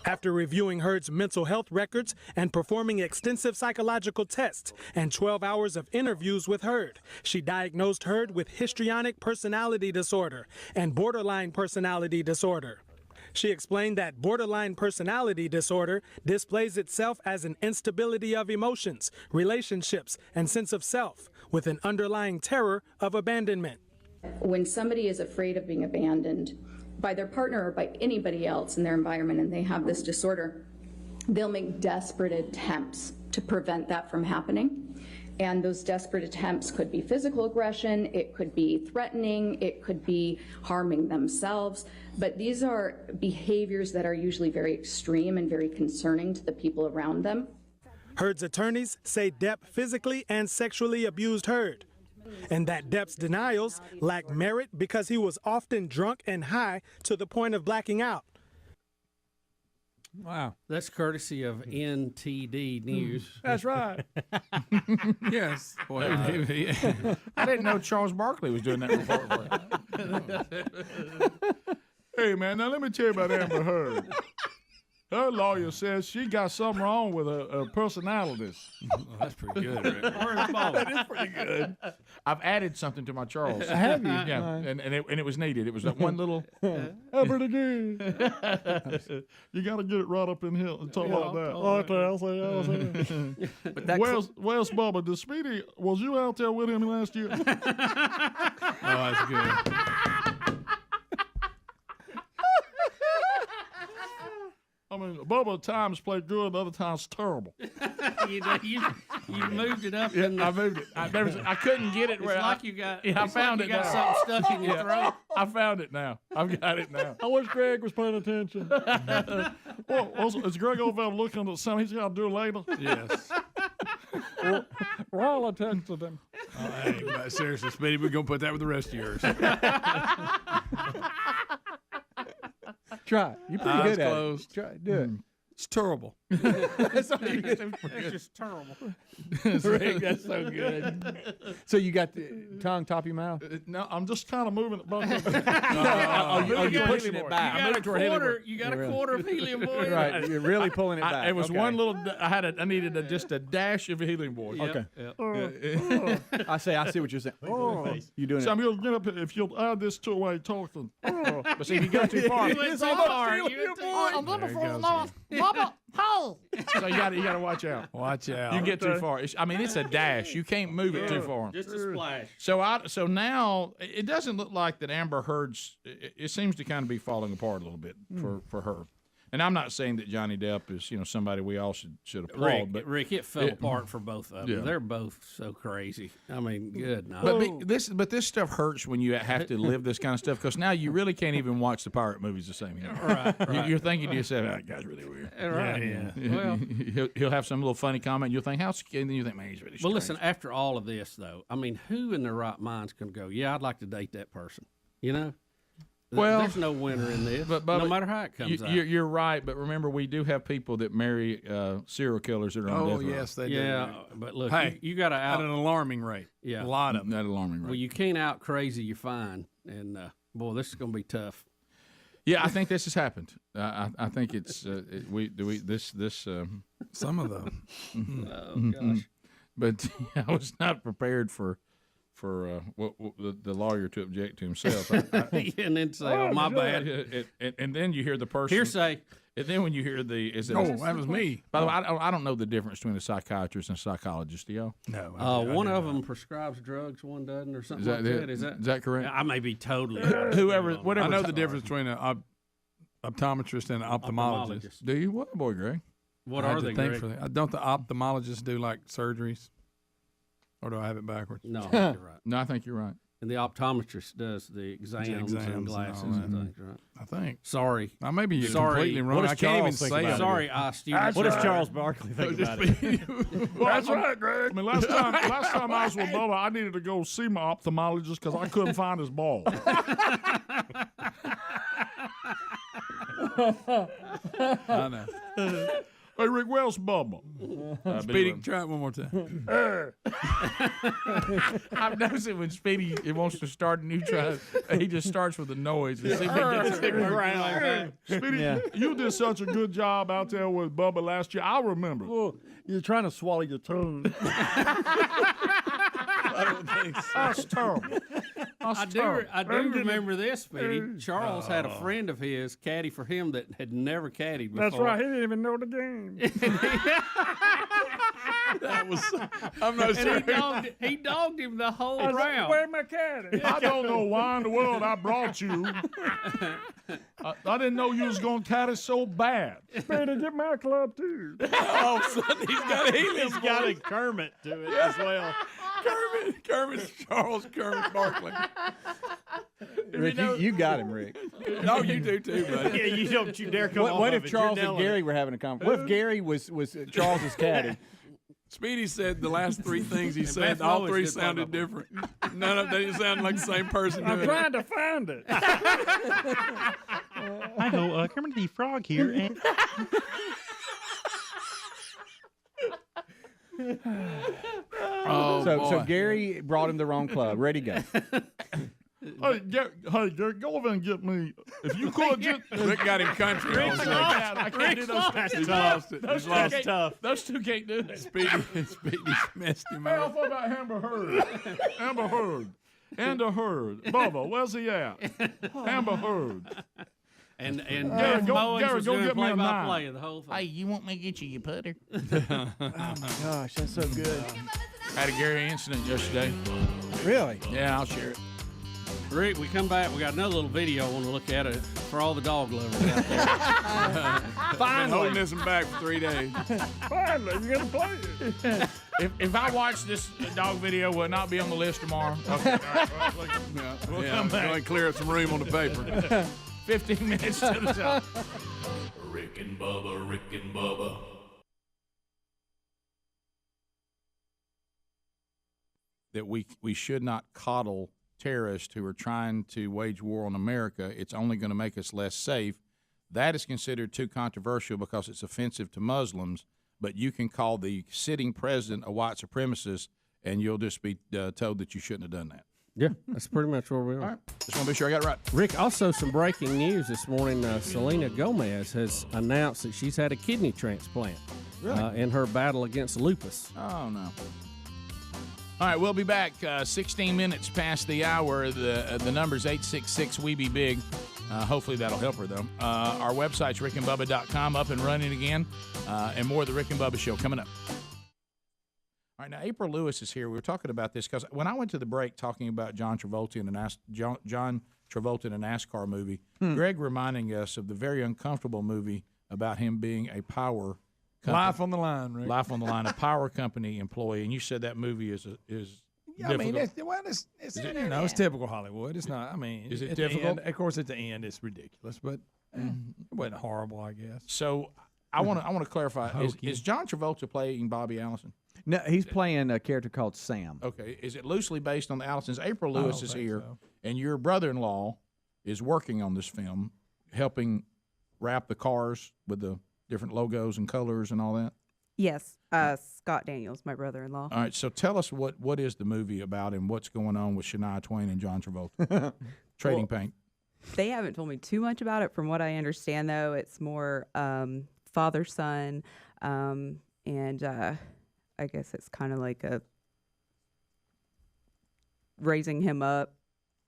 After reviewing Heard's mental health records and performing extensive psychological tests and 12 hours of interviews with Heard, she diagnosed Heard with histrionic personality disorder and borderline personality disorder. She explained that borderline personality disorder displays itself as an instability of emotions, relationships, and sense of self, with an underlying terror of abandonment. When somebody is afraid of being abandoned by their partner or by anybody else in their environment and they have this disorder, they'll make desperate attempts to prevent that from happening. And those desperate attempts could be physical aggression, it could be threatening, it could be harming themselves. But these are behaviors that are usually very extreme and very concerning to the people around them. Heard's attorneys say Depp physically and sexually abused Heard, and that Depp's denials lack merit because he was often drunk and high to the point of blacking out. wow. That's courtesy of NTD News. That's right. Yes. Boy, I didn't know Charles Barkley was doing that report for you. hey, man, now let me tell you about Amber Heard. Her lawyer says she got something wrong with her personalities. That's pretty good, Rick. That is pretty good. I've added something to my Charles. Have you? Yeah, and it was needed. It was that one little. Effort again. You got to get it right up in here and talk like that. Okay, I'll say. But that Where's Bubba? The Speedy, was you out there with him last year? Oh, that's good. I mean, Bubba at times played good, other times terrible. you moved it up. Yeah, I moved it. I couldn't get it. It's where like you got. Yeah, I it's found like it you got now. something stuck in your throat. I found it now. I've got it now. I wish Greg was paying attention. Is Greg over there looking at something he's got to do later? Yes. Well, I texted him. Hey, but seriously, Speedy, we're going to put that with the rest of yours. Try it. You're pretty Eyes good at closed. it. Try it. Do it. It's terrible. That's all you It's just terrible. Rick, that's so good. So you got the tongue top of your mouth? No, I'm just kind of moving it back. You're pushing it back. You got a quarter of helium boy. Right, you're really pulling it back. It was Okay. one little. I needed just a dash of helium boy. Okay. I see what you're saying. You doing So it? I'm going to get up if you'll add this to the way talking. But see, if you go too far, You went too far. You went too far. So you got to watch out. Watch out. You can get too far. It's a dash. You can't move it too far. Just a splash. So now it doesn't look like that Amber Heard's. It seems to kind of be falling apart a little bit for her. And I'm not saying that Johnny Depp is somebody we all should applaud. Rick, it fell apart for both of them. Yeah. They're both so crazy. I mean, good night. But this stuff hurts when you have to live this kind of stuff because now you really can't even watch the pirate movies the same. Right. You're thinking to yourself, that guy's really weird. Right. Yeah. Well, he'll have some little funny comment. And you'll think, and then you think, man, he's really strange. Well, listen, after all of this, though, I mean, who in their right mind's going to go, yeah, I'd like to date that person? You know? Well, there's no winner in this, but no matter how it comes out. You're right, but remember, we do have people that marry serial killers that are on death row. Yes, they do. Yeah, but look, Hey, you got to at an alarming rate. Yeah. A lot of them. That alarming rate. Well, you can't out crazy your fine, and boy, this is going to be tough. Yeah, I think this has happened. I think it's some of them. Oh gosh! But I was not prepared for what the lawyer to object to himself. And then say, "Oh, my bad." And then you hear the person Hearsay. And then when you hear that was me. By the way, I don't know the difference between a psychiatrist and a psychologist. Do y'all? No. One of them prescribes drugs, one doesn't, or something like that. Is that correct? I may be totally whatever. I know the difference between an optometrist and an ophthalmologist. Do you? What, boy, Greg? What are they, Greg? Don't the ophthalmologists do like surgeries? Or do I have it backwards? No, I think you're right. No, I think you're right. And the optometrist does the exams and glasses and things, right? I think. Sorry. I may be completely wrong. I can't even say it. Sorry, students. What does Charles Barkley think about it? That's right, Greg. I mean, last time I was with Bubba, I needed to go see my ophthalmologist because I couldn't find his ball. I know. Hey, Rick, where's Bubba? Speedy, try it one more time. I've noticed it when Speedy wants to start a new trial, he just starts with a noise. And see if he gets it right. Speedy, you did such a good job out there with Bubba last year. I remember. Well, you're trying to swallow your tongue. I don't think so. That's terrible. I do remember this, Speedy. Charles had a friend of his caddy for him that had never caddied before. That's right. He didn't even know the game. That was. I'm not sure. He dogged him the whole round. Where's my caddy? I don't know why in the world I brought you. I didn't know you was going to caddy so bad. Speedy, get my club too. All of a sudden, he's got a Kermit to it as well. Kermit's Charles Kermit Barkley. Rick, you got him, Rick. No, you do too, buddy. Yeah, you don't you dare come. What if Charles and Gary were having a conversation? What if Gary was Charles's caddy? Speedy said the last three things he said, all three sounded different. None of them didn't sound like the same person. I'm trying to find it. Hi, Kermit the Frog here. And So Gary brought him the wrong club. Ready, go. Hey, Gary, go over and get me. If you could just. Rick got him country. I can't do those. He's lost tough. Those two can't do that. Speedy messed him Hey, up. what about Amber Heard? Amber Heard. Bubba, where's he at? Amber Heard. And Gary, Jeff Bowens was go doing get me a play-by-play of the whole thing. Hey, you want me to get you your putter? Oh my gosh, that's so good. I had a Gary incident yesterday. Really? Yeah, I'll share it. Rick, we come back. We got another little video I want to look at it for all the dog lovers out there. Been holding this one back for 3 days. Finally, you're going to play it. If I watch this dog video, will it not be on the list tomorrow? Okay, all right, we'll come back. Go ahead and clear up some room on the paper. 15 minutes to the top. Rick and Bubba, Rick and Bubba. That we should not coddle terrorists who are trying to wage war on America. It's only going to make us less safe. That is considered too controversial because it's offensive to Muslims. But you can call the sitting president a white supremacist, and you'll just be told that you shouldn't have done that. Yeah, that's pretty much where we are. All right. Just want to be sure I got it right. Rick, also some breaking news this morning. Selena Gomez has announced that she's had a kidney transplant in her battle against lupus. Oh, no. All right, we'll be back 16 minutes past the hour. The number's 866-WE-BE-BIG. Hopefully that'll help her, though. Our website's rickandbubba.com, up and running again, and more of the Rick and Bubba Show coming up. All right, now April Lewis is here. We were talking about this because when I went to the break talking about John Travolta in a NASCAR movie, Greg reminding us of the very uncomfortable movie about him being a power company. Life on the line, Rick. Life on the line, a power company employee, and you said that movie is Yeah, I mean, difficult. it's typical Hollywood. It's not. I mean, Is it at the difficult? end- of course, at the end, it's ridiculous, but it wasn't horrible, I guess. So I want to clarify: Hokey. is John Travolta playing Bobby Allison? No, he's playing a character called Sam. Okay, is it loosely based on the Allisons? April Lewis don't is think here, so. and your brother-in-law is working on this film, helping wrap the cars with the different logos and colors and all that. Yes, Scott Daniels, my brother-in-law. All right, so tell us what is the movie about and what's going on with Shania Twain and John Travolta? Trading paint. They haven't told me too much about it. From what I understand, though, it's more father-son, and I guess it's kind of like a raising him up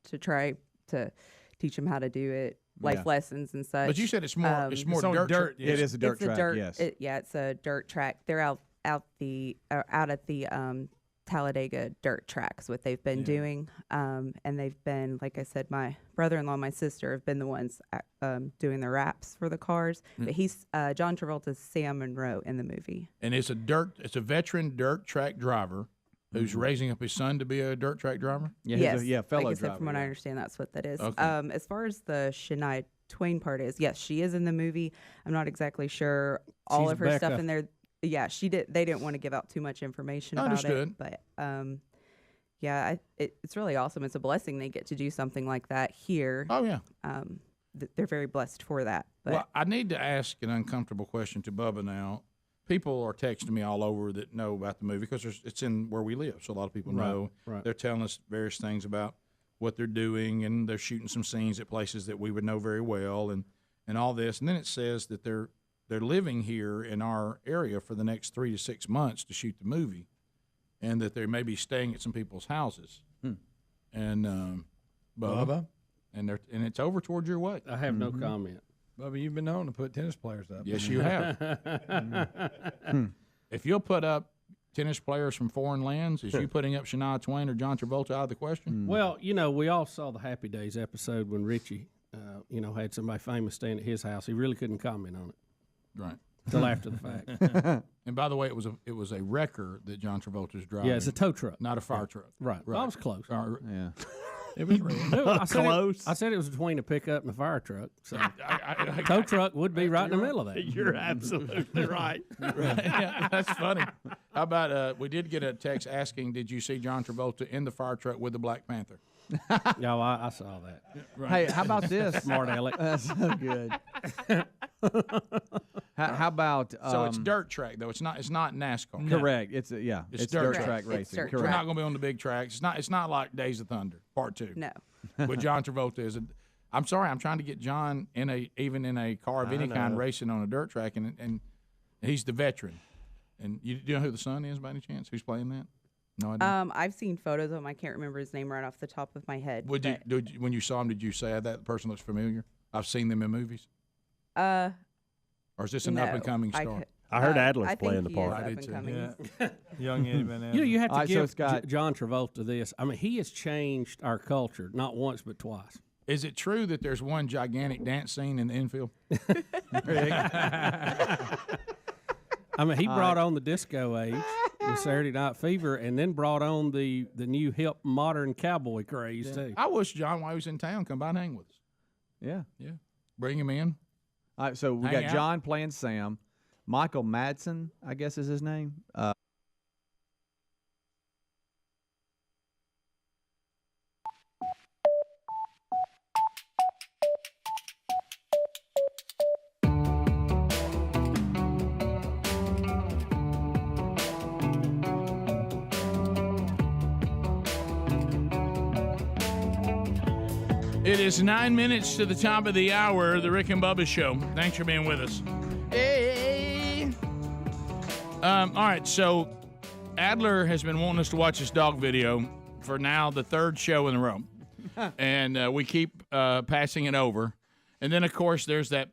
to try to teach him how to do it, life lessons and such. But you said it's more on dirt. It is a dirt it's track. a dirt, Yes. It's a dirt track. They're out at the Talladega dirt tracks. What they've been doing, and they've been, like I said, my brother-in-law, my sister have been the ones doing the wraps for the cars. But he's John Travolta's Sam Monroe in the movie. And it's a veteran dirt track driver who's raising up his son to be a dirt track driver. Yeah, Yes, fellow like I said, driver. from what I understand, that's what that is. Okay. As far as the Shania Twain part is, yes, she is in the movie. I'm not exactly sure all She's of her stuff Becca. in there. Yeah, she did. They didn't want to give out too much information about Understood. it, but yeah, it's really awesome. It's a blessing they get to do something like that here. Oh yeah. They're very blessed for that. But Well, I need to ask an uncomfortable question to Bubba now. People are texting me all over that know about the movie because it's in where we live, so a lot of people know. right. They're telling us various things about what they're doing, and they're shooting some scenes at places that we would know very well, and all this. And then it says that they're living here in our area for the next 3 to 6 months to shoot the movie, and that they may be staying at some people's houses. And Bubba? and it's over towards your way. I have no comment. Bubba, you've been known to put tennis players up. Yes, you have. If you'll put up tennis players from foreign lands, is you putting up Shania Twain or John Travolta out of the question? Well, we all saw the Happy Days episode when Richie, had somebody famous staying at his house. He really couldn't comment on it Right. until after the fact. And by the way, it was a wrecker that John Travolta's driving. Yeah, it's a tow truck. not a fire truck. Right. Well, I was close. Yeah. It was real. No, I said Close. I said it was between a pickup and a fire truck. So tow truck would be right in the middle of that. You're absolutely right. Yeah, that's funny. How about we did get a text asking, did you see John Travolta in the fire truck with the Black Panther? Yeah, well, I saw that. Hey, how about this? Smart aleck. That's so good. How about? So it's dirt track though. It's not NASCAR. Correct. It's dirt track It's racing. dirt We're Correct. not going to be on the big tracks. It's not like Days of Thunder Part 2. no. But John Travolta is I'm sorry, I'm trying to get John even in a car of any kind racing on a dirt track, and he's the veteran. And you know who the son is by any chance? Who's playing that? No idea. I've seen photos of him. I can't remember his name right off the top of my head. When you saw him, did you say that person looks familiar? I've seen them in movies. Or Or is this an up and coming star? I heard Adler's I playing think the he part. is I up did and too. coming. Yeah. Young Eddie Van Halen. You have to All right, so give it's got- John Travolta this. I mean, he has changed our culture not once but twice. Is it true that there's one gigantic dance scene in the infield? I mean, he brought on the disco age with Saturday Night Fever, and then brought on the new hip modern cowboy craze too. I wish John, while he was in town, come by and hang with us. Yeah. Bring him in. All right, so we Hang got out. John playing Sam. Michael Madsen, I guess is his name. It is 9 minutes to the top of the hour, the Rick and Bubba Show. Thanks for being with us. Hey. All right, so Adler has been wanting us to watch this dog video for now the third show in a row. And we keep passing it over. And then, of course, there's that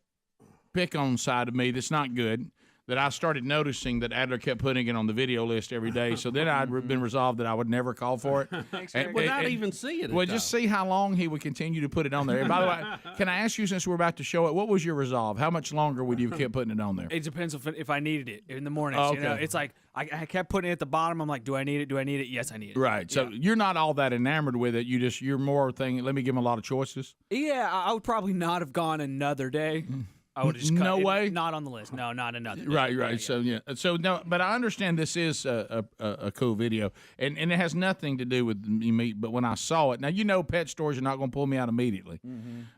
pick-on side of me that's not good, that I started noticing that Adler kept putting it on the video list every day. So then I'd been resolved that I would never call for it. Without even seeing it. Well, just see how long he would continue to put it on there. And by the way, can I ask you, since we're about to show it, what was your resolve? How much longer would you keep putting it on there? It depends if I needed it in the mornings. Oh, You know, okay. it's like I kept putting it at the bottom. I'm like, do I need it? Do I need it? Yes, I need it. Right. So you're not all that enamored with it. You're more thinking, let me give him a lot of choices. Yeah, I would probably not have gone another day. I would have just cut No it. way? Not on the list. No, not another day. Right. Yeah. So no, but I understand this is a cool video, and it has nothing to do with meat. But when I saw it, now you know pet stores are not going to pull me out immediately,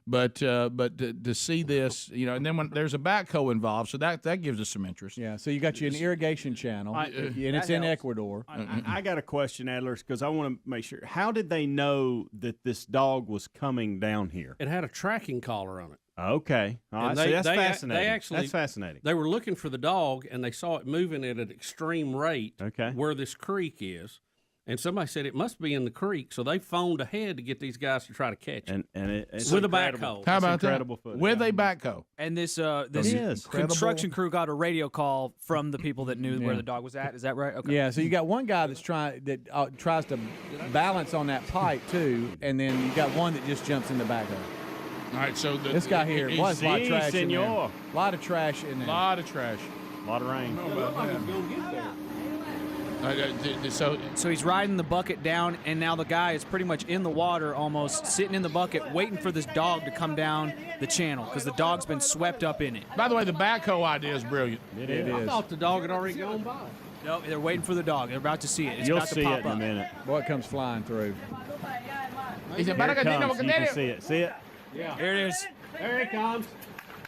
but to see this, and then when there's a backhoe involved, so that gives us some interest. Yeah. So you got you an irrigation channel, and it's in Ecuador. I got a question, Adler, because I want to make sure. How did they know that this dog was coming down here? It had a tracking collar on it. Okay. All right. And That's fascinating. They actually, that's fascinating. They were looking for the dog, and they saw it moving at an extreme rate where this creek is. And somebody said it must be in the creek, so they phoned ahead to get these guys to try to catch it. And it's with a incredible. backhoe. How about incredible that? footage. With a backhoe. And this is. construction crew got a radio call from the people that knew where the dog was at. Is that right? Okay. Yeah, so you got one guy that's tries to balance on that pipe too, and then you got one that just jumps in the backhoe. All right, so This guy here was a lot of trash in there. senor. A lot of trash in there. A lot of trash. A lot of rain. So he's riding the bucket down, and now the guy is pretty much in the water, almost sitting in the bucket, waiting for this dog to come down the channel because the dog's been swept up in it. By the way, the backhoe idea is brilliant. It is. I thought the dog had already gone by. No, they're waiting for the dog. They're about to see it. It's You'll about see to pop it in up. a minute. Boy, it comes flying through. He said, Here it comes. You can see it. See it? Yeah. There it is. There he comes.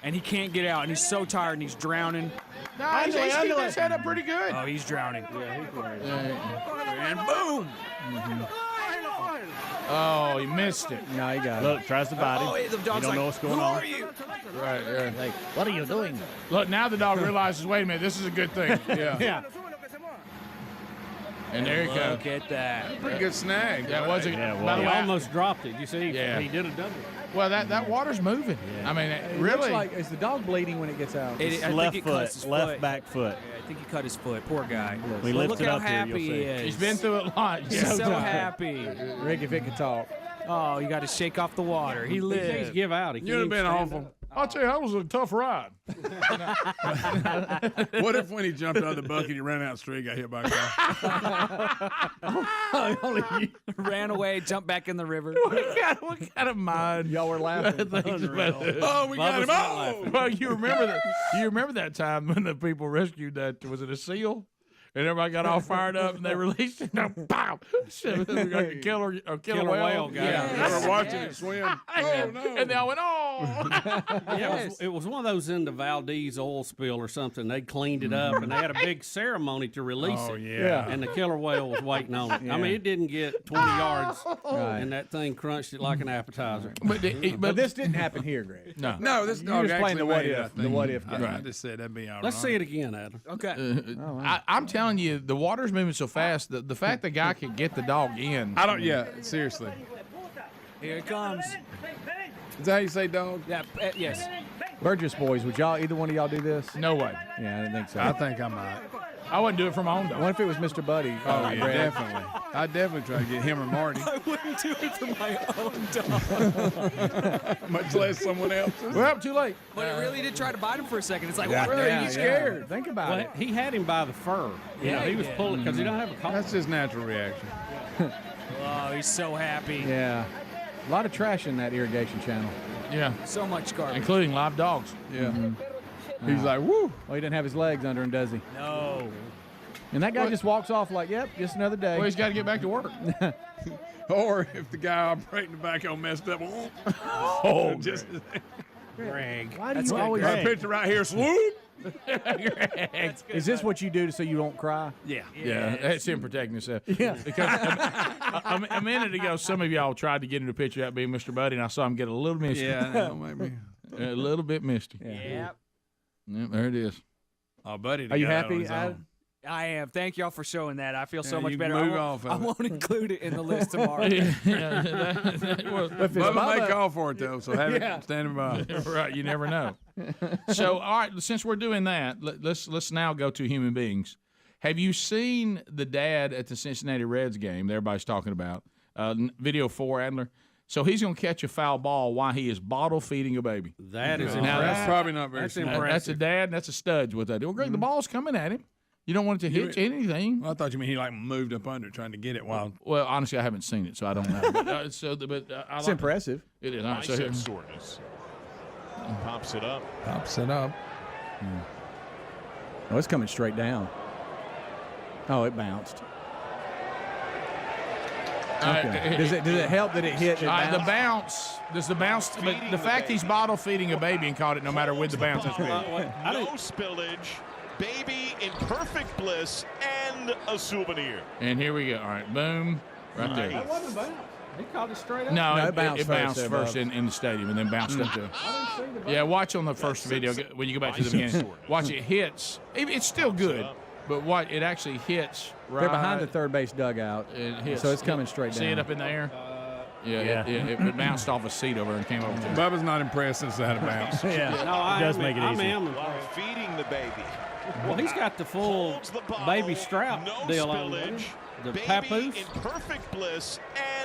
And he can't get out, and he's so tired, and he's drowning. No, he's keeping his head up pretty good. Oh, he's drowning. Yeah, he's worried. And boom! Oh, he missed it. No, he got Look, tries to bite him. Oh, the You dog's don't like, know what's going who on. are you? Right. Like, what are you doing? Look, now the dog realizes, wait a minute, this is a good thing. Yeah. Yeah. And there he goes. Look at that. Pretty good snag. That was a, Yeah, by well, the He way, almost dropped it. You see, Yeah. he did a double. well, that water's moving. I mean, It really. looks like, is the dog bleeding when it gets out? I think Left he cuts his foot. Left foot. back foot. Yeah, I think he cut his foot. Poor guy. We But lift look it how up here, happy you'll he see. is. He's been through a lot. He's Yeah. so happy. Rick, if it could talk. Oh, you got to shake off the water. He He lives. can't give out. He You'd have can't been stand awful. up. I'll tell you, that was a tough ride. What if when he jumped out of the bucket, he ran out the street, got hit by a car? Ran away, jumped back in the river. What kind of mind? Y'all were laughing. Oh, we got him! Oh! Well, you remember that time when the people rescued that? Was it a seal? And everybody got all fired up, and they released it. Now, pow! Like a killer whale guy. Yeah. They were watching it swim. Oh, no. And they all went, oh! Yeah, it was one of those in the Valdez oil spill or something. They cleaned it up, and they had a big ceremony to release Oh, it. yeah. And the killer whale was waiting on it. I mean, it didn't get 20 yards, and that thing crunched it like an appetizer. But this didn't happen here, Greg. No. No, this You dog just playing actually the what made it, if, I the think. what if game. I just said that'd be all right. Let's see it again, Adam. Okay. I'm telling you, the water's moving so fast. The fact the guy could get the dog in. I don't. Yeah, seriously. Here it comes. Is that how you say dog? Yeah, yes. Burgess boys, would either one of y'all do this? No way. Yeah, I didn't think so. I think I might. I wouldn't do it for my own dog. What if it was Mr. Buddy? Oh, yeah, Greg? definitely. I'd definitely try to get him or Marty. I wouldn't do it for my own dog. Much less someone else's. Well, too late. But it really did try to bite him for a second. It's like, Yeah. what? Yeah, He's scared. Think about Well, it. he had him by the fur. You know, he was pulling because he don't have a collar. That's his natural reaction. Oh, he's so happy. Yeah. A lot of trash in that irrigation channel. Yeah. So much garbage. Including live dogs. Yeah. He's like, woo. Well, he didn't have his legs under him, does he? No. And that guy just walks off like, yep, just another day. Well, he's got to get back to work. Or if the guy operating the backhoe messed up, just Greg. Why do you always got a picture right here, swoop. Is this what you do so you don't cry? Yeah, that's him protecting himself. Yeah. Because a minute ago, some of y'all tried to get into a picture of that being Mr. Buddy, and I saw him get a little misty. Yeah, I know, maybe. A little bit misty. Yep. Yep, there it is. Oh, Buddy. Are you happy? I am. Thank y'all for showing that. I feel so Yeah, much you better. move I off of won't include it in the list tomorrow. Bubba may call for it, though, so have it standing by. Right, you never know. So, all right, since we're doing that, let's now go to human beings. Have you seen the dad at the Cincinnati Reds game that everybody's talking about? Video 4, Adler. So he's going to catch a foul ball while he is bottle feeding a baby. That is Now, That's probably not very That's smart. impressive. That's a dad, and that's a stud's what they do. Well, Greg, the ball's coming at him. You don't want it to hit anything. Well, I thought you mean he moved up under trying to get it while. Well, honestly, I haven't seen it, so I don't know. But, I It's like impressive. It is. All right, so here. soreness. Pops it up. Pops it up. Oh, it's coming straight down. Oh, it bounced. Okay. Does it help that it hit? The bounce. Does the bounce? But the fact he's bottle feeding a baby and caught it, no matter when the bounce is good. No spillage. Baby in perfect bliss and a souvenir. And here we go. All right, boom, right there. That wasn't bounce. He caught it straight up. No, it bounced first in the stadium and then bounced up to. Yeah, watch on the first video when you go back to the beginning. Watch it hits. It's still good, but what it actually hits. Right. They're behind the third base dugout, It hits. so it's coming straight down. See it up in the air? Yeah. It bounced off a seat over and came over to him. Bubba's not impressed since that bounce. No, It does make it easy. While feeding the baby. Well, he's got the full Holds the bottle, baby strap no deal on there. spillage. The Baby papoose. in perfect bliss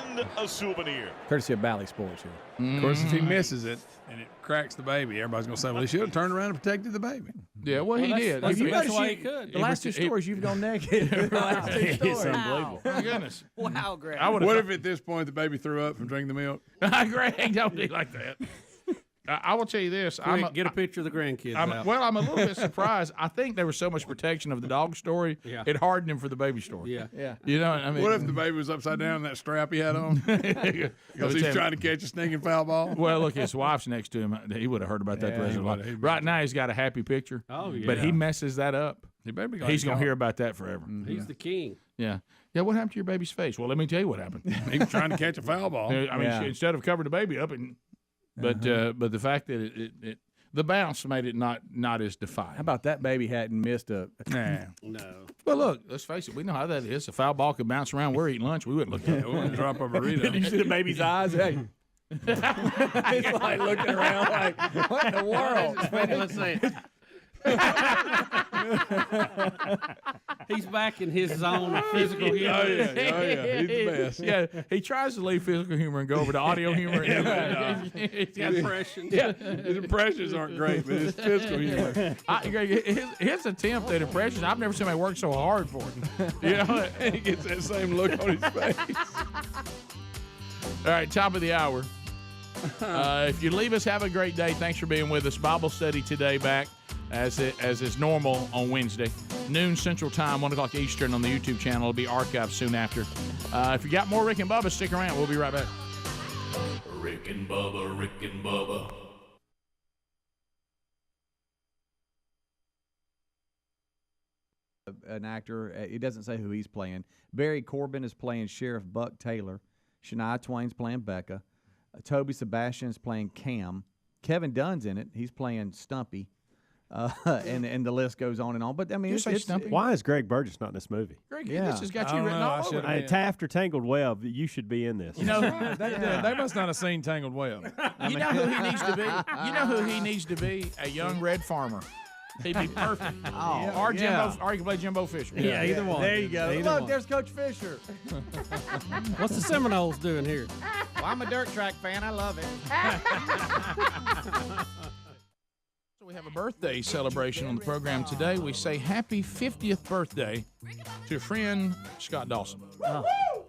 and a souvenir. Courtesy of Bally Sports here. Of course, if he misses it and it cracks the baby, everybody's going to say, well, he should have turned around and protected the baby. Yeah, well, he did. That's He- the best noticed way you- he could. The last two stories you've gone negative. The last two It's stories. unbelievable. My goodness. Wow, Greg. What if at this point the baby threw up from drinking the milk? Greg, don't be like that. I will tell you this. Greg, get a picture of the grandkids out. Well, I'm a little bit surprised. I think there was so much protection of the dog story, it hardened him for the baby story. Yeah. You know, I mean, What if the baby was upside down in that strap he had on? Because he's trying to catch a stinking foul ball? Well, look, his wife's next to him. He would have heard about that the rest of his life. Right now, he's got a happy picture. Oh, yeah. But he messes that up. He better be He's going to hear about that forever. He's the king. Yeah. Yeah, what happened to your baby's face? Well, let me tell you what happened. He was trying to catch a foul ball. I mean, instead of covering the baby up, but the fact that the bounce made it not as defiant. How about that baby hadn't missed a Nah. No. Well, look, let's face it. We know how that is. A foul ball could bounce around. We're eating lunch. We wouldn't look at it. We wouldn't drop a burrito. You see the baby's eyes? Hey. It's like looking around like, what in the world? Let's say it. He's back in his zone of physical humor. Oh, yeah. He's the best. Yeah, he tries to leave physical humor and go over to audio humor. Impressions. Yeah. His impressions aren't great, but his physical humor. His attempt at impressions, I've never seen somebody work so hard for it. You know, And he gets that same look on his face. All right, top of the hour. If you leave us, have a great day. Thanks for being with us. Bible study today back as is normal on Wednesday. Noon Central Time, 1 o'clock Eastern on the YouTube channel. It'll be archived soon after. If you got more Rick and Bubba, stick around. We'll be right back. Rick and Bubba, Rick and Bubba. An actor, it doesn't say who he's playing. Barry Corbin is playing Sheriff Buck Taylor. Shania Twain's playing Becca. Toby Sebastian's playing Cam. Kevin Dunn's in it. He's playing Stumpy. And the list goes on and on. But I mean, why is Greg Burgess not in this movie? Greg, this has got you written all over. Hey, Taft or Tangled Web, you should be in this. You know, they must not have seen Tangled Web. You know who he needs to be? You know who he needs to be? A young red farmer. He'd be perfect. Oh, or yeah. Jimbo, or you can play Jimbo Fisher. Yeah, either one. There you go. Either Look, one. there's Coach Fisher. What's the Seminoles doing here? Well, I'm a dirt track fan. I love it. So we have a birthday celebration on the program today. We say happy 50th birthday to your friend Scott Dawson.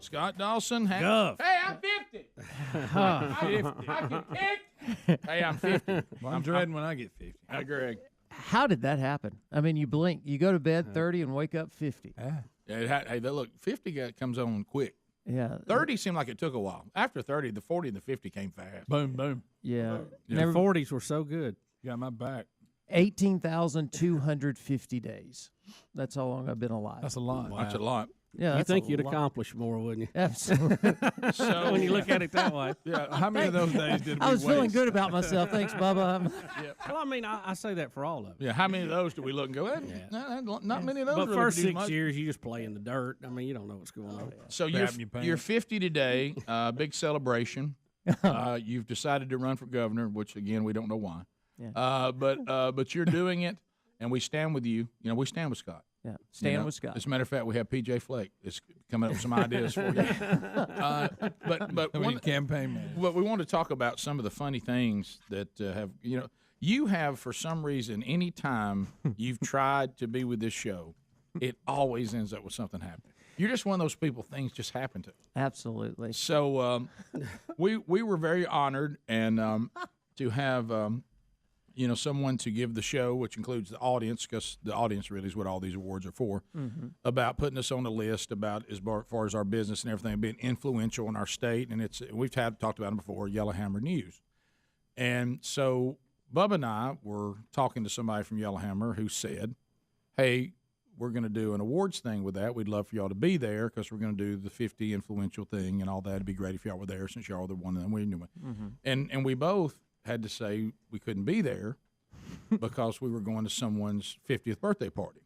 Scott Dawson. Gov. Hey, I'm 50. I get picked. Hey, I'm 50. Well, I'm dreading when I get 50. Hi, Greg. How did that happen? I mean, you blink, you go to bed 30 and wake up 50. Yeah, hey, look, 50 comes on quick. Yeah. 30 seemed like it took a while. After 30, the 40 and the 50 came fast. Boom, boom. Yeah. The 40s were so good. Got my back. 18,250 days. That's how long I've been alive. That's a lot. Wow. That's a lot. Yeah, you think you'd accomplish more, wouldn't you? Absolutely. So when you look at it that way. Yeah. How many of those days did we I was feeling waste? good about myself. Thanks, Bubba. Well, I mean, I say that for all of them. Yeah, how many of those do we look and go, not many of those But really first produce 6 much. years, you just play in the dirt. I mean, you don't know what's going on. So Grabbing your pants. you're 50 today, big celebration. You've decided to run for governor, which, again, we don't know why. Yeah. But you're doing it, and we stand with you. You know, we stand with Scott. Yeah, stand with Scott. As a matter of fact, we have P.J. Flake is coming up with some ideas for you. But One campaign man. Well, we want to talk about some of the funny things that you have for some reason. Any time you've tried to be with this show, it always ends up with something happening. You're just one of those people. Things just happen to. Absolutely. So we were very honored and to have. Someone to give the show, which includes the audience, because the audience really is what all these awards are for, about putting us on the list about as far as our business and everything being influential in our state. And we've talked about it before, Yellowhammer News. And so Bubba and I were talking to somebody from Yellowhammer who said, hey, we're going to do an awards thing with that. We'd love for y'all to be there because we're going to do the 50 influential thing and all that. It'd be great if y'all were there since y'all are the one that we knew. And we both had to say we couldn't be there because we were going to someone's 50th birthday party.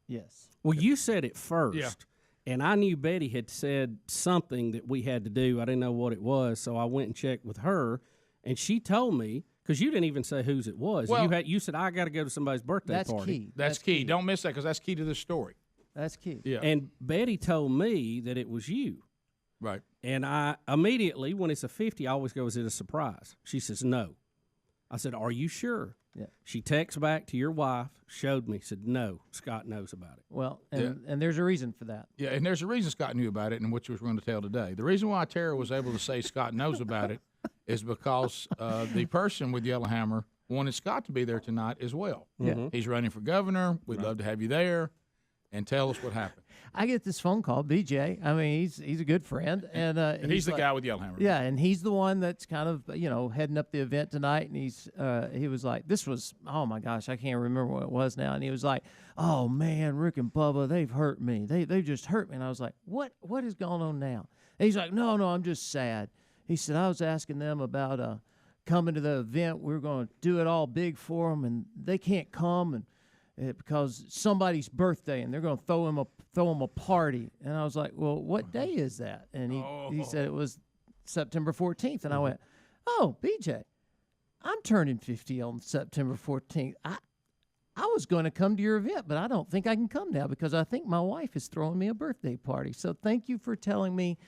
Yes. Well, you said it first. Yeah. And I knew Betty had said something that we had to do. I didn't know what it was, so I went and checked with her, and she told me, because you didn't even say whose it was. Well, you said, I got to go to somebody's birthday That's party. key. That's key. Don't miss that because that's key to this story. That's key. Yeah. And Betty told me that it was you. Right. And I immediately, when it's a 50, I always go, is it a surprise? She says, no. I said, are you sure? Yeah. She texts back to your wife, showed me, said, no, Scott knows about it. Well, and there's a reason for that. Yeah, and there's a reason Scott knew about it, and which we're going to tell today. The reason why Tara was able to say Scott knows about it is because the person with Yellowhammer wanted Scott to be there tonight as well. Yeah. He's running for governor. We'd love to have you there. And tell us what happened. I get this phone call, BJ. I mean, he's a good friend, and he's the like, guy with Yellowhammer. Yeah, and he's the one that's kind of heading up the event tonight. And he was like, this was, oh my gosh, I can't remember what it was now. And he was like, oh man, Rick and Bubba, they've hurt me. They've just hurt me. And I was like, what is going on now? And he's like, no, I'm just sad. He said, I was asking them about coming to the event. We were going to do it all big for them, and they can't come and. Because somebody's birthday and they're going to throw him a party. And I was like, well, what day is that? And he said it was September 14th. And I went, oh, BJ, I'm turning 50 on September 14th. I was going to come to your event, but I don't think I can come now because I think my wife is throwing me a birthday party. So thank you for telling me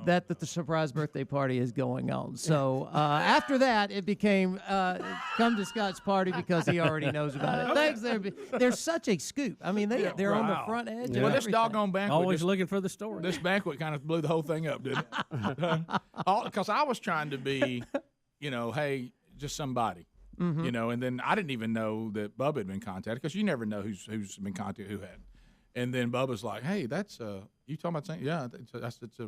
that the surprise birthday party is going on. So after that, it became come to Scott's party because he already knows about it. Thanks, they're such a scoop. I mean, they're on the front edge. Well, this doggone banquet. Always looking for the story. This banquet kind of blew the whole thing up, didn't it? Because I was trying to be, hey, just somebody. And then I didn't even know that Bubba had been contacted because you never know who's been contacted, who had. And then Bubba's like, hey, that's you talking about saying, yeah,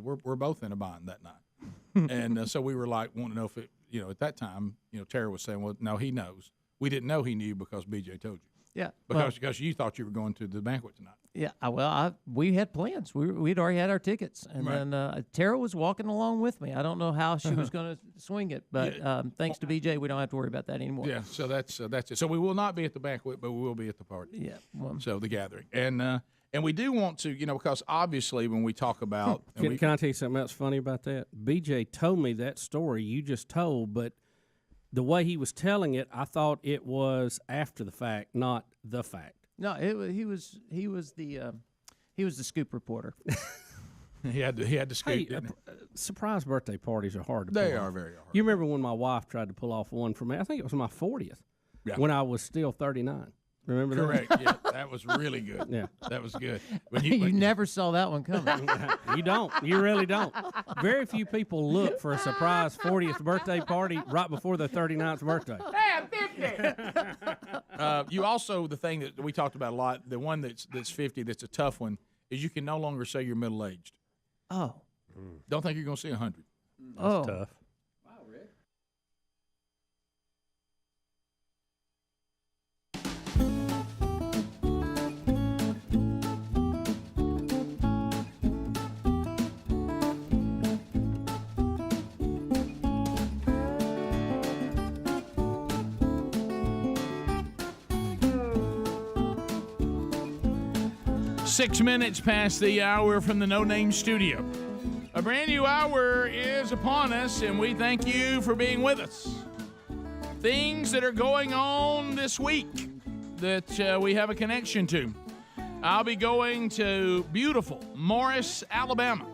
we're both in a bind that night. And so we were like, wanting to know if it, at that time, Tara was saying, well, no, he knows. We didn't know he knew because BJ told you. Yeah. Because you thought you were going to the banquet tonight. Yeah. Well, we had plans. We'd already had our tickets. And then Tara was walking along with me. I don't know how she was going to swing it, but thanks to BJ, we don't have to worry about that anymore. Yeah. So that's it. So we will not be at the banquet, but we will be at the party. Yeah. Well, so the gathering. And we do want to, because obviously when we talk about... Can I tell you something else funny about that? BJ told me that story you just told, but the way he was telling it, I thought it was after the fact, not the fact. No, he was the scoop reporter. He had to scoop. Hey, surprise birthday parties are hard to They pull are off. very hard. You remember when my wife tried to pull off one for me? I think it was my 40th, when I was still 39. Remember Correct. that? Yeah, that was really good. Yeah, that was good. You never saw that one coming. You don't. You really don't. Very few people look for a surprise 40th birthday party right before their 39th birthday. Hey, I'm 50. You also, the thing that we talked about a lot, the one that's 50, that's a tough one, is you can no longer say you're middle aged. Oh, don't think you're going to see 100. That's tough. Wow, Rick. 6 minutes past the hour from the No Name Studio. A brand new hour is upon us, and we thank you for being with us. Things that are going on this week that we have a connection to. I'll be going to beautiful Morris, Alabama,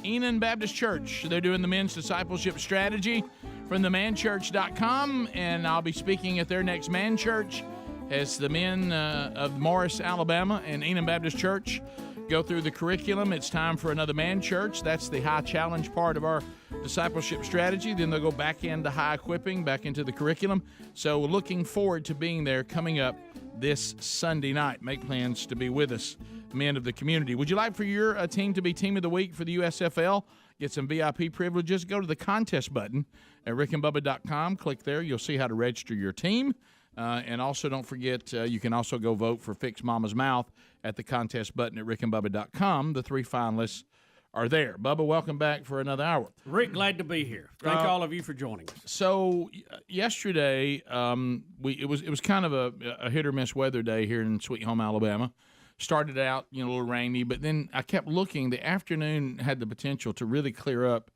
Enon Baptist Church. They're doing the men's discipleship strategy from themanchurch.com, and I'll be speaking at their next Man Church as the men of Morris, Alabama and Enon Baptist Church go through the curriculum. It's time for another Man Church. That's the high challenge part of our discipleship strategy. Then they'll go back into high equipping, back into the curriculum. So looking forward to being there coming up this Sunday night. Make plans to be with us, men of the community. Would you like for your team to be Team of the Week for the USFL? Get some VIP privileges. Go to the contest button at rickandbubba.com. Click there. You'll see how to register your team. And also don't forget, you can also go vote for Fix Mama's Mouth at the contest button at rickandbubba.com. The 3 finalists are there. Bubba, welcome back for another hour. Rick, glad to be here. Thank all of you for joining us. So yesterday, it was kind of a hit or miss weather day here in Sweet Home, Alabama. Started out, a little rainy, but then I kept looking. The afternoon had the potential to really clear up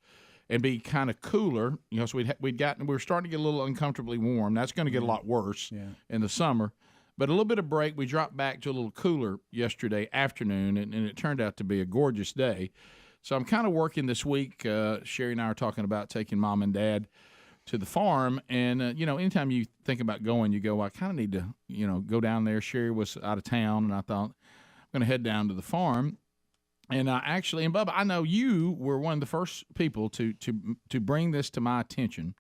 and be kind of cooler, so we were starting to get a little uncomfortably warm. That's going to get a lot worse in the summer. But a little bit of break, we dropped back to a little cooler yesterday afternoon, and it turned out to be a gorgeous day. So I'm kind of working this week. Sherry and I are talking about taking Mom and Dad to the farm, and anytime you think about going, you go, I kind of need to, go down there. Sherry was out of town, and I thought I'm going to head down to the farm. And actually, and Bubba, I know you were one of the first people to bring this to my attention.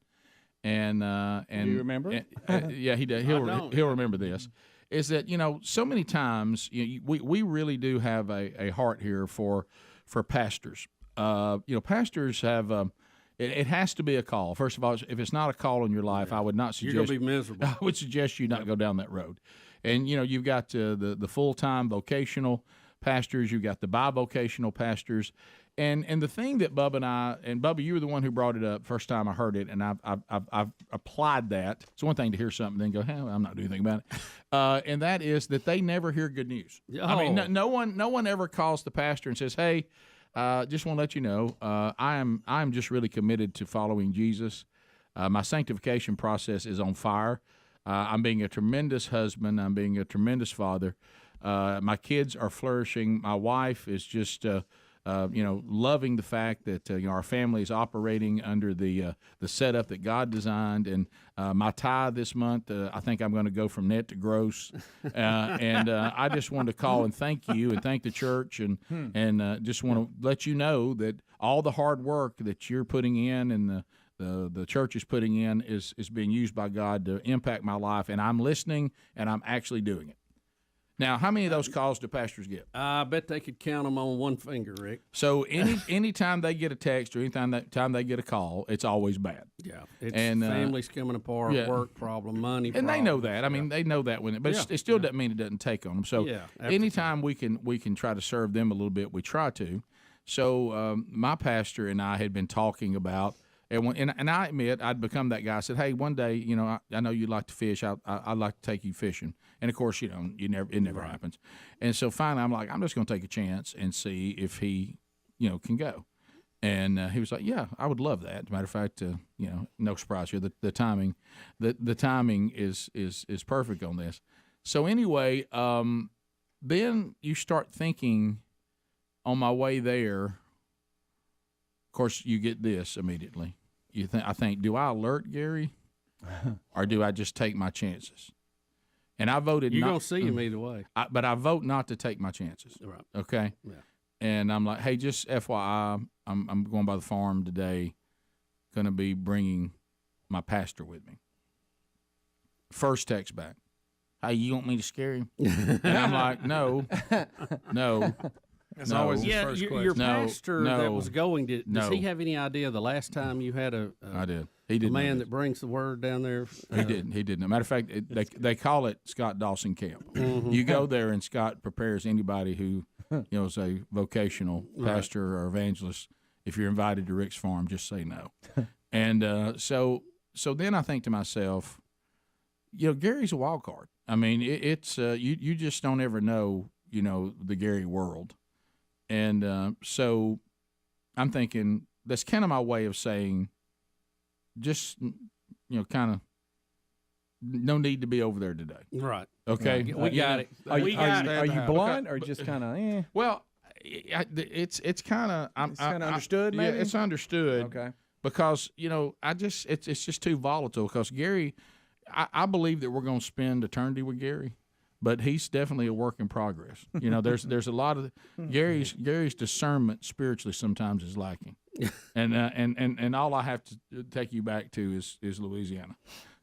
And do you remember? Yeah, he does. He'll remember this. Is that so many times we really do have a heart here for pastors. Pastors have. It has to be a call. First of all, if it's not a call in your life, I would not suggest. You're going to be miserable. I would suggest you not go down that road. And you've got the full-time vocational pastors, you've got the bivocational pastors, and the thing that Bubba, you were the one who brought it up first time I heard it, and I've applied that. It's one thing to hear something, then go, hey, I'm not doing anything about it, and that is that they never hear good news. I mean, no one ever calls the pastor and says, hey, just want to let you know, I'm just really committed to following Jesus. My sanctification process is on fire. I'm being a tremendous husband. I'm being a tremendous father. My kids are flourishing. My wife is just, loving the fact that our family is operating under the setup that God designed. And my tithe this month, I think I'm going to go from net to gross. And I just wanted to call and thank you and thank the church and just want to let you know that all the hard work that you're putting in and the church is putting in is being used by God to impact my life. And I'm listening and I'm actually doing it. Now, how many of those calls do pastors get? I bet they could count them on one finger, Rick. So any time they get a text or time they get a call, it's always bad. Yeah, it's families coming apart, work problem, money problem. And they know that. I mean, they know that but it still doesn't mean it doesn't take on them. So anytime we can try to serve them a little bit, we try to. So my pastor and I had been talking about. And I admit I'd become that guy. I said, "Hey, one day, I know you like to fish. I'd like to take you fishing." And of course, it never happens. And so finally, I'm like, I'm just going to take a chance and see if he, can go. And he was like, "Yeah, I would love that." As a matter of fact, no surprise here. The timing, the timing is perfect on this. So anyway, then you start thinking. On my way there, of course, you get this immediately. I think, do I alert Gary, or do I just take my chances? And I voted. You're gonna see him either way. But I vote not to take my chances. Right. Okay. Yeah. And I'm like, hey, just FYI, I'm going by the farm today. Going to be bringing my pastor with me. First text back, hey, you want me to scare him? And I'm like, no. That's always his first question. Your pastor that was going, does he No. have any idea the last time you had I did. He did. a man that brings the word down there? He didn't. He didn't. Matter of fact, they call it Scott Dawson Camp. Mhm. You go there, and Scott prepares anybody who, is a vocational pastor or evangelist. If you're invited to Rick's farm, just say no. And so then I think to myself, Gary's a wild card. I mean, it's you just don't ever know, the Gary world. And so I'm thinking that's kind of my way of saying, just, kind of no need to be over there today. Right. Okay. Yeah, we got it. Are you blunt or just kind of? Well, it's kind of It's kinda understood, Yeah, maybe? it's understood. Okay. Because it's just too volatile. Because Gary, I believe that we're going to spend eternity with Gary, but he's definitely a work in progress. There's a lot of Gary's discernment spiritually sometimes is lacking, and all I have to take you back to is Louisiana.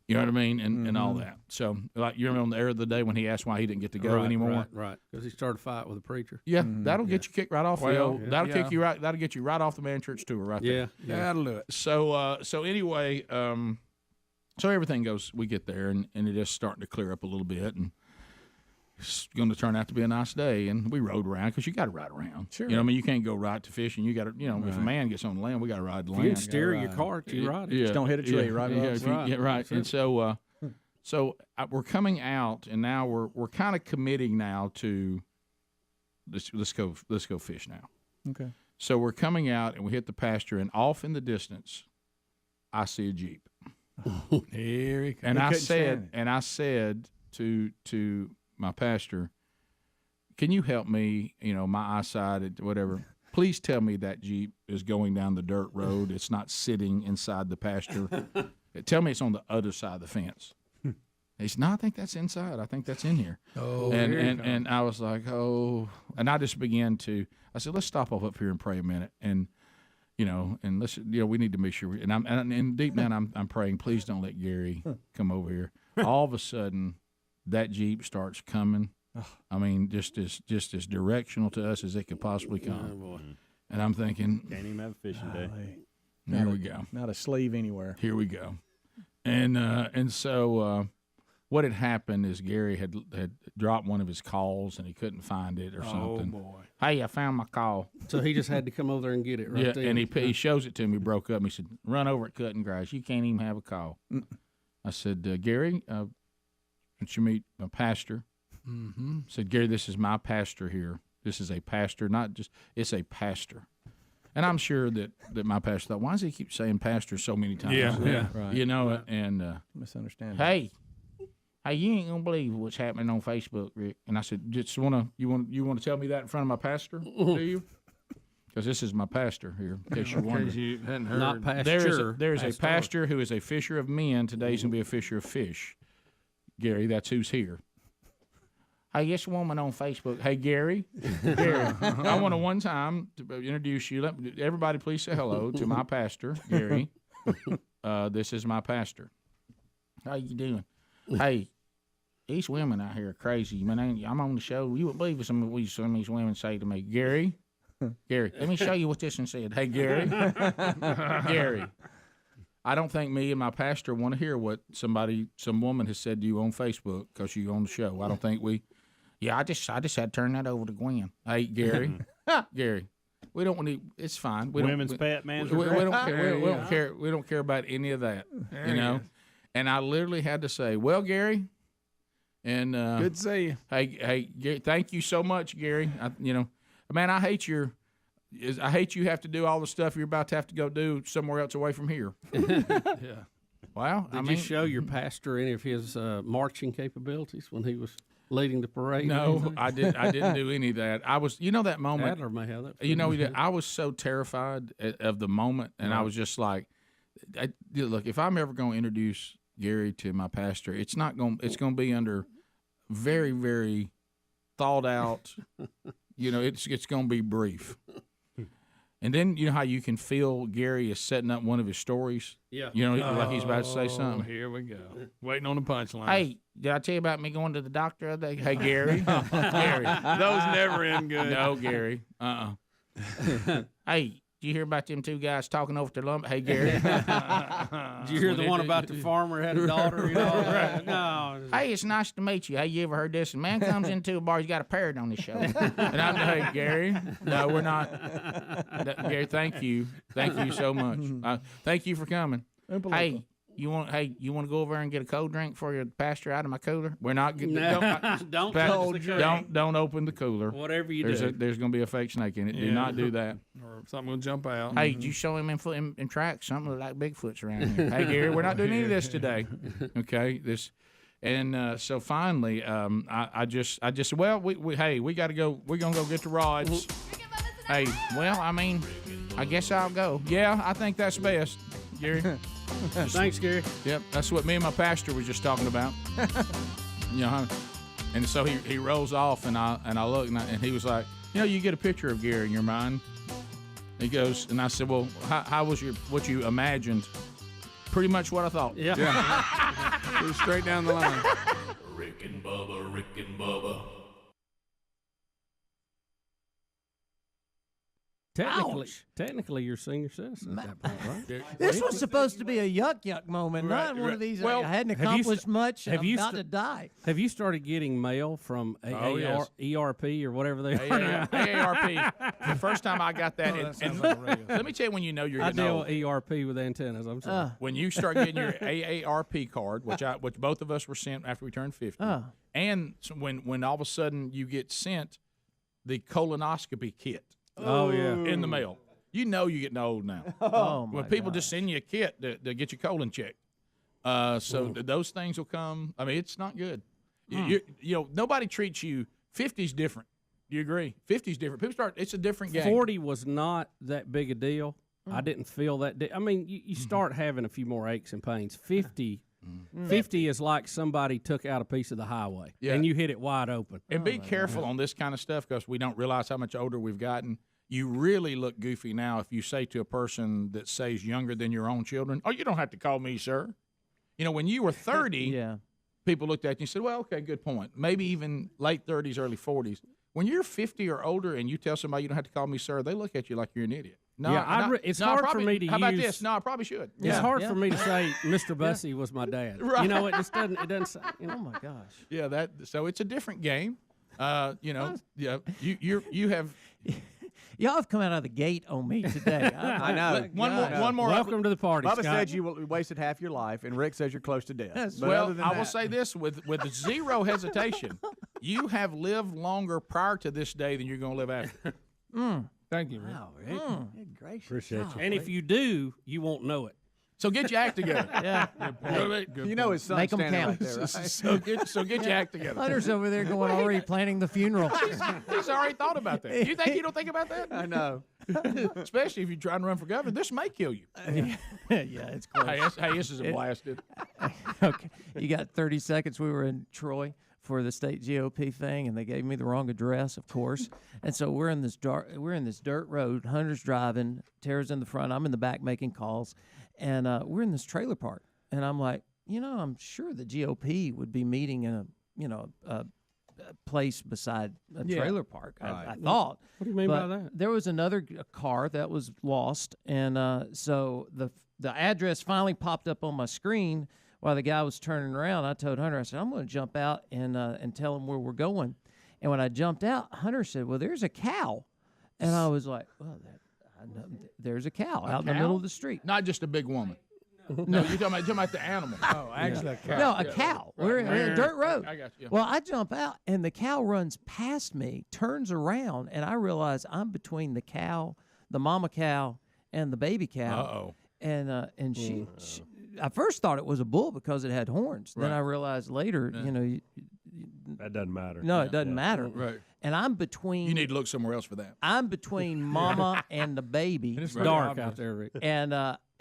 You know what I mean, and all that. So, like, you remember on the air of the day when he asked why he didn't get to go anymore, Right, because he started a fight with a preacher. Yeah, that'll get you kicked right off. Well, That'll kick you right. That'll get you right off the man church tour right there. Yeah, that'll do it. So anyway, so everything goes. We get there, and it is starting to clear up a little bit, and it's going to turn out to be a nice day. And we rode around because you got to ride around. Sure. You can't go right to fishing. You got to, if a man gets on the land, we got to ride the If land. you can steer your cart, you ride it. Yeah, Just don't hit a tree, right? Yeah, right. Sure. And so we're coming out, and now we're kind of committing now to let's go fish now. Okay. So we're coming out, and we hit the pasture, and off in the distance, I see a Jeep. Here he comes. And I said to my pastor, can you help me? My eyesight, whatever. Please tell me that Jeep is going down the dirt road. It's not sitting inside the pasture. Tell me it's on the other side of the fence. He said, no, I think that's inside. I think that's in here. Oh, and I was like, oh, and I just began to. I said, let's stop off up here and pray a minute, and and let's, we need to make sure. And deep down, I'm praying, please don't let Gary come over here. All of a sudden, that Jeep starts coming. I mean, just as directional to us as it could possibly come. Oh, boy. And I'm thinking, Can't even have a fishing day. Here we go. Not a sleeve anywhere. Here we go. And so what had happened is Gary had dropped one of his calls and he couldn't find it or something. Oh, boy. Hey, I found my call. So he just had to come over there and get it right there. And he shows it to me, broke up, and he said, run over at cutting grass. You can't even have a call. I said, Gary, don't you meet my pastor? Mm-hmm. I said, Gary, this is my pastor here. This is a pastor, it's a pastor. And I'm sure that my pastor thought, why does he keep saying pastor so many times? Yeah. Right. And Misunderstanding. hey, you ain't gonna believe what's happening on Facebook, Rick. And I said, you want to tell me that in front of my pastor? Do you? Because this is my pastor here. In case you wonder. You hadn't heard. Not pasture. There's a pastor who is a fisher of men. Today he's gonna be a fisher of fish. Gary, that's who's here. Hey, this woman on Facebook. Hey, Gary. I want to one time to introduce you. Everybody please say hello to my pastor, Gary. This is my pastor. How you doing? Hey, these women out here are crazy. Man, I'm on the show. You wouldn't believe some of these women say to me, Gary, let me show you what this one said. Hey, Gary. Gary. I don't think me and my pastor want to hear what some woman has said to you on Facebook because you're on the show. I don't think we. Yeah, I just had to turn that over to Gwen. Hey, Gary, Gary, we don't want to. It's fine. Women's pet manager. We don't care. We don't care. We don't care about any of that. And I literally had to say, "Well, Gary," and good to see you. Hey, Gary, thank you so much, Gary. Man, I hate your I hate you have to do all the stuff you're about to have to go do somewhere else away from here. Yeah. Well, Did you show your pastor any of his marching capabilities when he was leading the parade? No, I didn't do any of that. I was, that moment. Adler may have that. I was so terrified of the moment, and I was just like, look, if I'm ever going to introduce Gary to my pastor, it's going to be under very, very thought out. It's going to be brief. And then you know how you can feel Gary is setting up one of his stories? Yeah. Like he's about to say something. Here we go. Waiting on the punchline. Hey, did I tell you about me going to the doctor the other day? Hey, Gary. Gary. Those never end good. No, Gary. Hey, did you hear about them two guys talking over the lumber? Hey, Gary. Did you hear the one about the farmer had a daughter? Right. No. Hey, it's nice to meet you. Hey, you ever heard this? A man comes into a bar, he's got a parrot on his shoulder. And I'm like, hey, Gary. No, we're not. Gary, thank you. Thank you so much. Thank you for coming. Hey, you want to go over and get a cold drink for your pastor out of my cooler? We're not getting don't open the cooler. Whatever you do. There's going to be a fake snake in it. Do not do that. Or something will jump out. Hey, did you show him in tracks? Something like Bigfoot's around here. Hey, Gary, we're not doing any of this today. Okay, so finally, I just well, we got to go. We're gonna go get the rods. Hey, well, I guess I'll go. Yeah, I think that's best, Gary. Thanks, Gary. Yep, that's what me and my pastor was just talking about. And so he rolls off, and I look, and he was like, you get a picture of Gary in your mind. He goes, and I said, well, how was what you imagined? Pretty much what I thought. Yeah. Go straight down the line. Rick and Bubba. Technically, you're senior citizen at that point, right? This was supposed to be a yuck moment, not one of these. I hadn't accomplished much. I'm about to die. Have you started getting mail from ERP or whatever they are? AARP. The first time I got that, let me tell you when you know you're getting old. I deal ERP with antennas. I'm sorry. When you start getting your AARP card, which both of us were sent after we turned 50, and when all of a sudden you get sent the colonoscopy kit. Oh, yeah. In the mail. You're getting old now. When people just send you a kit to get your colon checked. Those things will come. It's not good. Nobody treats you. 50's different. Do you agree? 50's different. It's a different game. 40 was not that big a deal. I didn't feel that. You start having a few more aches and pains. 50 is like somebody took out a piece of the highway, and you hit it wide open. And be careful on this kind of stuff because we don't realize how much older we've gotten. You really look goofy now if you say to a person that says younger than your own children, "Oh, you don't have to call me sir." When you were 30, people looked at you and said, "Well, okay, good point." Maybe even late 30s, early 40s. When you're 50 or older and you tell somebody you don't have to call me sir, they look at you like you're an idiot. It's hard for me to use. How about this? No, I probably should. It's hard for me to say Mr. Bussey was my dad. Right. It just doesn't. It doesn't. Oh my gosh. Yeah, so it's a different game. You have. Y'all have come out of the gate on me today. I know. One more. Welcome to the party, Bubba Scott. said you wasted half your life, and Rick says you're close to death. Well, I will say this with zero hesitation: you have lived longer prior to this day than you're going to live after. Thank you, Rick. Wow, Rick. Good gracious. Appreciate you. And if you do, you won't know it. So get your act together. His son's Make 'em standing count. right there, right? So get your act together. Hunter's over there going already planning the funeral. He's already thought about that. You think he don't think about that? I know. Especially if you're trying to run for governor. This may kill you. It's close. Hey, this is a blast, dude. Okay, you got 30 seconds. We were in Troy for the state GOP thing, and they gave me the wrong address, of course. And so we're in this dirt road. Hunter's driving, Tara's in the front, I'm in the back making calls, and we're in this trailer park. And I'm like, I'm sure the GOP would be meeting in a place beside a trailer park. Right. I thought. What do you mean by that? There was another car that was lost, and so the address finally popped up on my screen. While the guy was turning around, I told Hunter, I said, I'm going to jump out and tell him where we're going. And when I jumped out, Hunter said, well, there's a cow. And I was like, well, there's a cow out in the middle of the street. Not just a big woman. No, you're talking about the animal. Oh, actually a cow. No, a cow. Right. We're in a dirt road. I got you. Well, I jump out, and the cow runs past me, turns around, and I realize I'm between the cow, the mama cow and the baby cow. Uh-oh. And she I first thought it was a bull because it had horns. Then Right. I realized later, that doesn't matter. No, it doesn't matter. Right. And I'm between. You need to look somewhere else for that. I'm between mama and the baby. It's dark out there, Rick.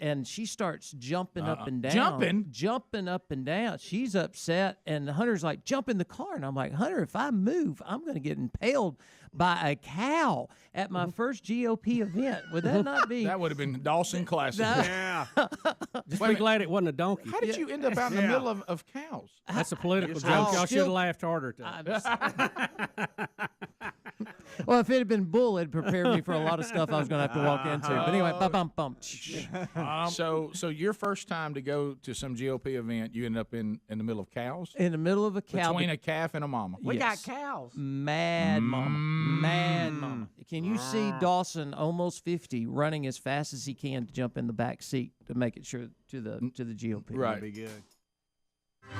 And she starts jumping up and down. Jumping up and down. She's upset, and Hunter's like, jump in the car. And I'm like, Hunter, if I move, I'm going to get impaled by a cow at my first GOP event. Would that not be? That would have been Dawson Classic. Yeah. Just be glad it wasn't a donkey. How did you end up out in the middle of cows? That's a political joke. Y'all should have laughed harder at that. Well, if it had been bull, it'd prepare me for a lot of stuff I was going to have to walk into. But anyway, bum. So your first time to go to some GOP event, you ended up in the middle of cows? In the middle of a cow. Between a calf and a mama. We got cows. Mad mama. Can you see Dawson, almost 50, running as fast as he can to jump in the back seat to make it sure to the GOP? Right. That'd be good.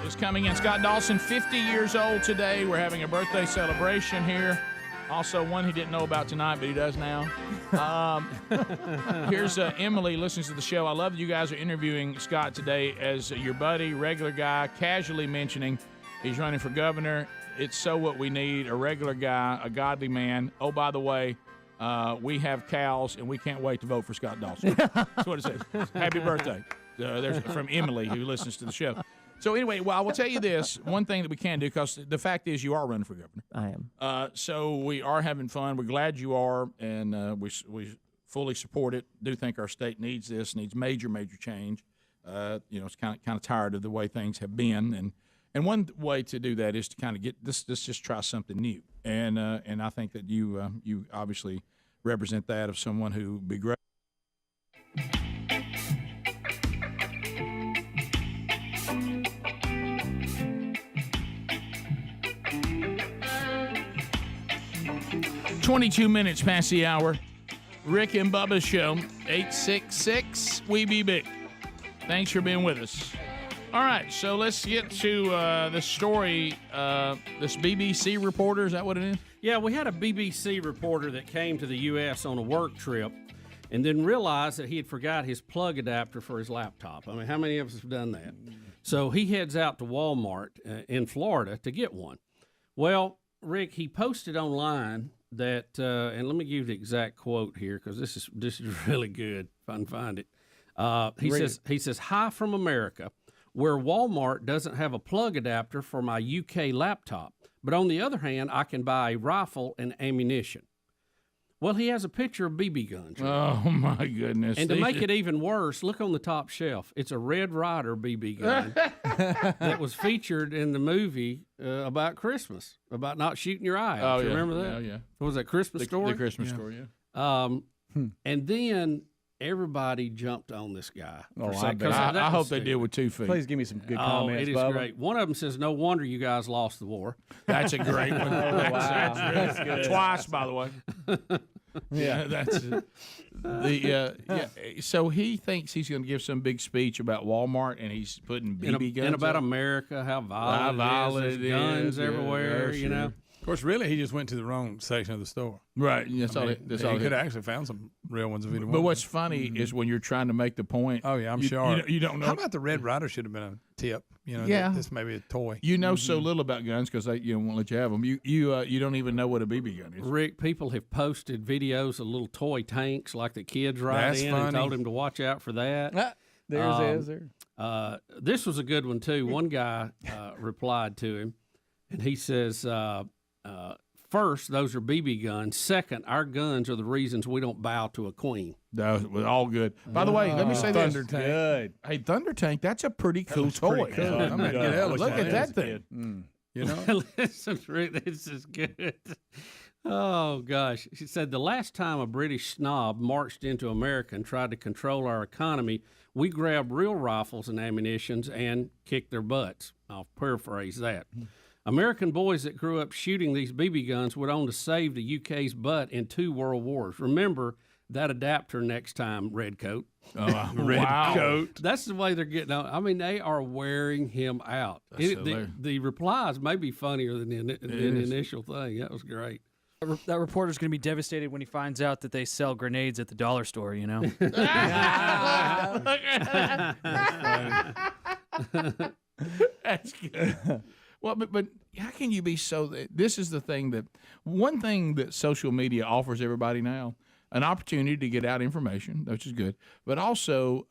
Is coming in. Scott Dawson, 50 years old today. We're having a birthday celebration here. Also, one he didn't know about tonight, but he does now. Here's Emily, listens to the show. I love that you guys are interviewing Scott today as your buddy, regular guy, casually mentioning he's running for governor. It's so what we need, a regular guy, a godly man. Oh, by the way, we have cows, and we can't wait to vote for Scott Dawson. That's what it says. Happy birthday. There's from Emily, who listens to the show. So anyway, well, I will tell you this, one thing that we can do, because the fact is you are running for governor. I am. So we are having fun. We're glad you are, and we fully support it. Do think our state needs this, needs major change. It's kind of tired of the way things have been, and one way to do that is to kind of get this. Let's just try something new, and I think that you obviously represent that of someone who would be great. "22 minutes past the hour. Rick and Bubba's show, 866 We Be Big. Thanks for being with us. All right, so let's get to the story. This BBC reporter, is that what it is? Yeah, we had a BBC reporter that came to the U.S. on a work trip and then realized that he had forgot his plug adapter for his laptop. I mean, how many of us have done that? So he heads out to Walmart in Florida to get one. Well, Rick, he posted online that, and let me give you the exact quote here because this is really good if I can find it. He says, "Hi from America, where Walmart doesn't have a plug adapter for my UK laptop, but on the other hand, I can buy a rifle and ammunition." Well, he has a picture of BB guns. Oh, my goodness. And to make it even worse, look on the top shelf. It's a Red Ryder BB gun that was featured in the movie about Christmas, about not shooting your eye out. Oh, you yeah. remember that? Yeah. What was that, Christmas Story? The Christmas Story, yeah. And then everybody jumped on this guy. I hope they did with 2 feet. Please give me some good comments, it is Bubba. great. One of them says, "No wonder you guys lost the war." That's a great one. That's good. Twice, by the way. Yeah, that's So he thinks he's going to give some big speech about Walmart, and he's putting BB guns and about up. America, how violent it is. There's guns everywhere, you know. Of course, really, he just went to the wrong section of the store. Right. That's all. He He could have actually found some real ones if he'd But wanted. what's funny is when you're trying to make the point. Oh yeah, I'm you, sure. You don't know. How about the Red Ryder should have been a tip? You know, Yeah. this may be a toy. You know so little about guns because they won't let you have them. You don't even know what a BB gun is. Rick, people have posted videos of little toy tanks like the kids ride That's in funny. and told him to watch out for that. There's This was a good one, too. One guy replied to him, and he says, first, those are BB guns. Second, our guns are the reasons we don't bow to a queen. That was all good. By the way, let me say this. Thunder Tank. good. Hey, Thunder Tank, that's a pretty cool toy. Pretty cool. I'm gonna get that Look looking at that it. thing. You know, Listen, Rick, this is good. Oh, gosh. She said, "The last time a British snob marched into America and tried to control our economy, we grabbed real rifles and ammunitions and kicked their butts." I'll paraphrase that. American boys that grew up shooting these BB guns went on to save the UK's butt in 2 world wars. Remember that adapter next time, Redcoat. Redcoat. That's the way they're getting on. I mean, they are wearing him out. The replies may be funnier than the initial thing. That was great. That reporter's going to be devastated when he finds out that they sell grenades at the dollar store, you know? That's good. Well, but how can you be so? This is the thing that one thing that social media offers everybody now, an opportunity to get out information, which is good, but also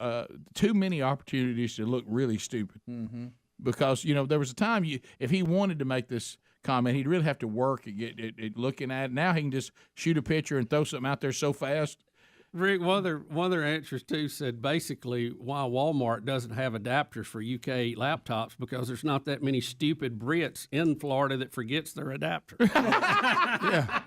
too many opportunities to look really stupid. Mm-hmm. Because there was a time if he wanted to make this comment, he'd really have to work and get it looking at it. Now he can just shoot a picture and throw something out there so fast. Rick, one of their answers too said basically why Walmart doesn't have adapters for UK laptops because there's not that many stupid Brits in Florida that forgets their adapter. Yeah.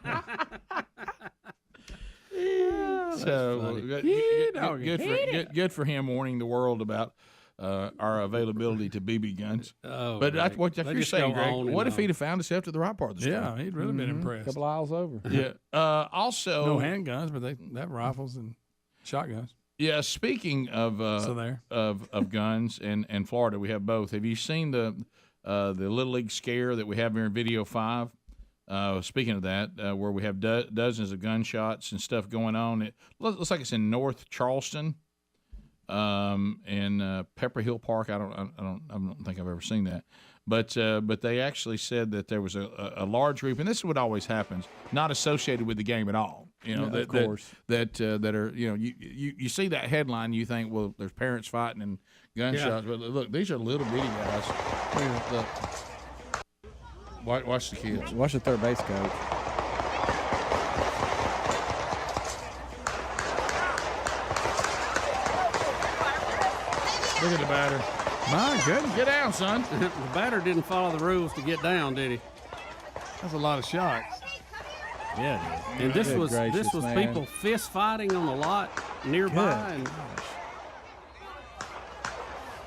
So good for him warning the world about our availability to BB guns. Oh, but that's what you're saying, Greg. What if on. he'd have found himself to the right part of the street? Yeah, he'd really been impressed. A couple aisles over. Yeah. Also, no handguns, but they have rifles and shotguns. Yeah. Speaking of of guns and Florida, we have both. Have you seen the Little League scare that we have here in Video 5? Speaking of that, where we have dozens of gunshots and stuff going on, it looks like it's in North Charleston, in Pepper Hill Park. I don't think I've ever seen that, but they actually said that there was a large group, and this is what always happens, not associated with the game at all. Of course, that are you see that headline, you think, well, there's parents fighting and gunshots, but look, these are little bitty guys. Look. Watch the kids. Watch the third base coach. Look at the batter. My goodness. Get down, son. The batter didn't follow the rules to get down, did he? That's a lot of shots. Yeah, it is. And this was people fist fighting on the lot nearby. And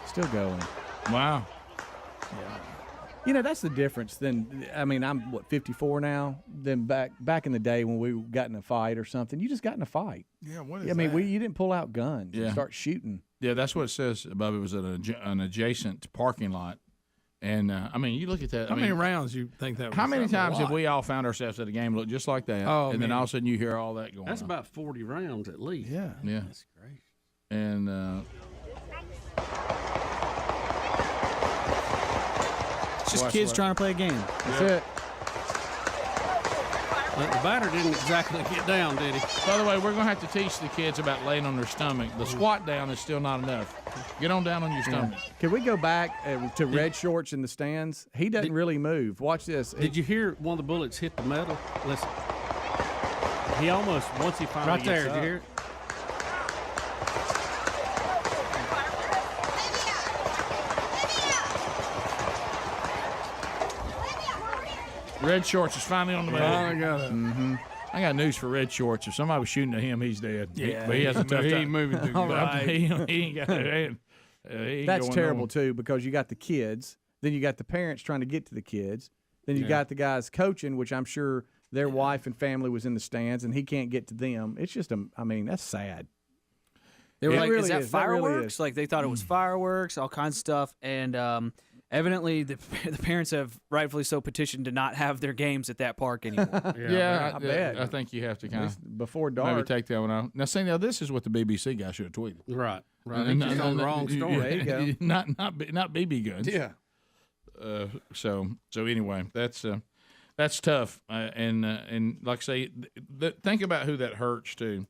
still going. Wow. That's the difference. I'm 54 now. Then back in the day when we got in a fight or something, you just got in a fight. Yeah, what is that? You didn't pull out guns. Yeah. You start shooting. Yeah, that's what it says. Bubba, it was at an adjacent parking lot. And, you look at that. How many rounds you think that was? How many times have we all found ourselves at a game look just like that? Oh, and then all of a sudden you hear all that going on. That's about 40 rounds at least. Yeah. Yeah. That's great. And it's just kids trying to play a game. That's it. But the batter didn't exactly get down, did he? By the way, we're going to have to teach the kids about laying on their stomach. The squat down is still not enough. Get on down on your stomach. Can we go back to Red Shorts in the stands? He doesn't really move. Watch this. Did you hear one of the bullets hit the metal? Listen. He almost, once he finally right there, gets did you hear it? Red Shorts is finally on the move. I got it. Mm-hmm. I got news for Red Shorts. If somebody was shooting at him, he's dead. Yeah, but he has a tough time. He ain't moving too good. Right. He ain't got he ain't That's going terrible, nowhere. too, because you got the kids. Then you got the parents trying to get to the kids. Then you got the guys coaching, which I'm sure their wife and family was in the stands, and he can't get to them. It's just, that's sad. They were like, really is that is. That really fireworks? is. Like, they thought it was fireworks, all kinds of stuff. And evidently, the parents have rightfully so petitioned to not have their games at that park anymore. Yeah, I bet. I think you have to kind of before dark. maybe take that one out. Now, see, this is what the BBC guy should have tweeted. Right. He just on the wrong story. There you go. Not BB guns. Yeah. So anyway, that's tough. And like I say, think about who that hurts too.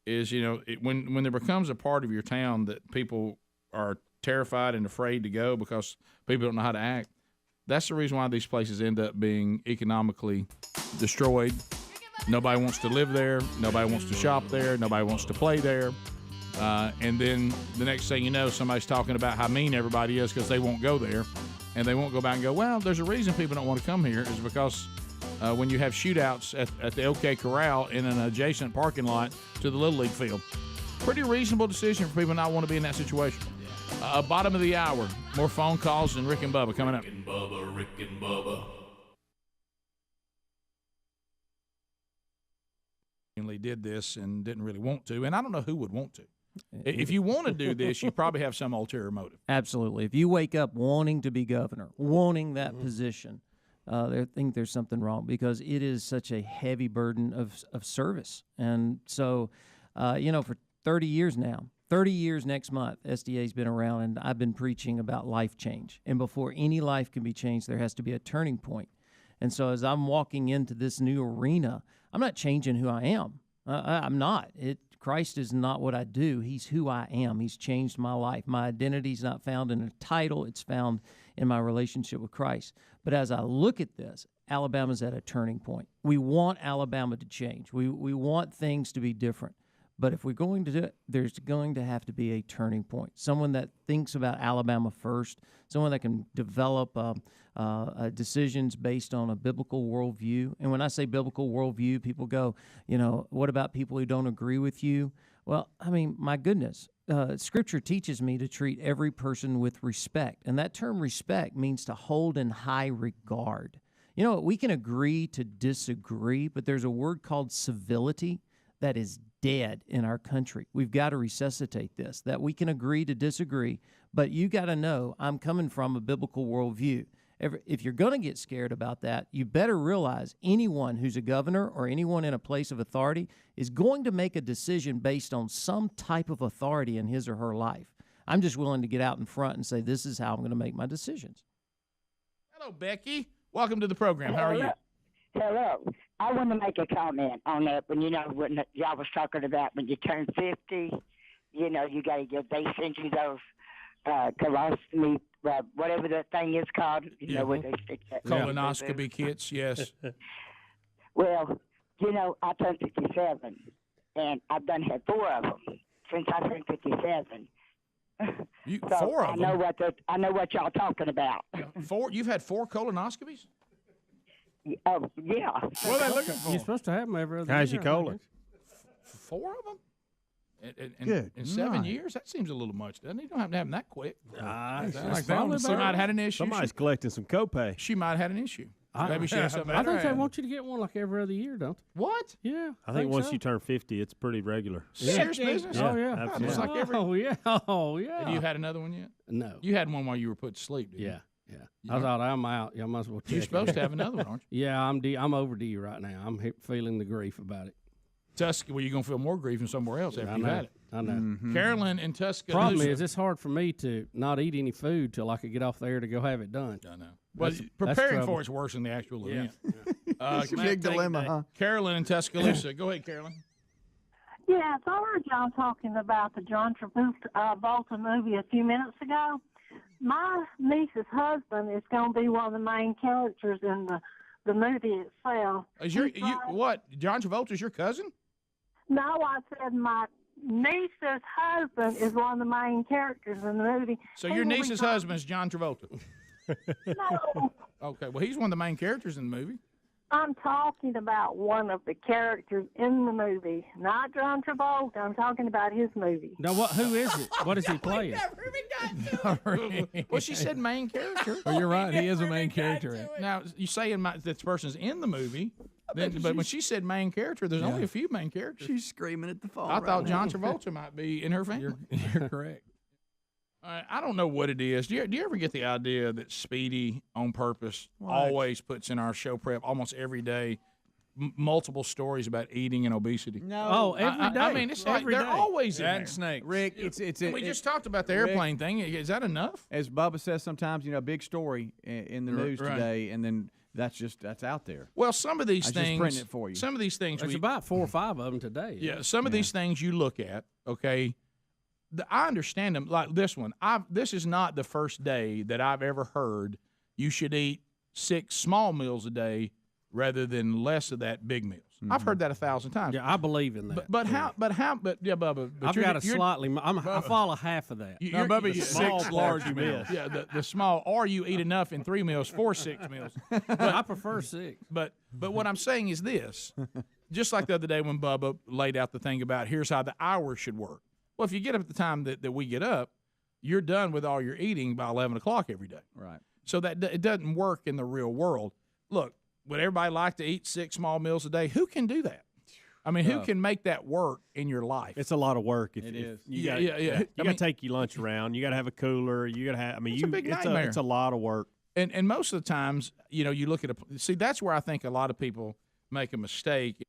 Is when there becomes a part of your town that people are terrified and afraid to go because people don't know how to act. That's the reason why these places end up being economically destroyed. Nobody wants to live there. Nobody wants to shop there. Nobody wants to play there. And then the next thing you know, somebody's talking about how mean everybody is because they won't go there. And they won't go back and go, well, there's a reason people don't want to come here is because when you have shootouts at the OK Corral in an adjacent parking lot to the Little League field. Pretty reasonable decision for people not want to be in that situation. Bottom of the hour, more phone calls and Rick and Bubba coming up. Rick and Bubba. Did this and didn't really want to, and I don't know who would want to. If you want to do this, you probably have some ulterior motive. Absolutely. If you wake up wanting to be governor, wanting that position, they think there's something wrong because it is such a heavy burden of service. And so, for 30 years now, 30 years next month, SDA's been around, and I've been preaching about life change. And before any life can be changed, there has to be a turning point. And so as I'm walking into this new arena, I'm not changing who I am. I'm not. Christ is not what I do. He's who I am. He's changed my life. My identity is not found in a title. It's found in my relationship with Christ. But as I look at this, Alabama's at a turning point. We want Alabama to change. We want things to be different. But if we're going to do it, there's going to have to be a turning point. Someone that thinks about Alabama first, someone that can develop decisions based on a biblical worldview. And when I say biblical worldview, people go, what about people who don't agree with you? Well, I mean, my goodness, Scripture teaches me to treat every person with respect. And that term respect means to hold in high regard. We can agree to disagree, but there's a word called civility that is dead in our country. We've got to resuscitate this, that we can agree to disagree, but you got to know I'm coming from a biblical worldview. If you're going to get scared about that, you better realize anyone who's a governor or anyone in a place of authority is going to make a decision based on some type of authority in his or her life. I'm just willing to get out in front and say, this is how I'm going to make my decisions. Hello, Becky. Welcome to the program. How are you? Hello. I want to make a comment on that when when y'all was talking about when you turn 50, you got to get, they send you those colostomy, whatever that thing is called, where they stick that. Colonoscopy kits, yes. Well, I turned 57, and I've done had 4 of them since I turned 57. So 4 of them? I know what y'all talking about. 4? You've had 4 colonoscopies? Oh, yeah. What are they looking for? You're supposed to have them every other year. How's your colon? 4 of them? In 7 years? That seems a little much, doesn't it? You don't have to have them that quick. She might have had an issue. Somebody's collecting some copay. She might have had an issue. Maybe she has something. I think they want you to get one like every other year, don't they? What? Yeah. I think once so. you turn 50, it's pretty regular. Serious business? Yeah, Oh, yeah. absolutely. It's like every... Oh, yeah. Have you had another one yet? No. You had one while you were put to sleep, didn't you? Yeah. I thought I'm out. Y'all might as well check. You're supposed to have another one, aren't you? Yeah, I'm overdue right now. I'm feeling the grief about it. Well, you're going to feel more grief than somewhere else after you've had it. I know. Mm-hmm. Carolyn in Tuscaloosa. Problem is, it's hard for me to not eat any food till I could get off there to go have it done. I know. Well, preparing for it's worse than the actual event. It's a big dilemma, huh? Carolyn in Tuscaloosa. Go ahead, Carolyn. Yes, I heard y'all talking about the John Travolta movie a few minutes ago. My niece's husband is going to be one of the main characters in the movie itself. Is what? John Travolta's your cousin? No, I said my niece's husband is one of the main characters in the movie. So your niece's husband is John Travolta? No. Okay, well, he's one of the main characters in the movie. I'm talking about one of the characters in the movie, not John Travolta. I'm talking about his movie. Now, who is it? What is he playing? Well, she said main character. Well, you're right. He is a main character. Now, you saying this person's in the movie, but when she said main character, there's only a few main characters. She's screaming at the phone. I thought John Travolta might be in her family. You're correct. I don't know what it is. Do you ever get the idea that Speedy, on purpose, always puts in our show prep almost every day multiple stories about eating and obesity? No. Oh, every day. I mean, it's like they're always in there. Snake. Rick, it's we just talked about the airplane thing. Is that enough? As Bubba says sometimes, big story in the news today, and then that's out there. Well, some of these I things. just printed it for you. Some of these things. There's about 4 or 5 of them today. Yeah, some of these things you look at, okay. I understand them, like this one. This is not the first day that I've ever heard you should eat 6 small meals a day rather than less of that big meals. Mm-hmm. I've heard that 1,000 times. Yeah, I believe in that. But Bubba. I've got a slightly. I follow half of that. Bubba, 6 large meals. Yeah, the small, or you eat enough in 3 meals for 6 meals. But I prefer 6. But what I'm saying is this: just like the other day when Bubba laid out the thing about here's how the hours should work. Well, if you get up at the time that we get up, you're done with all your eating by 11 o'clock every day. Right. So that it doesn't work in the real world. Look, would everybody like to eat 6 small meals a day? Who can do that? I mean, who can make that work in your life? It's a lot of work. It is. You got to take your lunch around. You got to have a cooler. You got to have. I mean, it's a big nightmare. It's a lot of work. And most of the times, you look at see, that's where I think a lot of people make a mistake.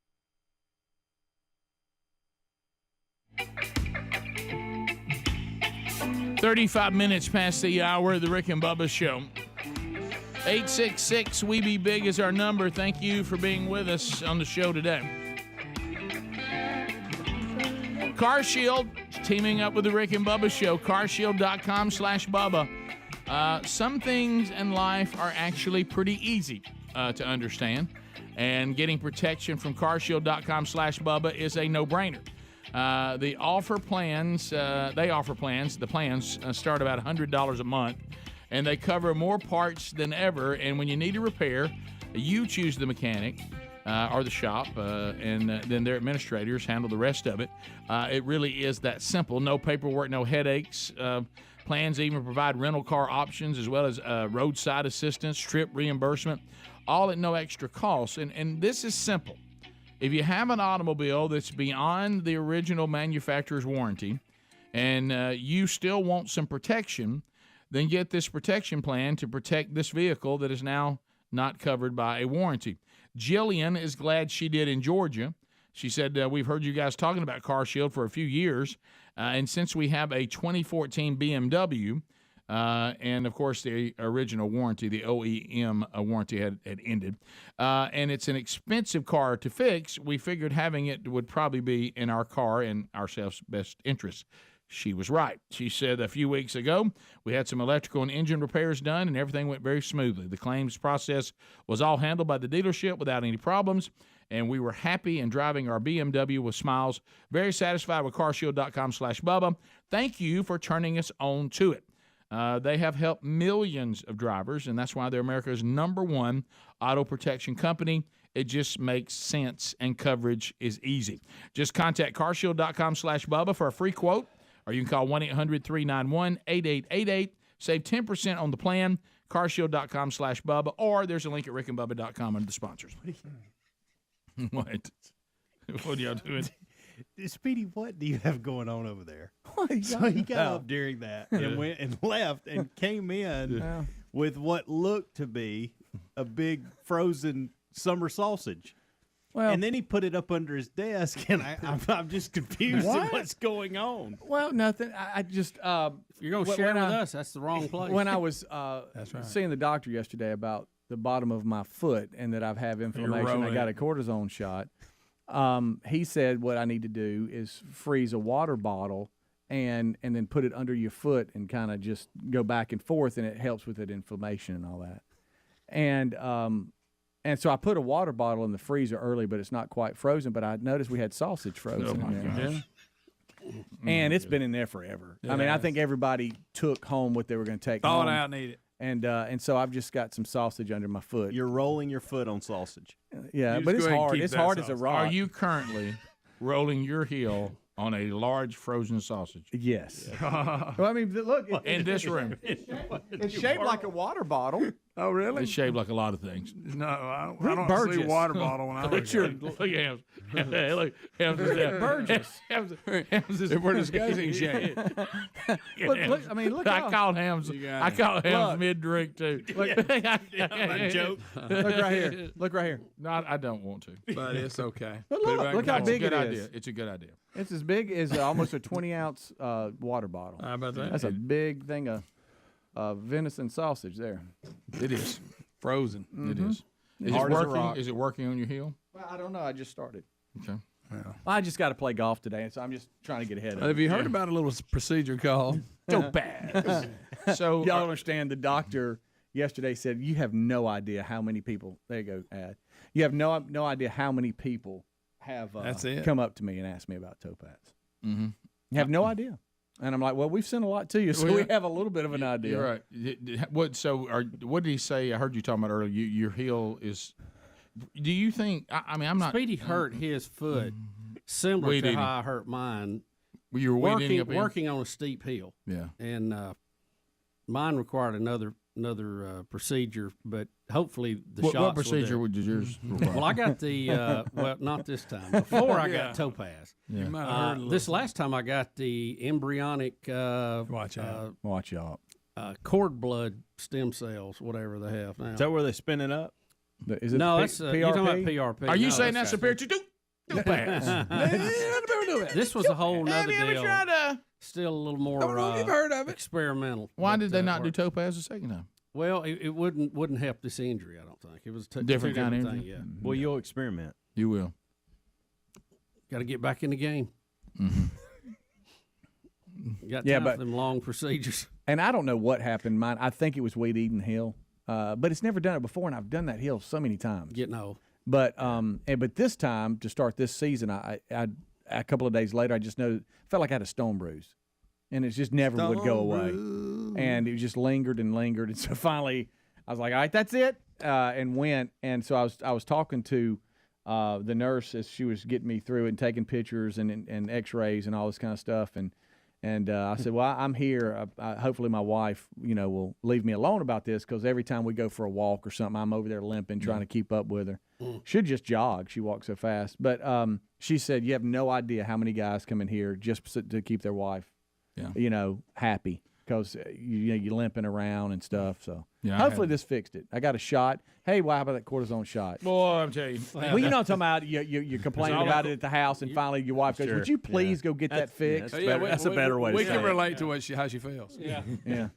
35 minutes past the hour of the Rick and Bubba Show. 866 We Be Big is our number. Thank you for being with us on the show today. CarShield, teaming up with the Rick and Bubba Show. CarShield.com/Bubba. Some things in life are actually pretty easy to understand, and getting protection from CarShield.com/Bubba is a no-brainer. The plans start about $100 a month, and they cover more parts than ever. And when you need a repair, you choose the mechanic or the shop, and then their administrators handle the rest of it. It really is that simple. No paperwork, no headaches. Plans even provide rental car options as well as roadside assistance, trip reimbursement, all at no extra cost. And this is simple. If you have an automobile that's beyond the original manufacturer's warranty and you still want some protection, then get this protection plan to protect this vehicle that is now not covered by a warranty. Jillian is glad she did in Georgia. She said, we've heard you guys talking about CarShield for a few years, and since we have a 2014 BMW, and, of course, the original warranty, the OEM warranty had ended. And it's an expensive car to fix. We figured having it would probably be in our car and ourselves' best interest. She was right. She said a few weeks ago we had some electrical and engine repairs done, and everything went very smoothly. The claims process was all handled by the dealership without any problems, and we were happy and driving our BMW with smiles. Very satisfied with CarShield.com/Bubba. Thank you for turning us on to it. They have helped millions of drivers, and that's why they're America's #1 auto protection company. It just makes sense, and coverage is easy. Just contact CarShield.com/Bubba for a free quote, or you can call 1-800-391-8888. Save 10% on the plan, CarShield.com/Bubba, or there's a link at rickandbubba.com under the sponsors. What? What are y'all doing? Speedy, what do you have going on over there? So he got up during that and went and left and came in with what looked to be a big frozen summer sausage. Well, and then he put it up under his desk, and I'm just confused at what's going on. Well, nothing. I just if you're going to share with us, that's the wrong place. When I was seeing the doctor yesterday about the bottom of my foot and that I have inflammation, I got a cortisone shot. He said what I need to do is freeze a water bottle and then put it under your foot and kind of just go back and forth, and it helps with that inflammation and all that. And so I put a water bottle in the freezer early, but it's not quite frozen. But I noticed we had sausage frozen in there. gosh. And it's been in there forever. I mean, I think everybody took home what they were going to take Thaw home. it out and eat it. And so I've just got some sausage under my foot. You're rolling your foot on sausage. Yeah, but it's hard. It's hard as a rock. Are you currently rolling your heel on a large frozen sausage? Yes. Well, I mean, look. In this room. It's shaped like a water bottle. Oh, really? It's shaped like a lot of things. No, I don't Burgess. see water bottle when I look at it. Look at him. Hey, look. Burgess. Hams is We're discussing shape. Look, I mean, look. I call Hams mid-drink, too. Look, joke. Look right here. Look right here. No, I don't want to. But it's okay. But look how big it is. It's a good idea. It's as big as almost a 20-ounce water bottle. How about that? That's a big thing of venison sausage there. It is. Frozen. Mm-hmm. It is. Is it Hard as a working? rock. Is it working on your heel? Well, I don't know. I just started. Okay. Well, I just got to play golf today, so I'm just trying to get ahead of it. Have you heard about a little procedure called Topaz? So y'all understand, the doctor yesterday said you have no idea how many people. There you go, Ad. You have no idea how many people have come up to me and asked me about Topaz. Mm-hmm. You have no idea. And I'm like, well, we've sent a lot to you, so we have a little bit of an idea. You're right. What did he say? I heard you talking about earlier. Your heel is. Do you think? I mean, I'm not. Speedy hurt his foot, similar to how I hurt mine. You were working on a steep hill. Yeah, and mine required another procedure, but hopefully the shots. What procedure would yours require? Well, I got the well, not this time. Before I got Topaz. Yeah. You might have heard a this last time I got the embryonic. Watch out. Watch out. cord blood stem cells, whatever they have now. Is that where they spin it up? Is it no, that's you're talking about PRP. Are you No, saying that's superior to do pass? This was a whole nother Have you deal. ever tried Still a little more. You've heard of it. Experimental. Why but, did they not do worked. topaz the second time? Well, it wouldn't help this injury. I don't think it was Different two kind of different injury? thing. Yeah. Well, you'll experiment. You will. Got to get back in the game. Got Yeah, time but- for them long procedures. And I don't know what happened. Mine, I think it was Weed Eden Hill, but it's never done it before, and I've done that hill so many times. Getting old. But but this time to start this season, I a couple of days later, I just felt like I had a stone bruise, and it just never would go away, and it just lingered, and so finally I was like, all right, that's it, and went. And so I was talking to the nurse as she was getting me through it and taking pictures and X-rays and all this kind of stuff, and I said, well, I'm here. Hopefully my wife, will leave me alone about this, because every time we go for a walk or something, I'm over there limping, trying to keep up with her. Should just jog. She walks so fast. But she said, you have no idea how many guys come in here just to keep their wife, happy, because you're limping around and stuff. So hopefully this fixed it. I got a shot. Hey, how about that cortisone shot? Boy, I'm telling you. Well, you know what I'm talking about. You're complaining about it at the house, and finally your wife goes, would you please go get that fixed? That's a better way to say it. We can relate to how she feels. Yeah. Yeah.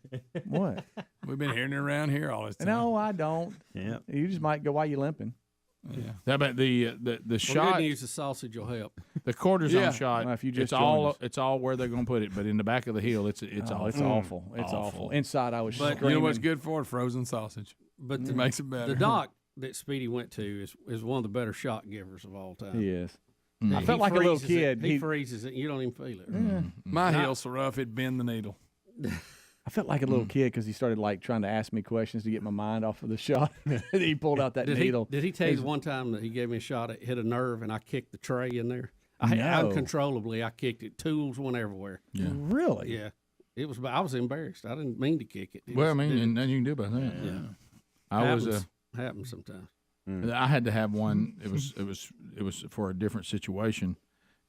What? We've been hearing it around here all this time. No, I don't. Yeah. You just might go while you're limping. Yeah. How about the shot? Good news, the sausage will help. The cortisone shot. Well, if you just it's all where they're going to put it, but in the back of the heel, it's awful. It's awful. It's awful. Inside, I was But screaming. you know what's good for it? Frozen sausage. But it makes it better. The doc that Speedy went to is one of the better shot givers of all time. He is. He I felt like a little freezes kid. It. He freezes it. You don't even feel it. My heel's so rough it'd bend the needle. I felt like a little kid because he started trying to ask me questions to get my mind off of the shot. He pulled out that needle. Did he tell you one time that he gave me a shot, it hit a nerve, and I kicked the tray in there? Uncontrollably, I kicked it. Tools went everywhere. Yeah. Really? Yeah. I was embarrassed. I didn't mean to kick it. Well, I mean, and nothing you can do about that. Yeah. Happens sometimes. I had to have one. It was for a different situation,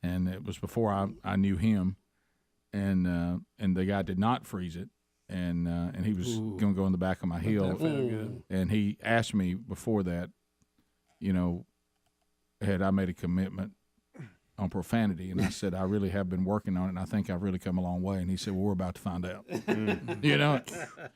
and it was before I knew him, and the guy did not freeze it, and he was going to go in the back of my heel, and he asked me before that, had I made a commitment on profanity, and I said I really have been working on it, and I think I've really come a long way. And he said, well, we're about to find out. In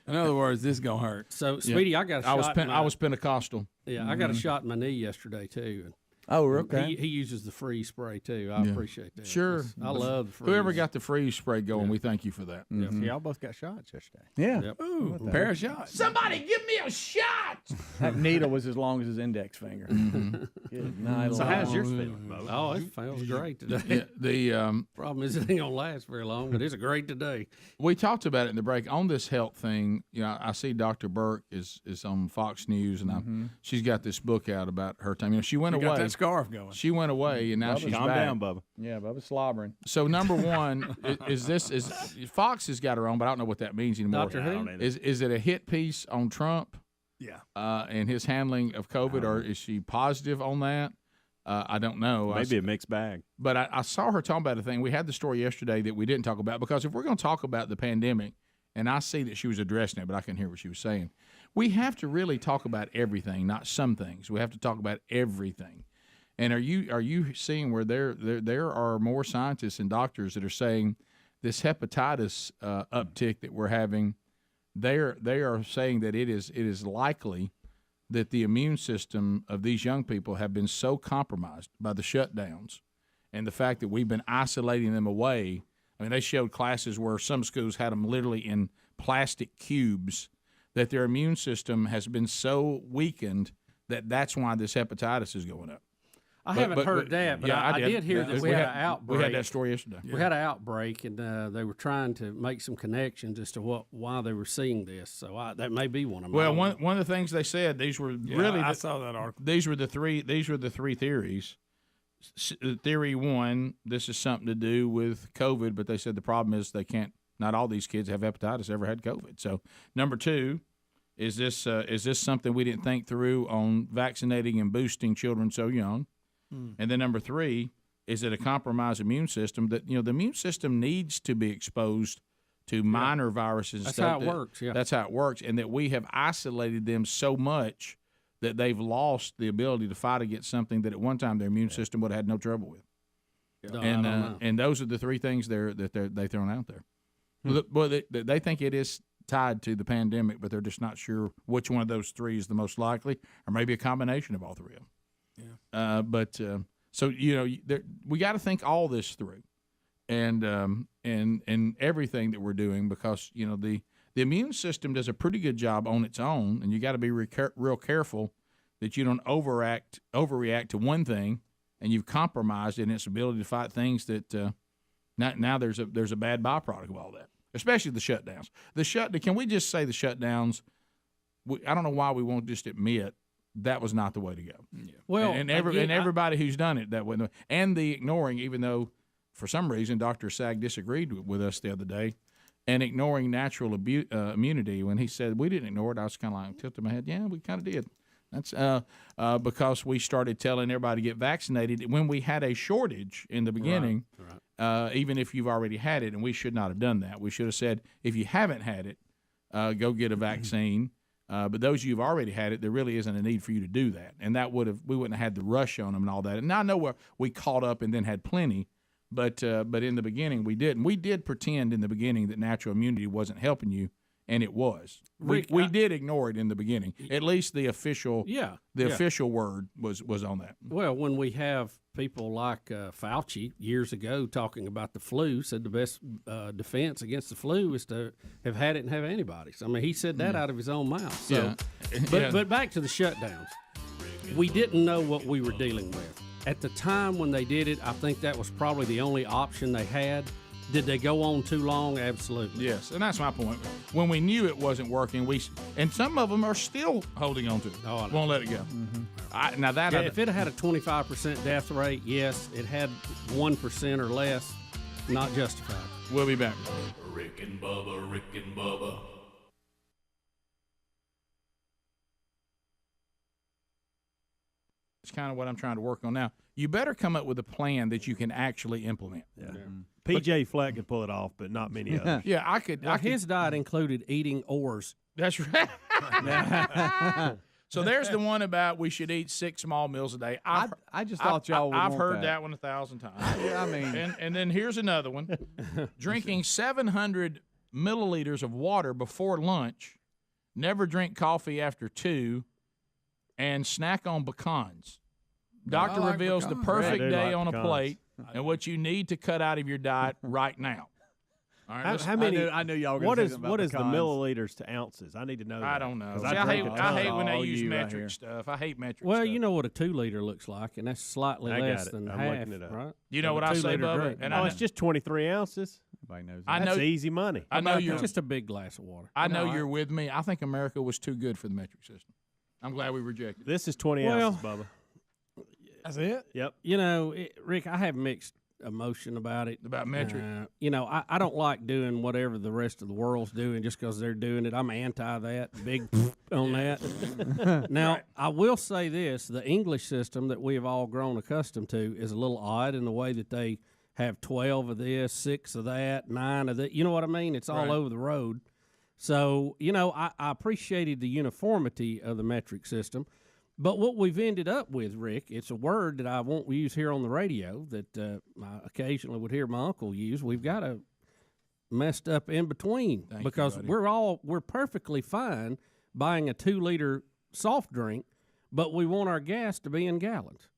other words, this is gonna hurt. So, Speedy, I got a shot. I was Pentecostal. Yeah, I got a shot in my knee yesterday too. Oh, okay. He uses the freeze spray too. I appreciate that. Sure, I love the freeze. Whoever got the freeze spray going, we thank you for that. Y'all both got shots yesterday. Yeah. Yep. Ooh, pair of shots. Somebody give me a shot. That needle was as long as his index finger. Good night. So how's yours feeling, Bubba? Oh, it feels great today. Yeah, the problem is it ain't gonna last very long, but it's a great today. we talked about it in the break on this health thing. I see Dr. Burke is on Fox News, and she's got this book out about her time. She went You away. got that scarf going. She went away, and now she's Calm back. down, Bubba. Yeah, Bubba's slobbering. So number one is Fox has got her own, but I don't know what that means anymore. Dr. Who? Is it a hit piece on Trump? Yeah. And his handling of COVID, or is she positive on that? I don't know. Maybe a mixed bag. But I saw her talking about a thing. We had the story yesterday that we didn't talk about, because if we're going to talk about the pandemic, and I see that she was addressing it, but I couldn't hear what she was saying, we have to really talk about everything, not some things. We have to talk about everything. And are you seeing where there are more scientists and doctors that are saying this hepatitis uptick that we're having? They are saying that it is likely that the immune system of these young people have been so compromised by the shutdowns and the fact that we've been isolating them away. I mean, they showed classes where some schools had them literally in plastic cubes, that their immune system has been so weakened that that's why this hepatitis is going up. I haven't heard that, but I did hear that we had an outbreak. We had that story yesterday. We had an outbreak, and they were trying to make some connections as to why they were seeing this. So that may be one of them. Well, one of the things they said, these were really I saw that article. These were the three theories. Theory one, this is something to do with COVID, but they said the problem is not all these kids have hepatitis ever had COVID. So number two, is this something we didn't think through on vaccinating and boosting children so young? And then number three, is it a compromised immune system that, the immune system needs to be exposed to minor viruses. That's stuff how it works, yeah. That's how it works, and that we have isolated them so much that they've lost the ability to fight against something that at one time their immune system would have had no trouble with. No, I don't know. And they're the three things they've thrown out there. Well, they think it is tied to the pandemic, but they're just not sure which one of those three is the most likely, or maybe a combination of all three of them. So we got to think all this through, and everything that we're doing, because the immune system does a pretty good job on its own, and you got to be real careful that you don't overreact to one thing, and you've compromised in its ability to fight things that now there's a bad byproduct of all that, especially the shutdowns. Can we just say the shutdowns? I don't know why we won't just admit that was not the way to go. Yeah. Well, and everybody who's done it that way, and the ignoring, even though for some reason Dr. Sag disagreed with us the other day, and ignoring natural immunity when he said we didn't ignore it. I was kind of like tilting my head. Yeah, we kind of did. That's because we started telling everybody to get vaccinated when we had a shortage in the beginning. Right. Even if you've already had it, and we should not have done that. We should have said, if you haven't had it, go get a vaccine. But those of you who've already had it, there really isn't a need for you to do that. And we wouldn't have had the rush on them and all that. And I know we caught up and then had plenty, but in the beginning we didn't. We did pretend in the beginning that natural immunity wasn't helping you, and it was. Rick, we did ignore it in the beginning. At least the official official word was on that. Well, when we have people like Fauci years ago talking about the flu, said the best defense against the flu is to have had it and have antibodies. I mean, he said that out of his own mouth. So, but back to the shutdowns. We didn't know what we were dealing with. At the time when they did it, I think that was probably the only option they had. Did they go on too long? Absolutely. Yes, and that's my point. When we knew it wasn't working, and some of them are still holding on to it. Won't let it go. Mm-hmm. If it had a 25% death rate, yes. It had 1% or less, not justified. We'll be back. Rick and Bubba, Rick and Bubba. It's kind of what I'm trying to work on now. You better come up with a plan that you can actually implement. Yeah. PJ Fleck could pull it off, but not many others. Yeah, I could. His diet included eating oars. That's right. So there's the one about we should eat 6 small meals a day. I just thought y'all would I've want heard that one 1,000 times. Yeah, I mean. And then here's another one. Drinking 700 milliliters of water before lunch, never drink coffee after 2, and snack on pecans. Doctor reveals the perfect day on a plate and what you need to cut out of your diet right now. All right, how many? I knew y'all were What gonna is say something what about is the pecans. milliliters to ounces? I need to know. I don't know. Because See, I drink hate when they all use you right metric here. stuff. I hate metric Well, stuff. you know what a 2 liter looks like, and that's slightly I got less it. than I'm half, looking it up. right? You know what Of a I say, 2 liter Bubba? drink. And it's just 23 ounces. Everybody knows I that. know That's easy money. I know you're just a big glass of water. I know you're with me. I think America was too good for the metric system. I'm glad we rejected it. This is 20 ounces, Bubba. That's it? Yep. You know, Rick, I have mixed emotion about it. About metric? You know, I don't like doing whatever the rest of the world's doing just because they're doing it. I'm anti that, big on that. Now, I will say this. The English system that we have all grown accustomed to is a little odd in the way that they have 12 of this, 6 of that, 9 of that. You know what I mean? It's all over the road. So, you know, I appreciated the uniformity of the metric system. But what we've ended up with, Rick, it's a word that I won't use here on the radio that I occasionally would hear my uncle use. We've got a messed up in between because we're perfectly fine buying a 2 liter soft drink, but we want our gas to be in gallons.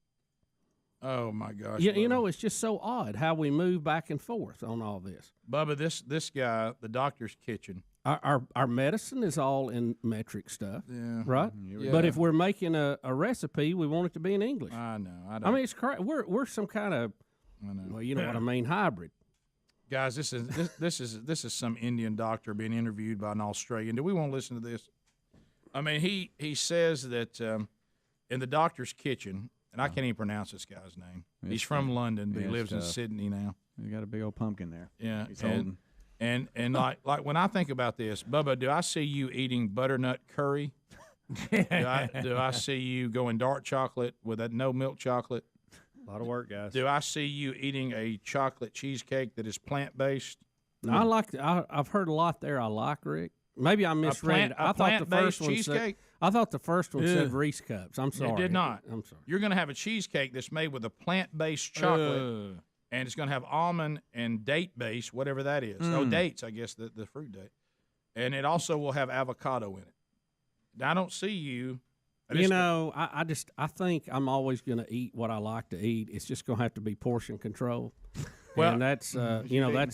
Oh my gosh! You know, it's just so odd how we move back and forth on all this. Bubba, this guy, the doctor's kitchen. Our medicine is all in metric stuff, right? Yeah. But if we're making a recipe, we want it to be in English. I know. I mean, it's crazy. We're some kind of, well, you know what I mean, hybrid. Guys, this is some Indian doctor being interviewed by an Australian. Do we want to listen to this? I mean, he says that in the doctor's kitchen, and I can't even pronounce this guy's name. He's from London, but he lives in Sydney now. You got a big old pumpkin there. Yeah, he's holding. And like when I think about this, Bubba, do I see you eating butternut curry? do I see you going dark chocolate with that no milk chocolate? A lot of work, guys. Do I see you eating a chocolate cheesecake that is plant-based? I've heard a lot there. I like, Rick. Maybe I misread it. I thought the first one cheesecake. I thought the first one said Reese cups. I'm sorry. It did not. I'm sorry. You're going to have a cheesecake that's made with a plant-based chocolate, and it's going to have almond and date base, whatever that is. Oh, dates, I guess, the fruit date. And it also will have avocado in it. Now, I don't see you. I think I'm always going to eat what I like to eat. It's just going to have to be portion control. Well, and that's we got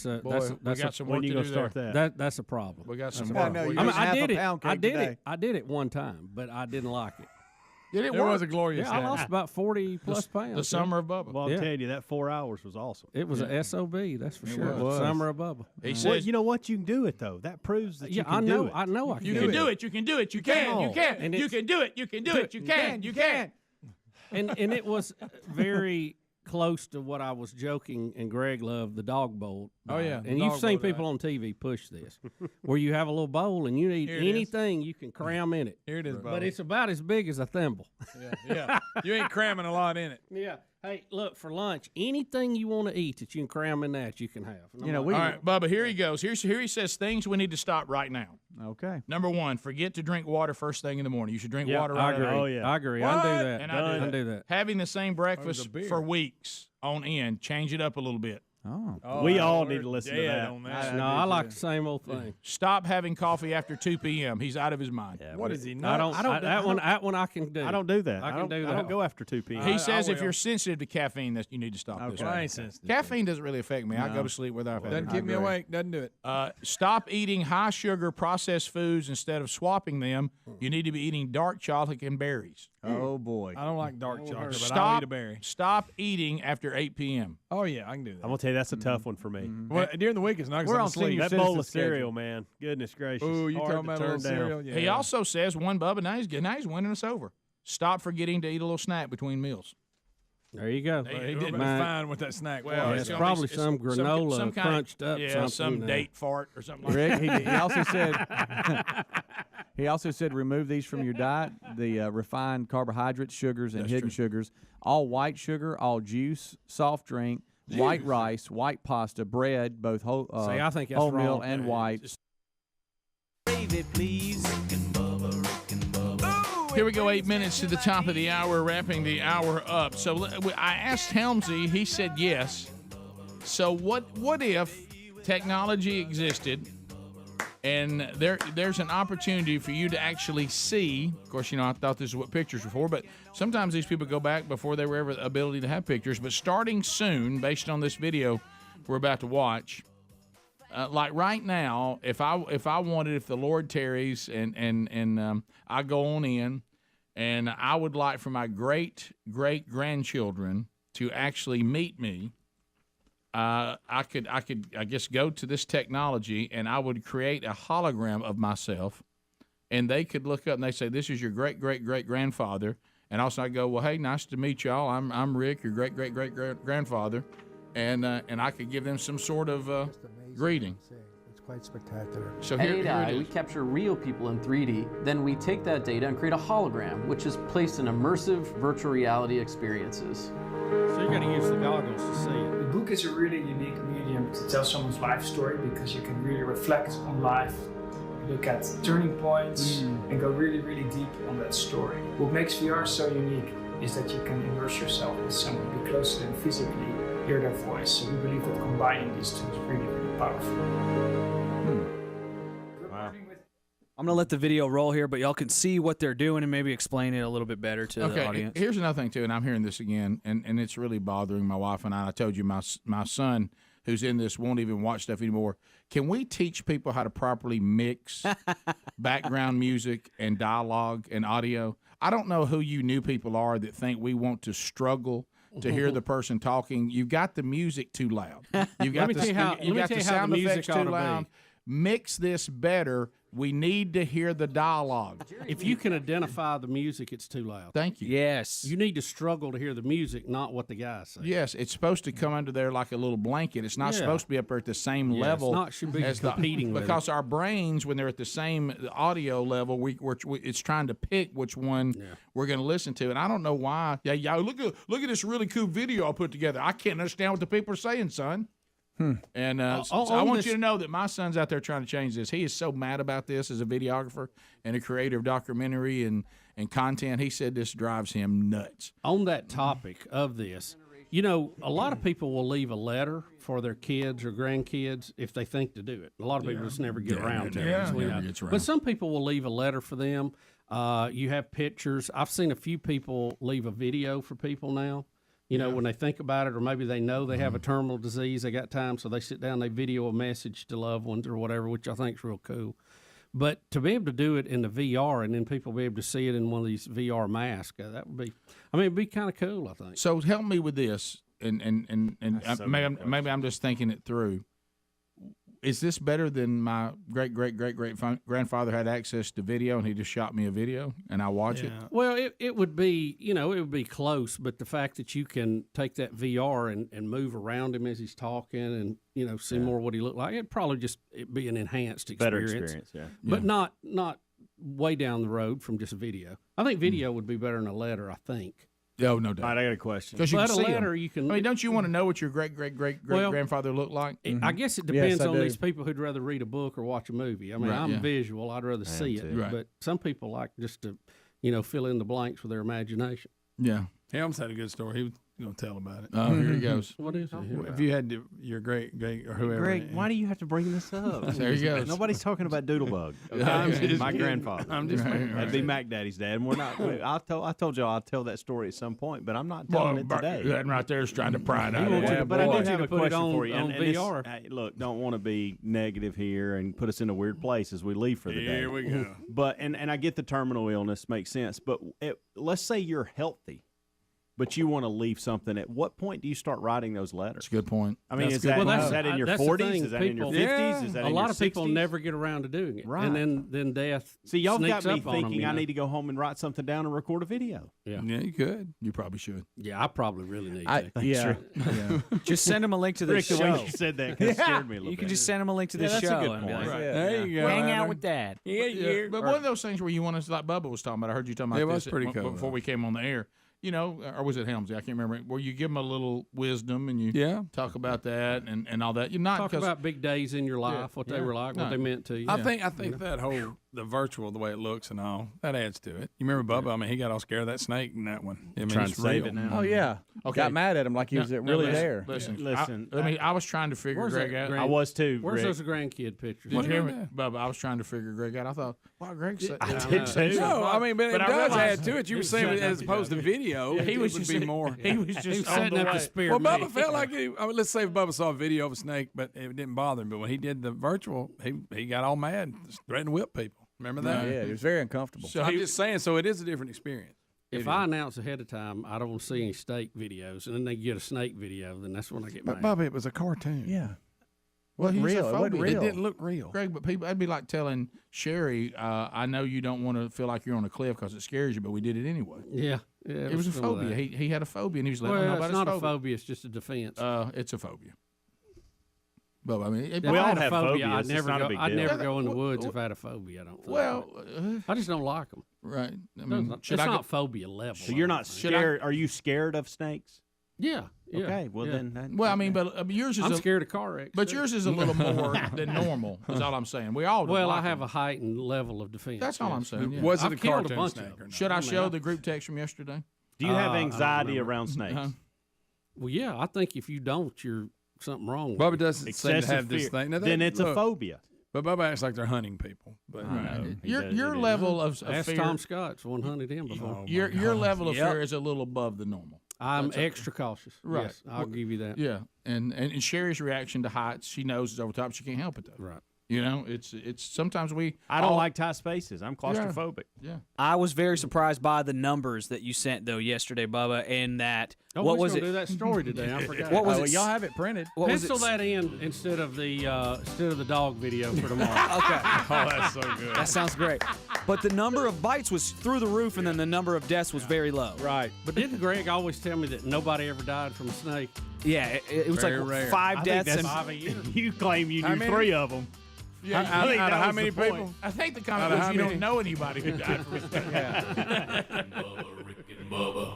some work to do there. That's a problem. We got some Well, work. no, you I did it one time, but I didn't like it. Did it It work? was a glorious Yeah, I day. lost about 40 plus pounds. The summer of Bubba. Well, I'm telling you, that 4 hours was awesome. It was a SOB, that's for sure. was. Summer of Bubba. He Well, says, you know what? You can do it though. That proves that you can I know. do it. I know. I can you do can it. do it. You can do it. You can. You can. And You it's- can do it. You can do it. You can. You can. And it was very close to what I was joking, and Greg loved the dog bowl. Oh, yeah, and dog you've seen bowl people on TV push this, where you have a little bowl and you eat Here it is. anything you can cram in it. Here it is, But Bubba. it's about as big as a thimble. Yeah. You ain't cramming a lot in it. Yeah. Hey, look, for lunch, anything you want to eat that you can cram in that, you can have. You know, All right, Bubba, here he goes. Here he says things we need to stop right now. Okay. Number one, forget to drink water first thing in the morning. You should drink Yeah, water I right agree. away. Oh, yeah. I agree. What? I do that. And I do that. Having the same breakfast the beer. for weeks on end, change it up a little bit. Oh. We all we're need to listen to dead that. on that. No, I like the same old thing. Stop having coffee after 2 p.m. He's out of his mind. What is he? I don't. That one I can do. I don't do that. I can do that. I don't go after 2 p.m. He says if will. you're sensitive to caffeine, that you need to stop this. I ain't sensitive. Caffeine doesn't really affect me. I go to sleep without it. Doesn't keep me awake. Doesn't do it. Stop eating high sugar processed foods instead of swapping them. You need to be eating dark chocolate and berries. Oh boy. I don't like dark chocolate, but I'll Stop, eat a berry. stop eating after 8 p.m. Oh yeah, I can do that. I'm gonna tell you that's a tough one for me. Well, during the week it's not. 'Cause We're I'm on asleep. senior That bowl of cereal, man. Goodness gracious. Ooh, you Hard talking to about a turn little down. cereal? Yeah. He also says, Bubba, now he's winning us over. Stop forgetting to eat a little snack between meals. There you go. Well, he didn't Mine- find what that snack Well, was. it's gonna probably be- some granola some kind of- crunched up Yeah, something. some date fart or something like Rick, that. he also said he also said remove these from your diet, the refined carbohydrates, sugars, and hidden sugars, all white sugar, all juice, soft drink, white rice, white pasta, bread, both whole, See, I think that's wholemeal wrong. and white. Here we go, 8 minutes to the top of the hour, wrapping the hour up. So I asked Helmsy, he said yes. So what if technology existed and there's an opportunity for you to actually see, of course, I thought this is what pictures were for, but sometimes these people go back before they were ever the ability to have pictures. But starting soon, based on this video we're about to watch, like right now, if the Lord tarries and I go on in, and I would like for my great grandchildren to actually meet me, I could I guess go to this technology and I would create a hologram of myself, and they could look up and they say, "This is your great grandfather," and also I go, "Well, hey, nice to meet y'all. I'm Rick, your great grandfather," and I could give them some sort of greeting. It's quite spectacular. So At here it 8i, is. we capture real people in 3D, then we take that data and create a hologram, which is placed in immersive virtual reality experiences. So you're going to use the goggles to see it. The book is a really unique medium to tell someone's life story because you can really reflect on life, look at turning points, and go really, really deep on that story. What makes VR so unique is that you can immerse yourself with someone, be close to them physically, hear their voice. So we believe that combining these two is really, really powerful. I'm gonna let the video roll here, but y'all can see what they're doing and maybe explain it a little bit better to the audience. Here's another thing too, and I'm hearing this again, and it's really bothering my wife and I. I told you my son, who's in this, won't even watch stuff anymore. Can we teach people how to properly mix background music and dialogue and audio? I don't know who you new people are that think we want to struggle to hear the person talking. You've got the music too loud. You've got the sound effects too loud. Mix this better. We need to hear the dialogue. If you can identify the music, it's too loud. Thank you. Yes. You need to struggle to hear the music, not what the guy says. Yes, it's supposed to come under there like a little blanket. It's not supposed to be up there at the same level. It's not should be competing with because our brains, when they're at the same audio level, it's trying to pick which one we're going to listen to. And I don't know why. Yeah, look at this really cool video I put together. I can't understand what the people are saying, son. And so I want you to know that my son's out there trying to change this. He is so mad about this as a videographer and a creator of documentary and content. He said this drives him nuts. On that topic of this, a lot of people will leave a letter for their kids or grandkids if they think to do it. A lot of people just never get around to it. Never gets around. But some people will leave a letter for them. You have pictures. I've seen a few people leave a video for people now. When they think about it, or maybe they know they have a terminal disease, they got time, so they sit down, they video a message to loved ones or whatever, which I think is real cool. But to be able to do it in the VR and then people be able to see it in one of these VR masks, that would be, it'd be kind of cool, I think. So help me with this, and maybe I'm just thinking it through. Is this better than my great grandfather had access to video and he just shot me a video and I watch it? Well, it would be, it would be close, but the fact that you can take that VR and move around him as he's talking and, see more what he looked like, it'd probably just be an enhanced experience. Better experience, yeah. But not way down the road from just video. I think video would be better than a letter, I think. Oh, no doubt. All right, I got a question. Because you But can a see letter, him. you can. Don't you want to know what your great grandfather looked like? I guess it depends on these people who'd rather read a book or watch a movie. I'm visual; I'd rather see it. Right. But some people like just to, fill in the blanks with their imagination. Yeah. Helms had a good story. He was going to tell about it. Oh, here he goes. What is it? If you had your great or whoever. Greg, why do you have to bring this up? There he goes. Nobody's talking about Doodlebug. Okay? My grandfather. I'm just That'd be Mac Daddy's dad. And we're not. I told y'all I'll tell that story at some point, but I'm not telling it today. That right there is trying to pry it out of you. But I do have a question for you. On VR. Look, don't want to be negative here and put us in a weird place as we leave for the day. Here we go. But and I get the terminal illness makes sense. But let's say you're healthy, but you want to leave something. At what point do you start writing those letters? That's a good point. I mean, is that in your 40s? Is that in your 50s? Is that in your 60s? A lot of people never get around to doing it. Right. And then death See, y'all sneaks got me up on them, thinking I need to go home and write something down and record a video. Yeah. Yeah, you could. You probably should. Yeah, I probably really need to. Yeah. Just send him a link to the Rick, the show. way you said that kind of scared me a little You bit. can just send him a link to the that's show. a good and be point. like, There you go. Hang out with Dad. Yeah. But one of those things where you want to, like Bubba was talking about, I heard you talking about It this was pretty cool, before we came on the air. Or was it Helmsley? I can't remember. Where you give them a little wisdom and you talk about that and all that. You're not Talk about big days in your life, what they were like, what they meant to you. I think that whole the virtual, the way it looks and all, that adds to it. You remember Bubba? I mean, he got all scared of that snake in that one. I mean, Trying it's to save real. it now. Oh yeah. Okay. Got mad at him like he was really there. Listen. I was trying to figure Where's Greg that out. Greg? I was too. Where's Rick. those grandkid pictures? Did you hear me, Bubba? I was trying to figure Greg out. I thought, wow, Greg said I did too. No, I mean, but it I does realized- add to it. You were saying it as opposed to video. he was it would just be more. He was just on setting the up way. the spear. Well, Bubba felt like let's say Bubba saw a video of a snake, but it didn't bother him. But when he did the virtual, he got all mad, threatened to whip people. Remember that? Yeah, it was very uncomfortable. So I'm just saying. So it is a different experience. If I announce ahead of time, I don't want to see any steak videos, and then they get a snake video, then that's when I get But mad. Bubba, it was a cartoon. Yeah. Well, he's Real. a It wasn't phobia. real. It didn't look real. Greg, but people, that'd be like telling Sherry, I know you don't want to feel like you're on a cliff because it scares you, but we did it anyway. Yeah. It was a some of phobia. that. He had a phobia, and he was letting Well, know about it's his not a phobia. phobia; it's just a defense. It's a phobia. But I mean, If we I all had a have phobia, phobias. I'd It's never not a go. big I'd deal. never go in the woods if I had a phobia. I don't think. well, I just don't like them. right. I It's mean, not, should I not phobia level. So you're not Should I- scared? Are you scared of snakes? Yeah. Okay. Well yeah. then. Well, I mean, but yours is I'm a, scared of car wrecks. but too. yours is a little more than normal. Is all I'm saying. We all don't Well, like I have them. a heightened level of defense. That's all I'm yes. saying. Yeah. Was it I've a killed a cartoon bunch snake of or them. not? Should I mean, show the group text from yesterday? Do you have I don't anxiety remember. around snakes? Uh-huh. Well, yeah. I think if you don't, you're something wrong. With Bubba you. doesn't seem to Excessive have this fear. thing. Now, Then it's a look, phobia. But Bubba acts like they're hunting people. But Your level of Ask fear. Tom Scott's one hunted him before. Your level of Yep. fear is a little above the normal. I'm extra cautious. Right. Yes, I'll give you that. Yeah, and Sherry's reaction to heights, she knows is over top. She can't help it though. Right. You know, it's sometimes we. I don't like tight spaces. I'm claustrophobic. Yeah. I was very surprised by the numbers that you sent though yesterday, Bubba, and that what was it? Do that story today? I forgot. What was Oh, it? y'all have it printed. What was Pencil it? that in instead of the dog video for tomorrow. Okay. Oh, that's so good. That sounds great. But the number of bites was through the roof, and then the number of deaths was very low. Right. But didn't Greg always tell me that nobody ever died from a snake? Yeah, it was Very like rare. 5 I think deaths. that's And 5 a year. You claim you How knew many? 3 of them. Yeah, Out of how was many the point. people? I think the Out comment of was how you many? don't know anybody who died from a snake. Bubba, Rick and Bubba.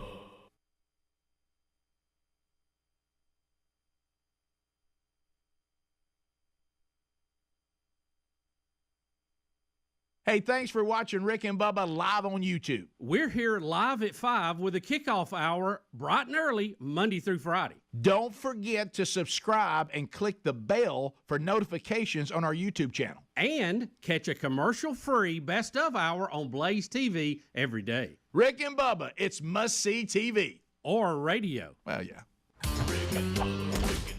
Hey, thanks for watching Rick and Bubba live on YouTube. We're here live at 5 with a kickoff hour, bright and early, Monday through Friday. Don't forget to subscribe and click the bell for notifications on our YouTube channel. And catch a commercial-free Best of Hour on Blaze TV every day. Rick and Bubba, it's must-see TV. Or radio. Well, yeah. Rick and Bubba, Rick and